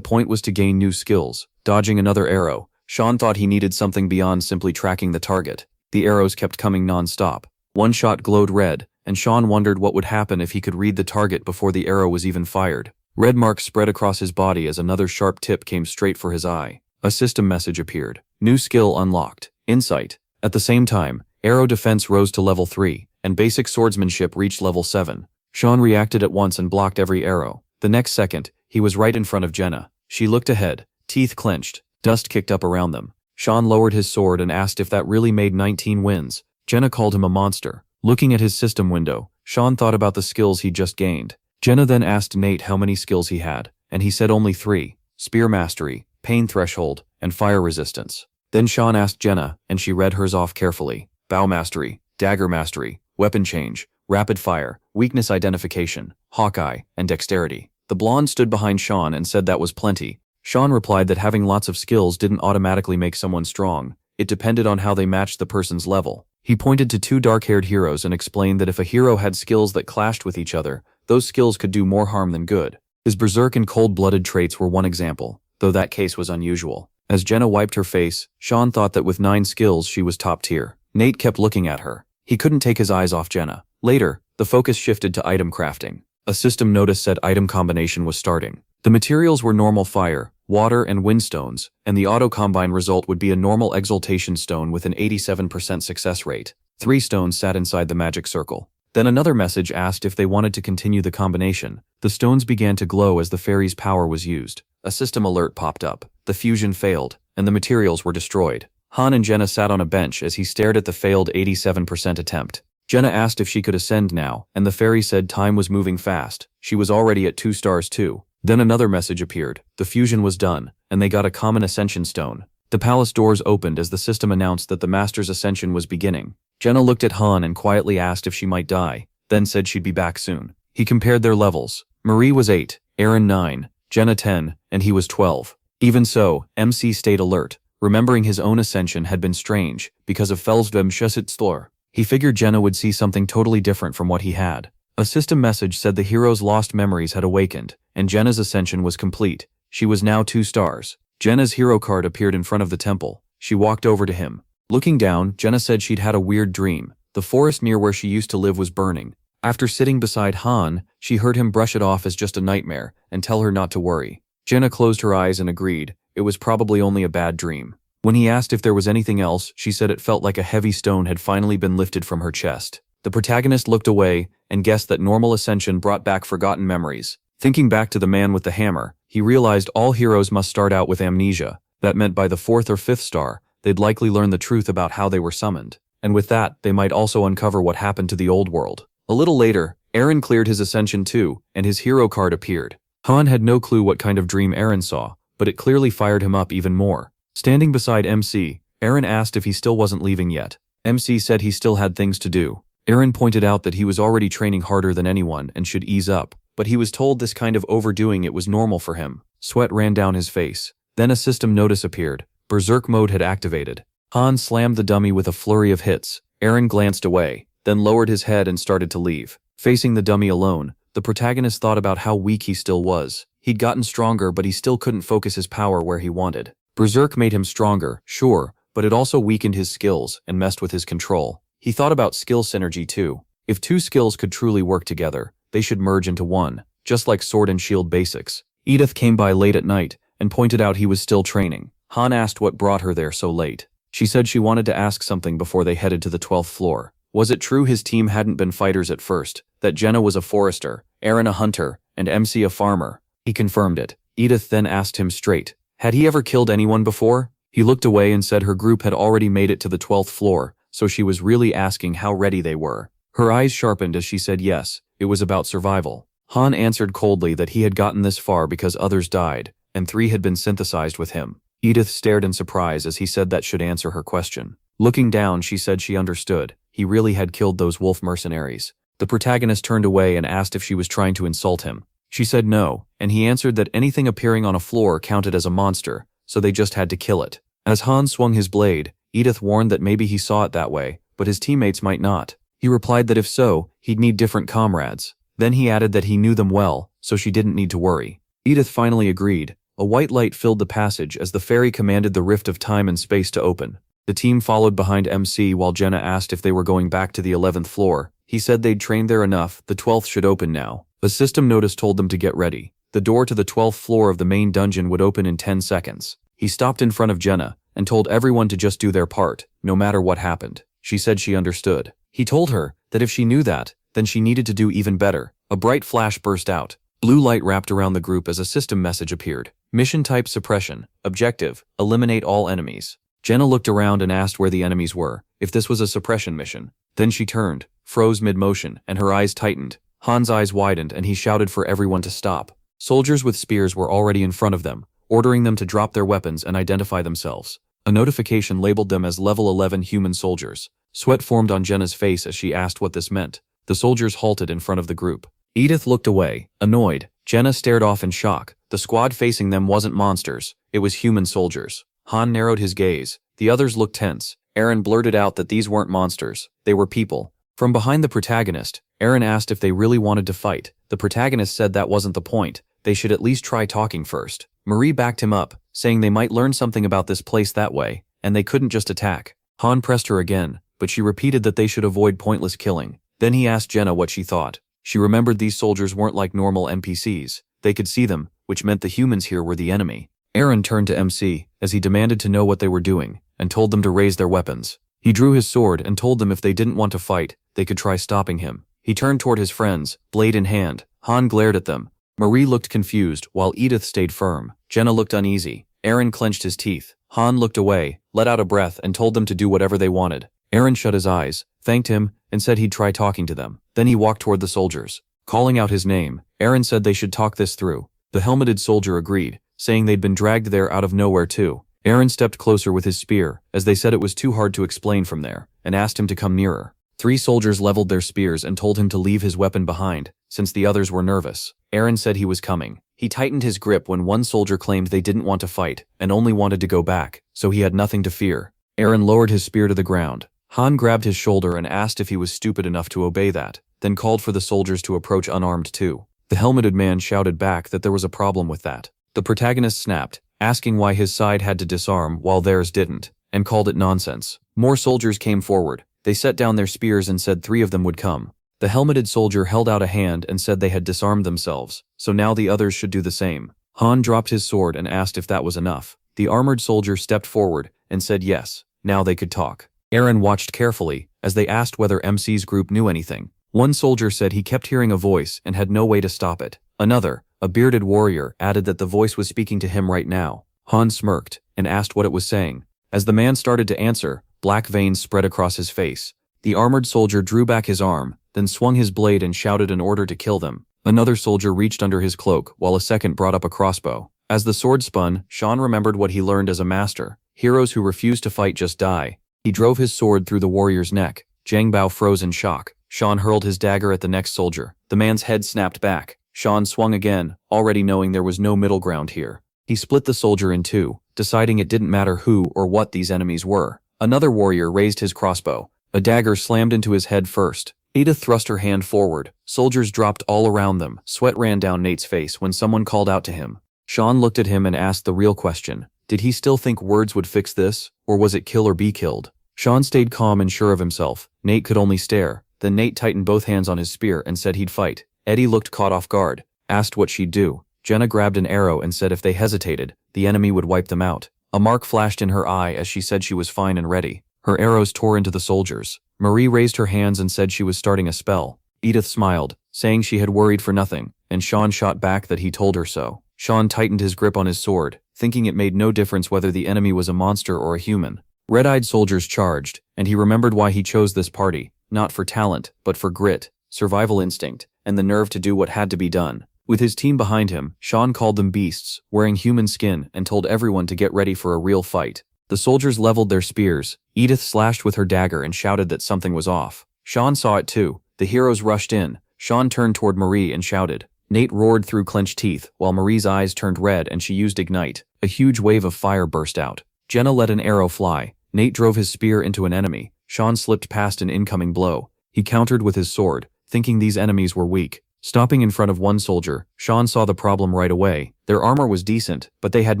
point was to gain new skills. Dodging another arrow, Sharn thought he needed something beyond simply tracking the target. The arrows kept coming non-stop. One shot glowed red, and Sharn wondered what would happen if he could read the target before the arrow was even fired. Red marks spread across his body as another sharp tip came straight for his eye. A system message appeared. New skill unlocked. Insight. At the same time, arrow defense rose to level 3, and basic swordsmanship reached level 7. Sean reacted at once and blocked every arrow. The next second, he was right in front of Jenna. She looked ahead, teeth clenched, dust kicked up around them. Sean lowered his sword and asked if that really made 19 wins. Jenna called him a monster. Looking at his system window, Sean thought about the skills he'd just gained. Jenna then asked Nate how many skills he had, and he said only 3: Spear Mastery, Pain Threshold, and Fire Resistance. Then Sean asked Jenna, and she read hers off carefully. Bow Mastery, Dagger Mastery, Weapon Change, Rapid Fire, Weakness Identification, Hawkeye, and Dexterity. The blonde stood behind Sean and said that was plenty. Sean replied that having lots of skills didn't automatically make someone strong. It depended on how they matched the person's level. He pointed to 2 dark-haired heroes and explained that if a hero had skills that clashed with each other, those skills could do more harm than good. His berserk and cold-blooded traits were one example, though that case was unusual. As Jenna wiped her face, Sean thought that with 9 skills she was top tier. Nate kept looking at her. He couldn't take his eyes off Jenna. Later, the focus shifted to item crafting. A system notice said item combination was starting. The materials were normal fire, water, and wind stones, and the auto-combine result would be a normal exaltation stone with an 87% success rate. 3 stones sat inside the magic circle. Then another message asked if they wanted to continue the combination. The stones began to glow as the fairy's power was used. A system alert popped up. The fusion failed, and the materials were destroyed. Han and Jenna sat on a bench as he stared at the failed 87% attempt. Jenna asked if she could ascend now, and the fairy said time was moving fast. She was already at 2 stars too. Then another message appeared. The fusion was done, and they got a common ascension stone. The palace doors opened as the system announced that the master's ascension was beginning. Jenna looked at Han and quietly asked if she might die, then said she'd be back soon. He compared their levels. Marie was 8, Aaron 9, Jenna 10, and he was 12. Even so, MC stayed alert, remembering his own ascension had been strange because of Felsvem Shussitstor. He figured Jenna would see something totally different from what he had. A system message said the hero's lost memories had awakened, and Jenna's ascension was complete. She was now 2 stars. Jenna's hero card appeared in front of the temple. She walked over to him. Looking down, Jenna said she'd had a weird dream. The forest near where she used to live was burning. After sitting beside Han, she heard him brush it off as just a nightmare and tell her not to worry. Jenna closed her eyes and agreed. It was probably only a bad dream. When he asked if there was anything else, she said it felt like a heavy stone had finally been lifted from her chest. The protagonist looked away and guessed that normal ascension brought back forgotten memories. Thinking back to the man with the hammer, he realized all heroes must start out with amnesia. That meant by the 4th or 5th star, they'd likely learn the truth about how they were summoned. And with that, they might also uncover what happened to the old world. A little later, Aaron cleared his ascension too, and his hero card appeared. Han had no clue what kind of dream Aaron saw, but it clearly fired him up even more. Standing beside MC, Aaron asked if he still wasn't leaving yet. MC said he still had things to do. Aaron pointed out that he was already training harder than anyone and should ease up, but he was told this kind of overdoing it was normal for him. Sweat ran down his face. Then a system notice appeared. Berserk mode had activated. Han slammed the dummy with a flurry of hits. Aaron glanced away, then lowered his head and started to leave. Facing the dummy alone, the protagonist thought about how weak he still was. He'd gotten stronger, but he still couldn't focus his power where he wanted. Berserk made him stronger, sure, but it also weakened his skills and messed with his control. He thought about skill synergy too. If 2 skills could truly work together, they should merge into one, just like sword and shield basics. Edith came by late at night and pointed out he was still training. Han asked what brought her there so late. She said she wanted to ask something before they headed to the 12th floor. Was it true his team hadn't been fighters at first, that Jenna was a forester, Aaron a hunter, and MC a farmer? He confirmed it. Edith then asked him straight, had he ever killed anyone before? He looked away and said her group had already made it to the 12th floor, so she was really asking how ready they were. Her eyes sharpened as she said yes, it was about survival. Han answered coldly that he had gotten this far because others died, and 3 had been synthesized with him. Edith stared in surprise as he said that should answer her question. Looking down, she said she understood. He really had killed those wolf mercenaries. The protagonist turned away and asked if she was trying to insult him. She said no, and he answered that anything appearing on a floor counted as a monster, so they just had to kill it. As Han swung his blade, Edith warned that maybe he saw it that way, but his teammates might not. He replied that if so, he'd need different comrades. Then he added that he knew them well, so she didn't need to worry. Edith finally agreed. A white light filled the passage as the fairy commanded the rift of time and space to open. The team followed behind MC while Jenna asked if they were going back to the 11th floor. He said they'd trained there enough, the 12th should open now. A system notice told them to get ready. The door to the 12th floor of the main dungeon would open in 10 seconds. He stopped in front of Jenna and told everyone to just do their part, no matter what happened. She said she understood. He told her that if she knew that, then she needed to do even better. A bright flash burst out. Blue light wrapped around the group as a system message appeared. Mission type suppression. Objective: eliminate all enemies. Jenna looked around and asked where the enemies were, if this was a suppression mission. Then she turned, froze mid-motion, and her eyes tightened. Han's eyes widened and he shouted for everyone to stop. Soldiers with spears were already in front of them, ordering them to drop their weapons and identify themselves. A notification labeled them as level 11 human soldiers. Sweat formed on Jenna's face as she asked what this meant. The soldiers halted in front of the group. Edith looked away, annoyed. Jenna stared off in shock. The squad facing them wasn't monsters, it was human soldiers. Han narrowed his gaze. The others looked tense. Aaron blurted out that these weren't monsters, they were people. From behind the protagonist, Aaron asked if they really wanted to fight. The protagonist said that wasn't the point, they should at least try talking first. Marie backed him up, saying they might learn something about this place that way, and they couldn't just attack. Han pressed her again, but she repeated that they should avoid pointless killing. Then he asked Jenna what she thought. She remembered these soldiers weren't like normal NPCs. They could see them, which meant the humans here were the enemy. Aaron turned to MC, as he demanded to know what they were doing, and told them to raise their weapons. He drew his sword and told them if they didn't want to fight, they could try stopping him. He turned toward his friends, blade in hand. Han glared at them. Marie looked confused, while Edith stayed firm. Jenna looked uneasy. Aaron clenched his teeth. Han looked away, let out a breath, and told them to do whatever they wanted. Aaron shut his eyes, thanked him, and said he'd try talking to them. Then he walked toward the soldiers. Calling out his name, Aaron said they should talk this through. The helmeted soldier agreed, saying they'd been dragged there out of nowhere too. Aaron stepped closer with his spear, as they said it was too hard to explain from there, and asked him to come nearer. 3 soldiers leveled their spears and told him to leave his weapon behind, since the others were nervous. Aaron said he was coming. He tightened his grip when one soldier claimed they didn't want to fight, and only wanted to go back, so he had nothing to fear. Aaron lowered his spear to the ground. Han grabbed his shoulder and asked if he was stupid enough to obey that, then called for the soldiers to approach unarmed too. The helmeted man shouted back that there was a problem with that. The protagonist snapped, asking why his side had to disarm while theirs didn't, and called it nonsense. More soldiers came forward. They set down their spears and said 3 of them would come. The helmeted soldier held out a hand and said they had disarmed themselves, so now the others should do the same. Han dropped his sword and asked if that was enough. The armored soldier stepped forward and said yes, now they could talk. Aaron watched carefully as they asked whether MC's group knew anything. One soldier said he kept hearing a voice and had no way to stop it. Another, a bearded warrior, added that the voice was speaking to him right now. Han smirked and asked what it was saying. As the man started to answer, black veins spread across his face. The armored soldier drew back his arm, then swung his blade and shouted an order to kill them. Another soldier reached under his cloak, while a second brought up a crossbow. As the sword spun, Sean remembered what he learned as a master. Heroes who refuse to fight just die. He drove his sword through the warrior's neck. Zhang Bao froze in shock. Sean hurled his dagger at the next soldier. The man's head snapped back. Sean swung again, already knowing there was no middle ground here. He split the soldier in 2, deciding it didn't matter who or what these enemies were. Another warrior raised his crossbow. A dagger slammed into his head first. Edith thrust her hand forward. Soldiers dropped all around them. Sweat ran down Nate's face when someone called out to him. Sean looked at him and asked the real question. Did he still think words would fix this, or was it kill or be killed? Sean stayed calm and sure of himself. Nate could only stare. Then Nate tightened both hands on his spear and said he'd fight. Eddie looked caught off guard, asked what she'd do. Jenna grabbed an arrow and said if they hesitated, the enemy would wipe them out. A mark flashed in her eye as she said she was fine and ready. Her arrows tore into the soldiers. Marie raised her hands and said she was starting a spell. Edith smiled, saying she had worried for nothing, and Sean shot back that he told her so. Sean tightened his grip on his sword, thinking it made no difference whether the enemy was a monster or a human. Red-eyed soldiers charged, and he remembered why he chose this party, not for talent, but for grit, survival instinct, and the nerve to do what had to be done. With his team behind him, Sean called them beasts, wearing human skin, and told everyone to get ready for a real fight. The soldiers leveled their spears. Edith slashed with her dagger and shouted that something was off. Sean saw it too. The heroes rushed in. Sean turned toward Marie and shouted. Nate roared through clenched teeth, while Marie's eyes turned red and she used Ignite. A huge wave of fire burst out. Jenna let an arrow fly. Nate drove his spear into an enemy. Sean slipped past an incoming blow. He countered with his sword, thinking these enemies were weak. Stopping in front of one soldier, Sean saw the problem right away. Their armor was decent, but they had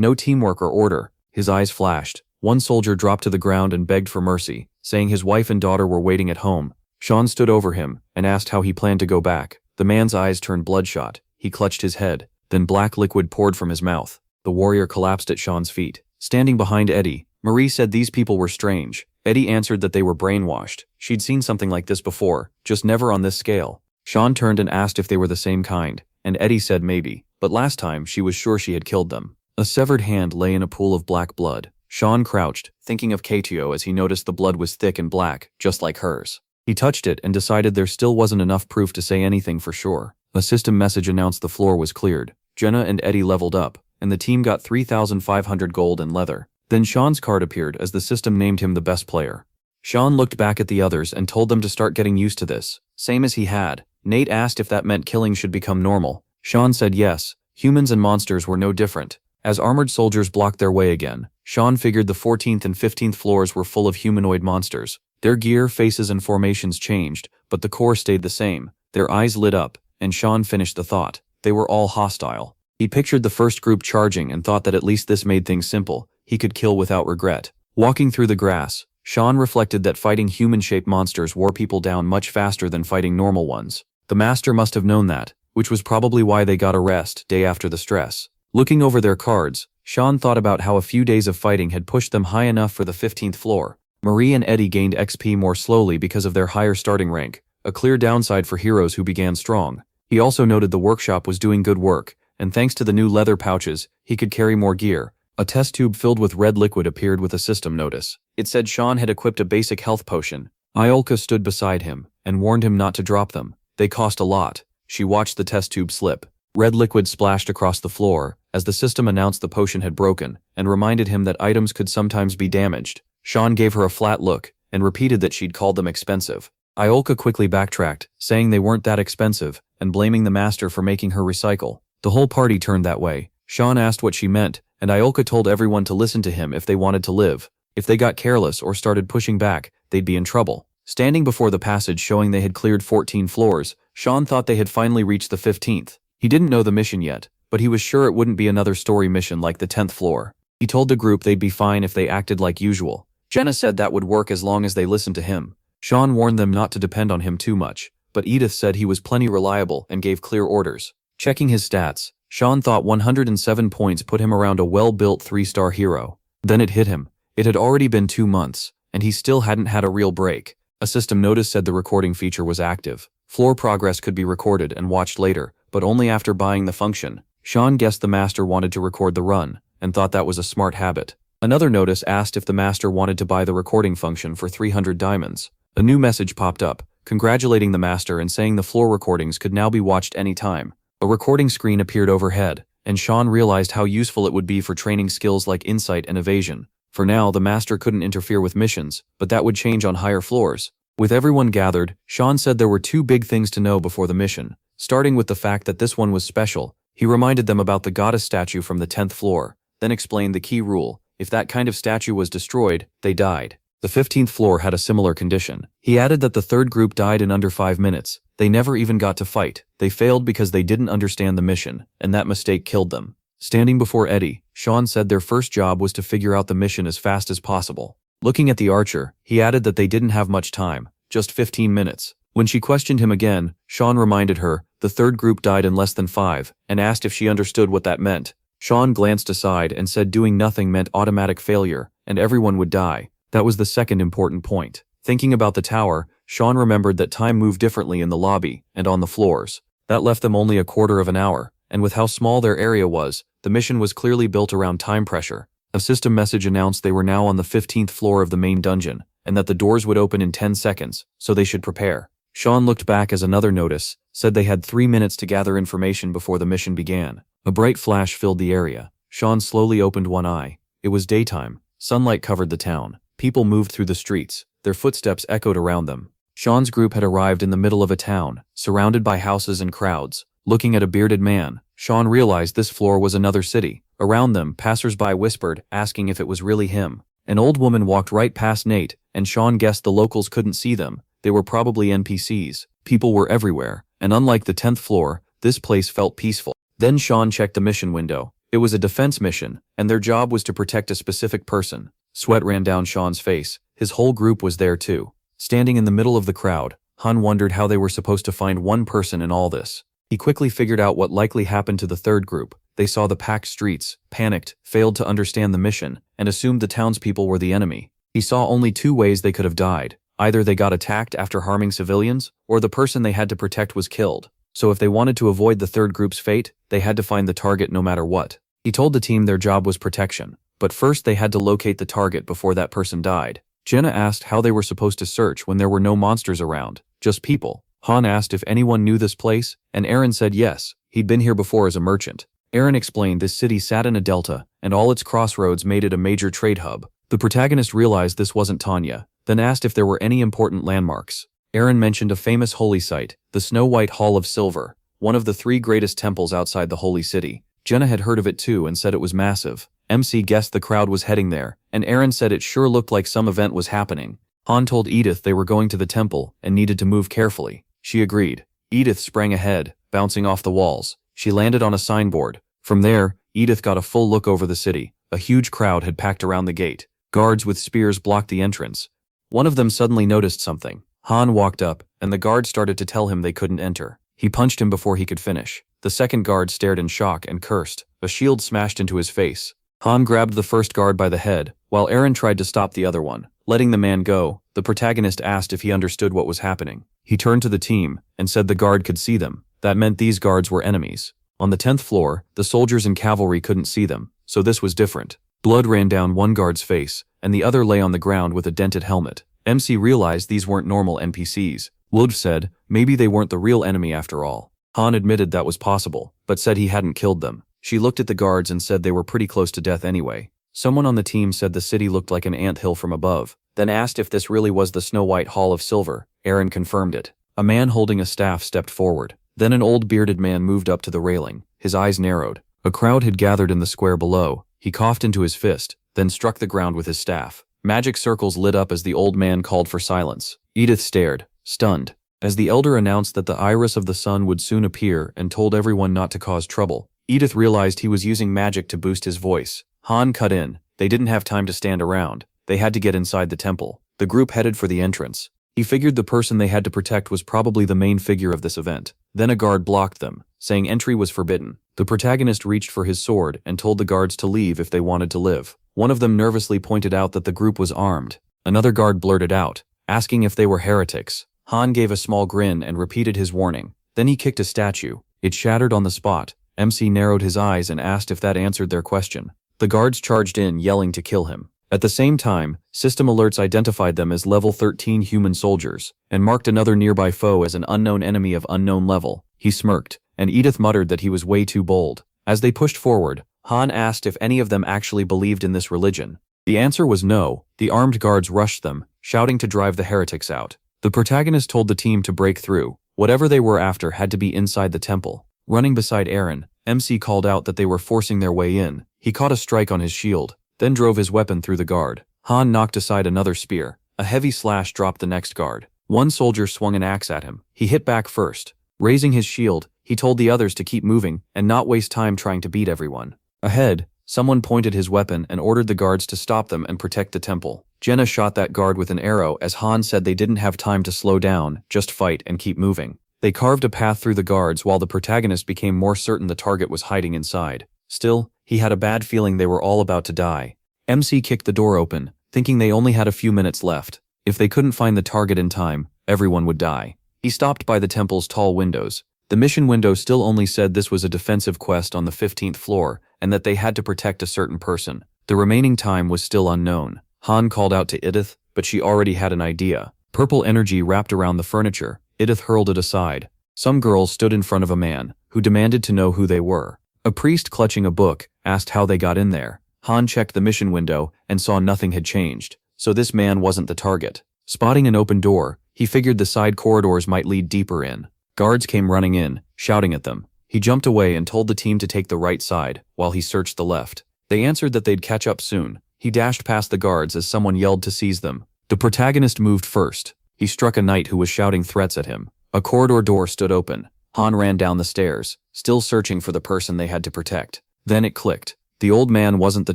no teamwork or order. His eyes flashed. One soldier dropped to the ground and begged for mercy, saying his wife and daughter were waiting at home. Sean stood over him and asked how he planned to go back. The man's eyes turned bloodshot. He clutched his head. Then black liquid poured from his mouth. The warrior collapsed at Sean's feet. Standing behind Eddie, Marie said these people were strange. Eddie answered that they were brainwashed. She'd seen something like this before, just never on this scale. Sean turned and asked if they were the same kind, and Eddie said maybe, but last time she was sure she had killed them. A severed hand lay in a pool of black blood. Sean crouched, thinking of Katio as he noticed the blood was thick and black, just like hers. He touched it and decided there still wasn't enough proof to say anything for sure. A system message announced the floor was cleared. Jenna and Eddie leveled up, and the team got 3,500 gold and leather. Then Sean's card appeared as the system named him the best player. Sean looked back at the others and told them to start getting used to this, same as he had. Nate asked if that meant killing should become normal. Sean said yes, humans and monsters were no different. As armored soldiers blocked their way again, Sean figured the 14th and 15th floors were full of humanoid monsters. Their gear, faces, and formations changed, but the core stayed the same. Their eyes lit up, and Sean finished the thought. They were all hostile. He pictured the first group charging and thought that at least this made things simple. He could kill without regret. Walking through the grass, Sean reflected that fighting human-shaped monsters wore people down much faster than fighting normal ones. The master must have known that, which was probably why they got a rest day after the stress. Looking over their cards, Sean thought about how a few days of fighting had pushed them high enough for the 15th floor. Marie and Eddie gained XP more slowly because of their higher starting rank, a clear downside for heroes who began strong. He also noted the workshop was doing good work, and thanks to the new leather pouches, he could carry more gear. A test tube filled with red liquid appeared with a system notice. It said Sean had equipped a basic health potion. Iolka stood beside him and warned him not to drop them. They cost a lot. She watched the test tube slip. Red liquid splashed across the floor as the system announced the potion had broken and reminded him that items could sometimes be damaged. Sean gave her a flat look and repeated that she'd called them expensive. Iolka quickly backtracked, saying they weren't that expensive and blaming the master for making her recycle. The whole party turned that way. Sean asked what she meant, and Iolka told everyone to listen to him if they wanted to live. If they got careless or started pushing back, they'd be in trouble. Standing before the passage showing they had cleared 14 floors, Sean thought they had finally reached the 15th. He didn't know the mission yet, but he was sure it wouldn't be another story mission like the 10th floor. He told the group they'd be fine if they acted like usual. Jenna said that would work as long as they listened to him. Sean warned them not to depend on him too much, but Edith said he was plenty reliable and gave clear orders. Checking his stats, Sean thought 107 points put him around a well-built 3-star hero. Then it hit him. It had already been 2 months, and he still hadn't had a real break. A system notice said the recording feature was active. Floor progress could be recorded and watched later, but only after buying the function. Sean guessed the master wanted to record the run, and thought that was a smart habit. Another notice asked if the master wanted to buy the recording function for 300 diamonds. A new message popped up, congratulating the master and saying the floor recordings could now be watched anytime. A recording screen appeared overhead, and Sean realized how useful it would be for training skills like insight and evasion. For now, the master couldn't interfere with missions, but that would change on higher floors. With everyone gathered, Sean said there were 2 big things to know before the mission. Starting with the fact that this one was special, he reminded them about the goddess statue from the 10th floor, then explained the key rule: if that kind of statue was destroyed, they died. The 15th floor had a similar condition. He added that the third group died in under 5 minutes. They never even got to fight. They failed because they didn't understand the mission, and that mistake killed them. Standing before Eddie, Sean said their first job was to figure out the mission as fast as possible. Looking at the archer, he added that they didn't have much time, just 15 minutes. When she questioned him again, Sean reminded her the third group died in less than 5, and asked if she understood what that meant. Sean glanced aside and said doing nothing meant automatic failure, and everyone would die. That was the second important point. Thinking about the tower, Sean remembered that time moved differently in the lobby and on the floors. That left them only a quarter of an hour, and with how small their area was, the mission was clearly built around time pressure. A system message announced they were now on the 15th floor of the main dungeon, and that the doors would open in 10 seconds, so they should prepare. Sean looked back as another notice said they had 3 minutes to gather information before the mission began. A bright flash filled the area. Sean slowly opened one eye. It was daytime. Sunlight covered the town. People moved through the streets. Their footsteps echoed around them. Sean's group had arrived in the middle of a town, surrounded by houses and crowds. Looking at a bearded man, Sean realized this floor was another city. Around them, passers-by whispered, asking if it was really him. An old woman walked right past Nate, and Sean guessed the locals couldn't see them. They were probably NPCs. People were everywhere, and unlike the 10th floor, this place felt peaceful. Then Sean checked the mission window. It was a defense mission, and their job was to protect a specific person. Sweat ran down Sean's face. His whole group was there too. Standing in the middle of the crowd, Han wondered how they were supposed to find one person in all this. He quickly figured out what likely happened to the third group. They saw the packed streets, panicked, failed to understand the mission, and assumed the townspeople were the enemy. He saw only two ways they could have died. Either they got attacked after harming civilians, or the person they had to protect was killed. So if they wanted to avoid the third group's fate, they had to find the target no matter what. He told the team their job was protection, but first they had to locate the target before that person died. Jenna asked how they were supposed to search when there were no monsters around, just people. Han asked if anyone knew this place, and Aaron said yes, he'd been here before as a merchant. Aaron explained this city sat in a delta, and all its crossroads made it a major trade hub. The protagonist realized this wasn't Tanya, then asked if there were any important landmarks. Aaron mentioned a famous holy site, the Snow-White Hall of Silver, one of the 3 greatest temples outside the holy city. Jenna had heard of it too and said it was massive. MC guessed the crowd was heading there, and Aaron said it sure looked like some event was happening. Han told Edith they were going to the temple and needed to move carefully. She agreed. Edith sprang ahead, bouncing off the walls. She landed on a signboard. From there, Edith got a full look over the city. A huge crowd had packed around the gate. Guards with spears blocked the entrance. One of them suddenly noticed something. Han walked up, and the guard started to tell him they couldn't enter. He punched him before he could finish. The second guard stared in shock and cursed. A shield smashed into his face. Han grabbed the first guard by the head, while Aaron tried to stop the other one. Letting the man go, the protagonist asked if he understood what was happening. He turned to the team and said the guard could see them. That meant these guards were enemies. On the 10th floor, the soldiers and cavalry couldn't see them, so this was different. Blood ran down one guard's face, and the other lay on the ground with a dented helmet. MC realized these weren't normal NPCs. Wolf said maybe they weren't the real enemy after all. Han admitted that was possible, but said he hadn't killed them. She looked at the guards and said they were pretty close to death anyway. Someone on the team said the city looked like an anthill from above, then asked if this really was the Snow-White Hall of Silver. Aaron confirmed it. A man holding a staff stepped forward. Then an old bearded man moved up to the railing. His eyes narrowed. A crowd had gathered in the square below. He coughed into his fist, then struck the ground with his staff. Magic circles lit up as the old man called for silence. Edith stared, stunned. As the elder announced that the iris of the sun would soon appear and told everyone not to cause trouble, Edith realized he was using magic to boost his voice. Han cut in. They didn't have time to stand around. They had to get inside the temple. The group headed for the entrance. He figured the person they had to protect was probably the main figure of this event. Then a guard blocked them, saying entry was forbidden. The protagonist reached for his sword and told the guards to leave if they wanted to live. One of them nervously pointed out that the group was armed. Another guard blurted out, asking if they were heretics. Han gave a small grin and repeated his warning. Then he kicked a statue. It shattered on the spot. MC narrowed his eyes and asked if that answered their question. The guards charged in, yelling to kill him. At the same time, system alerts identified them as level 13 human soldiers, and marked another nearby foe as an unknown enemy of unknown level. He smirked, and Edith muttered that he was way too bold. As they pushed forward, Han asked if any of them actually believed in this religion. The answer was no. The armed guards rushed them, shouting to drive the heretics out. The protagonist told the team to break through. Whatever they were after had to be inside the temple. Running beside Aaron, MC called out that they were forcing their way in. He caught a strike on his shield, then drove his weapon through the guard. Han knocked aside another spear. A heavy slash dropped the next guard. One soldier swung an axe at him. He hit back first. Raising his shield, he told the others to keep moving and not waste time trying to beat everyone. Ahead, someone pointed his weapon and ordered the guards to stop them and protect the temple. Jenna shot that guard with an arrow as Han said they didn't have time to slow down, just fight and keep moving. They carved a path through the guards while the protagonist became more certain the target was hiding inside. Still, he had a bad feeling they were all about to die. MC kicked the door open, thinking they only had a few minutes left. If they couldn't find the target in time, everyone would die. He stopped by the temple's tall windows. The mission window still only said this was a defensive quest on the 15th floor and that they had to protect a certain person. The remaining time was still unknown. Han called out to Edith, but she already had an idea. Purple energy wrapped around the furniture. Edith hurled it aside. Some girls stood in front of a man, who demanded to know who they were. A priest clutching a book asked how they got in there. Han checked the mission window and saw nothing had changed, so this man wasn't the target. Spotting an open door, he figured the side corridors might lead deeper in. Guards came running in, shouting at them. He jumped away and told the team to take the right side, while he searched the left. They answered that they'd catch up soon. He dashed past the guards as someone yelled to seize them. The protagonist moved first. He struck a knight who was shouting threats at him. A corridor door stood open. Han ran down the stairs, still searching for the person they had to protect. Then it clicked. The old man wasn't the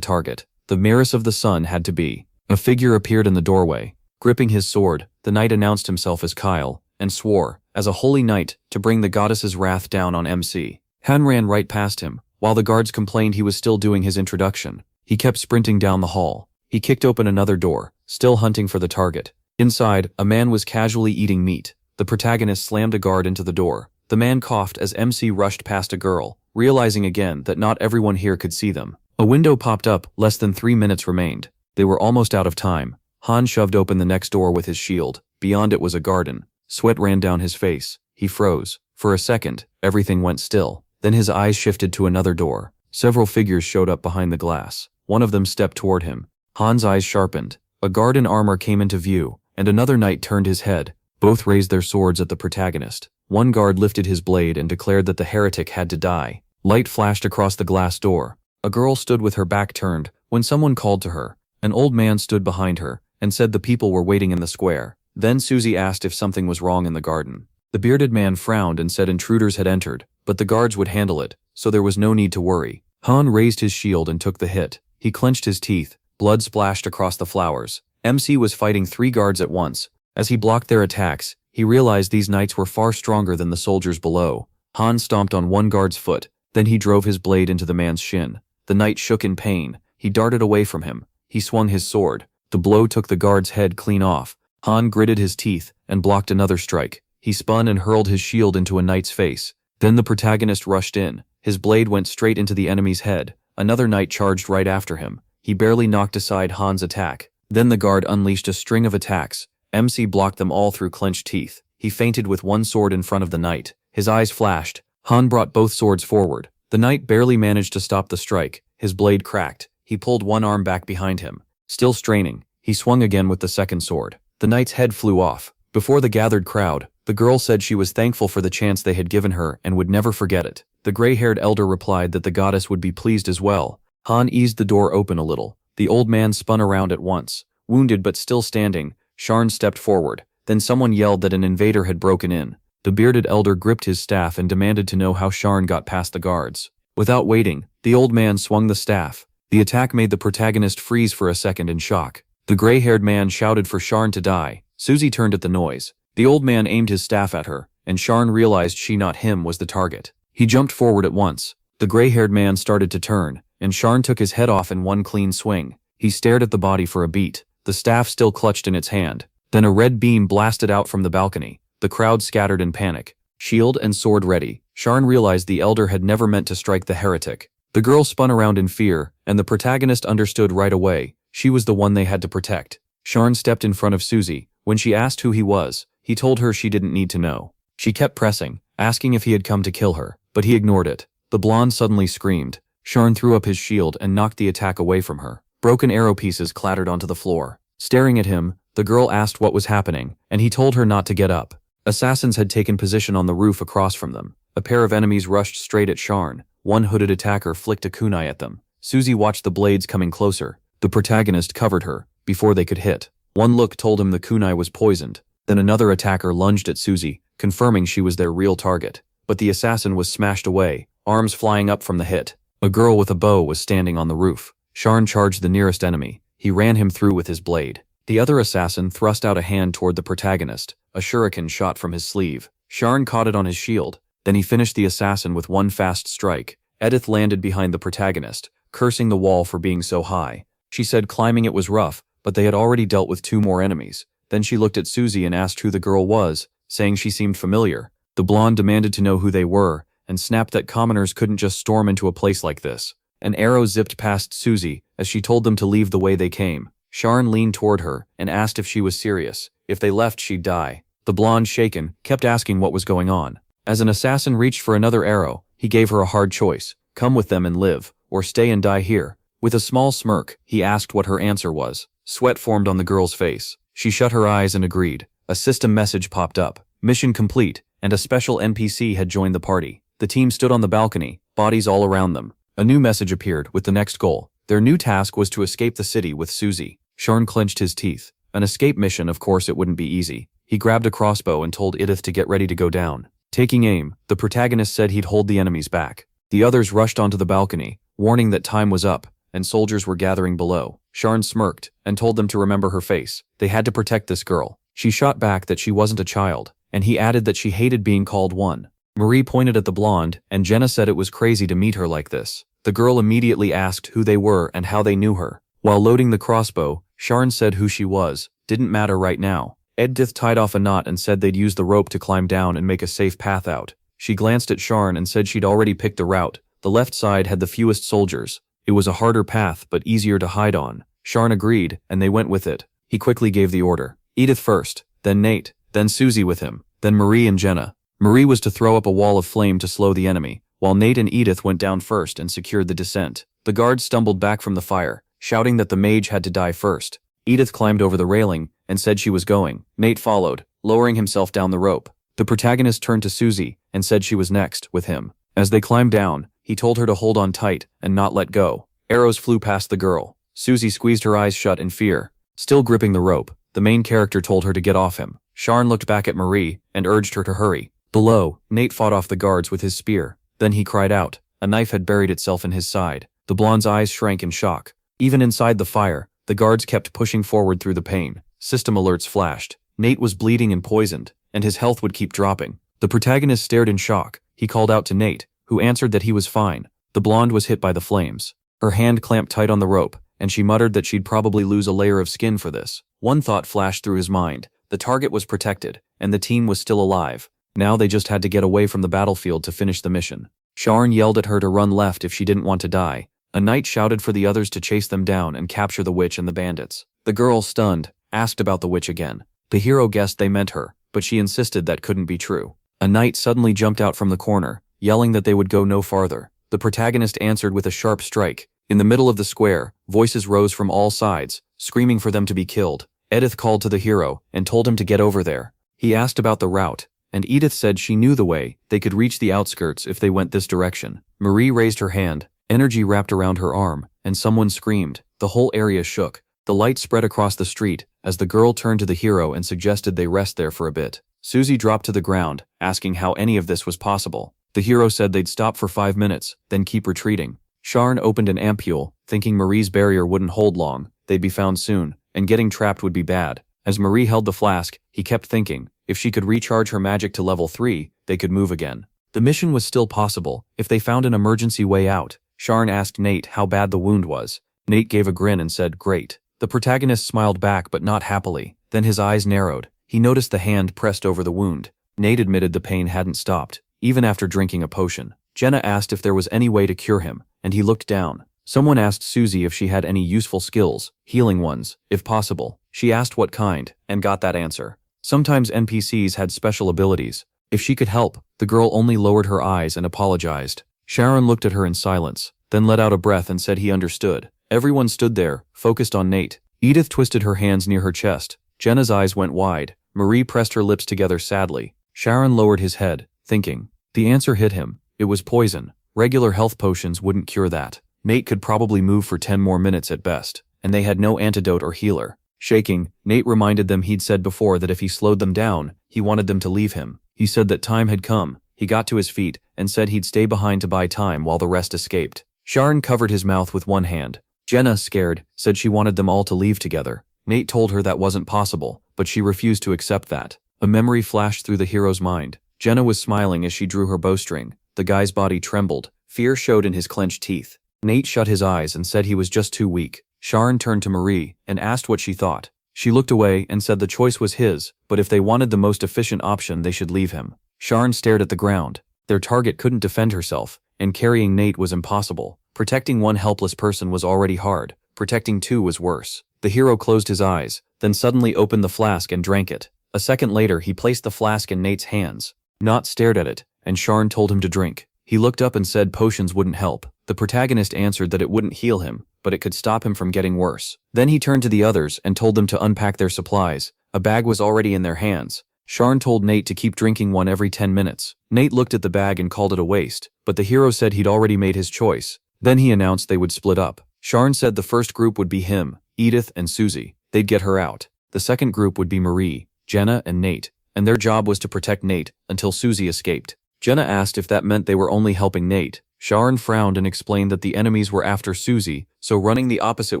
target. The Mirrors of the Sun had to be. A figure appeared in the doorway. Gripping his sword, the knight announced himself as Kyle, and swore, as a holy knight, to bring the goddess's wrath down on MC. Han ran right past him, while the guards complained he was still doing his introduction. He kept sprinting down the hall. He kicked open another door, still hunting for the target. Inside, a man was casually eating meat. The protagonist slammed a guard into the door. The man coughed as MC rushed past a girl, realizing again that not everyone here could see them. A window popped up, less than 3 minutes remained. They were almost out of time. Han shoved open the next door with his shield. Beyond it was a garden. Sweat ran down his face. He froze. For a second, everything went still. Then his eyes shifted to another door. Several figures showed up behind the glass. One of them stepped toward him. Han's eyes sharpened. A guard in armor came into view, and another knight turned his head. Both raised their swords at the protagonist. One guard lifted his blade and declared that the heretic had to die. Light flashed across the glass door. A girl stood with her back turned when someone called to her. An old man stood behind her and said the people were waiting in the square. Then Susie asked if something was wrong in the garden. The bearded man frowned and said intruders had entered, but the guards would handle it, so there was no need to worry. Han raised his shield and took the hit. He clenched his teeth. Blood splashed across the flowers. MC was fighting 3 guards at once. As he blocked their attacks, he realized these knights were far stronger than the soldiers below. Han stomped on one guard's foot, then he drove his blade into the man's shin. The knight shook in pain. He darted away from him. He swung his sword. The blow took the guard's head clean off. Han gritted his teeth and blocked another strike. He spun and hurled his shield into a knight's face. Then the protagonist rushed in. His blade went straight into the enemy's head. Another knight charged right after him. He barely knocked aside Han's attack. Then the guard unleashed a string of attacks. MC blocked them all through clenched teeth. He feinted with one sword in front of the knight. His eyes flashed. Han brought both swords forward. The knight barely managed to stop the strike. His blade cracked. He pulled one arm back behind him. Still straining, he swung again with the second sword. The knight's head flew off. Before the gathered crowd, the girl said she was thankful for the chance they had given her and would never forget it. The gray-haired elder replied that the goddess would be pleased as well. Han eased the door open a little. The old man spun around at once. Wounded but still standing, Sharn stepped forward. Then someone yelled that an invader had broken in. The bearded elder gripped his staff and demanded to know how Sharn got past the guards. Without waiting, the old man swung the staff. The attack made the protagonist freeze for a second in shock. The gray-haired man shouted for Sharn to die. Susie turned at the noise. The old man aimed his staff at her, and Sharn realized she, not him, was the target. He jumped forward at once. The gray-haired man started to turn, and Sharn took his head off in one clean swing. He stared at the body for a beat, the staff still clutched in its hand. Then a red beam blasted out from the balcony. The crowd scattered in panic. Shield and sword ready, Sharn realized the elder had never meant to strike the heretic. The girl spun around in fear, and the protagonist understood right away. She was the one they had to protect. Sharn stepped in front of Susie. When she asked who he was, he told her she didn't need to know. She kept pressing, asking if he had come to kill her, but he ignored it. The blonde suddenly screamed. Sharn threw up his shield and knocked the attack away from her. Broken arrow pieces clattered onto the floor. Staring at him, the girl asked what was happening, and he told her not to get up. Assassins had taken position on the roof across from them. A pair of enemies rushed straight at Sharn. One hooded attacker flicked a kunai at them. Susie watched the blades coming closer. The protagonist covered her before they could hit. One look told him the kunai was poisoned. Then another attacker lunged at Susie, confirming she was their real target. But the assassin was smashed away, arms flying up from the hit. A girl with a bow was standing on the roof. Sharn charged the nearest enemy. He ran him through with his blade. The other assassin thrust out a hand toward the protagonist. A shuriken shot from his sleeve. Sharn caught it on his shield. Then he finished the assassin with one fast strike. Edith landed behind the protagonist, cursing the wall for being so high. She said climbing it was rough, but they had already dealt with 2 more enemies. Then she looked at Susie and asked who the girl was, saying she seemed familiar. The blonde demanded to know who they were, and snapped that commoners couldn't just storm into a place like this. An arrow zipped past Susie as she told them to leave the way they came. Sharn leaned toward her and asked if she was serious. If they left, she'd die. The blonde, shaken, kept asking what was going on. As an assassin reached for another arrow, he gave her a hard choice. Come with them and live, or stay and die here. With a small smirk, he asked what her answer was. Sweat formed on the girl's face. She shut her eyes and agreed. A system message popped up. Mission complete, and a special NPC had joined the party. The team stood on the balcony, bodies all around them. A new message appeared with the next goal. Their new task was to escape the city with Susie. Sharn clenched his teeth. An escape mission, of course it wouldn't be easy. He grabbed a crossbow and told Edith to get ready to go down. Taking aim, the protagonist said he'd hold the enemies back. The others rushed onto the balcony, warning that time was up, and soldiers were gathering below. Sharn smirked and told them to remember her face. They had to protect this girl. She shot back that she wasn't a child, and he added that she hated being called one. Marie pointed at the blonde, and Jenna said it was crazy to meet her like this. The girl immediately asked who they were and how they knew her. While loading the crossbow, Sharn said who she was, didn't matter right now. Edith tied off a knot and said they'd use the rope to climb down and make a safe path out. She glanced at Sharn and said she'd already picked a route. The left side had the fewest soldiers. It was a harder path but easier to hide on. Sharn agreed, and they went with it. He quickly gave the order. Edith first, then Nate, then Susie with him, then Marie and Jenna. Marie was to throw up a wall of flame to slow the enemy, while Nate and Edith went down first and secured the descent. The guards stumbled back from the fire, shouting that the mage had to die first. Edith climbed over the railing and said she was going. Nate followed, lowering himself down the rope. The protagonist turned to Susie and said she was next, with him. As they climbed down, he told her to hold on tight and not let go. Arrows flew past the girl. Susie squeezed her eyes shut in fear. Still gripping the rope, the main character told her to get off him. Sharn looked back at Marie and urged her to hurry. Below, Nate fought off the guards with his spear. Then he cried out. A knife had buried itself in his side. The blonde's eyes shrank in shock. Even inside the fire, the guards kept pushing forward through the pain. System alerts flashed. Nate was bleeding and poisoned, and his health would keep dropping. The protagonist stared in shock. He called out to Nate, who answered that he was fine. The blonde was hit by the flames. Her hand clamped tight on the rope, and she muttered that she'd probably lose a layer of skin for this. One thought flashed through his mind. The target was protected, and the team was still alive. Now they just had to get away from the battlefield to finish the mission. Sharn yelled at her to run left if she didn't want to die. A knight shouted for the others to chase them down and capture the witch and the bandits. The girl, stunned, asked about the witch again. The hero guessed they meant her, but she insisted that couldn't be true. A knight suddenly jumped out from the corner, yelling that they would go no farther. The protagonist answered with a sharp strike. In the middle of the square, voices rose from all sides, screaming for them to be killed. Edith called to the hero and told him to get over there. He asked about the route, and Edith said she knew the way. They could reach the outskirts if they went this direction. Marie raised her hand, energy wrapped around her arm, and someone screamed. The whole area shook. The light spread across the street as the girl turned to the hero and suggested they rest there for a bit. Susie dropped to the ground, asking how any of this was possible. The hero said they'd stop for 5 minutes, then keep retreating. Sharn opened an ampule, thinking Marie's barrier wouldn't hold long. They'd be found soon, and getting trapped would be bad. As Marie held the flask, he kept thinking, if she could recharge her magic to level 3, they could move again. The mission was still possible, if they found an emergency way out. Sharn asked Nate how bad the wound was. Nate gave a grin and said, great. The protagonist smiled back but not happily. Then his eyes narrowed. He noticed the hand pressed over the wound. Nate admitted the pain hadn't stopped, even after drinking a potion. Jenna asked if there was any way to cure him, and he looked down. Someone asked Susie if she had any useful skills, healing ones, if possible. She asked what kind, and got that answer. Sometimes NPCs had special abilities. If she could help, the girl only lowered her eyes and apologized. Sharon looked at her in silence, then let out a breath and said he understood. Everyone stood there, focused on Nate. Edith twisted her hands near her chest. Jenna's eyes went wide. Marie pressed her lips together sadly. Sharon lowered his head, thinking. The answer hit him. It was poison. Regular health potions wouldn't cure that. Nate could probably move for 10 more minutes at best, and they had no antidote or healer. Shaking, Nate reminded them he'd said before that if he slowed them down, he wanted them to leave him. He said that time had come. He got to his feet and said he'd stay behind to buy time while the rest escaped. Sharon covered his mouth with one hand. Jenna, scared, said she wanted them all to leave together. Nate told her that wasn't possible, but she refused to accept that. A memory flashed through the hero's mind. Jenna was smiling as she drew her bowstring. The guy's body trembled. Fear showed in his clenched teeth. Nate shut his eyes and said he was just too weak. Sharon turned to Marie and asked what she thought. She looked away and said the choice was his, but if they wanted the most efficient option they should leave him. Sharon stared at the ground. Their target couldn't defend herself, and carrying Nate was impossible. Protecting one helpless person was already hard. Protecting two was worse. The hero closed his eyes, then suddenly opened the flask and drank it. A second later he placed the flask in Nate's hands. Nott stared at it, and Sharon told him to drink. He looked up and said potions wouldn't help. The protagonist answered that it wouldn't heal him, but it could stop him from getting worse. Then he turned to the others and told them to unpack their supplies. A bag was already in their hands. Sharon told Nate to keep drinking one every 10 minutes. Nate looked at the bag and called it a waste, but the hero said he'd already made his choice. Then he announced they would split up. Sharon said the first group would be him, Edith, and Susie. They'd get her out. The second group would be Marie, Jenna, and Nate, and their job was to protect Nate until Susie escaped. Jenna asked if that meant they were only helping Nate. Sharon frowned and explained that the enemies were after Susie, so running the opposite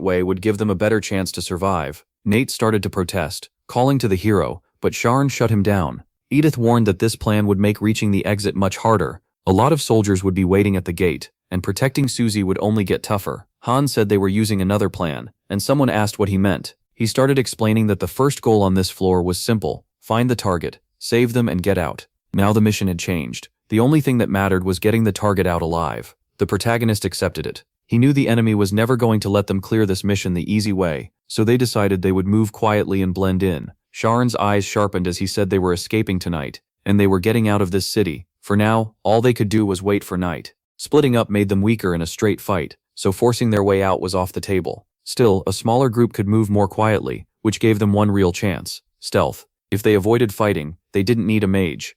way would give them a better chance to survive. Nate started to protest, calling to the hero, but Sharon shut him down. Edith warned that this plan would make reaching the exit much harder. A lot of soldiers would be waiting at the gate, and protecting Susie would only get tougher. Han said they were using another plan, and someone asked what he meant. He started explaining that the first goal on this floor was simple: find the target, save them, and get out. Now the mission had changed. The only thing that mattered was getting the target out alive. The protagonist accepted it. He knew the enemy was never going to let them clear this mission the easy way, so they decided they would move quietly and blend in. Sharon's eyes sharpened as he said they were escaping tonight, and they were getting out of this city. For now, all they could do was wait for night. Splitting up made them weaker in a straight fight, so forcing their way out was off the table. Still, a smaller group could move more quietly, which gave them one real chance: stealth. If they avoided fighting, they didn't need a mage.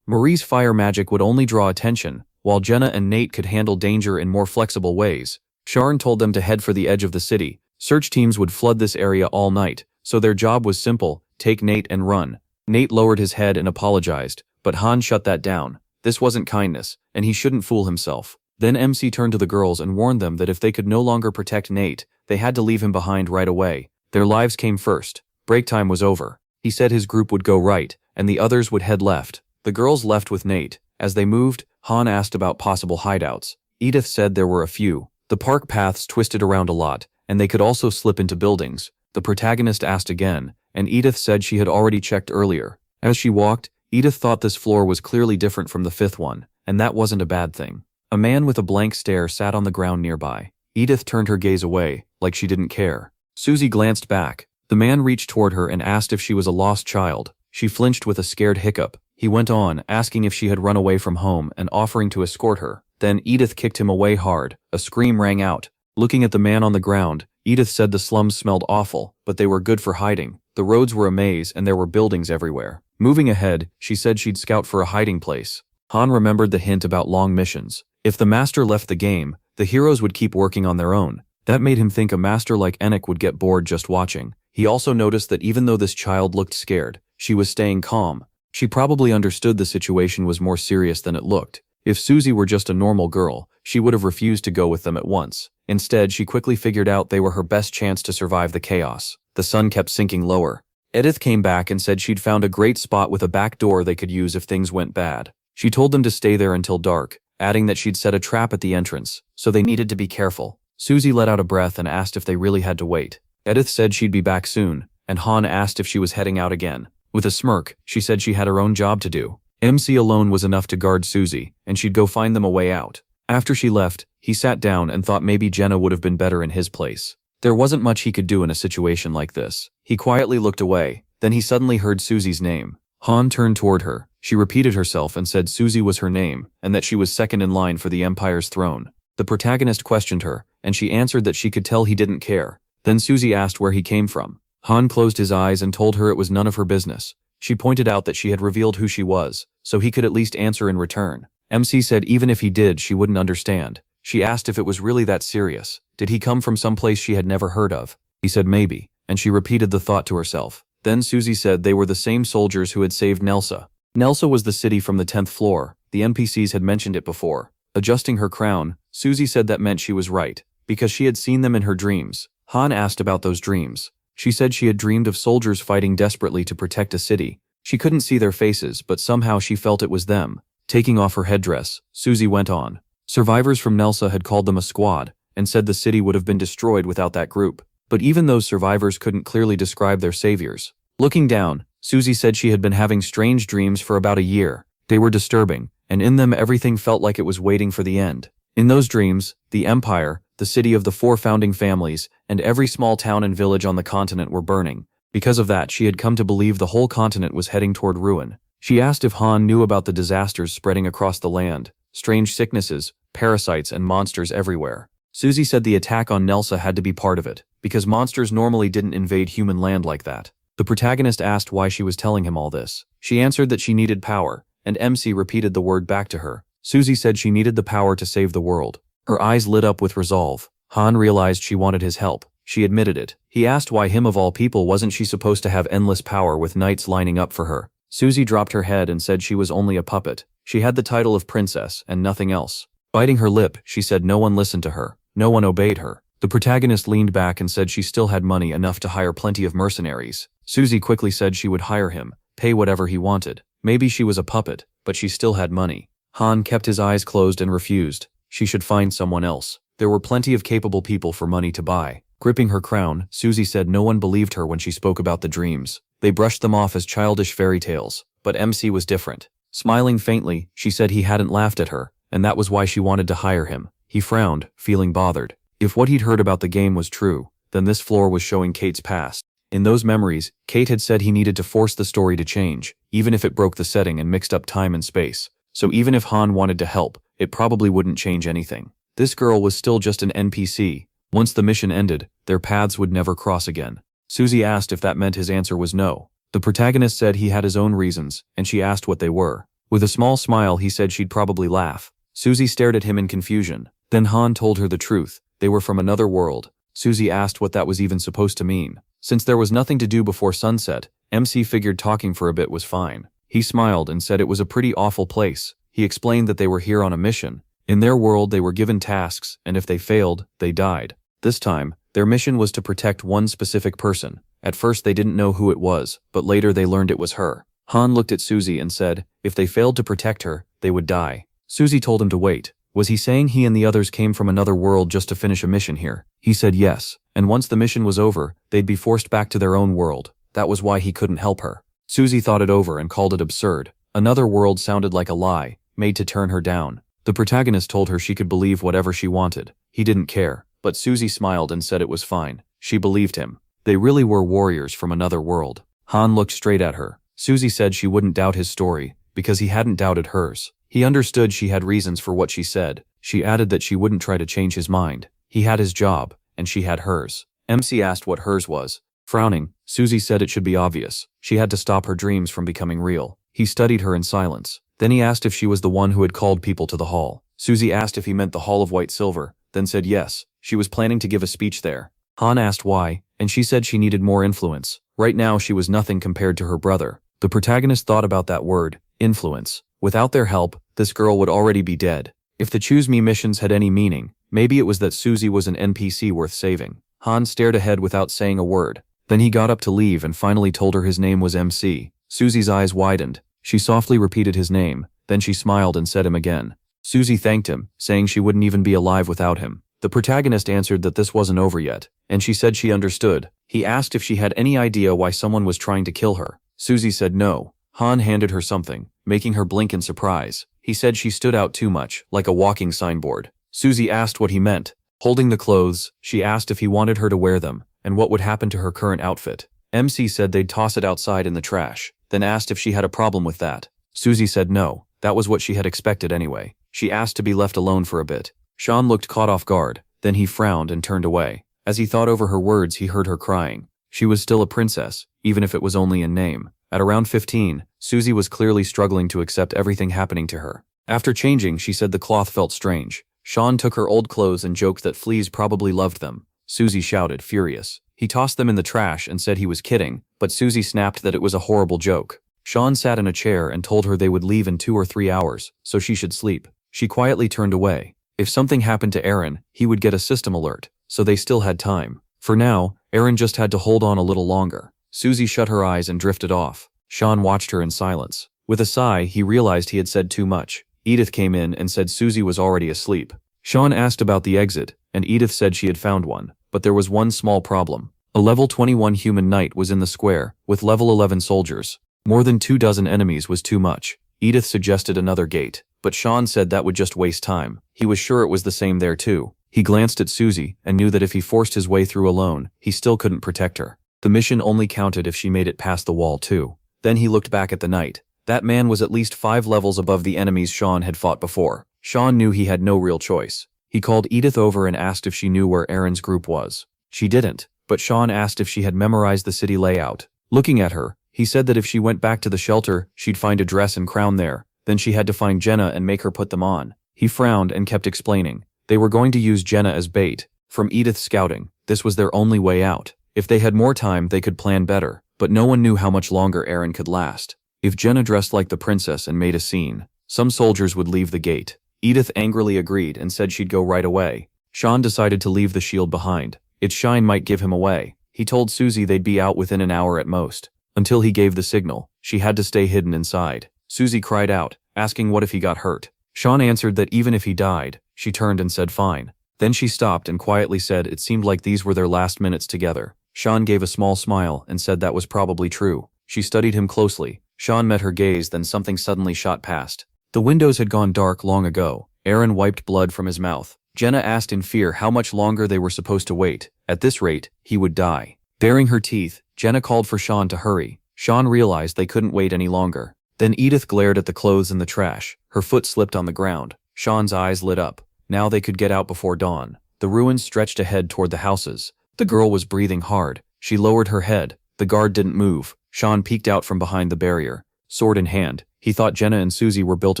Marie's fire magic would only draw attention, while Jenna and Nate could handle danger in more flexible ways. Sharon told them to head for the edge of the city. Search teams would flood this area all night, so their job was simple: take Nate and run. Nate lowered his head and apologized, but Han shut that down. This wasn't kindness, and he shouldn't fool himself. Then MC turned to the girls and warned them that if they could no longer protect Nate, they had to leave him behind right away. Their lives came first. Break time was over. He said his group would go right, and the others would head left. The girls left with Nate. As they moved, Han asked about possible hideouts. Edith said there were a few. The park paths twisted around a lot, and they could also slip into buildings. The protagonist asked again, and Edith said she had already checked earlier. As she walked, Edith thought this floor was clearly different from the fifth one, and that wasn't a bad thing. A man with a blank stare sat on the ground nearby. Edith turned her gaze away, like she didn't care. Susie glanced back. The man reached toward her and asked if she was a lost child. She flinched with a scared hiccup. He went on, asking if she had run away from home and offering to escort her. Then Edith kicked him away hard. A scream rang out. Looking at the man on the ground, Edith said the slums smelled awful, but they were good for hiding. The roads were a maze and there were buildings everywhere. Moving ahead, she said she'd scout for a hiding place. Han remembered the hint about long missions. If the master left the game, the heroes would keep working on their own. That made him think a master like Enoch would get bored just watching. He also noticed that even though this child looked scared, she was staying calm. She probably understood the situation was more serious than it looked. If Susie were just a normal girl, she would have refused to go with them at once. Instead, she quickly figured out they were her best chance to survive the chaos. The sun kept sinking lower. Edith came back and said she'd found a great spot with a back door they could use if things went bad. She told them to stay there until dark, adding that she'd set a trap at the entrance, so they needed to be careful. Susie let out a breath and asked if they really had to wait. Edith said she'd be back soon, and Han asked if she was heading out again. With a smirk, she said she had her own job to do. MC alone was enough to guard Susie, and she'd go find them a way out. After she left, he sat down and thought maybe Jenna would have been better in his place. There wasn't much he could do in a situation like this. He quietly looked away, then he suddenly heard Susie's name. Han turned toward her. She repeated herself and said Susie was her name, and that she was second in line for the Empire's throne. The protagonist questioned her, and she answered that she could tell he didn't care. Then Susie asked where he came from. Han closed his eyes and told her it was none of her business. She pointed out that she had revealed who she was, so he could at least answer in return. MC said even if he did, she wouldn't understand. She asked if it was really that serious. Did he come from some place she had never heard of? He said maybe, and she repeated the thought to herself. Then Susie said they were the same soldiers who had saved Nelsa. Nelsa was the city from the 10th floor. The NPCs had mentioned it before. Adjusting her crown, Susie said that meant she was right, because she had seen them in her dreams. Han asked about those dreams. She said she had dreamed of soldiers fighting desperately to protect a city. She couldn't see their faces, but somehow she felt it was them. Taking off her headdress, Susie went on. Survivors from Nelsa had called them a squad, and said the city would have been destroyed without that group. But even those survivors couldn't clearly describe their saviors. Looking down, Susie said she had been having strange dreams for about a year. They were disturbing, and in them everything felt like it was waiting for the end. In those dreams, the Empire, the city of the 4 founding families, and every small town and village on the continent were burning. Because of that, she had come to believe the whole continent was heading toward ruin. She asked if Han knew about the disasters spreading across the land, strange sicknesses, parasites, and monsters everywhere. Susie said the attack on Nelsa had to be part of it, because monsters normally didn't invade human land like that. The protagonist asked why she was telling him all this. She answered that she needed power, and MC repeated the word back to her. Susie said she needed the power to save the world. Her eyes lit up with resolve. Han realized she wanted his help. She admitted it. He asked why him of all people wasn't she supposed to have endless power with knights lining up for her. Susie dropped her head and said she was only a puppet. She had the title of princess and nothing else. Biting her lip, she said no one listened to her. No one obeyed her. The protagonist leaned back and said she still had money enough to hire plenty of mercenaries. Susie quickly said she would hire him, pay whatever he wanted. Maybe she was a puppet, but she still had money. Han kept his eyes closed and refused. She should find someone else. There were plenty of capable people for money to buy. Gripping her crown, Susie said no one believed her when she spoke about the dreams. They brushed them off as childish fairy tales. But MC was different. Smiling faintly, she said he hadn't laughed at her, and that was why she wanted to hire him. He frowned, feeling bothered. If what he'd heard about the game was true, then this floor was showing Kate's past. In those memories, Kate had said he needed to force the story to change, even if it broke the setting and mixed up time and space. So even if Han wanted to help, it probably wouldn't change anything. This girl was still just an NPC. Once the mission ended, their paths would never cross again. Susie asked if that meant his answer was no. The protagonist said he had his own reasons, and she asked what they were. With a small smile, he said she'd probably laugh. Susie stared at him in confusion. Then Han told her the truth. They were from another world. Susie asked what that was even supposed to mean. Since there was nothing to do before sunset, MC figured talking for a bit was fine. He smiled and said it was a pretty awful place. He explained that they were here on a mission. In their world, they were given tasks, and if they failed, they died. This time, their mission was to protect one specific person. At first they didn't know who it was, but later they learned it was her. Han looked at Susie and said, if they failed to protect her, they would die. Susie told him to wait. Was he saying he and the others came from another world just to finish a mission here? He said yes, and once the mission was over, they'd be forced back to their own world. That was why he couldn't help her. Susie thought it over and called it absurd. Another world sounded like a lie, made to turn her down. The protagonist told her she could believe whatever she wanted. He didn't care, but Susie smiled and said it was fine. She believed him. They really were warriors from another world. Han looked straight at her. Susie said she wouldn't doubt his story, because he hadn't doubted hers. He understood she had reasons for what she said. She added that she wouldn't try to change his mind. He had his job, and she had hers. MC asked what hers was. Frowning, Susie said it should be obvious. She had to stop her dreams from becoming real. He studied her in silence. Then he asked if she was the one who had called people to the hall. Susie asked if he meant the Hall of White Silver, then said yes. She was planning to give a speech there. Han asked why, and she said she needed more influence. Right now she was nothing compared to her brother. The protagonist thought about that word, influence. Without their help, this girl would already be dead. If the Choose Me missions had any meaning, maybe it was that Susie was an NPC worth saving. Han stared ahead without saying a word. Then he got up to leave and finally told her his name was MC. Susie's eyes widened. She softly repeated his name, then she smiled and said him again. Susie thanked him, saying she wouldn't even be alive without him. The protagonist answered that this wasn't over yet, and she said she understood. He asked if she had any idea why someone was trying to kill her. Susie said no. Han handed her something, making her blink in surprise. He said she stood out too much, like a walking signboard. Susie asked what he meant. Holding the clothes, she asked if he wanted her to wear them, and what would happen to her current outfit. MC said they'd toss it outside in the trash, then asked if she had a problem with that. Susie said no, that was what she had expected anyway. She asked to be left alone for a bit. Sean looked caught off guard, then he frowned and turned away. As he thought over her words, he heard her crying. She was still a princess, even if it was only in name. At around 15, Susie was clearly struggling to accept everything happening to her. After changing, she said the cloth felt strange. Sean took her old clothes and joked that fleas probably loved them. Susie shouted, furious. He tossed them in the trash and said he was kidding, but Susie snapped that it was a horrible joke. Sean sat in a chair and told her they would leave in 2 or 3 hours, so she should sleep. She quietly turned away. If something happened to Aaron, he would get a system alert, so they still had time. For now, Aaron just had to hold on a little longer. Susie shut her eyes and drifted off. Sean watched her in silence. With a sigh, he realized he had said too much. Edith came in and said Susie was already asleep. Sean asked about the exit, and Edith said she had found one, but there was one small problem. A level 21 human knight was in the square, with level 11 soldiers. More than 24 enemies was too much. Edith suggested another gate, but Sean said that would just waste time. He was sure it was the same there too. He glanced at Susie and knew that if he forced his way through alone, he still couldn't protect her. The mission only counted if she made it past the wall too. Then he looked back at the knight. That man was at least 5 levels above the enemies Sean had fought before. Sean knew he had no real choice. He called Edith over and asked if she knew where Aaron's group was. She didn't, but Sean asked if she had memorized the city layout. Looking at her, he said that if she went back to the shelter, she'd find a dress and crown there. Then she had to find Jenna and make her put them on. He frowned and kept explaining. They were going to use Jenna as bait. From Edith's scouting, this was their only way out. If they had more time, they could plan better, but no one knew how much longer Aaron could last. If Jenna dressed like the princess and made a scene, some soldiers would leave the gate. Edith angrily agreed and said she'd go right away. Sean decided to leave the shield behind. Its shine might give him away. He told Susie they'd be out within an hour at most. Until he gave the signal, she had to stay hidden inside. Susie cried out, asking what if he got hurt. Sean answered that even if he died, she turned and said fine. Then she stopped and quietly said it seemed like these were their last minutes together. Sean gave a small smile and said that was probably true. She studied him closely. Sean met her gaze, then something suddenly shot past. The windows had gone dark long ago. Aaron wiped blood from his mouth. Jenna asked in fear how much longer they were supposed to wait. At this rate, he would die. Baring her teeth, Jenna called for Sean to hurry. Sean realized they couldn't wait any longer. Then Edith glared at the clothes in the trash. Her foot slipped on the ground. Sean's eyes lit up. Now they could get out before dawn. The ruins stretched ahead toward the houses. The girl was breathing hard. She lowered her head. The guard didn't move. Sean peeked out from behind the barrier. Sword in hand, he thought Jenna and Susie were built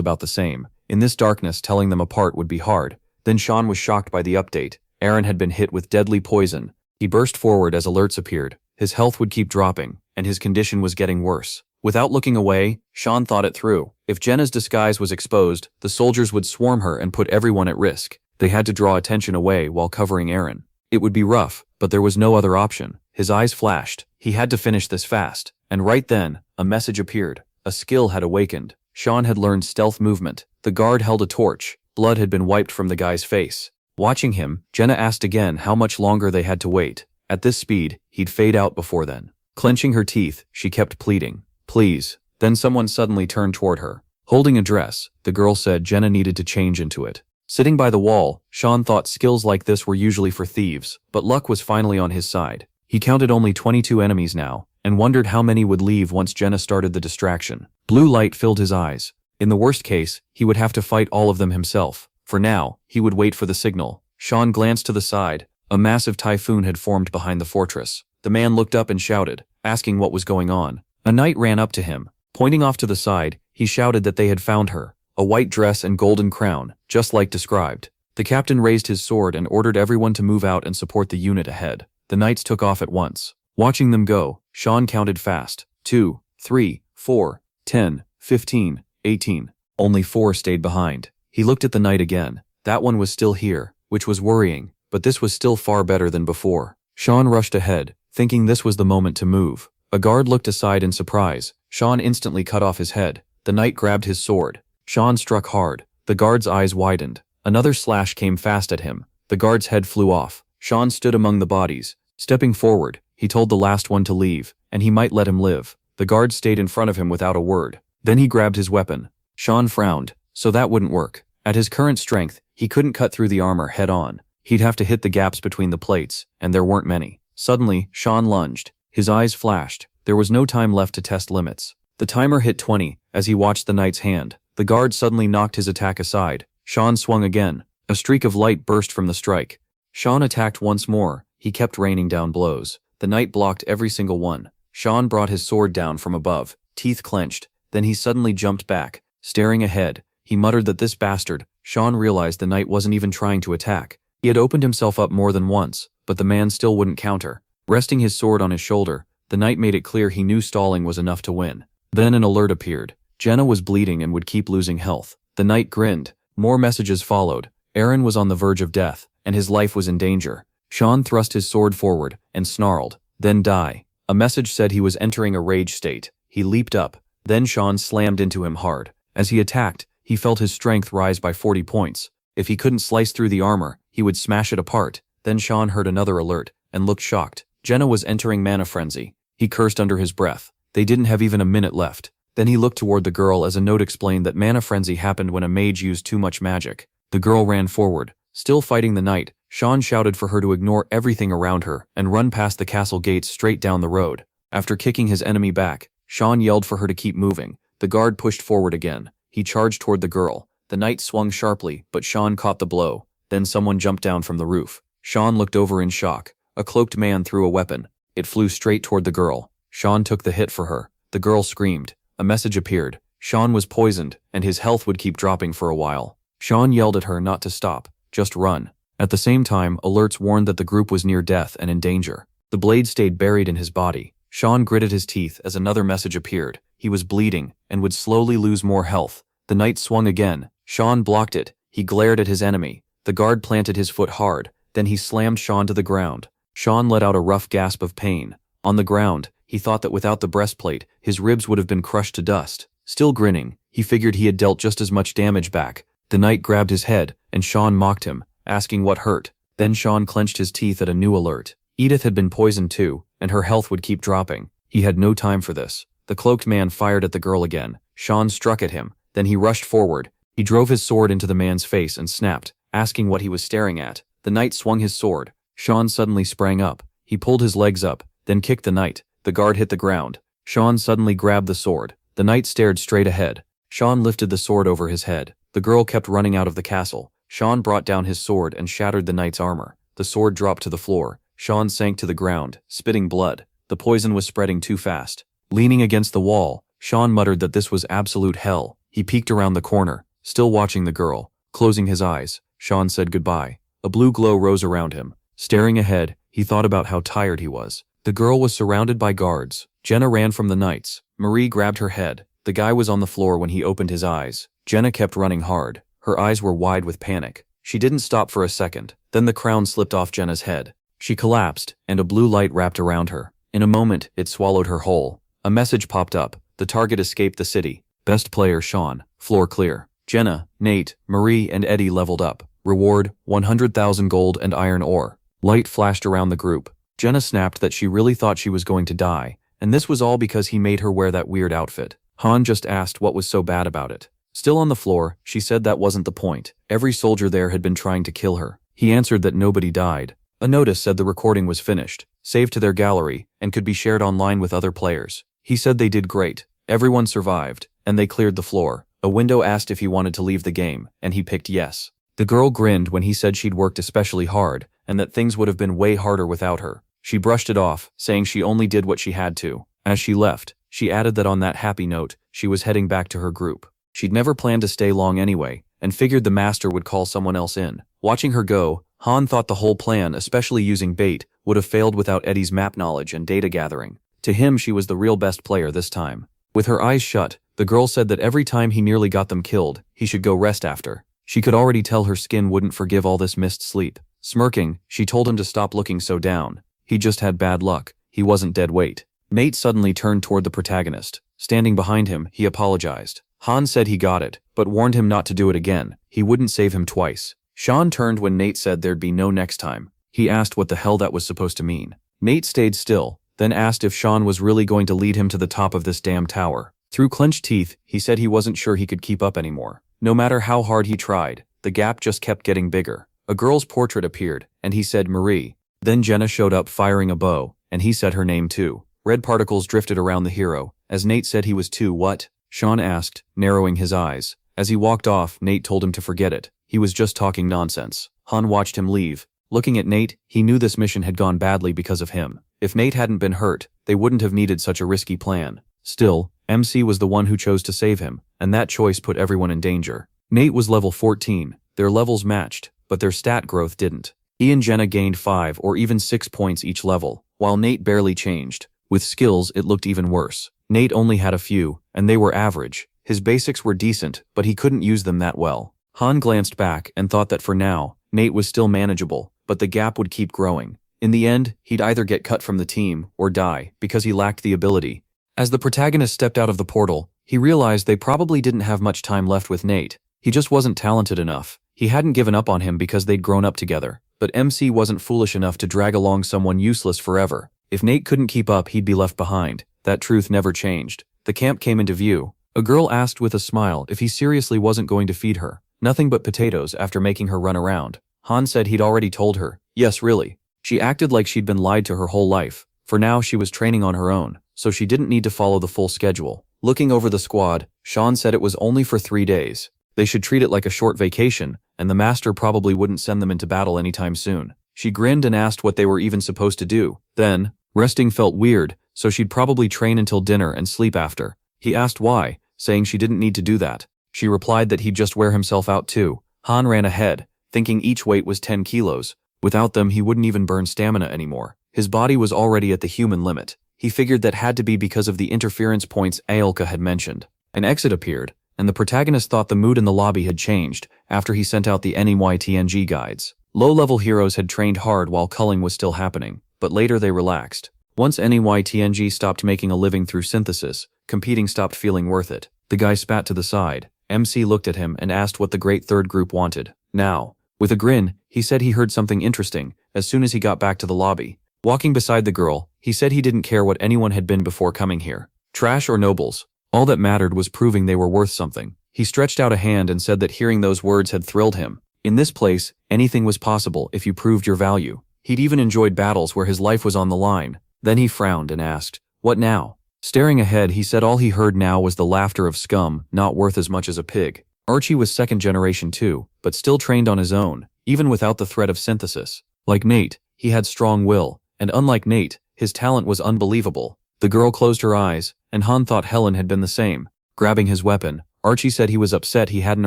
about the same. In this darkness, telling them apart would be hard. Then Sean was shocked by the update. Aaron had been hit with deadly poison. He burst forward as alerts appeared. His health would keep dropping, and his condition was getting worse. Without looking away, Sean thought it through. If Jenna's disguise was exposed, the soldiers would swarm her and put everyone at risk. They had to draw attention away while covering Aaron. It would be rough, but there was no other option. His eyes flashed. He had to finish this fast. And right then, a message appeared. A skill had awakened. Sean had learned stealth movement. The guard held a torch. Blood had been wiped from the guy's face. Watching him, Jenna asked again how much longer they had to wait. At this speed, he'd fade out before then. Clenching her teeth, she kept pleading. Please. Then someone suddenly turned toward her. Holding a dress, the girl said Jenna needed to change into it. Sitting by the wall, Sean thought skills like this were usually for thieves, but luck was finally on his side. He counted only 22 enemies now, and wondered how many would leave once Jenna started the distraction. Blue light filled his eyes. In the worst case, he would have to fight all of them himself. For now, he would wait for the signal. Sean glanced to the side. A massive typhoon had formed behind the fortress. The man looked up and shouted, asking what was going on. A knight ran up to him. Pointing off to the side, he shouted that they had found her. A white dress and golden crown, just like described. The captain raised his sword and ordered everyone to move out and support the unit ahead. The knights took off at once. Watching them go, Sean counted fast. 2, 3, 4, 10, 15, 18. Only 4 stayed behind. He looked at the knight again. That one was still here, which was worrying, but this was still far better than before. Sean rushed ahead, thinking this was the moment to move. A guard looked aside in surprise. Sean instantly cut off his head. The knight grabbed his sword. Sean struck hard. The guard's eyes widened. Another slash came fast at him. The guard's head flew off. Sean stood among the bodies. Stepping forward, he told the last one to leave, and he might let him live. The guard stayed in front of him without a word. Then he grabbed his weapon. Sean frowned. So that wouldn't work. At his current strength, he couldn't cut through the armor head on. He'd have to hit the gaps between the plates, and there weren't many. Suddenly, Sean lunged. His eyes flashed. There was no time left to test limits. The timer hit 20 as he watched the knight's hand. The guard suddenly knocked his attack aside. Sean swung again. A streak of light burst from the strike. Sean attacked once more. He kept raining down blows. The knight blocked every single one. Sean brought his sword down from above, teeth clenched. Then he suddenly jumped back. Staring ahead, he muttered that this bastard. Sean realized the knight wasn't even trying to attack. He had opened himself up more than once, but the man still wouldn't counter. Resting his sword on his shoulder, the knight made it clear he knew stalling was enough to win. Then an alert appeared. Jenna was bleeding and would keep losing health. The knight grinned. More messages followed. Aaron was on the verge of death, and his life was in danger. Sean thrust his sword forward and snarled, "Then die." A message said he was entering a rage state. He leaped up. Then Sean slammed into him hard. As he attacked, he felt his strength rise by 40 points. If he couldn't slice through the armor, he would smash it apart. Then Sean heard another alert and looked shocked. Jenna was entering mana frenzy. He cursed under his breath. They didn't have even a minute left. Then he looked toward the girl as a note explained that mana frenzy happened when a mage used too much magic. The girl ran forward. Still fighting the knight, Sean shouted for her to ignore everything around her and run past the castle gates straight down the road. After kicking his enemy back, Sean yelled for her to keep moving. The guard pushed forward again. He charged toward the girl. The knight swung sharply, but Sean caught the blow. Then someone jumped down from the roof. Sean looked over in shock. A cloaked man threw a weapon. It flew straight toward the girl. Sean took the hit for her. The girl screamed. A message appeared. Sean was poisoned, and his health would keep dropping for a while. Sean yelled at her not to stop. Just run. At the same time, alerts warned that the group was near death and in danger. The blade stayed buried in his body. Sean gritted his teeth as another message appeared. He was bleeding, and would slowly lose more health. The knight swung again. Sean blocked it. He glared at his enemy. The guard planted his foot hard. Then he slammed Sean to the ground. Sean let out a rough gasp of pain. On the ground, he thought that without the breastplate, his ribs would have been crushed to dust. Still grinning, he figured he had dealt just as much damage back. The knight grabbed his head, and Sean mocked him, asking what hurt. Then Sean clenched his teeth at a new alert. Edith had been poisoned too, and her health would keep dropping. He had no time for this. The cloaked man fired at the girl again. Sean struck at him, then he rushed forward. He drove his sword into the man's face and snapped, asking what he was staring at. The knight swung his sword. Sean suddenly sprang up. He pulled his legs up, then kicked the knight. The guard hit the ground. Sean suddenly grabbed the sword. The knight stared straight ahead. Sean lifted the sword over his head. The girl kept running out of the castle. Sean brought down his sword and shattered the knight's armor. The sword dropped to the floor. Sean sank to the ground, spitting blood. The poison was spreading too fast. Leaning against the wall, Sean muttered that this was absolute hell. He peeked around the corner, still watching the girl. Closing his eyes, Sean said goodbye. A blue glow rose around him. Staring ahead, he thought about how tired he was. The girl was surrounded by guards. Jenna ran from the knights. Marie grabbed her head. The guy was on the floor when he opened his eyes. Jenna kept running hard. Her eyes were wide with panic. She didn't stop for a second. Then the crown slipped off Jenna's head. She collapsed, and a blue light wrapped around her. In a moment, it swallowed her whole. A message popped up. The target escaped the city. Best player Sean. Floor clear. Jenna, Nate, Marie, and Eddie leveled up. Reward, 100,000 gold and iron ore. Light flashed around the group. Jenna snapped that she really thought she was going to die, and this was all because he made her wear that weird outfit. Han just asked what was so bad about it. Still on the floor, she said that wasn't the point. Every soldier there had been trying to kill her. He answered that nobody died. A notice said the recording was finished, saved to their gallery, and could be shared online with other players. He said they did great. Everyone survived, and they cleared the floor. A window asked if he wanted to leave the game, and he picked yes. The girl grinned when he said she'd worked especially hard, and that things would have been way harder without her. She brushed it off, saying she only did what she had to. As she left, she added that on that happy note, she was heading back to her group. She'd never planned to stay long anyway, and figured the master would call someone else in. Watching her go, Han thought the whole plan, especially using bait, would have failed without Eddie's map knowledge and data gathering. To him, she was the real best player this time. With her eyes shut, the girl said that every time he nearly got them killed, he should go rest after. She could already tell her skin wouldn't forgive all this missed sleep. Smirking, she told him to stop looking so down. He just had bad luck. He wasn't dead weight. Nate suddenly turned toward the protagonist. Standing behind him, he apologized. Han said he got it, but warned him not to do it again. He wouldn't save him twice. Sean turned when Nate said there'd be no next time. He asked what the hell that was supposed to mean. Nate stayed still, then asked if Sean was really going to lead him to the top of this damn tower. Through clenched teeth, he said he wasn't sure he could keep up anymore. No matter how hard he tried, the gap just kept getting bigger. A girl's portrait appeared, and he said Marie. Then Jenna showed up firing a bow, and he said her name too. Red particles drifted around the hero. As Nate said he was too what? Sean asked, narrowing his eyes. As he walked off, Nate told him to forget it. He was just talking nonsense. Han watched him leave. Looking at Nate, he knew this mission had gone badly because of him. If Nate hadn't been hurt, they wouldn't have needed such a risky plan. Still, MC was the one who chose to save him, and that choice put everyone in danger. Nate was level 14. Their levels matched, but their stat growth didn't. He and Jenna gained 5 or even 6 points each level, while Nate barely changed. With skills, it looked even worse. Nate only had a few, and they were average. His basics were decent, but he couldn't use them that well. Han glanced back and thought that for now, Nate was still manageable, but the gap would keep growing. In the end, he'd either get cut from the team or die because he lacked the ability. As the protagonist stepped out of the portal, he realized they probably didn't have much time left with Nate. He just wasn't talented enough. He hadn't given up on him because they'd grown up together, but MC wasn't foolish enough to drag along someone useless forever. If Nate couldn't keep up, he'd be left behind. That truth never changed. The camp came into view. A girl asked with a smile if he seriously wasn't going to feed her. Nothing but potatoes after making her run around. Han said he'd already told her. Yes, really. She acted like she'd been lied to her whole life. For now, she was training on her own, so she didn't need to follow the full schedule. Looking over the squad, Sean said it was only for 3 days. They should treat it like a short vacation, and the master probably wouldn't send them into battle anytime soon. She grinned and asked what they were even supposed to do. Then, resting felt weird, so she'd probably train until dinner and sleep after. He asked why, saying she didn't need to do that. She replied that he'd just wear himself out too. Han ran ahead, thinking each weight was 10 kilos. Without them, he wouldn't even burn stamina anymore. His body was already at the human limit. He figured that had to be because of the interference points Aelka had mentioned. An exit appeared, and the protagonist thought the mood in the lobby had changed after he sent out the NYTNG guides. Low-level heroes had trained hard while culling was still happening, but later they relaxed. Once NYTNG stopped making a living through synthesis, competing stopped feeling worth it. The guy spat to the side. MC looked at him and asked what the great third group wanted. Now, with a grin, he said he heard something interesting as soon as he got back to the lobby. Walking beside the girl, he said he didn't care what anyone had been before coming here. Trash or nobles. All that mattered was proving they were worth something. He stretched out a hand and said that hearing those words had thrilled him. In this place, anything was possible if you proved your value. He'd even enjoyed battles where his life was on the line. Then he frowned and asked, "What now?" Staring ahead, he said all he heard now was the laughter of scum, not worth as much as a pig. Archie was second generation too, but still trained on his own, even without the threat of synthesis. Like Nate, he had strong will, and unlike Nate, his talent was unbelievable. The girl closed her eyes, and Han thought Helen had been the same. Grabbing his weapon, Archie said he was upset he hadn't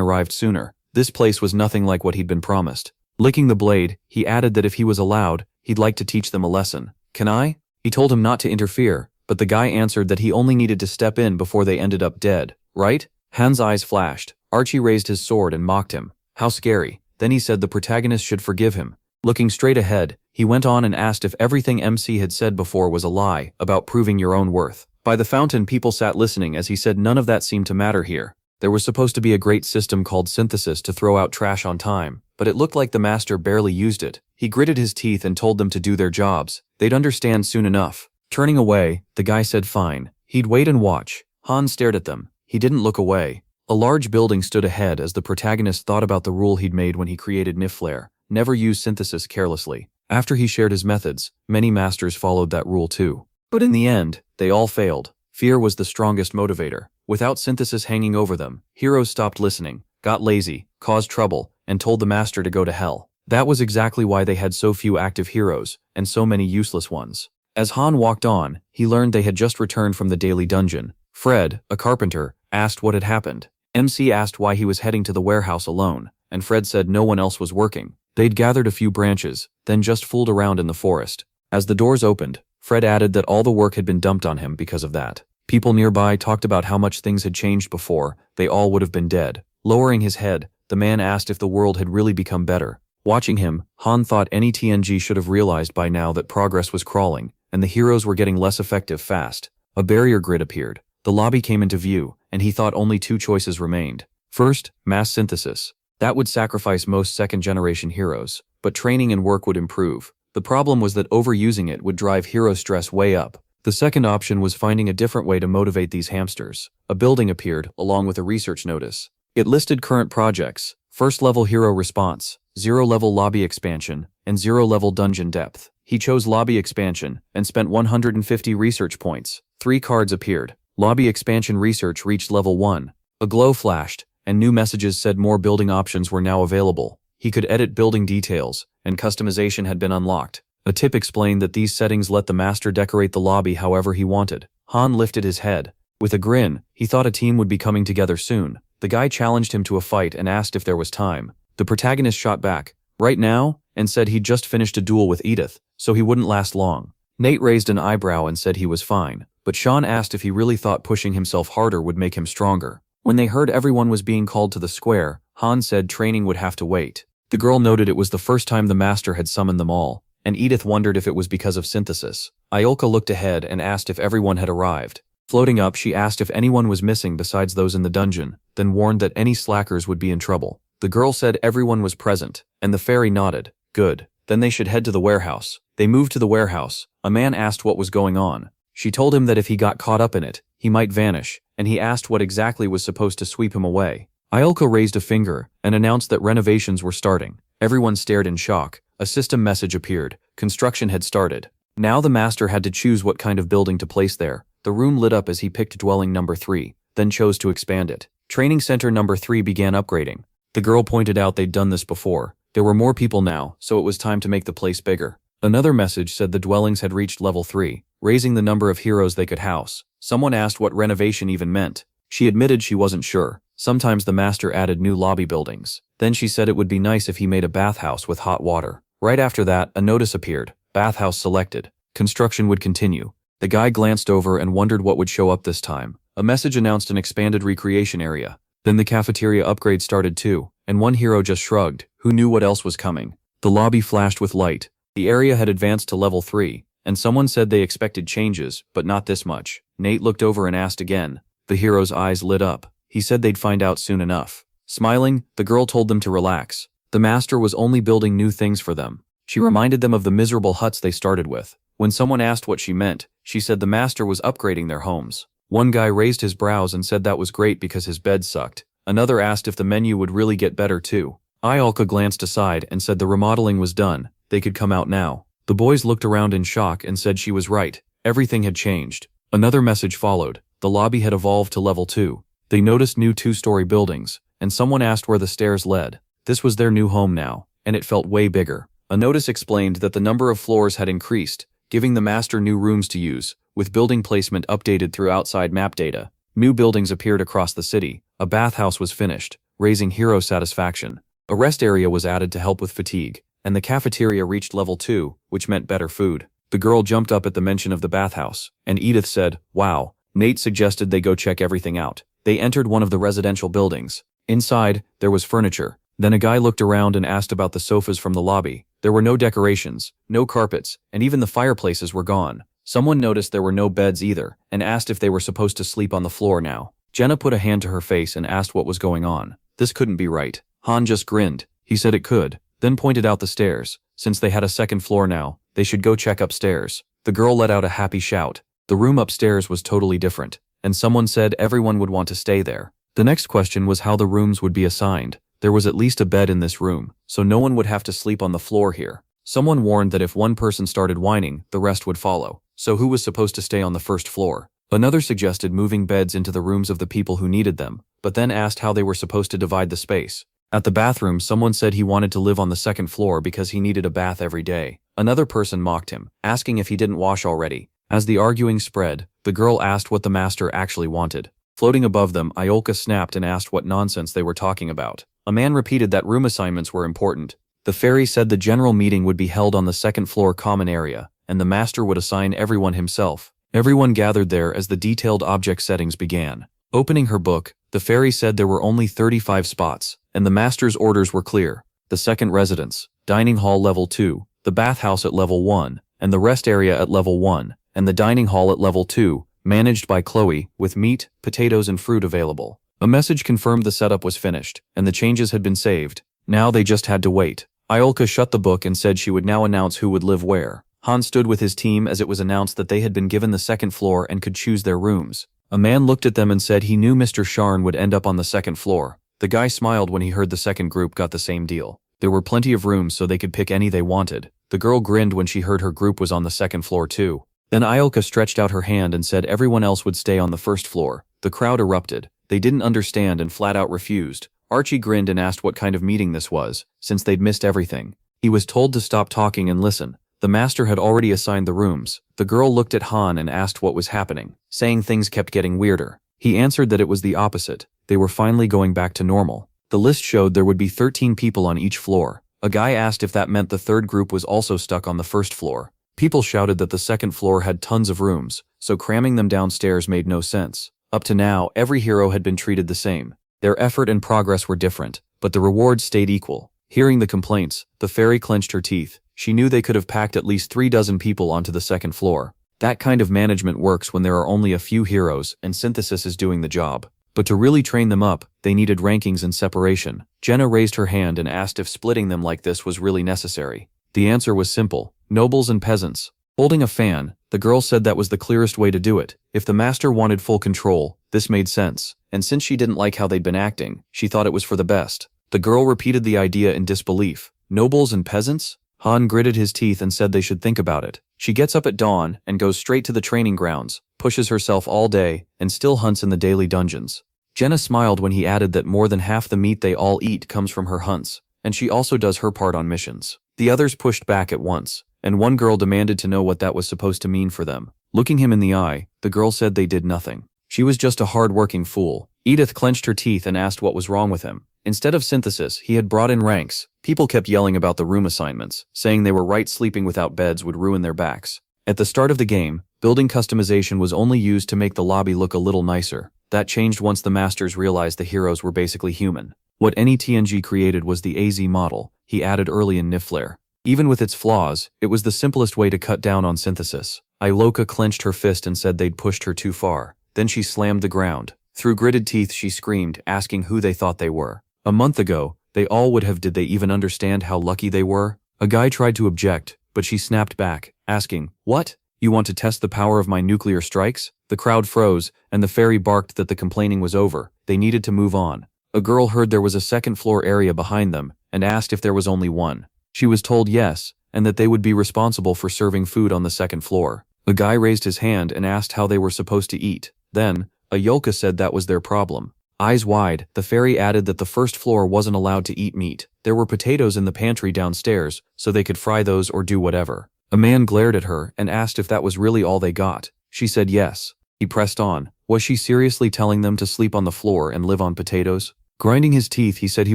arrived sooner. This place was nothing like what he'd been promised. Licking the blade, he added that if he was allowed, he'd like to teach them a lesson. "Can I?" He told him not to interfere, but the guy answered that he only needed to step in before they ended up dead. Right? Han's eyes flashed. Archie raised his sword and mocked him. How scary. Then he said the protagonist should forgive him. Looking straight ahead, he went on and asked if everything MC had said before was a lie, about proving your own worth. By the fountain, people sat listening as he said none of that seemed to matter here. There was supposed to be a great system called synthesis to throw out trash on time, but it looked like the master barely used it. He gritted his teeth and told them to do their jobs. They'd understand soon enough. Turning away, the guy said fine. He'd wait and watch. Han stared at them. He didn't look away. A large building stood ahead as the protagonist thought about the rule he'd made when he created Niflare. Never use synthesis carelessly. After he shared his methods, many masters followed that rule too. But in the end, they all failed. Fear was the strongest motivator. Without synthesis hanging over them, heroes stopped listening, got lazy, caused trouble, and told the master to go to hell. That was exactly why they had so few active heroes, and so many useless ones. As Han walked on, he learned they had just returned from the daily dungeon. Fred, a carpenter, asked what had happened. MC asked why he was heading to the warehouse alone, and Fred said no one else was working. They'd gathered a few branches, then just fooled around in the forest. As the doors opened, Fred added that all the work had been dumped on him because of that. People nearby talked about how much things had changed before, they all would have been dead. Lowering his head, the man asked if the world had really become better. Watching him, Han thought any TNG should have realized by now that progress was crawling, and the heroes were getting less effective fast. A barrier grid appeared. The lobby came into view, and he thought only two choices remained. First, mass synthesis. That would sacrifice most second-generation heroes, but training and work would improve. The problem was that overusing it would drive hero stress way up. The second option was finding a different way to motivate these hamsters. A building appeared, along with a research notice. It listed current projects: first-level hero response, zero-level lobby expansion, and zero-level dungeon depth. He chose lobby expansion, and spent 150 research points. 3 cards appeared. Lobby expansion research reached level 1. A glow flashed, and new messages said more building options were now available. He could edit building details, and customization had been unlocked. A tip explained that these settings let the master decorate the lobby however he wanted. Han lifted his head. With a grin, he thought a team would be coming together soon. The guy challenged him to a fight and asked if there was time. The protagonist shot back, "Right now?" and said he'd just finished a duel with Edith, so he wouldn't last long. Nate raised an eyebrow and said he was fine, but Sean asked if he really thought pushing himself harder would make him stronger. When they heard everyone was being called to the square, Han said training would have to wait. The girl noted it was the first time the master had summoned them all, and Edith wondered if it was because of synthesis. Iolka looked ahead and asked if everyone had arrived. Floating up, she asked if anyone was missing besides those in the dungeon, then warned that any slackers would be in trouble. The girl said everyone was present, and the fairy nodded. Good. Then they should head to the warehouse. They moved to the warehouse. A man asked what was going on. She told him that if he got caught up in it, he might vanish, and he asked what exactly was supposed to sweep him away. Iolka raised a finger and announced that renovations were starting. Everyone stared in shock. A system message appeared. Construction had started. Now the master had to choose what kind of building to place there. The room lit up as he picked dwelling number 3, then chose to expand it. Training center number 3 began upgrading. The girl pointed out they'd done this before. There were more people now, so it was time to make the place bigger. Another message said the dwellings had reached level 3, raising the number of heroes they could house. Someone asked what renovation even meant. She admitted she wasn't sure. Sometimes the master added new lobby buildings. Then she said it would be nice if he made a bathhouse with hot water. Right after that, a notice appeared. Bathhouse selected. Construction would continue. The guy glanced over and wondered what would show up this time. A message announced an expanded recreation area. Then the cafeteria upgrade started too, and one hero just shrugged. Who knew what else was coming? The lobby flashed with light. The area had advanced to level 3, and someone said they expected changes, but not this much. Nate looked over and asked again. The hero's eyes lit up. He said they'd find out soon enough. Smiling, the girl told them to relax. The master was only building new things for them. She reminded them of the miserable huts they started with. When someone asked what she meant, she said the master was upgrading their homes. One guy raised his brows and said that was great because his bed sucked. Another asked if the menu would really get better too. Ayolka glanced aside and said the remodeling was done, they could come out now. The boys looked around in shock and said she was right. Everything had changed. Another message followed. The lobby had evolved to level 2. They noticed new 2-story buildings, and someone asked where the stairs led. This was their new home now, and it felt way bigger. A notice explained that the number of floors had increased, giving the master new rooms to use, with building placement updated through outside map data. New buildings appeared across the city. A bathhouse was finished, raising hero satisfaction. A rest area was added to help with fatigue, and the cafeteria reached level 2, which meant better food. The girl jumped up at the mention of the bathhouse, and Edith said, "Wow." Nate suggested they go check everything out. They entered one of the residential buildings. Inside, there was furniture. Then a guy looked around and asked about the sofas from the lobby. There were no decorations, no carpets, and even the fireplaces were gone. Someone noticed there were no beds either, and asked if they were supposed to sleep on the floor now. Jenna put a hand to her face and asked what was going on. This couldn't be right. Han just grinned. He said it could, then pointed out the stairs. Since they had a second floor now, they should go check upstairs. The girl let out a happy shout. The room upstairs was totally different, and someone said everyone would want to stay there. The next question was how the rooms would be assigned. There was at least a bed in this room, so no one would have to sleep on the floor here. Someone warned that if one person started whining, the rest would follow. So who was supposed to stay on the first floor? Another suggested moving beds into the rooms of the people who needed them, but then asked how they were supposed to divide the space. At the bathroom, someone said he wanted to live on the second floor because he needed a bath every day. Another person mocked him, asking if he didn't wash already. As the arguing spread, the girl asked what the master actually wanted. Floating above them, Ayolka snapped and asked what nonsense they were talking about. A man repeated that room assignments were important. The fairy said the general meeting would be held on the second floor common area, and the master would assign everyone himself. Everyone gathered there as the detailed object settings began. Opening her book, the fairy said there were only 35 spots, and the master's orders were clear. The second residence, dining hall level 2, the bathhouse at level 1, and the rest area at level 1, and the dining hall at level 2, managed by Chloe, with meat, potatoes and fruit available. A message confirmed the setup was finished, and the changes had been saved. Now they just had to wait. Ayolka shut the book and said she would now announce who would live where. Han stood with his team as it was announced that they had been given the second floor and could choose their rooms. A man looked at them and said he knew Mr. Sharn would end up on the second floor. The guy smiled when he heard the second group got the same deal. There were plenty of rooms so they could pick any they wanted. The girl grinned when she heard her group was on the second floor too. Then Ayolka stretched out her hand and said everyone else would stay on the first floor. The crowd erupted. They didn't understand and flat out refused. Archie grinned and asked what kind of meeting this was, since they'd missed everything. He was told to stop talking and listen. The master had already assigned the rooms. The girl looked at Han and asked what was happening, saying things kept getting weirder. He answered that it was the opposite. They were finally going back to normal. The list showed there would be 13 people on each floor. A guy asked if that meant the third group was also stuck on the first floor. People shouted that the second floor had tons of rooms, so cramming them downstairs made no sense. Up to now, every hero had been treated the same. Their effort and progress were different, but the rewards stayed equal. Hearing the complaints, the fairy clenched her teeth. She knew they could have packed at least 36 people onto the second floor. That kind of management works when there are only a few heroes and synthesis is doing the job. But to really train them up, they needed rankings and separation. Jenna raised her hand and asked if splitting them like this was really necessary. The answer was simple: nobles and peasants. Holding a fan, the girl said that was the clearest way to do it. If the master wanted full control, this made sense, and since she didn't like how they'd been acting, she thought it was for the best. The girl repeated the idea in disbelief. Nobles and peasants? Han gritted his teeth and said they should think about it. She gets up at dawn and goes straight to the training grounds, pushes herself all day, and still hunts in the daily dungeons. Jenna smiled when he added that more than half the meat they all eat comes from her hunts, and she also does her part on missions. The others pushed back at once, and one girl demanded to know what that was supposed to mean for them. Looking him in the eye, the girl said they did nothing. She was just a hard-working fool. Edith clenched her teeth and asked what was wrong with him. Instead of synthesis, he had brought in ranks. People kept yelling about the room assignments, saying they were right sleeping without beds would ruin their backs. At the start of the game, building customization was only used to make the lobby look a little nicer. That changed once the masters realized the heroes were basically human. What any TNG created was the AZ model he added early in Niflare. Even with its flaws, it was the simplest way to cut down on synthesis. Ayolka clenched her fist and said they'd pushed her too far. Then she slammed the ground. Through gritted teeth she screamed, asking who they thought they were. A month ago, they all would have. Did they even understand how lucky they were? A guy tried to object, but she snapped back, asking, "What? You want to test the power of my nuclear strikes?" The crowd froze, and the fairy barked that the complaining was over. They needed to move on. A girl heard there was a second-floor area behind them, and asked if there was only one. She was told yes, and that they would be responsible for serving food on the second floor. A guy raised his hand and asked how they were supposed to eat. Then, a Yolka said that was their problem. Eyes wide, the fairy added that the first floor wasn't allowed to eat meat. There were potatoes in the pantry downstairs, so they could fry those or do whatever. A man glared at her and asked if that was really all they got. She said yes. He pressed on. Was she seriously telling them to sleep on the floor and live on potatoes? Grinding his teeth, he said he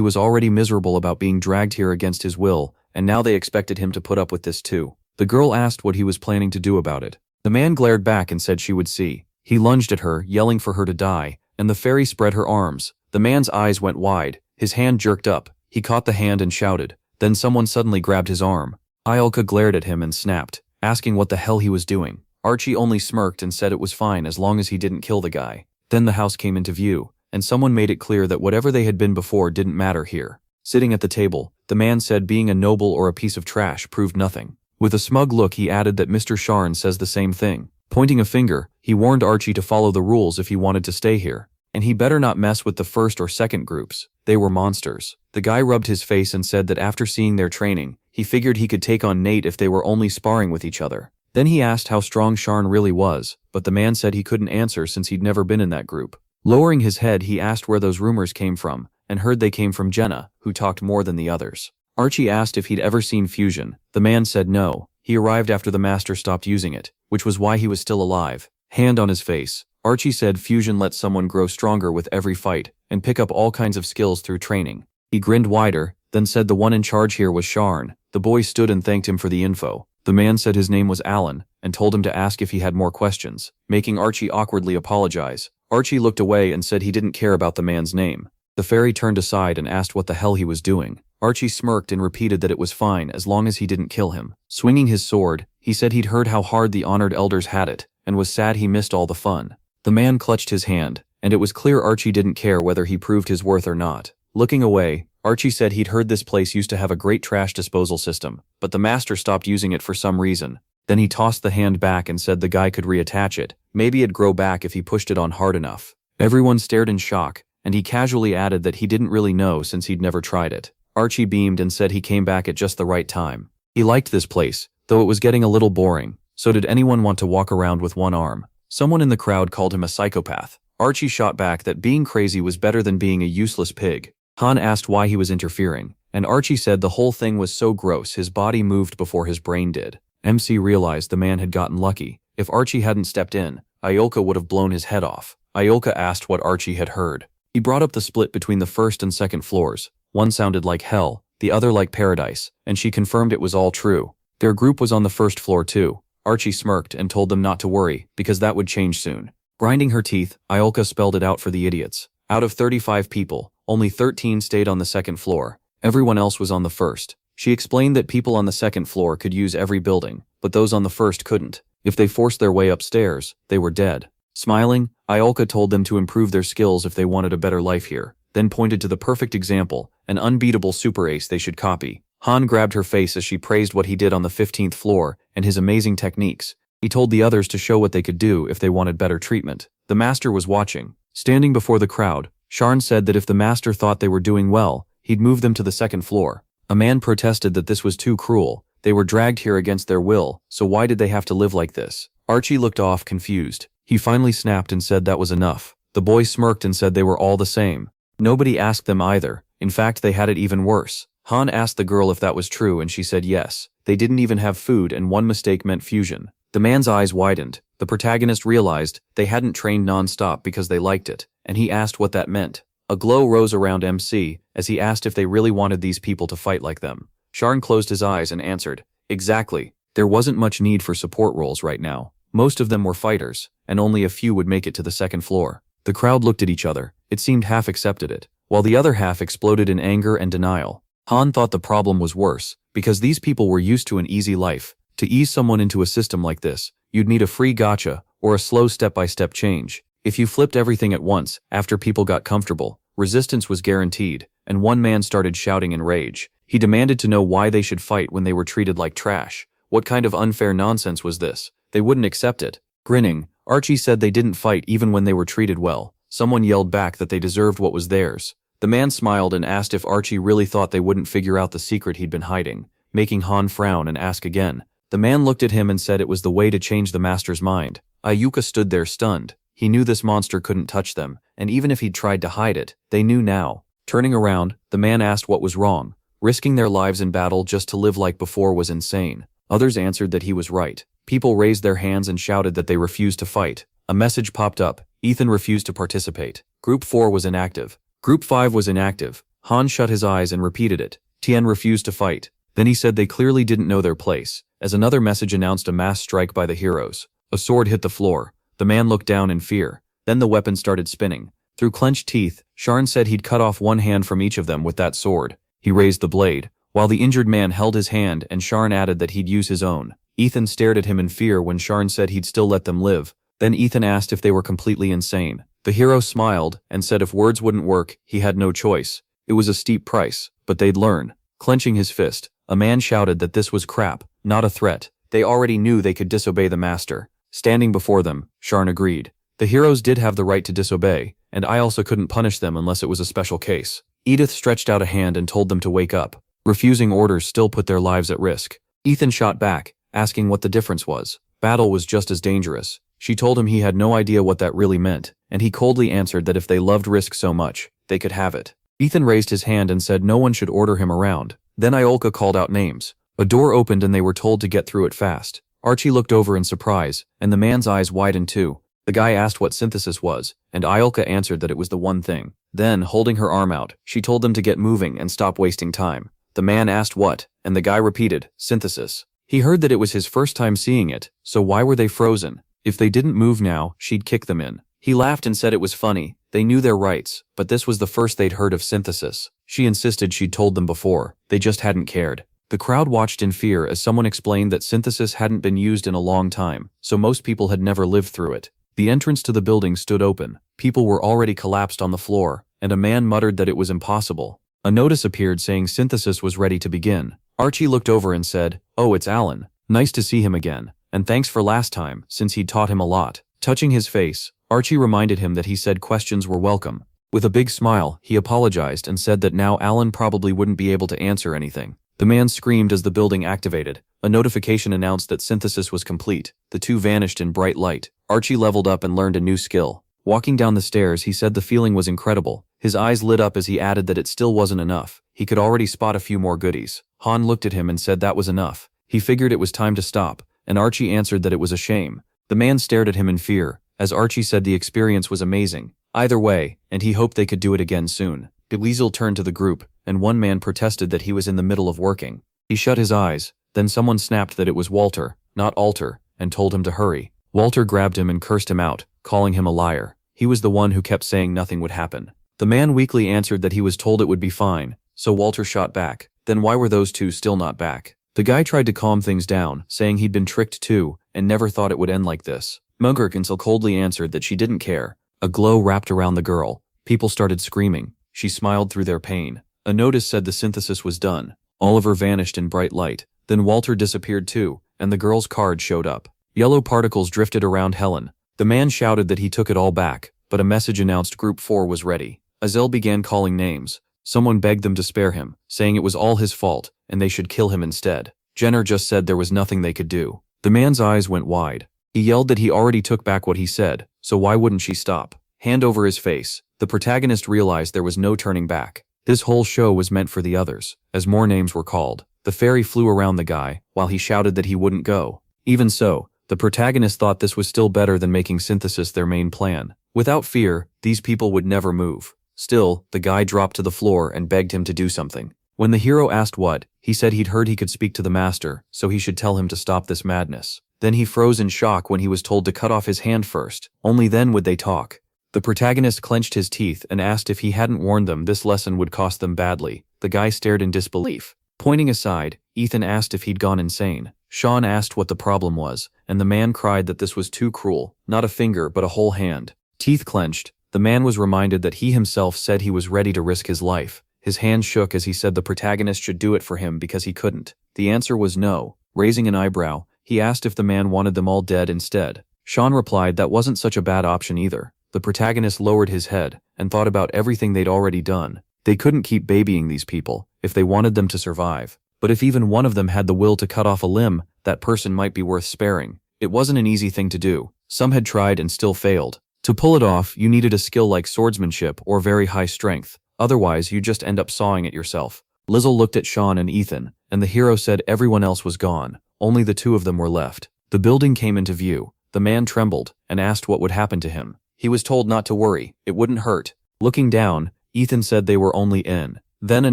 was already miserable about being dragged here against his will, and now they expected him to put up with this too. The girl asked what he was planning to do about it. The man glared back and said she would see. He lunged at her, yelling for her to die, and the fairy spread her arms. The man's eyes went wide. His hand jerked up. He caught the hand and shouted. Then someone suddenly grabbed his arm. Iolka glared at him and snapped, asking what the hell he was doing. Archie only smirked and said it was fine as long as he didn't kill the guy. Then the house came into view, and someone made it clear that whatever they had been before didn't matter here. Sitting at the table, the man said being a noble or a piece of trash proved nothing. With a smug look he added that Mr. Sharn says the same thing. Pointing a finger, he warned Archie to follow the rules if he wanted to stay here. And he better not mess with the first or second groups. They were monsters. The guy rubbed his face and said that after seeing their training, he figured he could take on Nate if they were only sparring with each other. Then he asked how strong Sharn really was, but the man said he couldn't answer since he'd never been in that group. Lowering his head, he asked where those rumors came from, and heard they came from Jenna, who talked more than the others. Archie asked if he'd ever seen fusion. The man said no. He arrived after the master stopped using it, which was why he was still alive. Hand on his face, Archie said fusion lets someone grow stronger with every fight, and pick up all kinds of skills through training. He grinned wider, then said the one in charge here was Sharn. The boy stood and thanked him for the info. The man said his name was Alan, and told him to ask if he had more questions, making Archie awkwardly apologize. Archie looked away and said he didn't care about the man's name. The fairy turned aside and asked what the hell he was doing. Archie smirked and repeated that it was fine as long as he didn't kill him. Swinging his sword, he said he'd heard how hard the honored elders had it, and was sad he missed all the fun. The man clutched his hand, and it was clear Archie didn't care whether he proved his worth or not. Looking away, Archie said he'd heard this place used to have a great trash disposal system, but the master stopped using it for some reason. Then he tossed the hand back and said the guy could reattach it. Maybe it'd grow back if he pushed it on hard enough. Everyone stared in shock, and he casually added that he didn't really know since he'd never tried it. Archie beamed and said he came back at just the right time. He liked this place, though it was getting a little boring. So did anyone want to walk around with one arm? Someone in the crowd called him a psychopath. Archie shot back that being crazy was better than being a useless pig. Han asked why he was interfering, and Archie said the whole thing was so gross his body moved before his brain did. MC realized the man had gotten lucky. If Archie hadn't stepped in, Iolka would have blown his head off. Iolka asked what Archie had heard. He brought up the split between the first and second floors. One sounded like hell, the other like paradise, and she confirmed it was all true. Their group was on the first floor too. Archie smirked and told them not to worry, because that would change soon. Grinding her teeth, Iolka spelled it out for the idiots. Out of 35 people, only 13 stayed on the second floor. Everyone else was on the first. She explained that people on the second floor could use every building, but those on the first couldn't. If they forced their way upstairs, they were dead. Smiling, Iolka told them to improve their skills if they wanted a better life here, then pointed to the perfect example, an unbeatable super ace they should copy. Han grabbed her face as she praised what he did on the 15th floor and his amazing techniques. He told the others to show what they could do if they wanted better treatment. The master was watching. Standing before the crowd, Sharn said that if the master thought they were doing well, he'd move them to the second floor. A man protested that this was too cruel. They were dragged here against their will, so why did they have to live like this? Archie looked off, confused. He finally snapped and said that was enough. The boy smirked and said they were all the same. Nobody asked them either. In fact, they had it even worse. Han asked the girl if that was true and she said yes. They didn't even have food and one mistake meant fusion. The man's eyes widened. The protagonist realized they hadn't trained non-stop because they liked it, and he asked what that meant. A glow rose around MC as he asked if they really wanted these people to fight like them. Sharn closed his eyes and answered, "Exactly. There wasn't much need for support roles right now. Most of them were fighters, and only a few would make it to the second floor." The crowd looked at each other. It seemed half accepted it, while the other half exploded in anger and denial. Han thought the problem was worse, because these people were used to an easy life. To ease someone into a system like this, you'd need a free gacha, or a slow step-by-step change. If you flipped everything at once, after people got comfortable, resistance was guaranteed, and one man started shouting in rage. He demanded to know why they should fight when they were treated like trash. What kind of unfair nonsense was this? They wouldn't accept it. Grinning, Archie said they didn't fight even when they were treated well. Someone yelled back that they deserved what was theirs. The man smiled and asked if Archie really thought they wouldn't figure out the secret he'd been hiding, making Han frown and ask again. The man looked at him and said it was the way to change the master's mind. Ayuka stood there stunned. He knew this monster couldn't touch them, and even if he'd tried to hide it, they knew now. Turning around, the man asked what was wrong. Risking their lives in battle just to live like before was insane. Others answered that he was right. People raised their hands and shouted that they refused to fight. A message popped up. Ethan refused to participate. Group 4 was inactive. Group 5 was inactive. Han shut his eyes and repeated it. Tien refused to fight. Then he said they clearly didn't know their place, as another message announced a mass strike by the heroes. A sword hit the floor. The man looked down in fear. Then the weapon started spinning. Through clenched teeth, Sharn said he'd cut off one hand from each of them with that sword. He raised the blade, while the injured man held his hand, and Sharn added that he'd use his own. Ethan stared at him in fear when Sharn said he'd still let them live. Then Ethan asked if they were completely insane. The hero smiled and said if words wouldn't work, he had no choice. It was a steep price, but they'd learn. Clenching his fist, a man shouted that this was crap, not a threat. They already knew they could disobey the master. Standing before them, Sharn agreed. The heroes did have the right to disobey, and I also couldn't punish them unless it was a special case. Edith stretched out a hand and told them to wake up. Refusing orders still put their lives at risk. Ethan shot back, asking what the difference was. Battle was just as dangerous. She told him he had no idea what that really meant, and he coldly answered that if they loved risk so much, they could have it. Ethan raised his hand and said no one should order him around. Then Iolka called out names. A door opened and they were told to get through it fast. Archie looked over in surprise, and the man's eyes widened too. The guy asked what synthesis was, and Iolka answered that it was the one thing. Then, holding her arm out, she told them to get moving and stop wasting time. The man asked what, and the guy repeated, synthesis. He heard that it was his first time seeing it, so why were they frozen? If they didn't move now, she'd kick them in. He laughed and said it was funny. They knew their rights, but this was the first they'd heard of synthesis. She insisted she'd told them before, they just hadn't cared. The crowd watched in fear as someone explained that synthesis hadn't been used in a long time, so most people had never lived through it. The entrance to the building stood open. People were already collapsed on the floor, and a man muttered that it was impossible. A notice appeared saying synthesis was ready to begin. Archie looked over and said, "Oh, it's Alan. Nice to see him again, and thanks for last time, since he'd taught him a lot." Touching his face, Archie reminded him that he said questions were welcome. With a big smile, he apologized and said that now Alan probably wouldn't be able to answer anything. The man screamed as the building activated. A notification announced that synthesis was complete. The two vanished in bright light. Archie leveled up and learned a new skill. Walking down the stairs, he said the feeling was incredible. His eyes lit up as he added that it still wasn't enough. He could already spot a few more goodies. Han looked at him and said that was enough. He figured it was time to stop, and Archie answered that it was a shame. The man stared at him in fear, as Archie said the experience was amazing. Either way, and he hoped they could do it again soon. Dweezil turned to the group, and one man protested that he was in the middle of working. He shut his eyes, then someone snapped that it was Walter, not Alter, and told him to hurry. Walter grabbed him and cursed him out, calling him a liar. He was the one who kept saying nothing would happen. The man weakly answered that he was told it would be fine, so Walter shot back. Then why were those two still not back? The guy tried to calm things down, saying he'd been tricked too, and never thought it would end like this. Manga coldly answered that she didn't care. A glow wrapped around the girl. People started screaming. She smiled through their pain. A notice said the synthesis was done. Oliver vanished in bright light. Then Walter disappeared too, and the girl's card showed up. Yellow particles drifted around Helen. The man shouted that he took it all back, but a message announced Group 4 was ready. Azel began calling names. Someone begged them to spare him, saying it was all his fault, and they should kill him instead. Jenner just said there was nothing they could do. The man's eyes went wide. He yelled that he already took back what he said, so why wouldn't she stop? Hand over his face, the protagonist realized there was no turning back. This whole show was meant for the others. As more names were called, the fairy flew around the guy, while he shouted that he wouldn't go. Even so, the protagonist thought this was still better than making synthesis their main plan. Without fear, these people would never move. Still, the guy dropped to the floor and begged him to do something. When the hero asked what, he said he'd heard he could speak to the master, so he should tell him to stop this madness. Then he froze in shock when he was told to cut off his hand first. Only then would they talk. The protagonist clenched his teeth and asked if he hadn't warned them this lesson would cost them badly. The guy stared in disbelief. Pointing aside, Ethan asked if he'd gone insane. Sean asked what the problem was, and the man cried that this was too cruel, not a finger but a whole hand. Teeth clenched, the man was reminded that he himself said he was ready to risk his life. His hand shook as he said the protagonist should do it for him because he couldn't. The answer was no. Raising an eyebrow, he asked if the man wanted them all dead instead. Sean replied that wasn't such a bad option either. The protagonist lowered his head and thought about everything they'd already done. They couldn't keep babying these people if they wanted them to survive. But if even one of them had the will to cut off a limb, that person might be worth sparing. It wasn't an easy thing to do. Some had tried and still failed. To pull it off, you needed a skill like swordsmanship or very high strength. Otherwise, you just end up sawing it yourself. Lizzle looked at Sean and Ethan, and the hero said everyone else was gone. Only the two of them were left. The building came into view. The man trembled and asked what would happen to him. He was told not to worry. It wouldn't hurt. Looking down, Ethan said they were only in. Then a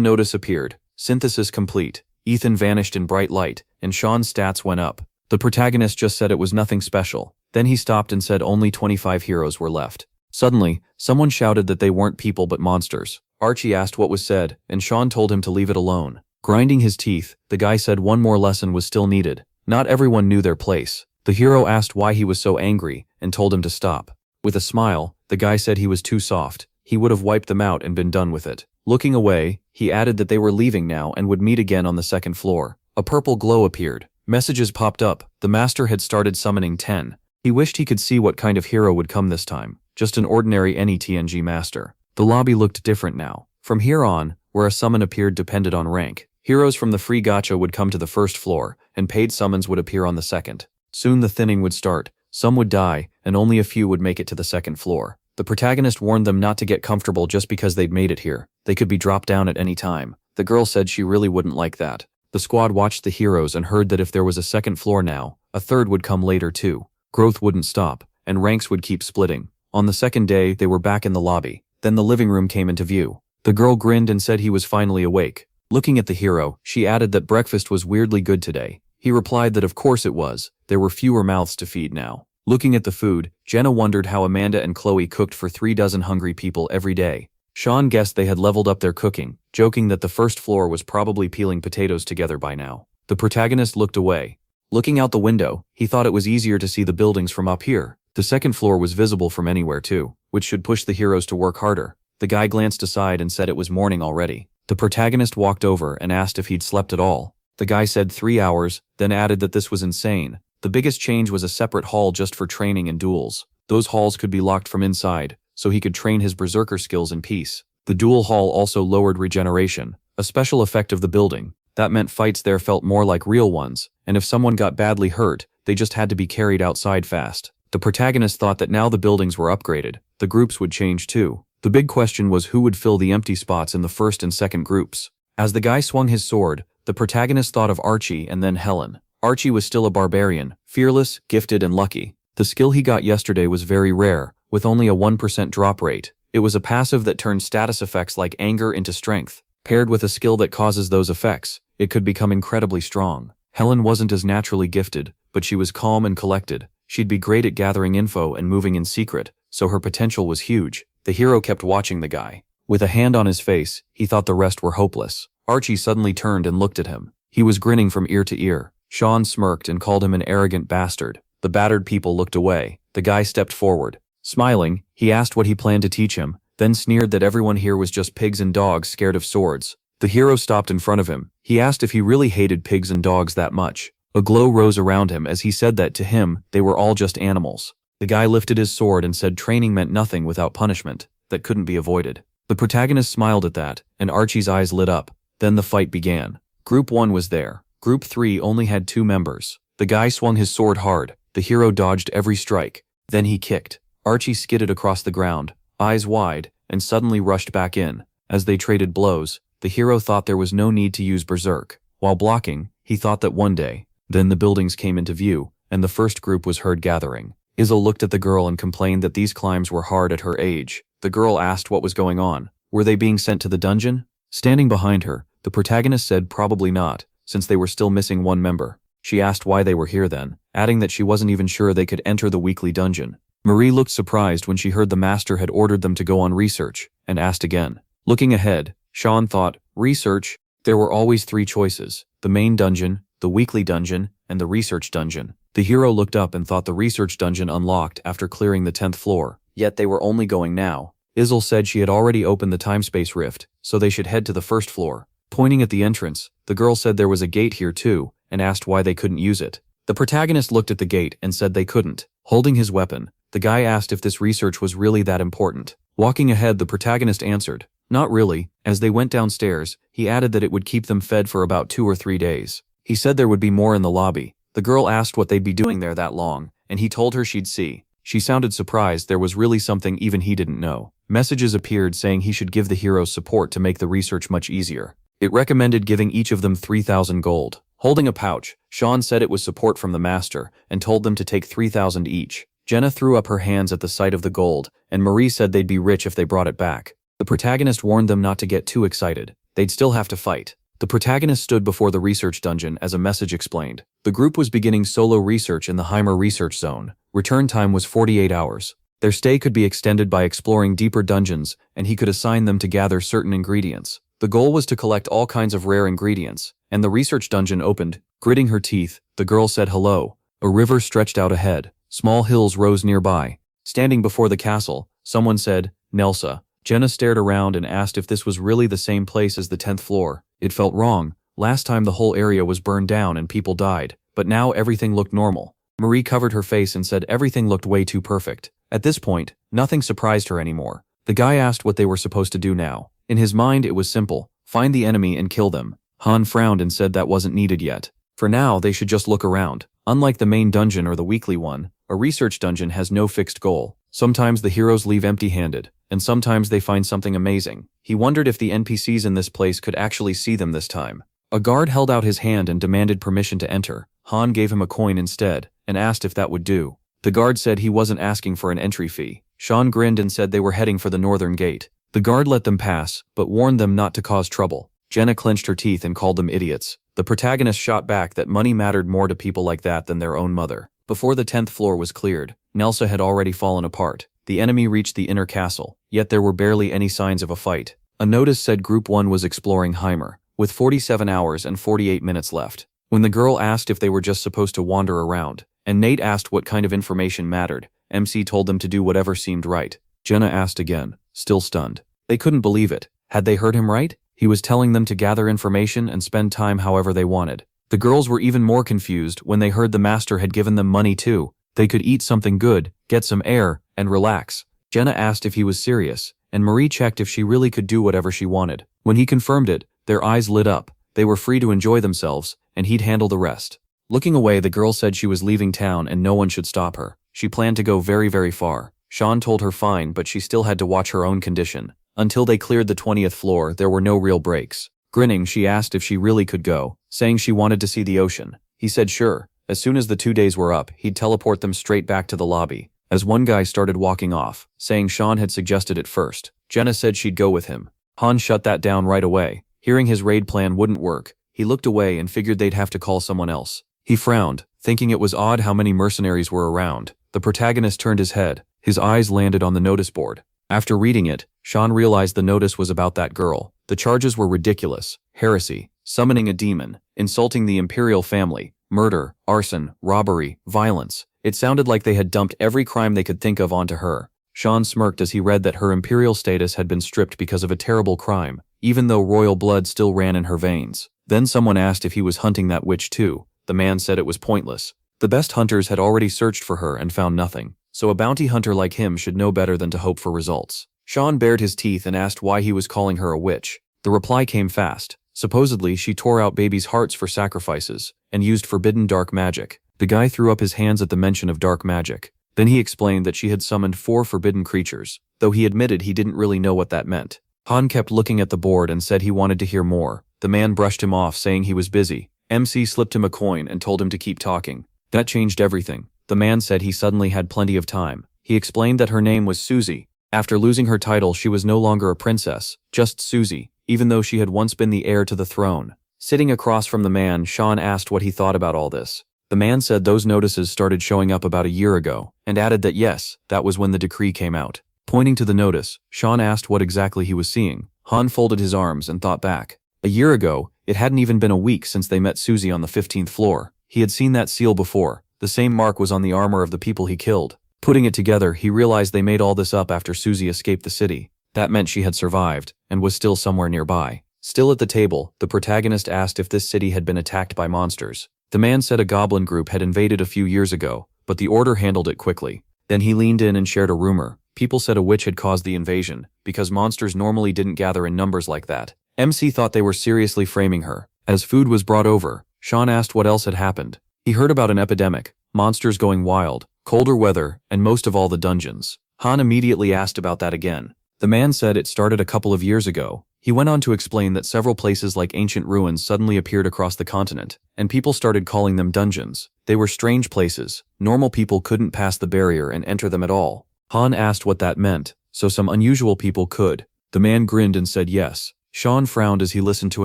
notice appeared. Synthesis complete. Ethan vanished in bright light, and Sean's stats went up. The protagonist just said it was nothing special. Then he stopped and said only 25 heroes were left. Suddenly, someone shouted that they weren't people but monsters. Archie asked what was said, and Sean told him to leave it alone. Grinding his teeth, the guy said one more lesson was still needed. Not everyone knew their place. The hero asked why he was so angry, and told him to stop. With a smile, the guy said he was too soft. He would have wiped them out and been done with it. Looking away, he added that they were leaving now and would meet again on the second floor. A purple glow appeared. Messages popped up. The master had started summoning 10. He wished he could see what kind of hero would come this time. Just an ordinary NETNG master. The lobby looked different now. From here on, where a summon appeared depended on rank. Heroes from the free gacha would come to the first floor, and paid summons would appear on the second. Soon the thinning would start. Some would die, and only a few would make it to the second floor. The protagonist warned them not to get comfortable just because they'd made it here. They could be dropped down at any time. The girl said she really wouldn't like that. The squad watched the heroes and heard that if there was a second floor now, a third would come later too. Growth wouldn't stop, and ranks would keep splitting. On the second day, they were back in the lobby. Then the living room came into view. The girl grinned and said he was finally awake. Looking at the hero, she added that breakfast was weirdly good today. He replied that of course it was. There were fewer mouths to feed now. Looking at the food, Jenna wondered how Amanda and Chloe cooked for 36 hungry people every day. Sean guessed they had leveled up their cooking, joking that the first floor was probably peeling potatoes together by now. The protagonist looked away. Looking out the window, he thought it was easier to see the buildings from up here. The second floor was visible from anywhere too, which should push the heroes to work harder. The guy glanced aside and said it was morning already. The protagonist walked over and asked if he'd slept at all. The guy said 3 hours, then added that this was insane. The biggest change was a separate hall just for training and duels. Those halls could be locked from inside, so he could train his berserker skills in peace. The duel hall also lowered regeneration, a special effect of the building. That meant fights there felt more like real ones, and if someone got badly hurt, they just had to be carried outside fast. The protagonist thought that now the buildings were upgraded, the groups would change too. The big question was who would fill the empty spots in the first and second groups. As the guy swung his sword, the protagonist thought of Archie and then Helen. Archie was still a barbarian, fearless, gifted, and lucky. The skill he got yesterday was very rare, with only a 1% drop rate. It was a passive that turned status effects like anger into strength. Paired with a skill that causes those effects, it could become incredibly strong. Helen wasn't as naturally gifted, but she was calm and collected. She'd be great at gathering info and moving in secret, so her potential was huge. The hero kept watching the guy. With a hand on his face, he thought the rest were hopeless. Archie suddenly turned and looked at him. He was grinning from ear to ear. Sean smirked and called him an arrogant bastard. The battered people looked away. The guy stepped forward. Smiling, he asked what he planned to teach him, then sneered that everyone here was just pigs and dogs scared of swords. The hero stopped in front of him. He asked if he really hated pigs and dogs that much. A glow rose around him as he said that to him, they were all just animals. The guy lifted his sword and said training meant nothing without punishment, that couldn't be avoided. The protagonist smiled at that, and Archie's eyes lit up. Then the fight began. Group 1 was there. Group 3 only had 2 members. The guy swung his sword hard. The hero dodged every strike. Then he kicked. Archie skidded across the ground, eyes wide, and suddenly rushed back in. As they traded blows, the hero thought there was no need to use berserk. While blocking, he thought that one day. Then the buildings came into view, and the first group was heard gathering. Izel looked at the girl and complained that these climbs were hard at her age. The girl asked what was going on. Were they being sent to the dungeon? Standing behind her, the protagonist said probably not, since they were still missing one member. She asked why they were here then, adding that she wasn't even sure they could enter the weekly dungeon. Marie looked surprised when she heard the master had ordered them to go on research, and asked again. Looking ahead, Sean thought, research? There were always 3 choices, the main dungeon, the weekly dungeon, and the research dungeon. The hero looked up and thought the research dungeon unlocked after clearing the 10th floor. yet they were only going now. Izel said she had already opened the time-space rift, so they should head to the first floor. Pointing at the entrance, the girl said there was a gate here too, and asked why they couldn't use it. The protagonist looked at the gate and said they couldn't. Holding his weapon, the guy asked if this research was really that important. Walking ahead, the protagonist answered, "Not really." As they went downstairs, he added that it would keep them fed for about 2 or 3 days. He said there would be more in the lobby. The girl asked what they'd be doing there that long, and he told her she'd see. She sounded surprised there was really something even he didn't know. Messages appeared saying he should give the heroes support to make the research much easier. It recommended giving each of them 3,000 gold. Holding a pouch, Sean said it was support from the master and told them to take 3,000 each. Jenna threw up her hands at the sight of the gold, and Marie said they'd be rich if they brought it back. The protagonist warned them not to get too excited. They'd still have to fight. The protagonist stood before the research dungeon as a message explained. The group was beginning solo research in the Heimer research zone. Return time was 48 hours. Their stay could be extended by exploring deeper dungeons, and he could assign them to gather certain ingredients. The goal was to collect all kinds of rare ingredients, and the research dungeon opened. Gritting her teeth, the girl said hello. A river stretched out ahead. Small hills rose nearby. Standing before the castle, someone said, "Nelsa." Jenna stared around and asked if this was really the same place as the 10th floor. It felt wrong. Last time the whole area was burned down and people died, but now everything looked normal. Marie covered her face and said everything looked way too perfect. At this point, nothing surprised her anymore. The guy asked what they were supposed to do now. In his mind it was simple: find the enemy and kill them. Han frowned and said that wasn't needed yet. For now, they should just look around. Unlike the main dungeon or the weekly one, a research dungeon has no fixed goal. Sometimes the heroes leave empty-handed, and sometimes they find something amazing. He wondered if the NPCs in this place could actually see them this time. A guard held out his hand and demanded permission to enter. Han gave him a coin instead, and asked if that would do. The guard said he wasn't asking for an entry fee. Sean grinned and said they were heading for the northern gate. The guard let them pass, but warned them not to cause trouble. Jenna clenched her teeth and called them idiots. The protagonist shot back that money mattered more to people like that than their own mother. Before the 10th floor was cleared, Nelsa had already fallen apart. The enemy reached the inner castle, yet there were barely any signs of a fight. A notice said Group 1 was exploring Heimer, with 47 hours and 48 minutes left. When the girl asked if they were just supposed to wander around, and Nate asked what kind of information mattered, MC told them to do whatever seemed right. Jenna asked again, still stunned. They couldn't believe it. Had they heard him right? He was telling them to gather information and spend time however they wanted. The girls were even more confused when they heard the master had given them money too. They could eat something good, get some air, and relax. Jenna asked if he was serious, and Marie checked if she really could do whatever she wanted. When he confirmed it, their eyes lit up. They were free to enjoy themselves, and he'd handle the rest. Looking away, the girl said she was leaving town and no one should stop her. She planned to go very, very far. Sean told her fine, but she still had to watch her own condition. Until they cleared the 20th floor, there were no real breaks. Grinning, she asked if she really could go, saying she wanted to see the ocean. He said sure. As soon as the 2 days were up, he'd teleport them straight back to the lobby. As one guy started walking off, saying Sean had suggested it first, Jenna said she'd go with him. Han shut that down right away. Hearing his raid plan wouldn't work, he looked away and figured they'd have to call someone else. He frowned, thinking it was odd how many mercenaries were around. The protagonist turned his head. His eyes landed on the notice board. After reading it, Sean realized the notice was about that girl. The charges were ridiculous: heresy, summoning a demon, insulting the imperial family, murder, arson, robbery, violence. It sounded like they had dumped every crime they could think of onto her. Sean smirked as he read that her imperial status had been stripped because of a terrible crime, even though royal blood still ran in her veins. Then someone asked if he was hunting that witch too. The man said it was pointless. The best hunters had already searched for her and found nothing, so a bounty hunter like him should know better than to hope for results. Sean bared his teeth and asked why he was calling her a witch. The reply came fast. Supposedly, she tore out babies' hearts for sacrifices and used forbidden dark magic. The guy threw up his hands at the mention of dark magic. Then he explained that she had summoned 4 forbidden creatures, though he admitted he didn't really know what that meant. Han kept looking at the board and said he wanted to hear more. The man brushed him off, saying he was busy. MC slipped him a coin and told him to keep talking. That changed everything. The man said he suddenly had plenty of time. He explained that her name was Susie. After losing her title, she was no longer a princess, just Susie, even though she had once been the heir to the throne. Sitting across from the man, Sean asked what he thought about all this. The man said those notices started showing up about a year ago, and added that yes, that was when the decree came out. Pointing to the notice, Sean asked what exactly he was seeing. Han folded his arms and thought back. A year ago, it hadn't even been a week since they met Susie on the 15th floor. He had seen that seal before. The same mark was on the armor of the people he killed. Putting it together, he realized they made all this up after Susie escaped the city. That meant she had survived, and was still somewhere nearby. Still at the table, the protagonist asked if this city had been attacked by monsters. The man said a goblin group had invaded a few years ago, but the order handled it quickly. Then he leaned in and shared a rumor. People said a witch had caused the invasion, because monsters normally didn't gather in numbers like that. MC thought they were seriously framing her. As food was brought over, Sean asked what else had happened. He heard about an epidemic, monsters going wild, colder weather, and most of all the dungeons. Han immediately asked about that again. The man said it started a couple of years ago. He went on to explain that several places like ancient ruins suddenly appeared across the continent, and people started calling them dungeons. They were strange places. Normal people couldn't pass the barrier and enter them at all. Han asked what that meant, so some unusual people could. The man grinned and said yes. Sean frowned as he listened to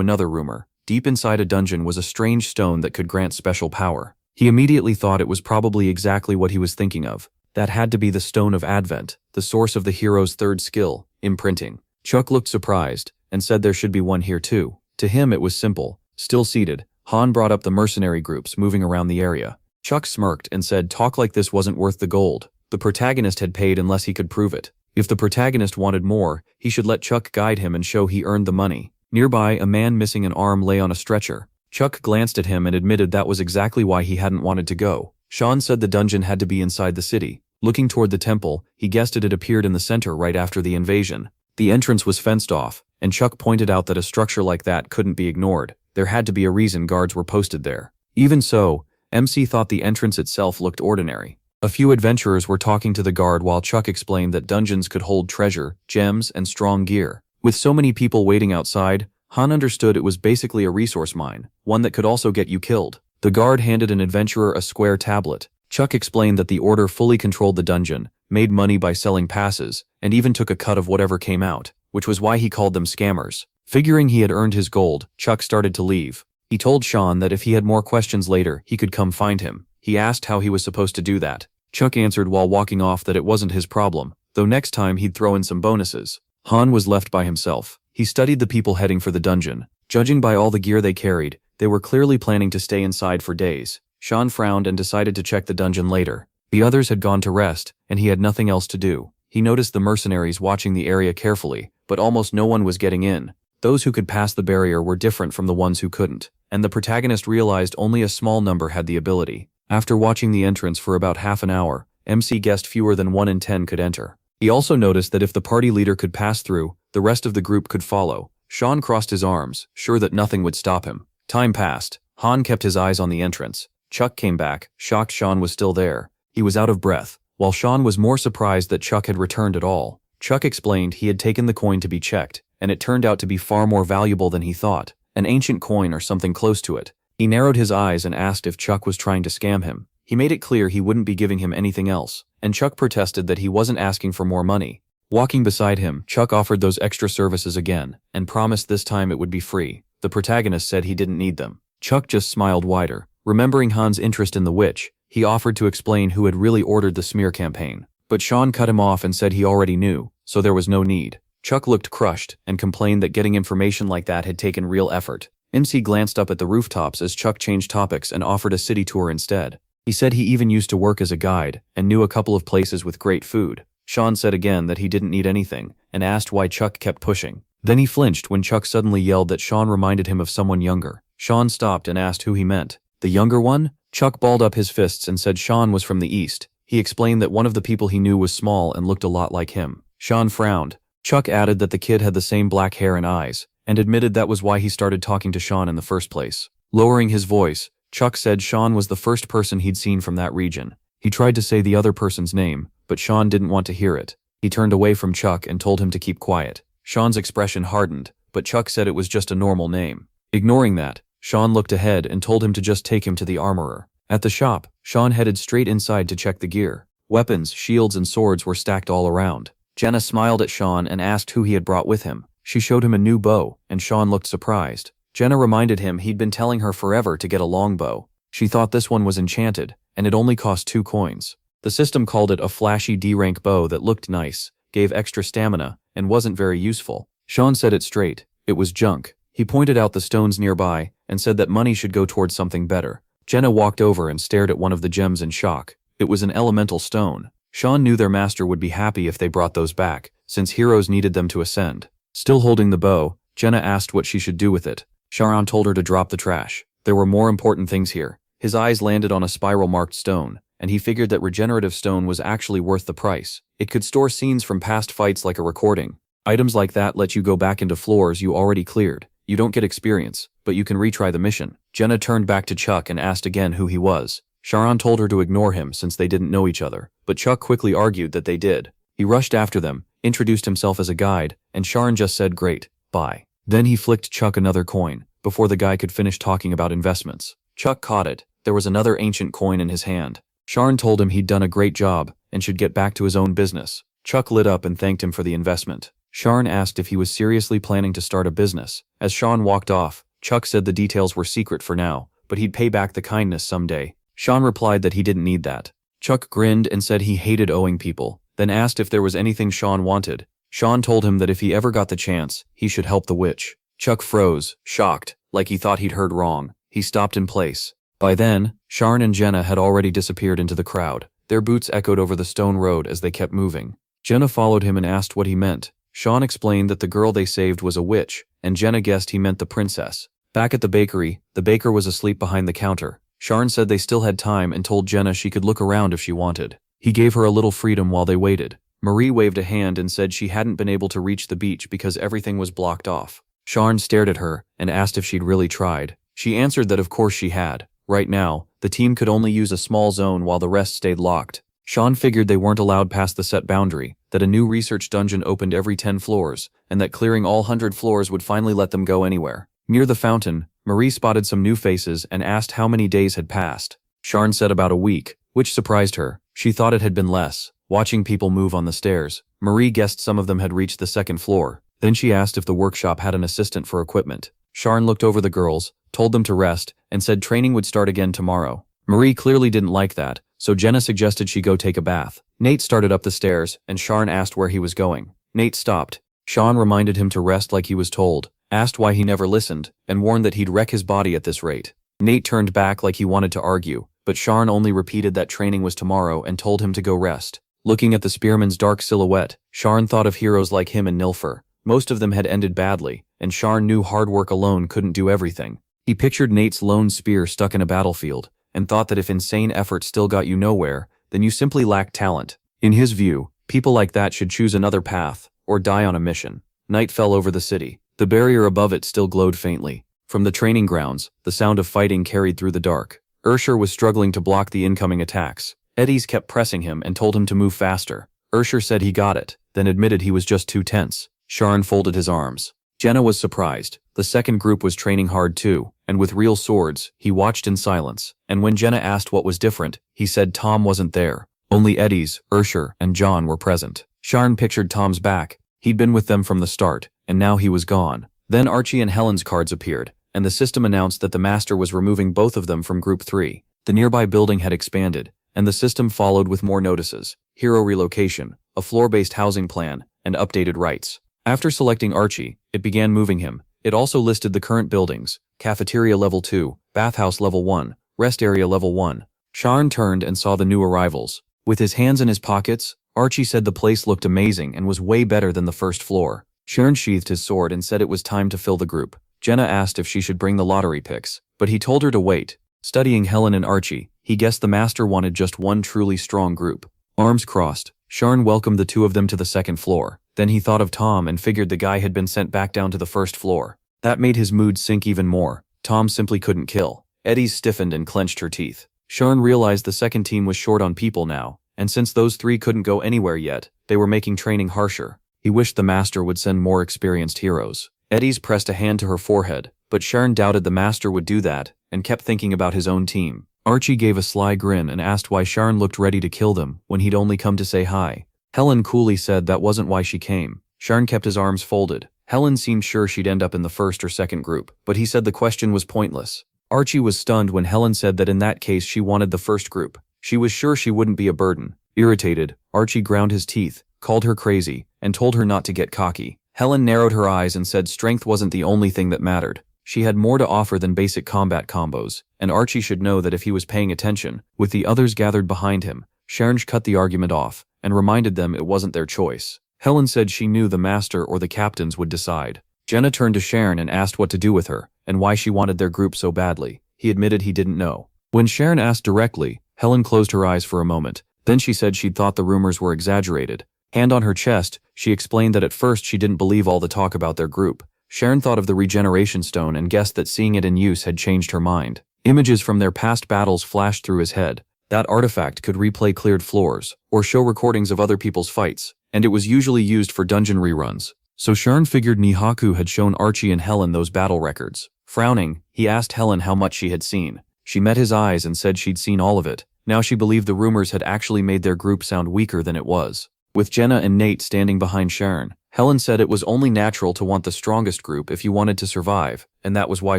another rumor. Deep inside a dungeon was a strange stone that could grant special power. He immediately thought it was probably exactly what he was thinking of. That had to be the Stone of Advent, the source of the hero's third skill, imprinting. Chuck looked surprised, and said there should be one here too. To him it was simple. Still seated, Han brought up the mercenary groups moving around the area. Chuck smirked and said talk like this wasn't worth the gold. The protagonist had paid unless he could prove it. If the protagonist wanted more, he should let Chuck guide him and show he earned the money. Nearby, a man missing an arm lay on a stretcher. Chuck glanced at him and admitted that was exactly why he hadn't wanted to go. Sean said the dungeon had to be inside the city. Looking toward the temple, he guessed it had appeared in the center right after the invasion. The entrance was fenced off, and Chuck pointed out that a structure like that couldn't be ignored. There had to be a reason guards were posted there. Even so, MC thought the entrance itself looked ordinary. A few adventurers were talking to the guard while Chuck explained that dungeons could hold treasure, gems, and strong gear. With so many people waiting outside, Han understood it was basically a resource mine, one that could also get you killed. The guard handed an adventurer a square tablet. Chuck explained that the order fully controlled the dungeon, made money by selling passes, and even took a cut of whatever came out, which was why he called them scammers. Figuring he had earned his gold, Chuck started to leave. He told Sean that if he had more questions later, he could come find him. He asked how he was supposed to do that. Chuck answered while walking off that it wasn't his problem, though next time he'd throw in some bonuses. Han was left by himself. He studied the people heading for the dungeon. Judging by all the gear they carried, they were clearly planning to stay inside for days. Sean frowned and decided to check the dungeon later. The others had gone to rest, and he had nothing else to do. He noticed the mercenaries watching the area carefully, but almost no one was getting in. Those who could pass the barrier were different from the ones who couldn't, and the protagonist realized only a small number had the ability. After watching the entrance for about half an hour, MC guessed fewer than 1 in 10 could enter. He also noticed that if the party leader could pass through, the rest of the group could follow. Sean crossed his arms, sure that nothing would stop him. Time passed. Han kept his eyes on the entrance. Chuck came back, shocked Sean was still there. He was out of breath, while Sean was more surprised that Chuck had returned at all. Chuck explained he had taken the coin to be checked, and it turned out to be far more valuable than he thought. An ancient coin or something close to it. He narrowed his eyes and asked if Chuck was trying to scam him. He made it clear he wouldn't be giving him anything else, and Chuck protested that he wasn't asking for more money. Walking beside him, Chuck offered those extra services again, and promised this time it would be free. The protagonist said he didn't need them. Chuck just smiled wider. Remembering Han's interest in the witch, he offered to explain who had really ordered the smear campaign. But Sean cut him off and said he already knew, so there was no need. Chuck looked crushed and complained that getting information like that had taken real effort. MC glanced up at the rooftops as Chuck changed topics and offered a city tour instead. He said he even used to work as a guide and knew a couple of places with great food. Sean said again that he didn't need anything and asked why Chuck kept pushing. Then he flinched when Chuck suddenly yelled that Sean reminded him of someone younger. Sean stopped and asked who he meant. The younger one? Chuck balled up his fists and said Sean was from the east. He explained that one of the people he knew was small and looked a lot like him. Sean frowned. Chuck added that the kid had the same black hair and eyes, and admitted that was why he started talking to Sean in the first place. Lowering his voice, Chuck said Sean was the first person he'd seen from that region. He tried to say the other person's name, but Sean didn't want to hear it. He turned away from Chuck and told him to keep quiet. Sean's expression hardened, but Chuck said it was just a normal name. Ignoring that, Sean looked ahead and told him to just take him to the armorer. At the shop, Sean headed straight inside to check the gear. Weapons, shields, and swords were stacked all around. Jenna smiled at Sean and asked who he had brought with him. She showed him a new bow, and Sean looked surprised. Jenna reminded him he'd been telling her forever to get a longbow. She thought this one was enchanted, and it only cost 2 coins. The system called it a flashy D-rank bow that looked nice, gave extra stamina, and wasn't very useful. Sean said it straight. It was junk. He pointed out the stones nearby and said that money should go towards something better. Jenna walked over and stared at one of the gems in shock. It was an elemental stone. Sean knew their master would be happy if they brought those back, since heroes needed them to ascend. Still holding the bow, Jenna asked what she should do with it. Sharon told her to drop the trash. There were more important things here. His eyes landed on a spiral-marked stone, and he figured that regenerative stone was actually worth the price. It could store scenes from past fights like a recording. Items like that let you go back into floors you already cleared. You don't get experience, but you can retry the mission. Jenna turned back to Chuck and asked again who he was. Sharon told her to ignore him since they didn't know each other, but Chuck quickly argued that they did. He rushed after them, introduced himself as a guide, and Sharon just said great, bye. Then he flicked Chuck another coin, before the guy could finish talking about investments. Chuck caught it. There was another ancient coin in his hand. Sharon told him he'd done a great job and should get back to his own business. Chuck lit up and thanked him for the investment. Sharon asked if he was seriously planning to start a business. As Sean walked off, Chuck said the details were secret for now, but he'd pay back the kindness someday. Sean replied that he didn't need that. Chuck grinned and said he hated owing people, then asked if there was anything Sean wanted. Sean told him that if he ever got the chance, he should help the witch. Chuck froze, shocked, like he thought he'd heard wrong. He stopped in place. By then, Sharon and Jenna had already disappeared into the crowd. Their boots echoed over the stone road as they kept moving. Jenna followed him and asked what he meant. Sean explained that the girl they saved was a witch, and Jenna guessed he meant the princess. Back at the bakery, the baker was asleep behind the counter. Sharon said they still had time and told Jenna she could look around if she wanted. He gave her a little freedom while they waited. Marie waved a hand and said she hadn't been able to reach the beach because everything was blocked off. Sharon stared at her and asked if she'd really tried. She answered that of course she had. Right now, the team could only use a small zone while the rest stayed locked. Sean figured they weren't allowed past the set boundary, that a new research dungeon opened every 10 floors, and that clearing all 100 floors would finally let them go anywhere. Near the fountain, Marie spotted some new faces and asked how many days had passed. Sharon said about a week, which surprised her. She thought it had been less. Watching people move on the stairs, Marie guessed some of them had reached the 2nd floor. Then she asked if the workshop had an assistant for equipment. Sharon looked over the girls, told them to rest, and said training would start again tomorrow. Marie clearly didn't like that, so Jenna suggested she go take a bath. Nate started up the stairs, and Sharon asked where he was going. Nate stopped. Sean reminded him to rest like he was told, asked why he never listened, and warned that he'd wreck his body at this rate. Nate turned back like he wanted to argue, but Sean only repeated that training was tomorrow and told him to go rest. Looking at the spearman's dark silhouette, Sean thought of heroes like him and Nilfer. Most of them had ended badly, and Sean knew hard work alone couldn't do everything. He pictured Nate's lone spear stuck in a battlefield, and thought that if insane effort still got you nowhere, then you simply lacked talent. In his view, people like that should choose another path, or die on a mission. Night fell over the city. The barrier above it still glowed faintly. From the training grounds, the sound of fighting carried through the dark. Ursher was struggling to block the incoming attacks. Eddies kept pressing him and told him to move faster. Ursher said he got it, then admitted he was just too tense. Sharon folded his arms. Jenna was surprised. The second group was training hard too, and with real swords. He watched in silence, and when Jenna asked what was different, he said Tom wasn't there. Only Eddies, Ursher, and John were present. Sharon pictured Tom's back. He'd been with them from the start, and now he was gone. Then Archie and Helen's cards appeared, and the system announced that the master was removing both of them from Group 3. The nearby building had expanded, and the system followed with more notices: hero relocation, a floor-based housing plan, and updated rights. After selecting Archie, it began moving him. It also listed the current buildings: Cafeteria Level 2, Bathhouse Level 1, Rest Area Level 1. Sharon turned and saw the new arrivals. With his hands in his pockets, Archie said the place looked amazing and was way better than the first floor. Sharon sheathed his sword and said it was time to fill the group. Jenna asked if she should bring the lottery picks, but he told her to wait. Studying Helen and Archie, he guessed the master wanted just one truly strong group. Arms crossed, Sharon welcomed the two of them to the 2nd floor. Then he thought of Tom and figured the guy had been sent back down to the 1st floor. That made his mood sink even more. Tom simply couldn't kill. Eddie stiffened and clenched her teeth. Sharon realized the second team was short on people now, and since those three couldn't go anywhere yet, they were making training harsher. He wished the master would send more experienced heroes. Eddie's pressed a hand to her forehead, but Sharon doubted the master would do that, and kept thinking about his own team. Archie gave a sly grin and asked why Sharon looked ready to kill them when he'd only come to say hi. Helen coolly said that wasn't why she came. Sharon kept his arms folded. Helen seemed sure she'd end up in the 1st or 2nd group, but he said the question was pointless. Archie was stunned when Helen said that in that case she wanted the 1st group. She was sure she wouldn't be a burden. Irritated, Archie ground his teeth, called her crazy, and told her not to get cocky. Helen narrowed her eyes and said strength wasn't the only thing that mattered. She had more to offer than basic combat combos, and Archie should know that if he was paying attention. With the others gathered behind him, Sharon cut the argument off and reminded them it wasn't their choice. Helen said she knew the master or the captains would decide. Jenna turned to Sharon and asked what to do with her and why she wanted their group so badly. He admitted he didn't know. When Sharon asked directly, Helen closed her eyes for a moment. Then she said she'd thought the rumors were exaggerated. Hand on her chest, she explained that at first she didn't believe all the talk about their group. Sharon thought of the regeneration stone and guessed that seeing it in use had changed her mind. Images from their past battles flashed through his head. That artifact could replay cleared floors or show recordings of other people's fights, and it was usually used for dungeon reruns. So Sharon figured Nihaku had shown Archie and Helen those battle records. Frowning, he asked Helen how much she had seen. She met his eyes and said she'd seen all of it. Now she believed the rumors had actually made their group sound weaker than it was. With Jenna and Nate standing behind Sharon, Helen said it was only natural to want the strongest group if you wanted to survive, and that was why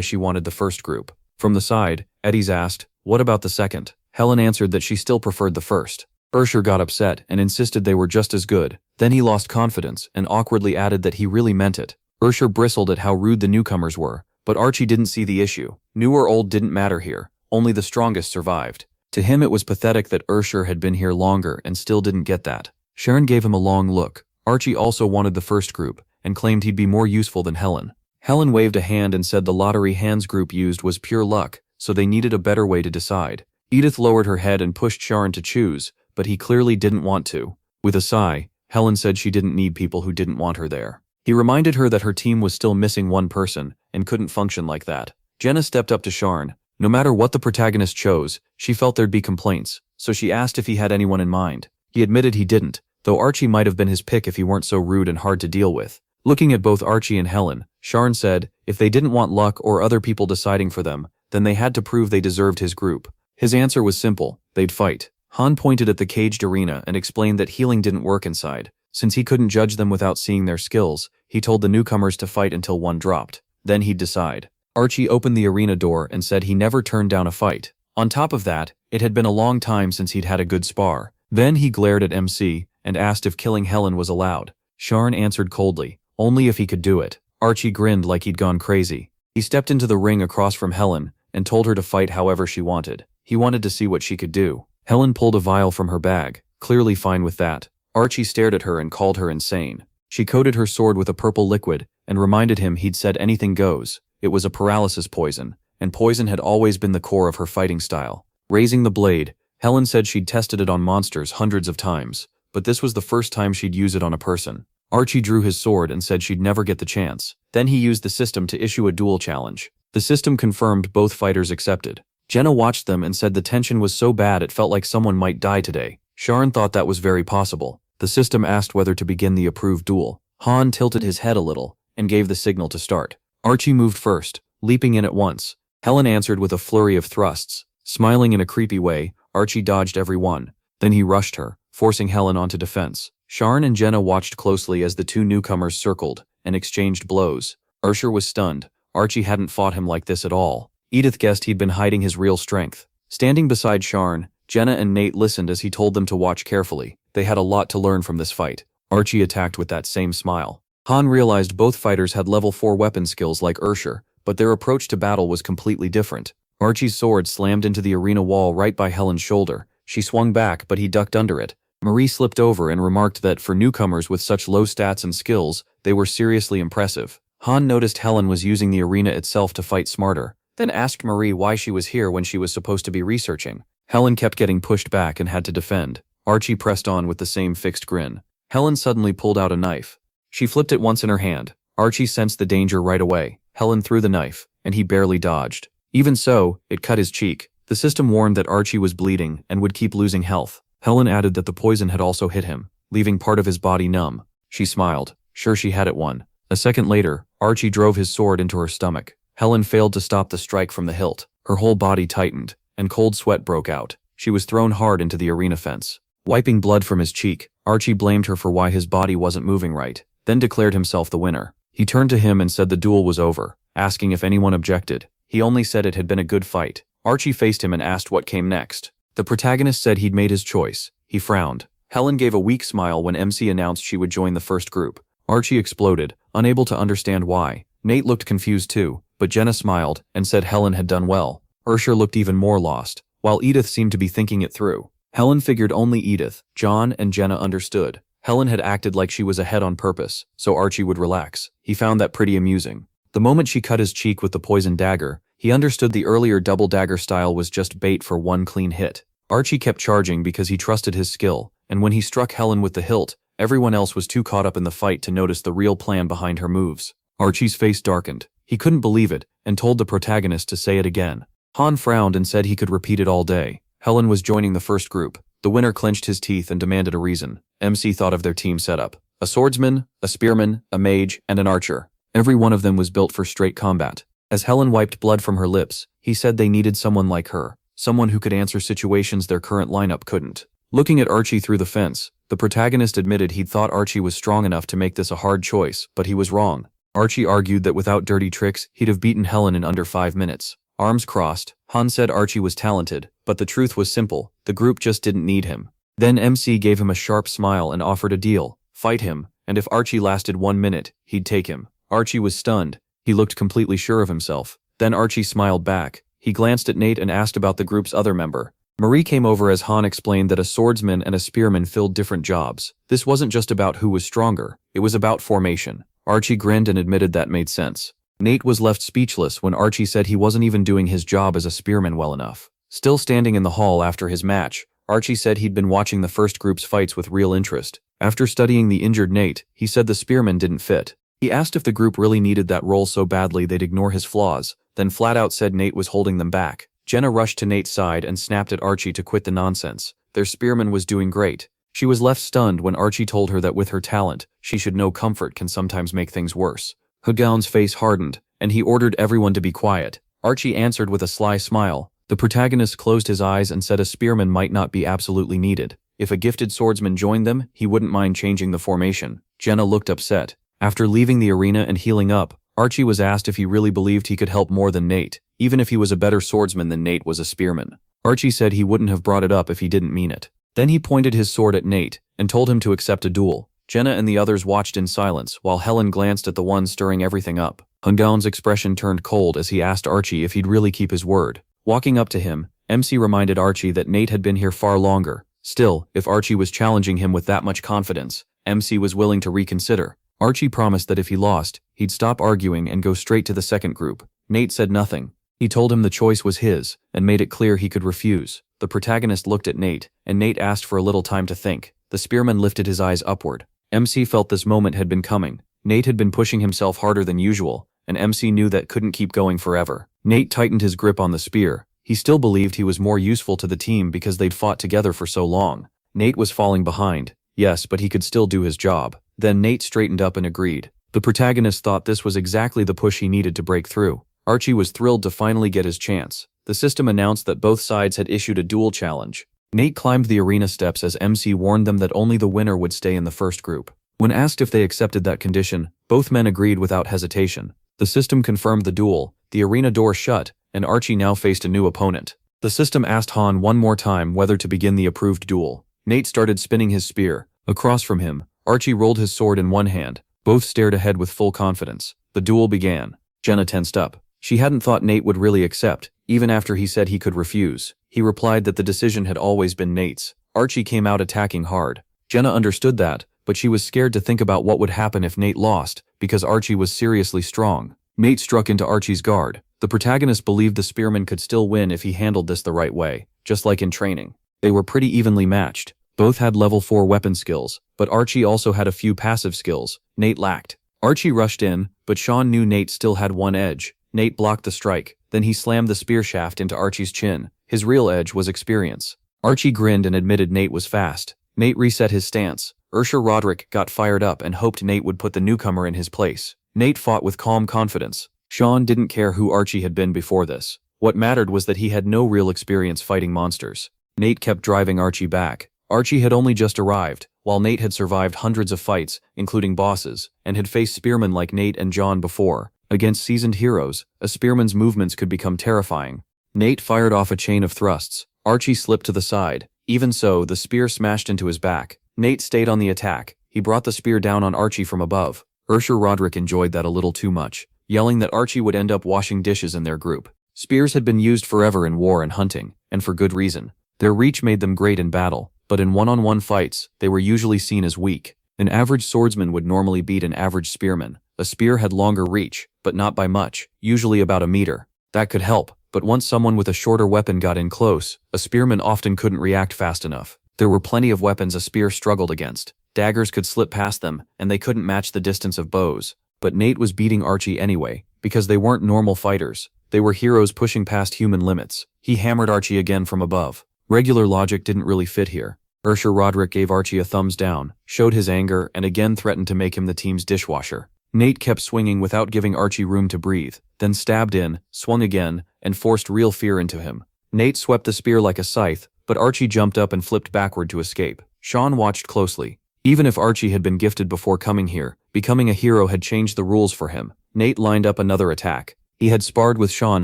she wanted the first group. From the side, Eddie's asked, "What about the second?" Helen answered that she still preferred the first. Ursher got upset and insisted they were just as good. Then he lost confidence and awkwardly added that he really meant it. Ursher bristled at how rude the newcomers were, but Archie didn't see the issue. New or old didn't matter here, only the strongest survived. To him it was pathetic that Ursher had been here longer and still didn't get that. Sharon gave him a long look. Archie also wanted the first group and claimed he'd be more useful than Helen. Helen waved a hand and said the lottery Hans group used was pure luck, so they needed a better way to decide. Edith lowered her head and pushed Sharon to choose, but he clearly didn't want to. With a sigh, Helen said she didn't need people who didn't want her there. He reminded her that her team was still missing one person and couldn't function like that. Jenna stepped up to Sharon. No matter what the protagonist chose, she felt there'd be complaints, so she asked if he had anyone in mind. He admitted he didn't, though Archie might have been his pick if he weren't so rude and hard to deal with. Looking at both Archie and Helen, Sharon said if they didn't want luck or other people deciding for them, then they had to prove they deserved his group. His answer was simple: they'd fight. Han pointed at the caged arena and explained that healing didn't work inside. Since he couldn't judge them without seeing their skills, he told the newcomers to fight until one dropped. Then he'd decide. Archie opened the arena door and said he never turned down a fight. On top of that, it had been a long time since he'd had a good spar. Then he glared at MC and asked if killing Helen was allowed. Sharon answered coldly, only if he could do it. Archie grinned like he'd gone crazy. He stepped into the ring across from Helen and told her to fight however she wanted. He wanted to see what she could do. Helen pulled a vial from her bag, clearly fine with that. Archie stared at her and called her insane. She coated her sword with a purple liquid and reminded him he'd said anything goes. It was a paralysis poison, and poison had always been the core of her fighting style. Raising the blade, Helen said she'd tested it on monsters hundreds of times, but this was the first time she'd use it on a person. Archie drew his sword and said she'd never get the chance. Then he used the system to issue a duel challenge. The system confirmed both fighters accepted. Jenna watched them and said the tension was so bad it felt like someone might die today. Sharon thought that was very possible. The system asked whether to begin the approved duel. Han tilted his head a little and gave the signal to start. Archie moved first, leaping in at once. Helen answered with a flurry of thrusts. Smiling in a creepy way, Archie dodged every one. Then he rushed her, forcing Helen onto defense. Sharon and Jenna watched closely as the two newcomers circled and exchanged blows. Ursher was stunned. Archie hadn't fought him like this at all. Edith guessed he'd been hiding his real strength. Standing beside Sharon, Jenna and Nate listened as he told them to watch carefully. They had a lot to learn from this fight. Archie attacked with that same smile. Han realized both fighters had level 4 weapon skills like Ursher, but their approach to battle was completely different. Archie's sword slammed into the arena wall right by Helen's shoulder. She swung back, but he ducked under it. Marie slipped over and remarked that for newcomers with such low stats and skills, they were seriously impressive. Han noticed Helen was using the arena itself to fight smarter, then asked Marie why she was here when she was supposed to be researching. Helen kept getting pushed back and had to defend. Archie pressed on with the same fixed grin. Helen suddenly pulled out a knife. She flipped it once in her hand. Archie sensed the danger right away. Helen threw the knife, and he barely dodged. Even so, it cut his cheek. The system warned that Archie was bleeding and would keep losing health. Helen added that the poison had also hit him, leaving part of his body numb. She smiled, sure she had it won. A second later, Archie drove his sword into her stomach. Helen failed to stop the strike from the hilt. Her whole body tightened, and cold sweat broke out. She was thrown hard into the arena fence. Wiping blood from his cheek, Archie blamed her for why his body wasn't moving right, then declared himself the winner. He turned to him and said the duel was over, asking if anyone objected. He only said it had been a good fight. Archie faced him and asked what came next. The protagonist said he'd made his choice. He frowned. Helen gave a weak smile when MC announced she would join the first group. Archie exploded, unable to understand why. Nate looked confused too, but Jenna smiled and said Helen had done well. Ursher looked even more lost, while Edith seemed to be thinking it through. Helen figured only Edith, John, and Jenna understood. Helen had acted like she was ahead on purpose, so Archie would relax. He found that pretty amusing. The moment she cut his cheek with the poison dagger, he understood the earlier double dagger style was just bait for one clean hit. Archie kept charging because he trusted his skill, and when he struck Helen with the hilt, everyone else was too caught up in the fight to notice the real plan behind her moves. Archie's face darkened. He couldn't believe it, and told the protagonist to say it again. Han frowned and said he could repeat it all day. Helen was joining the first group. The winner clenched his teeth and demanded a reason. MC thought of their team setup. A swordsman, a spearman, a mage, and an archer. Every one of them was built for straight combat. As Helen wiped blood from her lips, he said they needed someone like her. Someone who could answer situations their current lineup couldn't. Looking at Archie through the fence, the protagonist admitted he'd thought Archie was strong enough to make this a hard choice, but he was wrong. Archie argued that without dirty tricks, he'd have beaten Helen in under 5 minutes. Arms crossed, Han said Archie was talented, but the truth was simple, the group just didn't need him. Then MC gave him a sharp smile and offered a deal. Fight him, and if Archie lasted 1 minute, he'd take him. Archie was stunned. He looked completely sure of himself. Then Archie smiled back. He glanced at Nate and asked about the group's other member. Marie came over as Han explained that a swordsman and a spearman filled different jobs. This wasn't just about who was stronger, it was about formation. Archie grinned and admitted that made sense. Nate was left speechless when Archie said he wasn't even doing his job as a spearman well enough. Still standing in the hall after his match, Archie said he'd been watching the first group's fights with real interest. After studying the injured Nate, he said the spearman didn't fit. He asked if the group really needed that role so badly they'd ignore his flaws, then flat out said Nate was holding them back. Jenna rushed to Nate's side and snapped at Archie to quit the nonsense. Their spearman was doing great. She was left stunned when Archie told her that with her talent, she should know comfort can sometimes make things worse. Hugaon's face hardened, and he ordered everyone to be quiet. Archie answered with a sly smile. The protagonist closed his eyes and said a spearman might not be absolutely needed. If a gifted swordsman joined them, he wouldn't mind changing the formation. Jenna looked upset. After leaving the arena and healing up, Archie was asked if he really believed he could help more than Nate, even if he was a better swordsman than Nate was a spearman. Archie said he wouldn't have brought it up if he didn't mean it. Then he pointed his sword at Nate and told him to accept a duel. Jenna and the others watched in silence while Helen glanced at the one stirring everything up. Hugaon's expression turned cold as he asked Archie if he'd really keep his word. Walking up to him, MC reminded Archie that Nate had been here far longer. Still, if Archie was challenging him with that much confidence, MC was willing to reconsider. Archie promised that if he lost, he'd stop arguing and go straight to the second group. Nate said nothing. He told him the choice was his, and made it clear he could refuse. The protagonist looked at Nate, and Nate asked for a little time to think. The spearman lifted his eyes upward. MC felt this moment had been coming. Nate had been pushing himself harder than usual, and MC knew that couldn't keep going forever. Nate tightened his grip on the spear. He still believed he was more useful to the team because they'd fought together for so long. Nate was falling behind. Yes, but he could still do his job. Then Nate straightened up and agreed. The protagonist thought this was exactly the push he needed to break through. Archie was thrilled to finally get his chance. The system announced that both sides had issued a duel challenge. Nate climbed the arena steps as MC warned them that only the winner would stay in the first group. When asked if they accepted that condition, both men agreed without hesitation. The system confirmed the duel, the arena door shut, and Archie now faced a new opponent. The system asked Han one more time whether to begin the approved duel. Nate started spinning his spear. Across from him, Archie rolled his sword in one hand. Both stared ahead with full confidence. The duel began. Jenna tensed up. She hadn't thought Nate would really accept, even after he said he could refuse. He replied that the decision had always been Nate's. Archie came out attacking hard. Jenna understood that, but she was scared to think about what would happen if Nate lost, because Archie was seriously strong. Nate struck into Archie's guard. The protagonist believed the spearman could still win if he handled this the right way, just like in training. They were pretty evenly matched. Both had level 4 weapon skills, but Archie also had a few passive skills Nate lacked. Archie rushed in, but Sean knew Nate still had one edge. Nate blocked the strike, then he slammed the spear shaft into Archie's chin. His real edge was experience. Archie grinned and admitted Nate was fast. Nate reset his stance. Ursher Roderick got fired up and hoped Nate would put the newcomer in his place. Nate fought with calm confidence. Sean didn't care who Archie had been before this. What mattered was that he had no real experience fighting monsters. Nate kept driving Archie back. Archie had only just arrived, while Nate had survived hundreds of fights, including bosses, and had faced spearmen like Nate and John before. Against seasoned heroes, a spearman's movements could become terrifying. Nate fired off a chain of thrusts. Archie slipped to the side. Even so, the spear smashed into his back. Nate stayed on the attack. He brought the spear down on Archie from above. Ursher Roderick enjoyed that a little too much, yelling that Archie would end up washing dishes in their group. Spears had been used forever in war and hunting, and for good reason. Their reach made them great in battle, but in one-on-one fights, they were usually seen as weak. An average swordsman would normally beat an average spearman. A spear had longer reach, but not by much, usually about a meter. That could help, but once someone with a shorter weapon got in close, a spearman often couldn't react fast enough. There were plenty of weapons a spear struggled against. Daggers could slip past them, and they couldn't match the distance of bows. But Nate was beating Archie anyway, because they weren't normal fighters. They were heroes pushing past human limits. He hammered Archie again from above. Regular logic didn't really fit here. Ursher Roderick gave Archie a thumbs down, showed his anger, and again threatened to make him the team's dishwasher. Nate kept swinging without giving Archie room to breathe, then stabbed in, swung again, and forced real fear into him. Nate swept the spear like a scythe, but Archie jumped up and flipped backward to escape. Sean watched closely. Even if Archie had been gifted before coming here, becoming a hero had changed the rules for him. Nate lined up another attack. He had sparred with Sean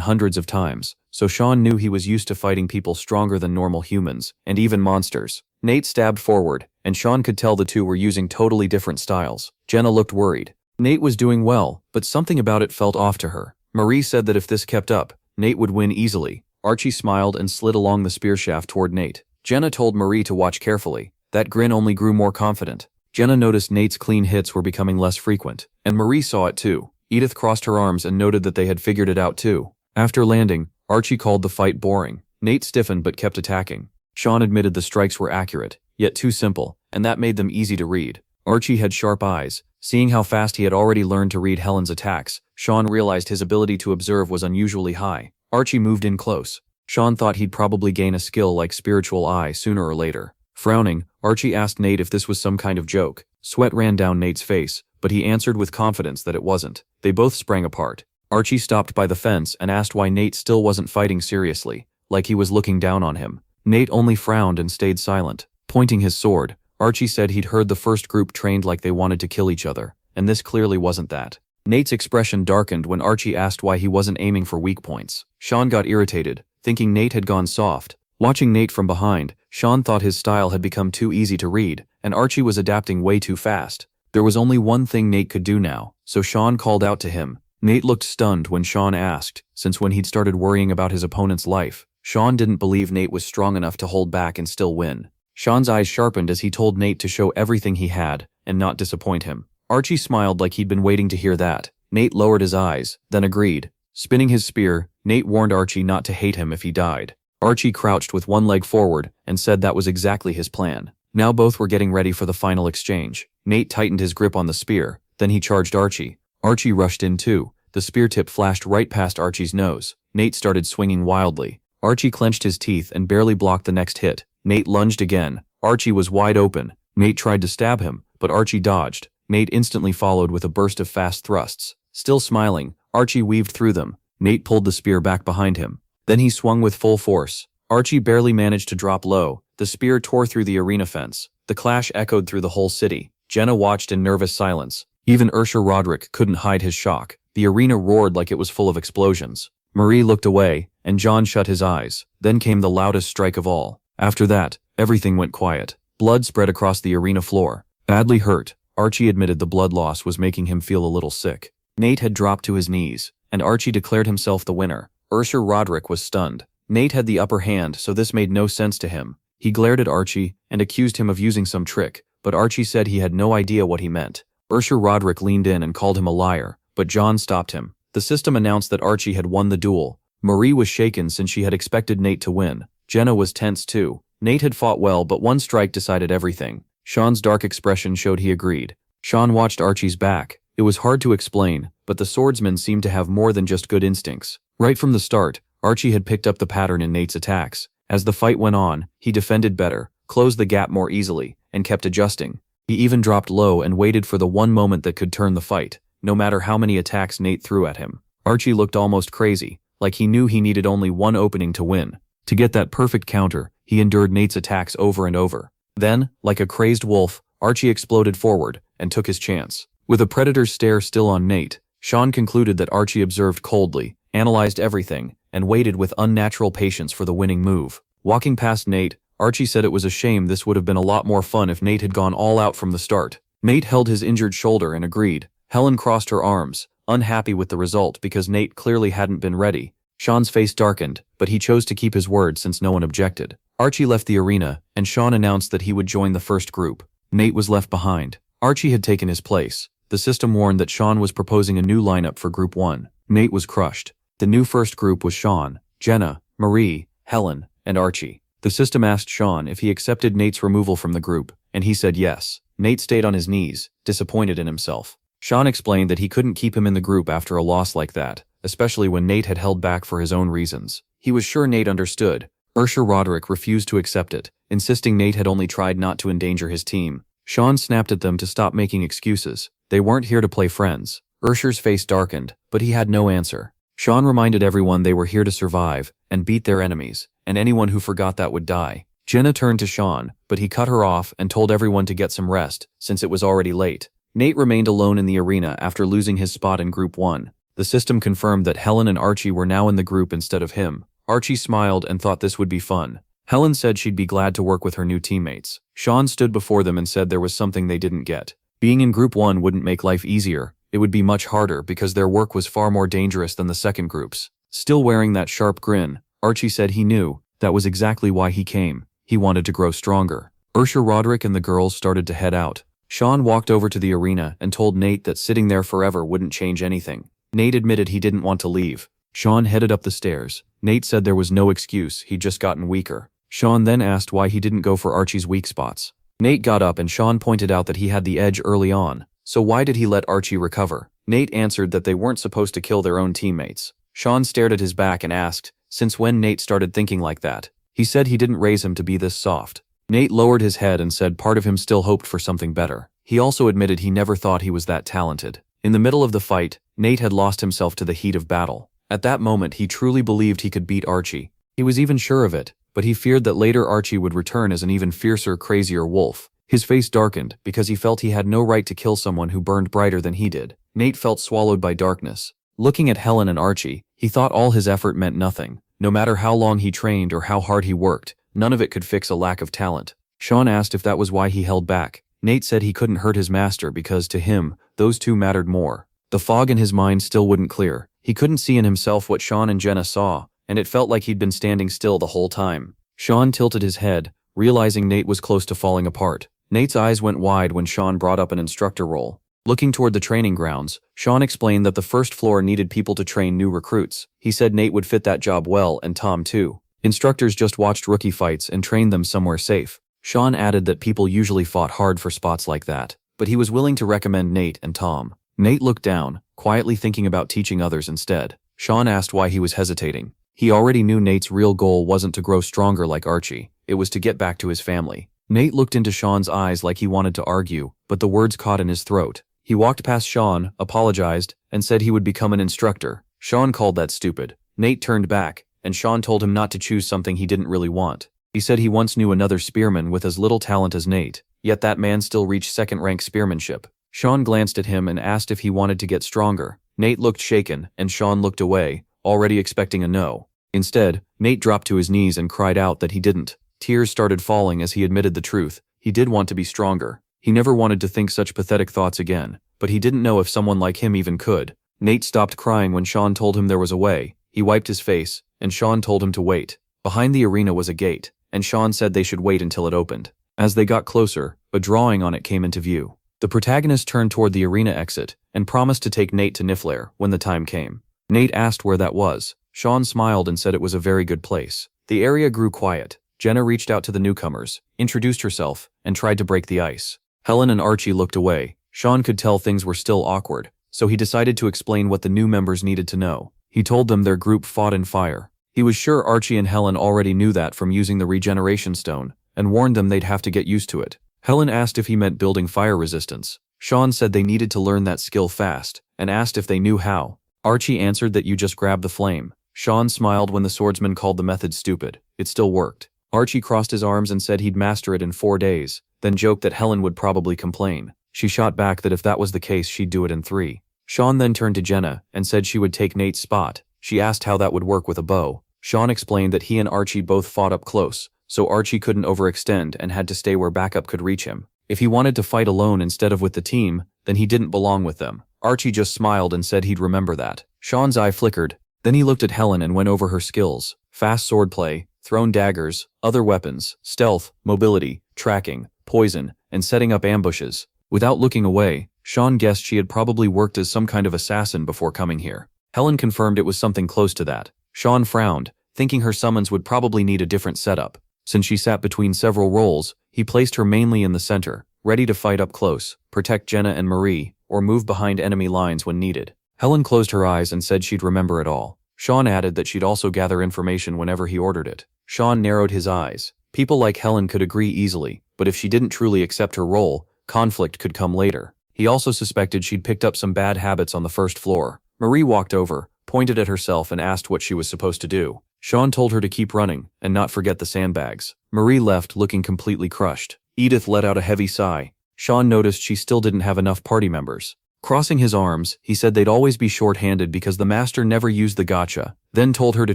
hundreds of times, so Sean knew he was used to fighting people stronger than normal humans, and even monsters. Nate stabbed forward, and Sean could tell the two were using totally different styles. Jenna looked worried. Nate was doing well, but something about it felt off to her. Marie said that if this kept up, Nate would win easily. Archie smiled and slid along the spear shaft toward Nate. Jenna told Marie to watch carefully. That grin only grew more confident. Jenna noticed Nate's clean hits were becoming less frequent, and Marie saw it too. Edith crossed her arms and noted that they had figured it out too. After landing, Archie called the fight boring. Nate stiffened but kept attacking. Sean admitted the strikes were accurate, yet too simple, and that made them easy to read. Archie had sharp eyes. Seeing how fast he had already learned to read Helen's attacks, Sean realized his ability to observe was unusually high. Archie moved in close. Sean thought he'd probably gain a skill like Spiritual Eye sooner or later. Frowning, Archie asked Nate if this was some kind of joke. Sweat ran down Nate's face, but he answered with confidence that it wasn't. They both sprang apart. Archie stopped by the fence and asked why Nate still wasn't fighting seriously, like he was looking down on him. Nate only frowned and stayed silent. Pointing his sword, Archie said he'd heard the first group trained like they wanted to kill each other, and this clearly wasn't that. Nate's expression darkened when Archie asked why he wasn't aiming for weak points. Sean got irritated, thinking Nate had gone soft. Watching Nate from behind, Sean thought his style had become too easy to read, and Archie was adapting way too fast. There was only one thing Nate could do now, so Sean called out to him. Nate looked stunned when Sean asked, since when he'd started worrying about his opponent's life. Sean didn't believe Nate was strong enough to hold back and still win. Sean's eyes sharpened as he told Nate to show everything he had, and not disappoint him. Archie smiled like he'd been waiting to hear that. Nate lowered his eyes, then agreed. Spinning his spear, Nate warned Archie not to hate him if he died. Archie crouched with one leg forward and said that was exactly his plan. Now both were getting ready for the final exchange. Nate tightened his grip on the spear, then he charged Archie. Archie rushed in too. The spear tip flashed right past Archie's nose. Nate started swinging wildly. Archie clenched his teeth and barely blocked the next hit. Nate lunged again. Archie was wide open. Nate tried to stab him, but Archie dodged. Nate instantly followed with a burst of fast thrusts. Still smiling, Archie weaved through them. Nate pulled the spear back behind him. Then he swung with full force. Archie barely managed to drop low. The spear tore through the arena fence. The clash echoed through the whole city. Jenna watched in nervous silence. Even Ursher Roderick couldn't hide his shock. The arena roared like it was full of explosions. Marie looked away, and John shut his eyes. Then came the loudest strike of all. After that, everything went quiet. Blood spread across the arena floor. Badly hurt, Archie admitted the blood loss was making him feel a little sick. Nate had dropped to his knees, and Archie declared himself the winner. Ursher Roderick was stunned. Nate had the upper hand, so this made no sense to him. He glared at Archie and accused him of using some trick, but Archie said he had no idea what he meant. Ursher Roderick leaned in and called him a liar, but John stopped him. The system announced that Archie had won the duel. Marie was shaken since she had expected Nate to win. Jenna was tense too. Nate had fought well, but one strike decided everything. Sean's dark expression showed he agreed. Sean watched Archie's back. It was hard to explain, but the swordsman seemed to have more than just good instincts. Right from the start, Archie had picked up the pattern in Nate's attacks. As the fight went on, he defended better, closed the gap more easily, and kept adjusting. He even dropped low and waited for the one moment that could turn the fight, no matter how many attacks Nate threw at him. Archie looked almost crazy, like he knew he needed only one opening to win. To get that perfect counter, he endured Nate's attacks over and over. Then, like a crazed wolf, Archie exploded forward and took his chance. With a predator's stare still on Nate, Sean concluded that Archie observed coldly, analyzed everything, and waited with unnatural patience for the winning move. Walking past Nate, Archie said it was a shame this would have been a lot more fun if Nate had gone all out from the start. Nate held his injured shoulder and agreed. Helen crossed her arms, unhappy with the result because Nate clearly hadn't been ready. Sean's face darkened, but he chose to keep his word since no one objected. Archie left the arena, and Sean announced that he would join the first group. Nate was left behind. Archie had taken his place. The system warned that Sean was proposing a new lineup for Group 1. Nate was crushed. The new first group was Sean, Jenna, Marie, Helen, and Archie. The system asked Sean if he accepted Nate's removal from the group, and he said yes. Nate stayed on his knees, disappointed in himself. Sean explained that he couldn't keep him in the group after a loss like that, especially when Nate had held back for his own reasons. He was sure Nate understood. Roderick refused to accept it, insisting Nate had only tried not to endanger his team. Sean snapped at them to stop making excuses. They weren't here to play friends. Ursher's face darkened, but he had no answer. Sean reminded everyone they were here to survive and beat their enemies, and anyone who forgot that would die. Jenna turned to Sean, but he cut her off and told everyone to get some rest, since it was already late. Nate remained alone in the arena after losing his spot in Group 1. The system confirmed that Helen and Archie were now in the group instead of him. Archie smiled and thought this would be fun. Helen said she'd be glad to work with her new teammates. Sean stood before them and said there was something they didn't get. Being in Group 1 wouldn't make life easier. It would be much harder because their work was far more dangerous than the second groups. Still wearing that sharp grin, Archie said he knew that was exactly why he came. He wanted to grow stronger. Roderick and the girls started to head out. Sean walked over to the arena and told Nate that sitting there forever wouldn't change anything. Nate admitted he didn't want to leave. Sean headed up the stairs. Nate said there was no excuse, he'd just gotten weaker. Sean then asked why he didn't go for Archie's weak spots. Nate got up and Sean pointed out that he had the edge early on. So why did he let Archie recover? Nate answered that they weren't supposed to kill their own teammates. Sean stared at his back and asked, since when Nate started thinking like that? He said he didn't raise him to be this soft. Nate lowered his head and said part of him still hoped for something better. He also admitted he never thought he was that talented. In the middle of the fight, Nate had lost himself to the heat of battle. At that moment he truly believed he could beat Archie. He was even sure of it, but he feared that later Archie would return as an even fiercer, crazier wolf. His face darkened because he felt he had no right to kill someone who burned brighter than he did. Nate felt swallowed by darkness. Looking at Helen and Archie, he thought all his effort meant nothing. No matter how long he trained or how hard he worked, none of it could fix a lack of talent. Sean asked if that was why he held back. Nate said he couldn't hurt his master because, to him, those two mattered more. The fog in his mind still wouldn't clear. He couldn't see in himself what Sean and Jenna saw, and it felt like he'd been standing still the whole time. Sean tilted his head, realizing Nate was close to falling apart. Nate's eyes went wide when Sean brought up an instructor role. Looking toward the training grounds, Sean explained that the first floor needed people to train new recruits. He said Nate would fit that job well, and Tom too. Instructors just watched rookie fights and trained them somewhere safe. Sean added that people usually fought hard for spots like that, but he was willing to recommend Nate and Tom. Nate looked down, quietly thinking about teaching others instead. Sean asked why he was hesitating. He already knew Nate's real goal wasn't to grow stronger like Archie. It was to get back to his family. Nate looked into Sean's eyes like he wanted to argue, but the words caught in his throat. He walked past Sean, apologized, and said he would become an instructor. Sean called that stupid. Nate turned back, and Sean told him not to choose something he didn't really want. He said he once knew another spearman with as little talent as Nate, yet that man still reached second-rank spearmanship. Sean glanced at him and asked if he wanted to get stronger. Nate looked shaken, and Sean looked away, already expecting a no. Instead, Nate dropped to his knees and cried out that he didn't. Tears started falling as he admitted the truth. He did want to be stronger. He never wanted to think such pathetic thoughts again, but he didn't know if someone like him even could. Nate stopped crying when Sean told him there was a way. He wiped his face, and Sean told him to wait. Behind the arena was a gate, and Sean said they should wait until it opened. As they got closer, a drawing on it came into view. The protagonist turned toward the arena exit and promised to take Nate to Niflheim when the time came. Nate asked where that was. Sean smiled and said it was a very good place. The area grew quiet. Jenna reached out to the newcomers, introduced herself, and tried to break the ice. Helen and Archie looked away. Sean could tell things were still awkward, so he decided to explain what the new members needed to know. He told them their group fought in fire. He was sure Archie and Helen already knew that from using the regeneration stone, and warned them they'd have to get used to it. Helen asked if he meant building fire resistance. Sean said they needed to learn that skill fast, and asked if they knew how. Archie answered that you just grab the flame. Sean smiled when the swordsman called the method stupid. It still worked. Archie crossed his arms and said he'd master it in 4 days, then joked that Helen would probably complain. She shot back that if that was the case she'd do it in 3. Sean then turned to Jenna and said she would take Nate's spot. She asked how that would work with a bow. Sean explained that he and Archie both fought up close, so Archie couldn't overextend and had to stay where backup could reach him. If he wanted to fight alone instead of with the team, then he didn't belong with them. Archie just smiled and said he'd remember that. Sean's eye flickered. Then he looked at Helen and went over her skills: fast swordplay, thrown daggers, other weapons, stealth, mobility, tracking, poison, and setting up ambushes. Without looking away, Sean guessed she had probably worked as some kind of assassin before coming here. Helen confirmed it was something close to that. Sean frowned, thinking her summons would probably need a different setup. Since she sat between several roles, he placed her mainly in the center, ready to fight up close, protect Jenna and Marie, or move behind enemy lines when needed. Helen closed her eyes and said she'd remember it all. Sean added that she'd also gather information whenever he ordered it. Sean narrowed his eyes. People like Helen could agree easily, but if she didn't truly accept her role, conflict could come later. He also suspected she'd picked up some bad habits on the first floor. Marie walked over, pointed at herself and asked what she was supposed to do. Sean told her to keep running and not forget the sandbags. Marie left looking completely crushed. Edith let out a heavy sigh. Sean noticed she still didn't have enough party members. Crossing his arms, he said they'd always be short-handed because the master never used the gacha, then told her to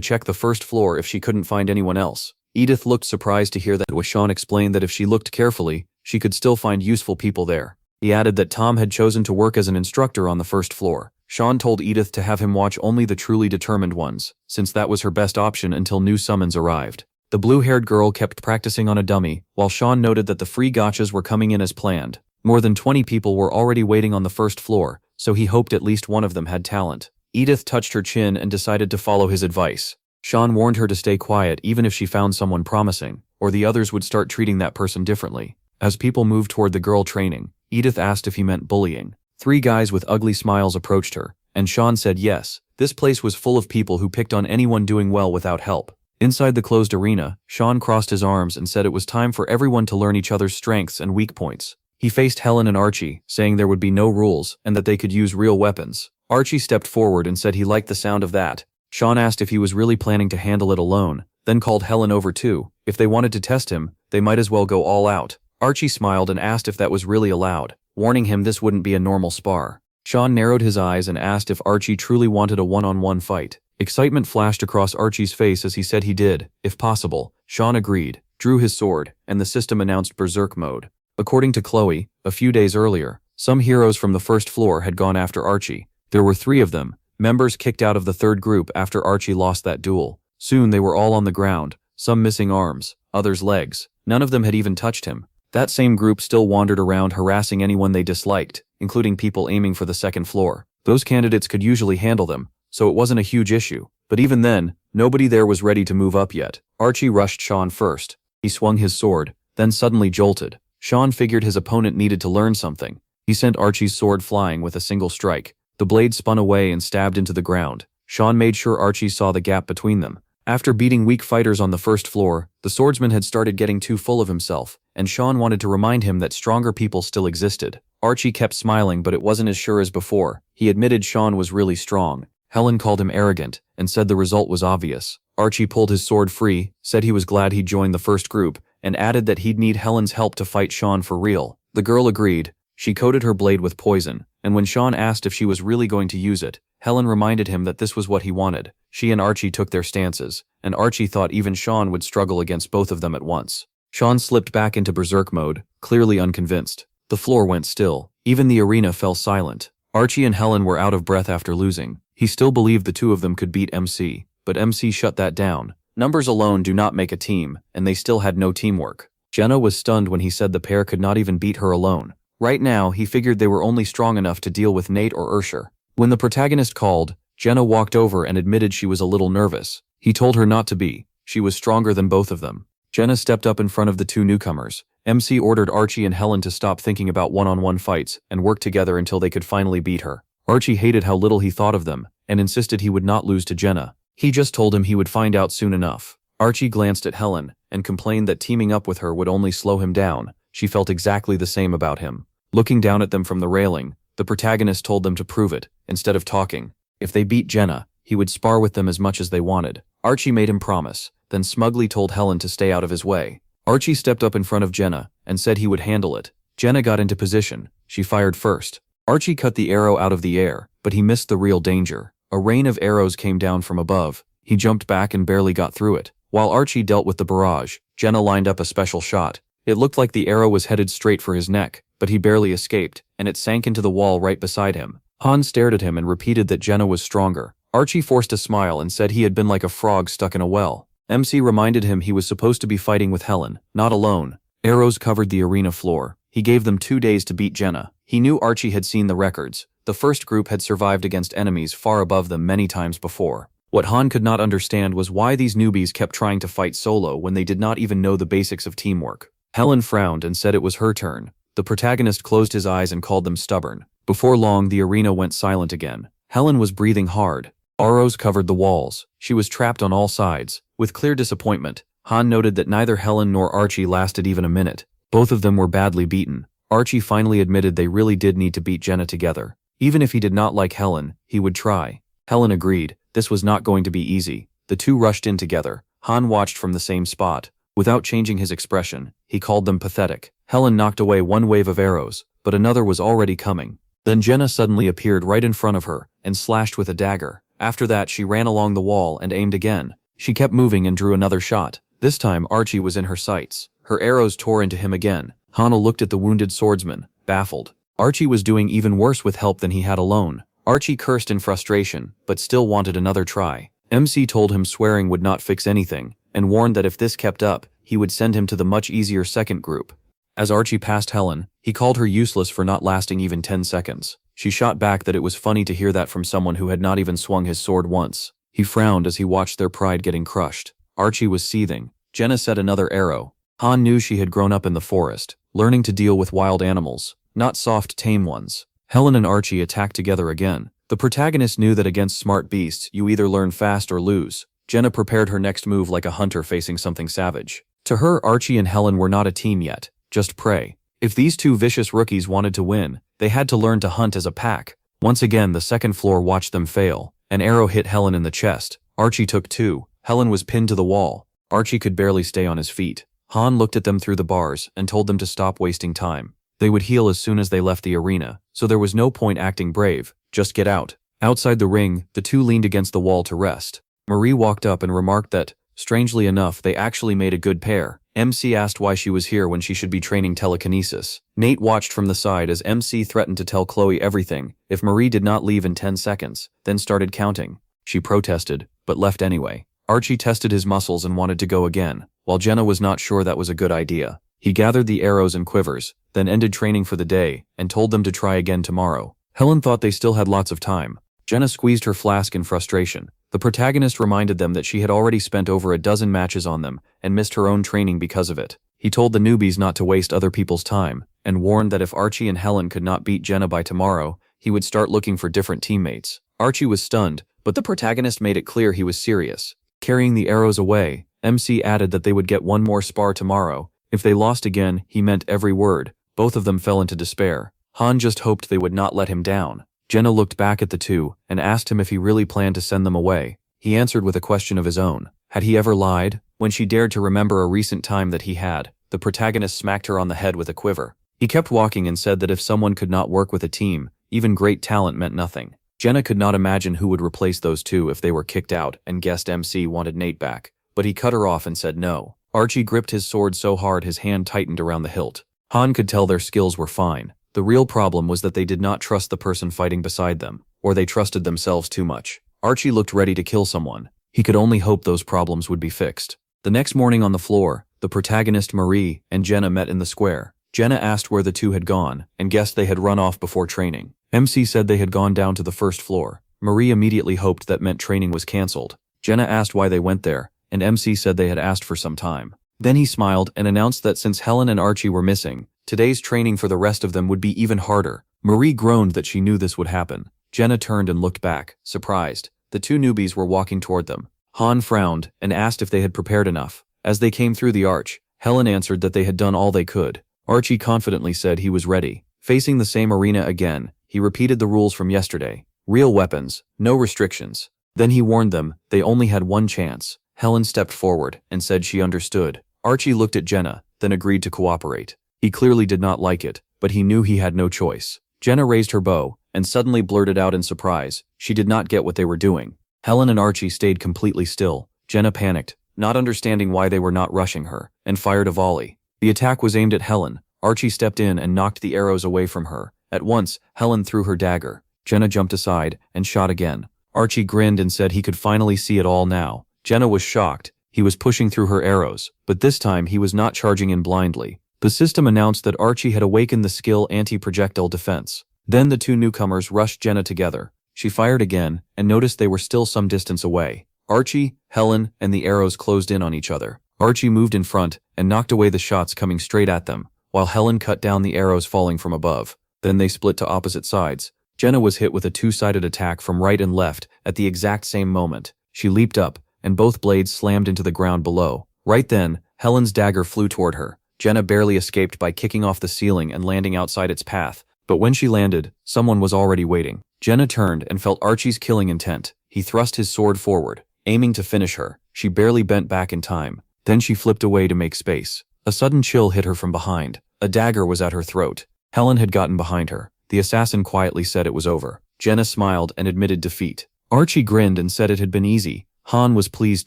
check the first floor if she couldn't find anyone else. Edith looked surprised to hear that, as Sean explained that if she looked carefully, she could still find useful people there. He added that Tom had chosen to work as an instructor on the first floor. Sean told Edith to have him watch only the truly determined ones, since that was her best option until new summons arrived. The blue-haired girl kept practicing on a dummy, while Sean noted that the free gachas were coming in as planned. More than 20 people were already waiting on the first floor, so he hoped at least one of them had talent. Edith touched her chin and decided to follow his advice. Sean warned her to stay quiet even if she found someone promising, or the others would start treating that person differently. As people moved toward the girl training, Edith asked if he meant bullying. 3 guys with ugly smiles approached her, and Sean said yes. This place was full of people who picked on anyone doing well without help. Inside the closed arena, Sean crossed his arms and said it was time for everyone to learn each other's strengths and weak points. He faced Helen and Archie, saying there would be no rules and that they could use real weapons. Archie stepped forward and said he liked the sound of that. Sean asked if he was really planning to handle it alone, then called Helen over too. If they wanted to test him, they might as well go all out. Archie smiled and asked if that was really allowed, warning him this wouldn't be a normal spar. Sean narrowed his eyes and asked if Archie truly wanted a one-on-one fight. Excitement flashed across Archie's face as he said he did, if possible. Sean agreed, drew his sword, and the system announced Berserk mode. According to Chloe, a few days earlier, some heroes from the first floor had gone after Archie. There were 3 of them, members kicked out of the 3rd group after Archie lost that duel. Soon they were all on the ground, some missing arms, others legs. None of them had even touched him. That same group still wandered around harassing anyone they disliked, including people aiming for the 2nd floor. Those candidates could usually handle them, so it wasn't a huge issue. But even then, nobody there was ready to move up yet. Archie rushed Sean first. He swung his sword, then suddenly jolted. Sean figured his opponent needed to learn something. He sent Archie's sword flying with a single strike. The blade spun away and stabbed into the ground. Sean made sure Archie saw the gap between them. After beating weak fighters on the first floor, the swordsman had started getting too full of himself, and Sean wanted to remind him that stronger people still existed. Archie kept smiling, but it wasn't as sure as before. He admitted Sean was really strong. Helen called him arrogant, and said the result was obvious. Archie pulled his sword free, said he was glad he'd joined the first group, and added that he'd need Helen's help to fight Sean for real. The girl agreed. She coated her blade with poison, and when Sean asked if she was really going to use it, Helen reminded him that this was what he wanted. She and Archie took their stances, and Archie thought even Sean would struggle against both of them at once. Sean slipped back into berserk mode, clearly unconvinced. The floor went still. Even the arena fell silent. Archie and Helen were out of breath after losing. He still believed the 2 of them could beat MC, but MC shut that down. Numbers alone do not make a team, and they still had no teamwork. Jenna was stunned when he said the pair could not even beat her alone. Right now, he figured they were only strong enough to deal with Nate or Ursher. When the protagonist called, Jenna walked over and admitted she was a little nervous. He told her not to be. She was stronger than both of them. Jenna stepped up in front of the 2 newcomers. MC ordered Archie and Helen to stop thinking about one-on-one fights and work together until they could finally beat her. Archie hated how little he thought of them, and insisted he would not lose to Jenna. He just told him he would find out soon enough. Archie glanced at Helen, and complained that teaming up with her would only slow him down. She felt exactly the same about him. Looking down at them from the railing, the protagonist told them to prove it, instead of talking. If they beat Jenna, he would spar with them as much as they wanted. Archie made him promise, then smugly told Helen to stay out of his way. Archie stepped up in front of Jenna, and said he would handle it. Jenna got into position. She fired first. Archie cut the arrow out of the air, but he missed the real danger. A rain of arrows came down from above. He jumped back and barely got through it. While Archie dealt with the barrage, Jenna lined up a special shot. It looked like the arrow was headed straight for his neck, but he barely escaped, and it sank into the wall right beside him. Han stared at him and repeated that Jenna was stronger. Archie forced a smile and said he had been like a frog stuck in a well. MC reminded him he was supposed to be fighting with Helen, not alone. Arrows covered the arena floor. He gave them 2 days to beat Jenna. He knew Archie had seen the records. The first group had survived against enemies far above them many times before. What Han could not understand was why these newbies kept trying to fight solo when they did not even know the basics of teamwork. Helen frowned and said it was her turn. The protagonist closed his eyes and called them stubborn. Before long, the arena went silent again. Helen was breathing hard. Arrows covered the walls. She was trapped on all sides. With clear disappointment, Han noted that neither Helen nor Archie lasted even a minute. Both of them were badly beaten. Archie finally admitted they really did need to beat Jenna together. Even if he did not like Helen, he would try. Helen agreed. This was not going to be easy. The two rushed in together. Han watched from the same spot. Without changing his expression, he called them pathetic. Helen knocked away one wave of arrows, but another was already coming. Then Jenna suddenly appeared right in front of her and slashed with a dagger. After that, she ran along the wall and aimed again. She kept moving and drew another shot. This time, Archie was in her sights. Her arrows tore into him again. Han looked at the wounded swordsman, baffled. Archie was doing even worse with help than he had alone. Archie cursed in frustration, but still wanted another try. MC told him swearing would not fix anything, and warned that if this kept up, he would send him to the much easier second group. As Archie passed Helen, he called her useless for not lasting even 10 seconds. She shot back that it was funny to hear that from someone who had not even swung his sword once. He frowned as he watched their pride getting crushed. Archie was seething. Jenna set another arrow. Han knew she had grown up in the forest, learning to deal with wild animals, not soft, tame ones. Helen and Archie attacked together again. The protagonist knew that against smart beasts, you either learn fast or lose. Jenna prepared her next move like a hunter facing something savage. To her, Archie and Helen were not a team yet, just prey. If these two vicious rookies wanted to win, they had to learn to hunt as a pack. Once again, the second floor watched them fail. An arrow hit Helen in the chest. Archie took 2. Helen was pinned to the wall. Archie could barely stay on his feet. Han looked at them through the bars and told them to stop wasting time. They would heal as soon as they left the arena, so there was no point acting brave. Just get out. Outside the ring, the two leaned against the wall to rest. Marie walked up and remarked that, strangely enough, they actually made a good pair. MC asked why she was here when she should be training telekinesis. Nate watched from the side as MC threatened to tell Chloe everything if Marie did not leave in 10 seconds, then started counting. She protested, but left anyway. Archie tested his muscles and wanted to go again, while Jenna was not sure that was a good idea. He gathered the arrows and quivers, then ended training for the day, and told them to try again tomorrow. Helen thought they still had lots of time. Jenna squeezed her flask in frustration. The protagonist reminded them that she had already spent over a dozen matches on them and missed her own training because of it. He told the newbies not to waste other people's time, and warned that if Archie and Helen could not beat Jenna by tomorrow, he would start looking for different teammates. Archie was stunned, but the protagonist made it clear he was serious. Carrying the arrows away, MC added that they would get one more spar tomorrow. If they lost again, he meant every word. Both of them fell into despair. Han just hoped they would not let him down. Jenna looked back at the two and asked him if he really planned to send them away. He answered with a question of his own. Had he ever lied? When she dared to remember a recent time that he had, the protagonist smacked her on the head with a quiver. He kept walking and said that if someone could not work with a team, even great talent meant nothing. Jenna could not imagine who would replace those two if they were kicked out and guessed MC wanted Nate back, but he cut her off and said no. Archie gripped his sword so hard his hand tightened around the hilt. Han could tell their skills were fine. The real problem was that they did not trust the person fighting beside them, or they trusted themselves too much. Archie looked ready to kill someone. He could only hope those problems would be fixed. The next morning on the floor, the protagonist Marie and Jenna met in the square. Jenna asked where the two had gone, and guessed they had run off before training. MC said they had gone down to the first floor. Marie immediately hoped that meant training was cancelled. Jenna asked why they went there, and MC said they had asked for some time. Then he smiled and announced that since Helen and Archie were missing, today's training for the rest of them would be even harder. Marie groaned that she knew this would happen. Jenna turned and looked back, surprised. The two newbies were walking toward them. Han frowned and asked if they had prepared enough. As they came through the arch, Helen answered that they had done all they could. Archie confidently said he was ready. Facing the same arena again, he repeated the rules from yesterday. Real weapons, no restrictions. Then he warned them they only had one chance. Helen stepped forward and said she understood. Archie looked at Jenna, then agreed to cooperate. He clearly did not like it, but he knew he had no choice. Jenna raised her bow and suddenly blurted out in surprise. She did not get what they were doing. Helen and Archie stayed completely still. Jenna panicked, not understanding why they were not rushing her, and fired a volley. The attack was aimed at Helen. Archie stepped in and knocked the arrows away from her. At once, Helen threw her dagger. Jenna jumped aside and shot again. Archie grinned and said he could finally see it all now. Jenna was shocked. He was pushing through her arrows, but this time he was not charging in blindly. The system announced that Archie had awakened the skill anti-projectile defense. Then the two newcomers rushed Jenna together. She fired again and noticed they were still some distance away. Archie, Helen, and the arrows closed in on each other. Archie moved in front and knocked away the shots coming straight at them, while Helen cut down the arrows falling from above. Then they split to opposite sides. Jenna was hit with a two-sided attack from right and left at the exact same moment. She leaped up, and both blades slammed into the ground below. Right then, Helen's dagger flew toward her. Jenna barely escaped by kicking off the ceiling and landing outside its path. But when she landed, someone was already waiting. Jenna turned and felt Archie's killing intent. He thrust his sword forward, aiming to finish her. She barely bent back in time. Then she flipped away to make space. A sudden chill hit her from behind. A dagger was at her throat. Helen had gotten behind her. The assassin quietly said it was over. Jenna smiled and admitted defeat. Archie grinned and said it had been easy. Han was pleased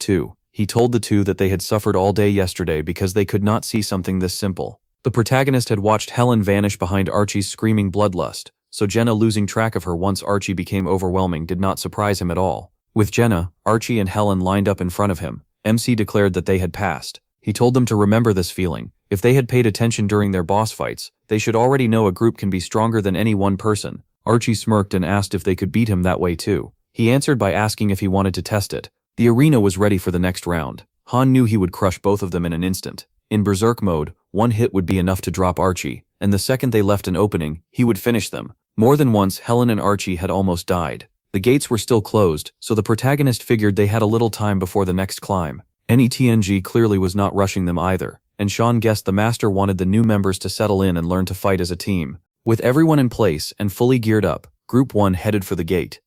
too. He told the two that they had suffered all day yesterday because they could not see something this simple. The protagonist had watched Helen vanish behind Archie's screaming bloodlust, so Jenna losing track of her once Archie became overwhelming did not surprise him at all. With Jenna, Archie and Helen lined up in front of him. MC declared that they had passed. He told them to remember this feeling. If they had paid attention during their boss fights, they should already know a group can be stronger than any one person. Archie smirked and asked if they could beat him that way too. He answered by asking if he wanted to test it. The arena was ready for the next round. Han knew he would crush both of them in an instant. In berserk mode, one hit would be enough to drop Archie, and the second they left an opening, he would finish them. More than once, Helen and Archie had almost died. The gates were still closed, so the protagonist figured they had a little time before the next climb. NETNG clearly was not rushing them either, and Sean guessed the master wanted the new members to settle in and learn to fight as a team. With everyone in place and fully geared up, Group 1 headed for the gate.